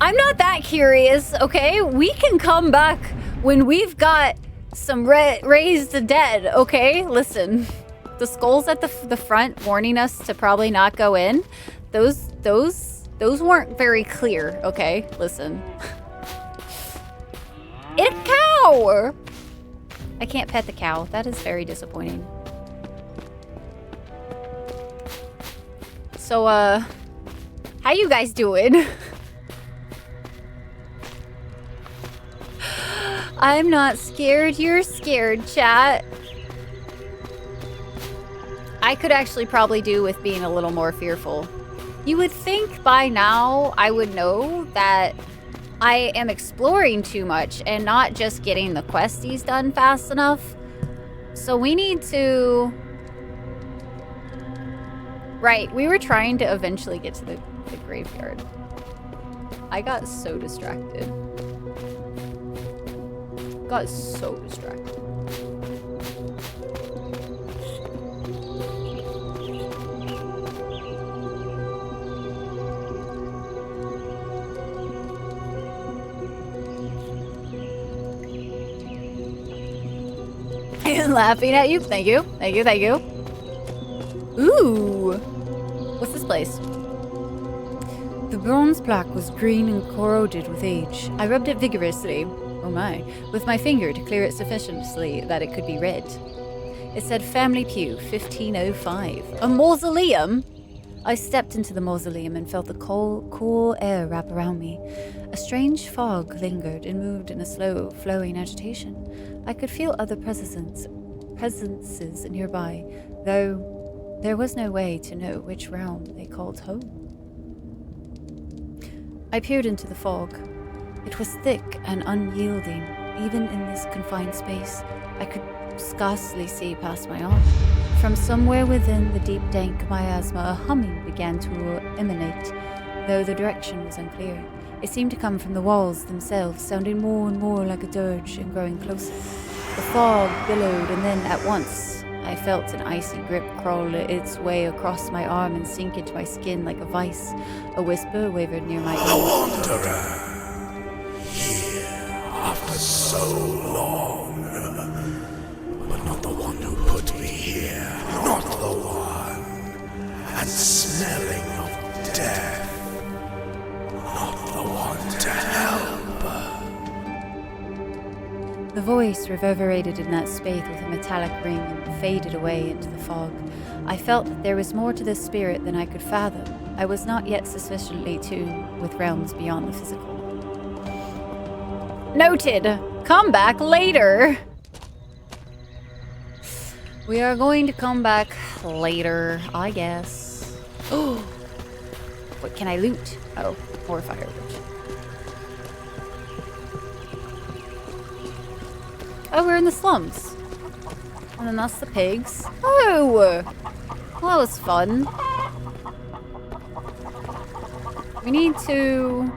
S1: I'm not that curious, okay? We can come back when we've got some raised dead, okay? Listen. The skulls at the front warning us to probably not go in. Those weren't very clear, okay? Listen. It's a cow! I can't pet the cow. That is very disappointing. So, how you guys doing? I'm not scared. You're scared, chat. I could actually probably do with being a little more fearful. You would think by now I would know that I am exploring too much and not just getting the questies done fast enough. So we need to... Right, we were trying to eventually get to the graveyard. I got so distracted. Got so distracted. Laughing at you. Thank you. Thank you. Thank you. Ooh. What's this place? The bronze plaque was green and corroded with age. I rubbed it vigorously, oh my, with my finger to clear it sufficiently that it could be read. It said Family Pew, 1505. A mausoleum? I stepped into the mausoleum and felt the cool air wrap around me. A strange fog lingered and moved in a slow, flowing agitation. I could feel other presences nearby, though there was no way to know which realm they called home. I peered into the fog. It was thick and unyielding. Even in this confined space, I could scarcely see past my arm. From somewhere within the deep dank miasma, a humming began to emanate, though the direction was unclear. It seemed to come from the walls themselves, sounding more and more like a dirge and growing closer. The fog billowed, and then at once I felt an icy grip crawl its way across my arm and sink into my skin like a vice. A whisper wavered near my ear.
S13: A wanderer, here after so long, but not the one who put me here, not the one, and smelling of death, not the one to help.
S1: The voice reverberated in that space with a metallic ring and faded away into the fog. I felt that there was more to this spirit than I could fathom. I was not yet sufficiently tuned with realms beyond the physical. Noted! Come back later! We are going to come back later, I guess. Oh! What can I loot? Oh, more firewood. Oh, we're in the slums. And then that's the pigs. Oh! Well, that was fun. We need to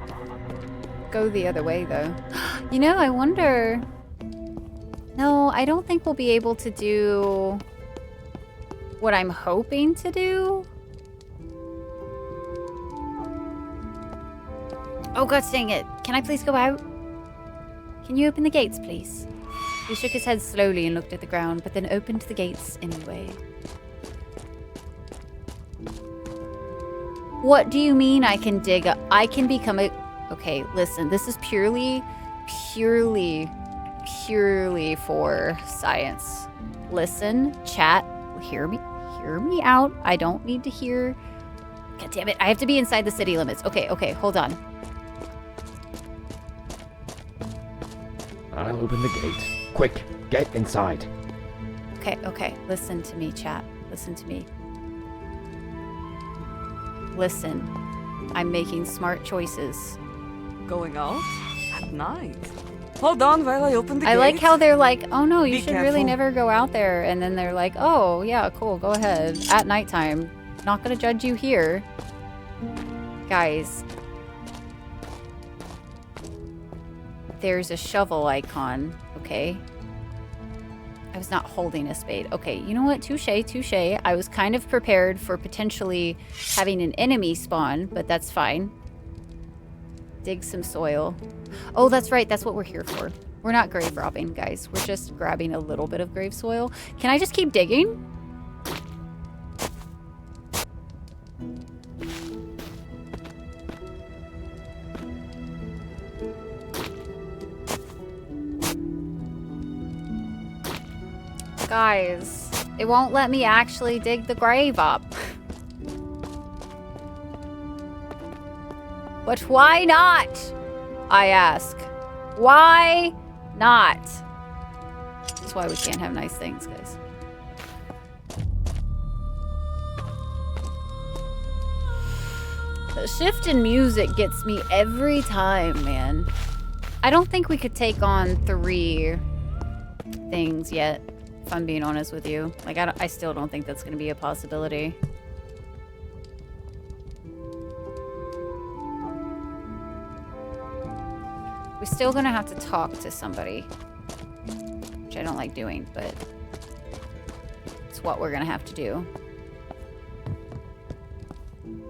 S1: go the other way, though. You know, I wonder... No, I don't think we'll be able to do what I'm hoping to do. Oh, God dang it. Can I please go out? Can you open the gates, please? He shook his head slowly and looked at the ground, but then opened the gates anyway. What do you mean I can dig up? I can become a... Okay, listen, this is purely for science. Listen, chat, hear me out. I don't need to hear... God damn it, I have to be inside the city limits. Okay, hold on.
S4: I'll open the gate. Quick, get inside.
S1: Okay, listen to me, chat. Listen to me. Listen, I'm making smart choices.
S14: Going out? At night? Hold on while I open the gate.
S1: I like how they're like, oh no, you
S14: Be
S1: should
S14: careful.
S1: really never go out there. And then they're like, oh yeah, cool, go ahead. At nighttime. Not gonna judge you here. Guys. There's a shovel icon, okay? I was not holding a spade. Okay, you know what? Touche, touche. I was kind of prepared for potentially having an enemy spawn, but that's fine. Dig some soil. Oh, that's right. That's what we're here for. We're not grave robbing, guys. We're just grabbing a little bit of grave soil. Can I just keep digging? Guys, it won't let me actually dig the grave up. But why not? I ask. Why not? That's why we can't have nice things, guys. The shift in music gets me every time, man. I don't think we could take on 3 things yet, if I'm being honest with you. Like, I still don't think that's going to be a possibility. We're still gonna have to talk to somebody, which I don't like doing, but it's what we're gonna have to do.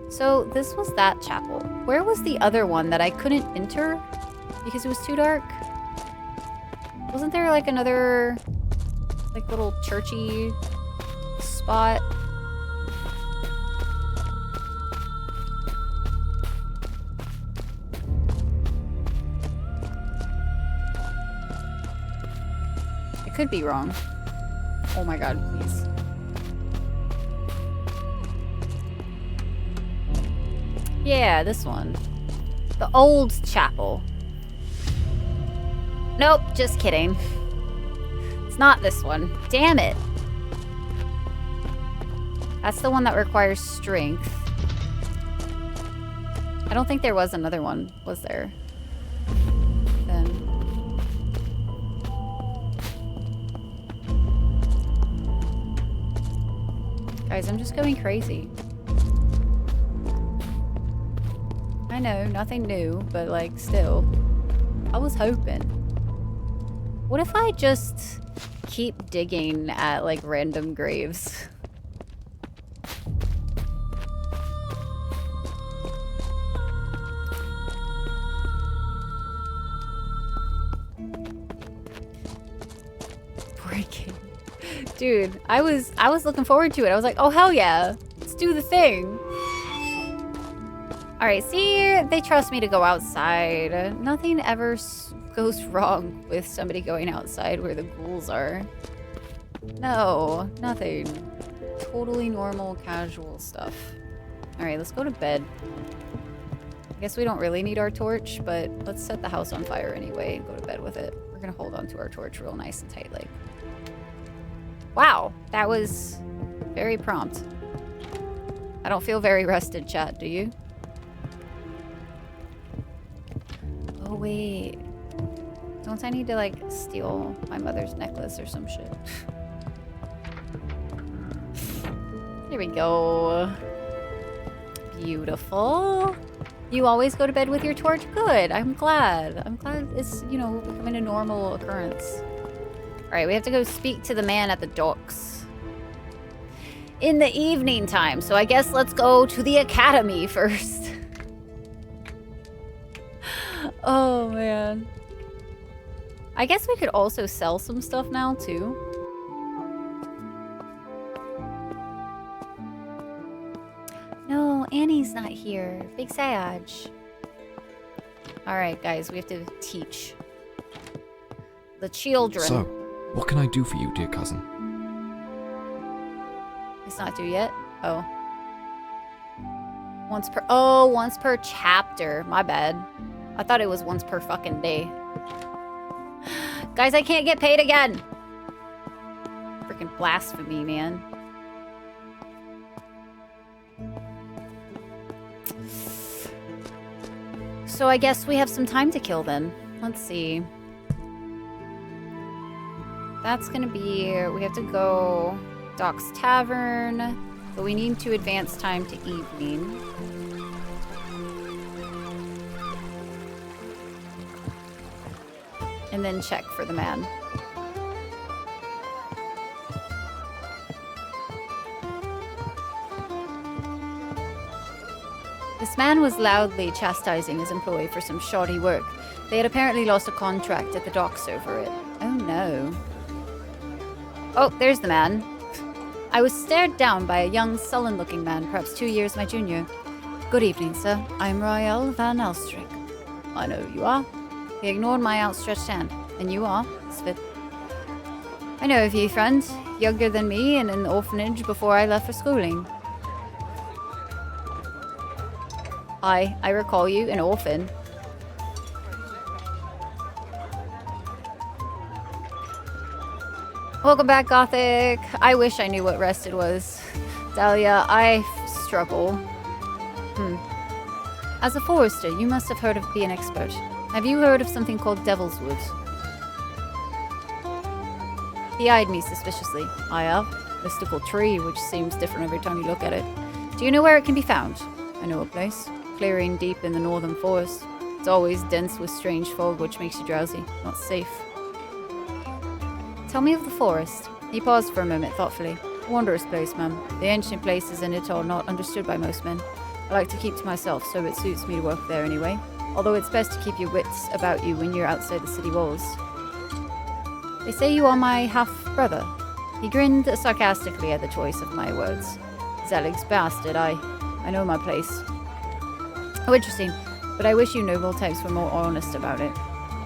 S1: So this was that chapel. Where was the other one that I couldn't enter because it was too dark? Wasn't there like another like little churchy spot? Could be wrong. Oh my god, please. Yeah, this one. The old chapel. Nope, just kidding. It's not this one. Damn it. That's the one that requires strength. I don't think there was another one, was there? Then. Guys, I'm just going crazy. I know, nothing new, but like, still. I was hoping. What if I just keep digging at like random graves? Breaking. Dude, I was looking forward to it. I was like, oh hell yeah, let's do the thing. All right, see, they trust me to go outside. Nothing ever goes wrong with somebody going outside where the ghouls are. No, nothing. Totally normal, casual stuff. All right, let's go to bed. I guess we don't really need our torch, but let's set the house on fire anyway and go to bed with it. We're gonna hold on to our torch real nice and tight, like. Wow, that was very prompt. I don't feel very rested, chat, do you? Oh, wait. Don't I need to, like, steal my mother's necklace or some shit? Here we go. Beautiful. You always go to bed with your torch? Good, I'm glad. I'm glad it's, you know, becoming a normal occurrence. Alright, we have to go speak to the man at the docks. In the evening time, so I guess let's go to the academy first. Oh, man. I guess we could also sell some stuff now, too. No, Annie's not here. Big Sage. Alright, guys, we have to teach the children.
S8: So, what can I do for you, dear cousin?
S1: It's not due yet? Oh. Once per chapter. My bad. I thought it was once per fucking day. Guys, I can't get paid again. Freaking blasphemy, man. So I guess we have some time to kill then. Let's see. That's gonna be, we have to go Doc's Tavern, but we need to advance time to evening. And then check for the man. This man was loudly chastising his employee for some shoddy work. They had apparently lost a contract at the docks over it. Oh no. Oh, there's the man. I was stared down by a young, sullen-looking man, perhaps 2 years my junior. Good evening, sir. I'm Royal Van Elstrick. I know who you are. He ignored my outstretched hand. And you are? Svit. I know of you, friend. Younger than me and in the orphanage before I left for schooling. I recall you, an orphan. Welcome back, Gothic. I wish I knew what rested was. Dahlia, I struggle. As a forester, you must have heard of being an expert. Have you heard of something called Devil's Wood? He eyed me suspiciously. I have. Mystical tree, which seems different every time you look at it. Do you know where it can be found? I know a place. Clearing deep in the northern forest. It's always dense with strange fog, which makes you drowsy. Not safe. Tell me of the forest. He paused for a moment, thoughtfully. A wondrous place, ma'am. The ancient places in it are not understood by most men. I like to keep to myself, so it suits me to work there anyway. Although it's best to keep your wits about you when you're outside the city walls. They say you are my half-brother. He grinned sarcastically at the choice of my words. Zelig's bastard, I know my place. Oh, interesting. But I wish you noble types were more honest about it.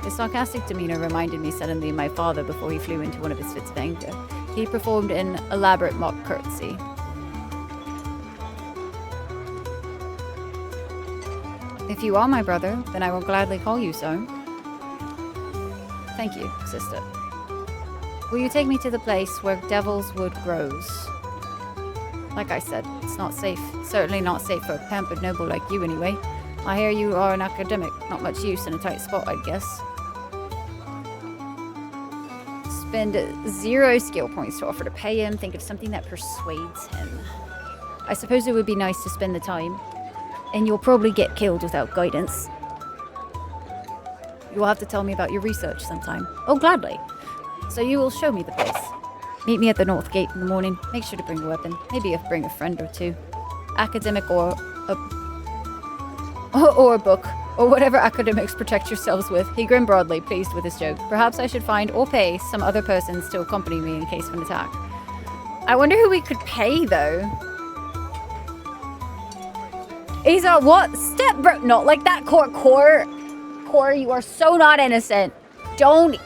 S1: His sarcastic demeanor reminded me suddenly of my father before he flew into one of his fits of anger. He performed an elaborate mock curtsy. If you are my brother, then I will gladly call you so. Thank you, sister. Will you take me to the place where Devil's Wood grows? Like I said, it's not safe. Certainly not safe for a pampered noble like you anyway. I hear you are an academic. Not much use in a tight spot, I'd guess. Spend 0 skill points to offer to pay him. Think of something that persuades him. I suppose it would be nice to spend the time. And you'll probably get killed without guidance. You will have to tell me about your research sometime. Oh, gladly. So you will show me the place. Meet me at the North Gate in the morning. Make sure to bring a weapon. Maybe bring a friend or two. Academic or a book. Or whatever academics protect yourselves with. He grinned broadly, pleased with his joke. Perhaps I should find or pay some other persons to accompany me in case of an attack. I wonder who we could pay, though. He's a what? Step bro. Not like that, Core, you are so not innocent. Don't.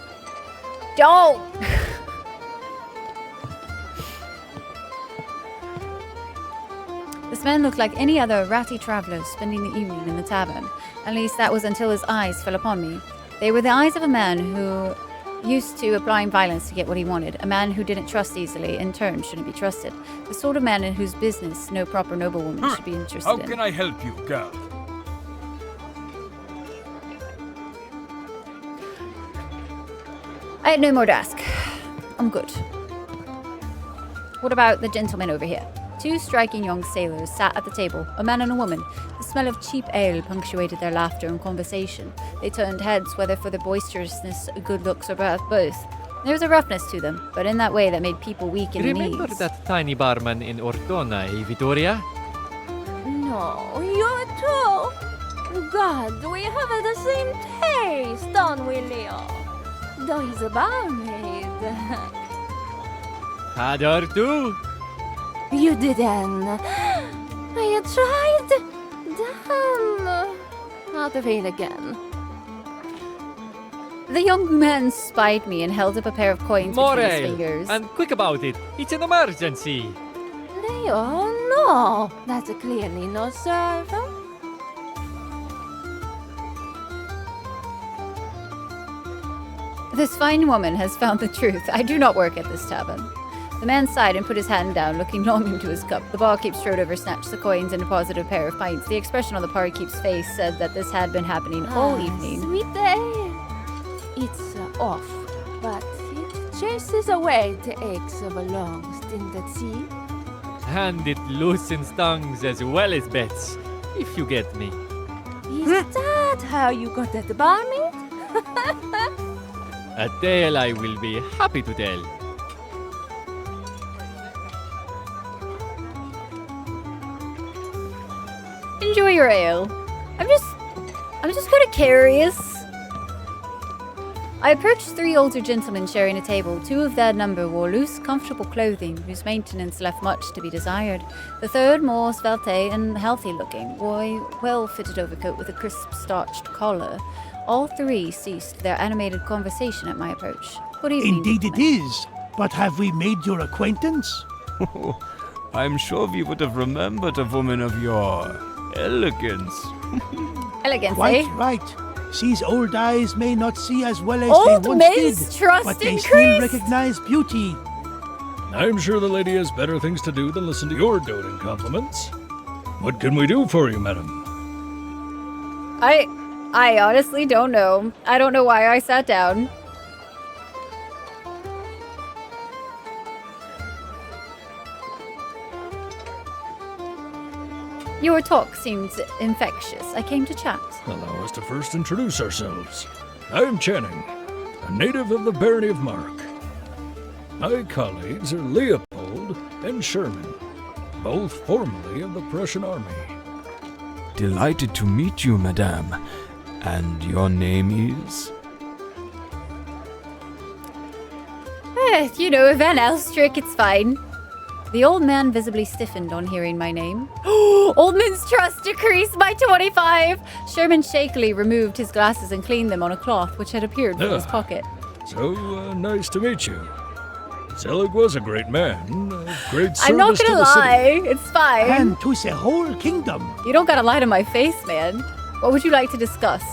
S1: This man looked like any other ratty traveler spending the evening in the tavern. At least that was until his eyes fell upon me. They were the eyes of a man who used to applying violence to get what he wanted. A man who didn't trust easily, in turn, shouldn't be trusted. The sort of man in whose business no proper noblewoman should be interested in.
S15: How can I help you, girl?
S1: I had no more to ask. I'm good. What about the gentleman over here? 2 striking young sailors sat at the table, a man and a woman. The smell of cheap ale punctuated their laughter and conversation. They turned heads, whether for their boisterousness, good looks, or both. There was a roughness to them, but in that way that made people weak in the knees.
S16: Remember that tiny barman in Ortona, Vittoria?
S2: No, you too. God, we have the same taste, don't we, Leo? Though he's a barmaid.
S16: Had her too.
S2: You didn't. I tried. Damn. I'll fail again.
S1: The young man spied me and held up a pair of coins between his fingers.
S16: And quick about it. It's an emergency.
S2: Leo, no. That's clearly no server.
S1: This fine woman has found the truth. I do not work at this tavern. The man sighed and put his hand down, looking long into his cup. The barkeep strode over, snatched the coins, and deposited a pair of pints. The expression on the barkeep's face said that this had been happening all evening.
S2: Sweet day. It's off, but it chases away the aches of a long stint at sea.
S16: And it loosens tongues as well as bets, if you get me.
S2: Is that how you got that barmaid?
S16: A tale I will be happy to tell.
S1: enjoy your ale. I'm just kind of curious. I approached 3 older gentlemen sharing a table. 2 of their number wore loose, comfortable clothing, whose maintenance left much to be desired. The third, more svelte and healthy-looking, wore a well-fitted overcoat with a crisp, starched collar. All 3 ceased their animated conversation at my approach. Good evening.
S15: Indeed it is. But have we made your acquaintance?
S17: I'm sure we would have remembered a woman of your elegance.
S1: Elegance,
S15: Quite
S1: eh?
S15: right. These old eyes may not see as well as
S1: Old
S15: they once
S1: men's
S15: did,
S1: trust
S15: but they
S1: increased.
S15: still recognize beauty.
S18: I'm sure the lady has better things to do than listen to your doting compliments. What can we do for you, madam?
S1: I honestly don't know. I don't know why I sat down. Your talk seems infectious. I came to chat.
S18: Allow us to first introduce ourselves. I'm Channing, a native of the Barony of Mark. My colleagues are Leopold and Sherman, both formerly of the Prussian army.
S17: Delighted to meet you, madame. And your name is?
S1: You know, Van Elstrick, it's fine. The old man visibly stiffened on hearing my name. Old man's trust decreased by 25! Sherman shakily removed his glasses and cleaned them on a cloth which had appeared from his pocket.
S18: So, nice to meet you. Zelig was a great man, great service
S1: I'm not
S18: to
S1: gonna
S18: the
S1: lie,
S18: city.
S1: it's fine.
S15: And to the whole kingdom.
S1: You don't gotta lie to my face, man. What would you like to discuss?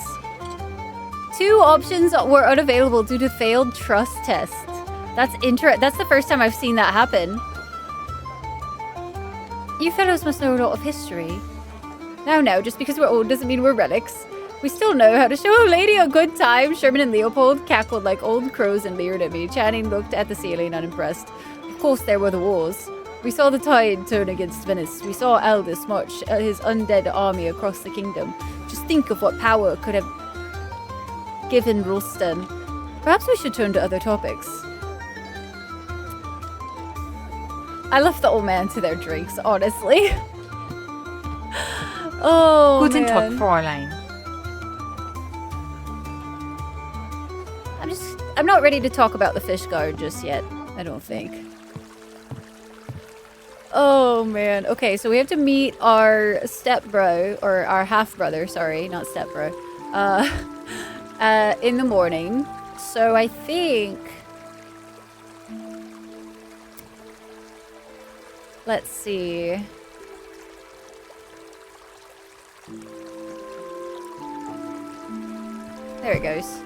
S1: 2 options were unavailable due to failed trust tests. That's the first time I've seen that happen. You fellows must know a lot of history. Now, just because we're old doesn't mean we're relics. We still know how to show a lady a good time. Sherman and Leopold cackled like old crows and leered at me. Channing looked at the ceiling unimpressed. Of course, there were the wars. We saw the tide turn against Venice. We saw Aldous march his undead army across the kingdom. Just think of what power could have given Rulston. Perhaps we should turn to other topics. I left the old man to their drinks, honestly. Oh,
S11: Guten
S1: man.
S11: Tag, Fräulein.
S1: I'm not ready to talk about the fish guard just yet, I don't think. Oh, man. Okay, so we have to meet our stepbro, or our half-brother, sorry, not stepbro, in the morning. So I think... Let's see. There it goes.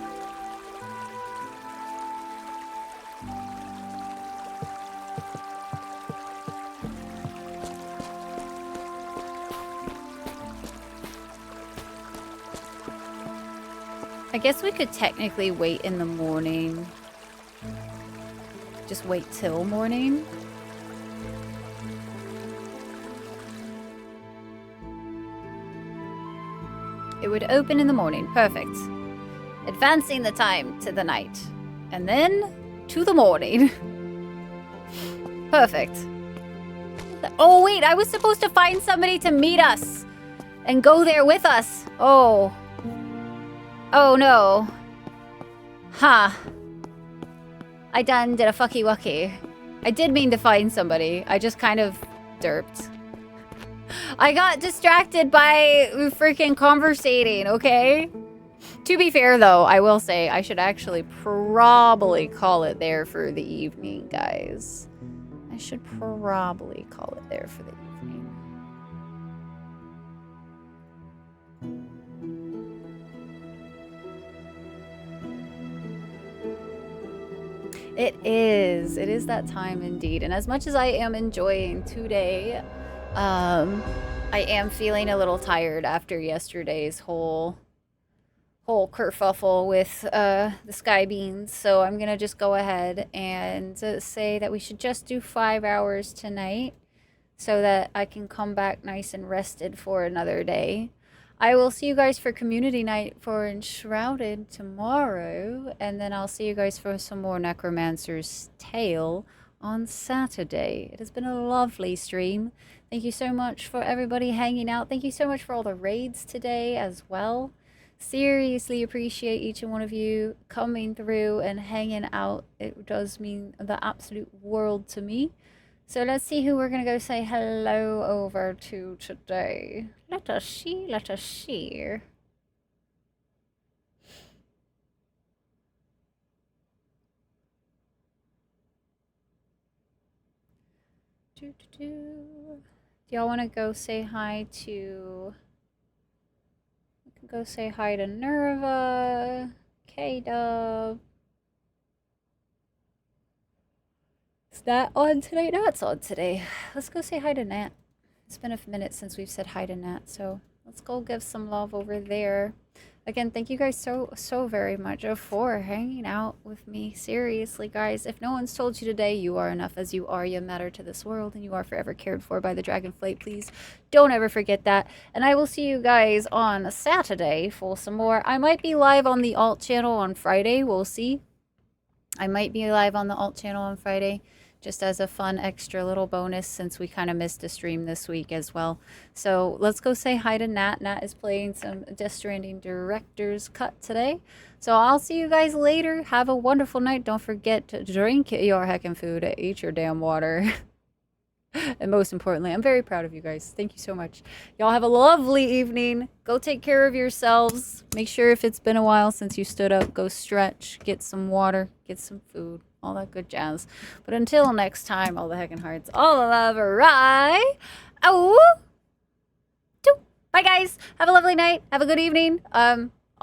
S1: I guess we could technically wait in the morning. Just wait till morning. It would open in the morning. Perfect. Advancing the time to the night. And then to the morning. Perfect. Oh, wait. I was supposed to find somebody to meet us. And go there with us. Oh. Oh, no. Huh. I done did a fucky wucky. I did mean to find somebody. I just kind of derped. I got distracted by freaking conversating, okay? To be fair, though, I will say I should actually probably call it there for the evening, guys. I should probably call it there for the evening. It is. It is that time indeed. And as much as I am enjoying today, I am feeling a little tired after yesterday's whole kerfuffle with the Sky Beans. So I'm gonna just go ahead and say that we should just do 5 hours tonight so that I can come back nice and rested for another day. I will see you guys for community night for Enshrouded tomorrow, and then I'll see you guys for some more Necromancer's Tale on Saturday. It has been a lovely stream. Thank you so much for everybody hanging out. Thank you so much for all the raids today as well. Seriously appreciate each and one of you coming through and hanging out. It does mean the absolute world to me. So let's see who we're going to go say hello over to today. Let us see, let us see. Do y'all want to go say hi to... We can go say hi to Nerva, K-Dub. Is Nat on today? No, it's on today. Let's go say hi to Nat. It's been a minute since we've said hi to Nat, so let's go give some love over there. Again, thank you guys so very much for hanging out with me. Seriously, guys, if no one's told you today, you are enough as you are. You matter to this world, and you are forever cared for by the Dragonflight. Please don't ever forget that. And I will see you guys on Saturday for some more. I might be live on the alt channel on Friday. We'll see. I might be live on the alt channel on Friday, just as a fun extra little bonus since we kind of missed a stream this week as well. So let's go say hi to Nat. Nat is playing some Death Stranding Director's Cut today. So I'll see you guys later. Have a wonderful night. Don't forget to drink your heckin' food, eat your damn water. And most importantly, I'm very proud of you guys. Thank you so much. Y'all have a lovely evening. Go take care of yourselves. Make sure if it's been a while since you stood up, go stretch, get some water, get some food, all that good jazz. But until next time, all the heckin' hearts, all the love, right? Oh, bye guys. Have a lovely night. Have a good evening.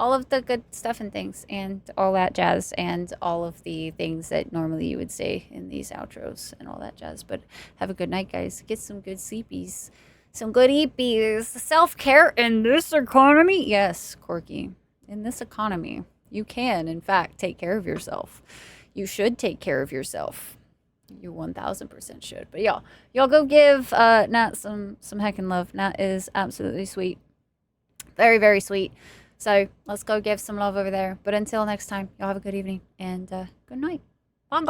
S1: All of the good stuff and things and all that jazz and all of the things that normally you would say in these outros and all that jazz. But have a good night, guys. Get some good sleepies. Some good eepies. Self-care in this economy. Yes, Corky. In this economy, you can, in fact, take care of yourself. You should take care of yourself. You 1000% should. But y'all go give Nat some heckin' love. Nat is absolutely sweet. Very, very sweet. So let's go give some love over there. But until next time, y'all have a good evening and good night. Bye, guys.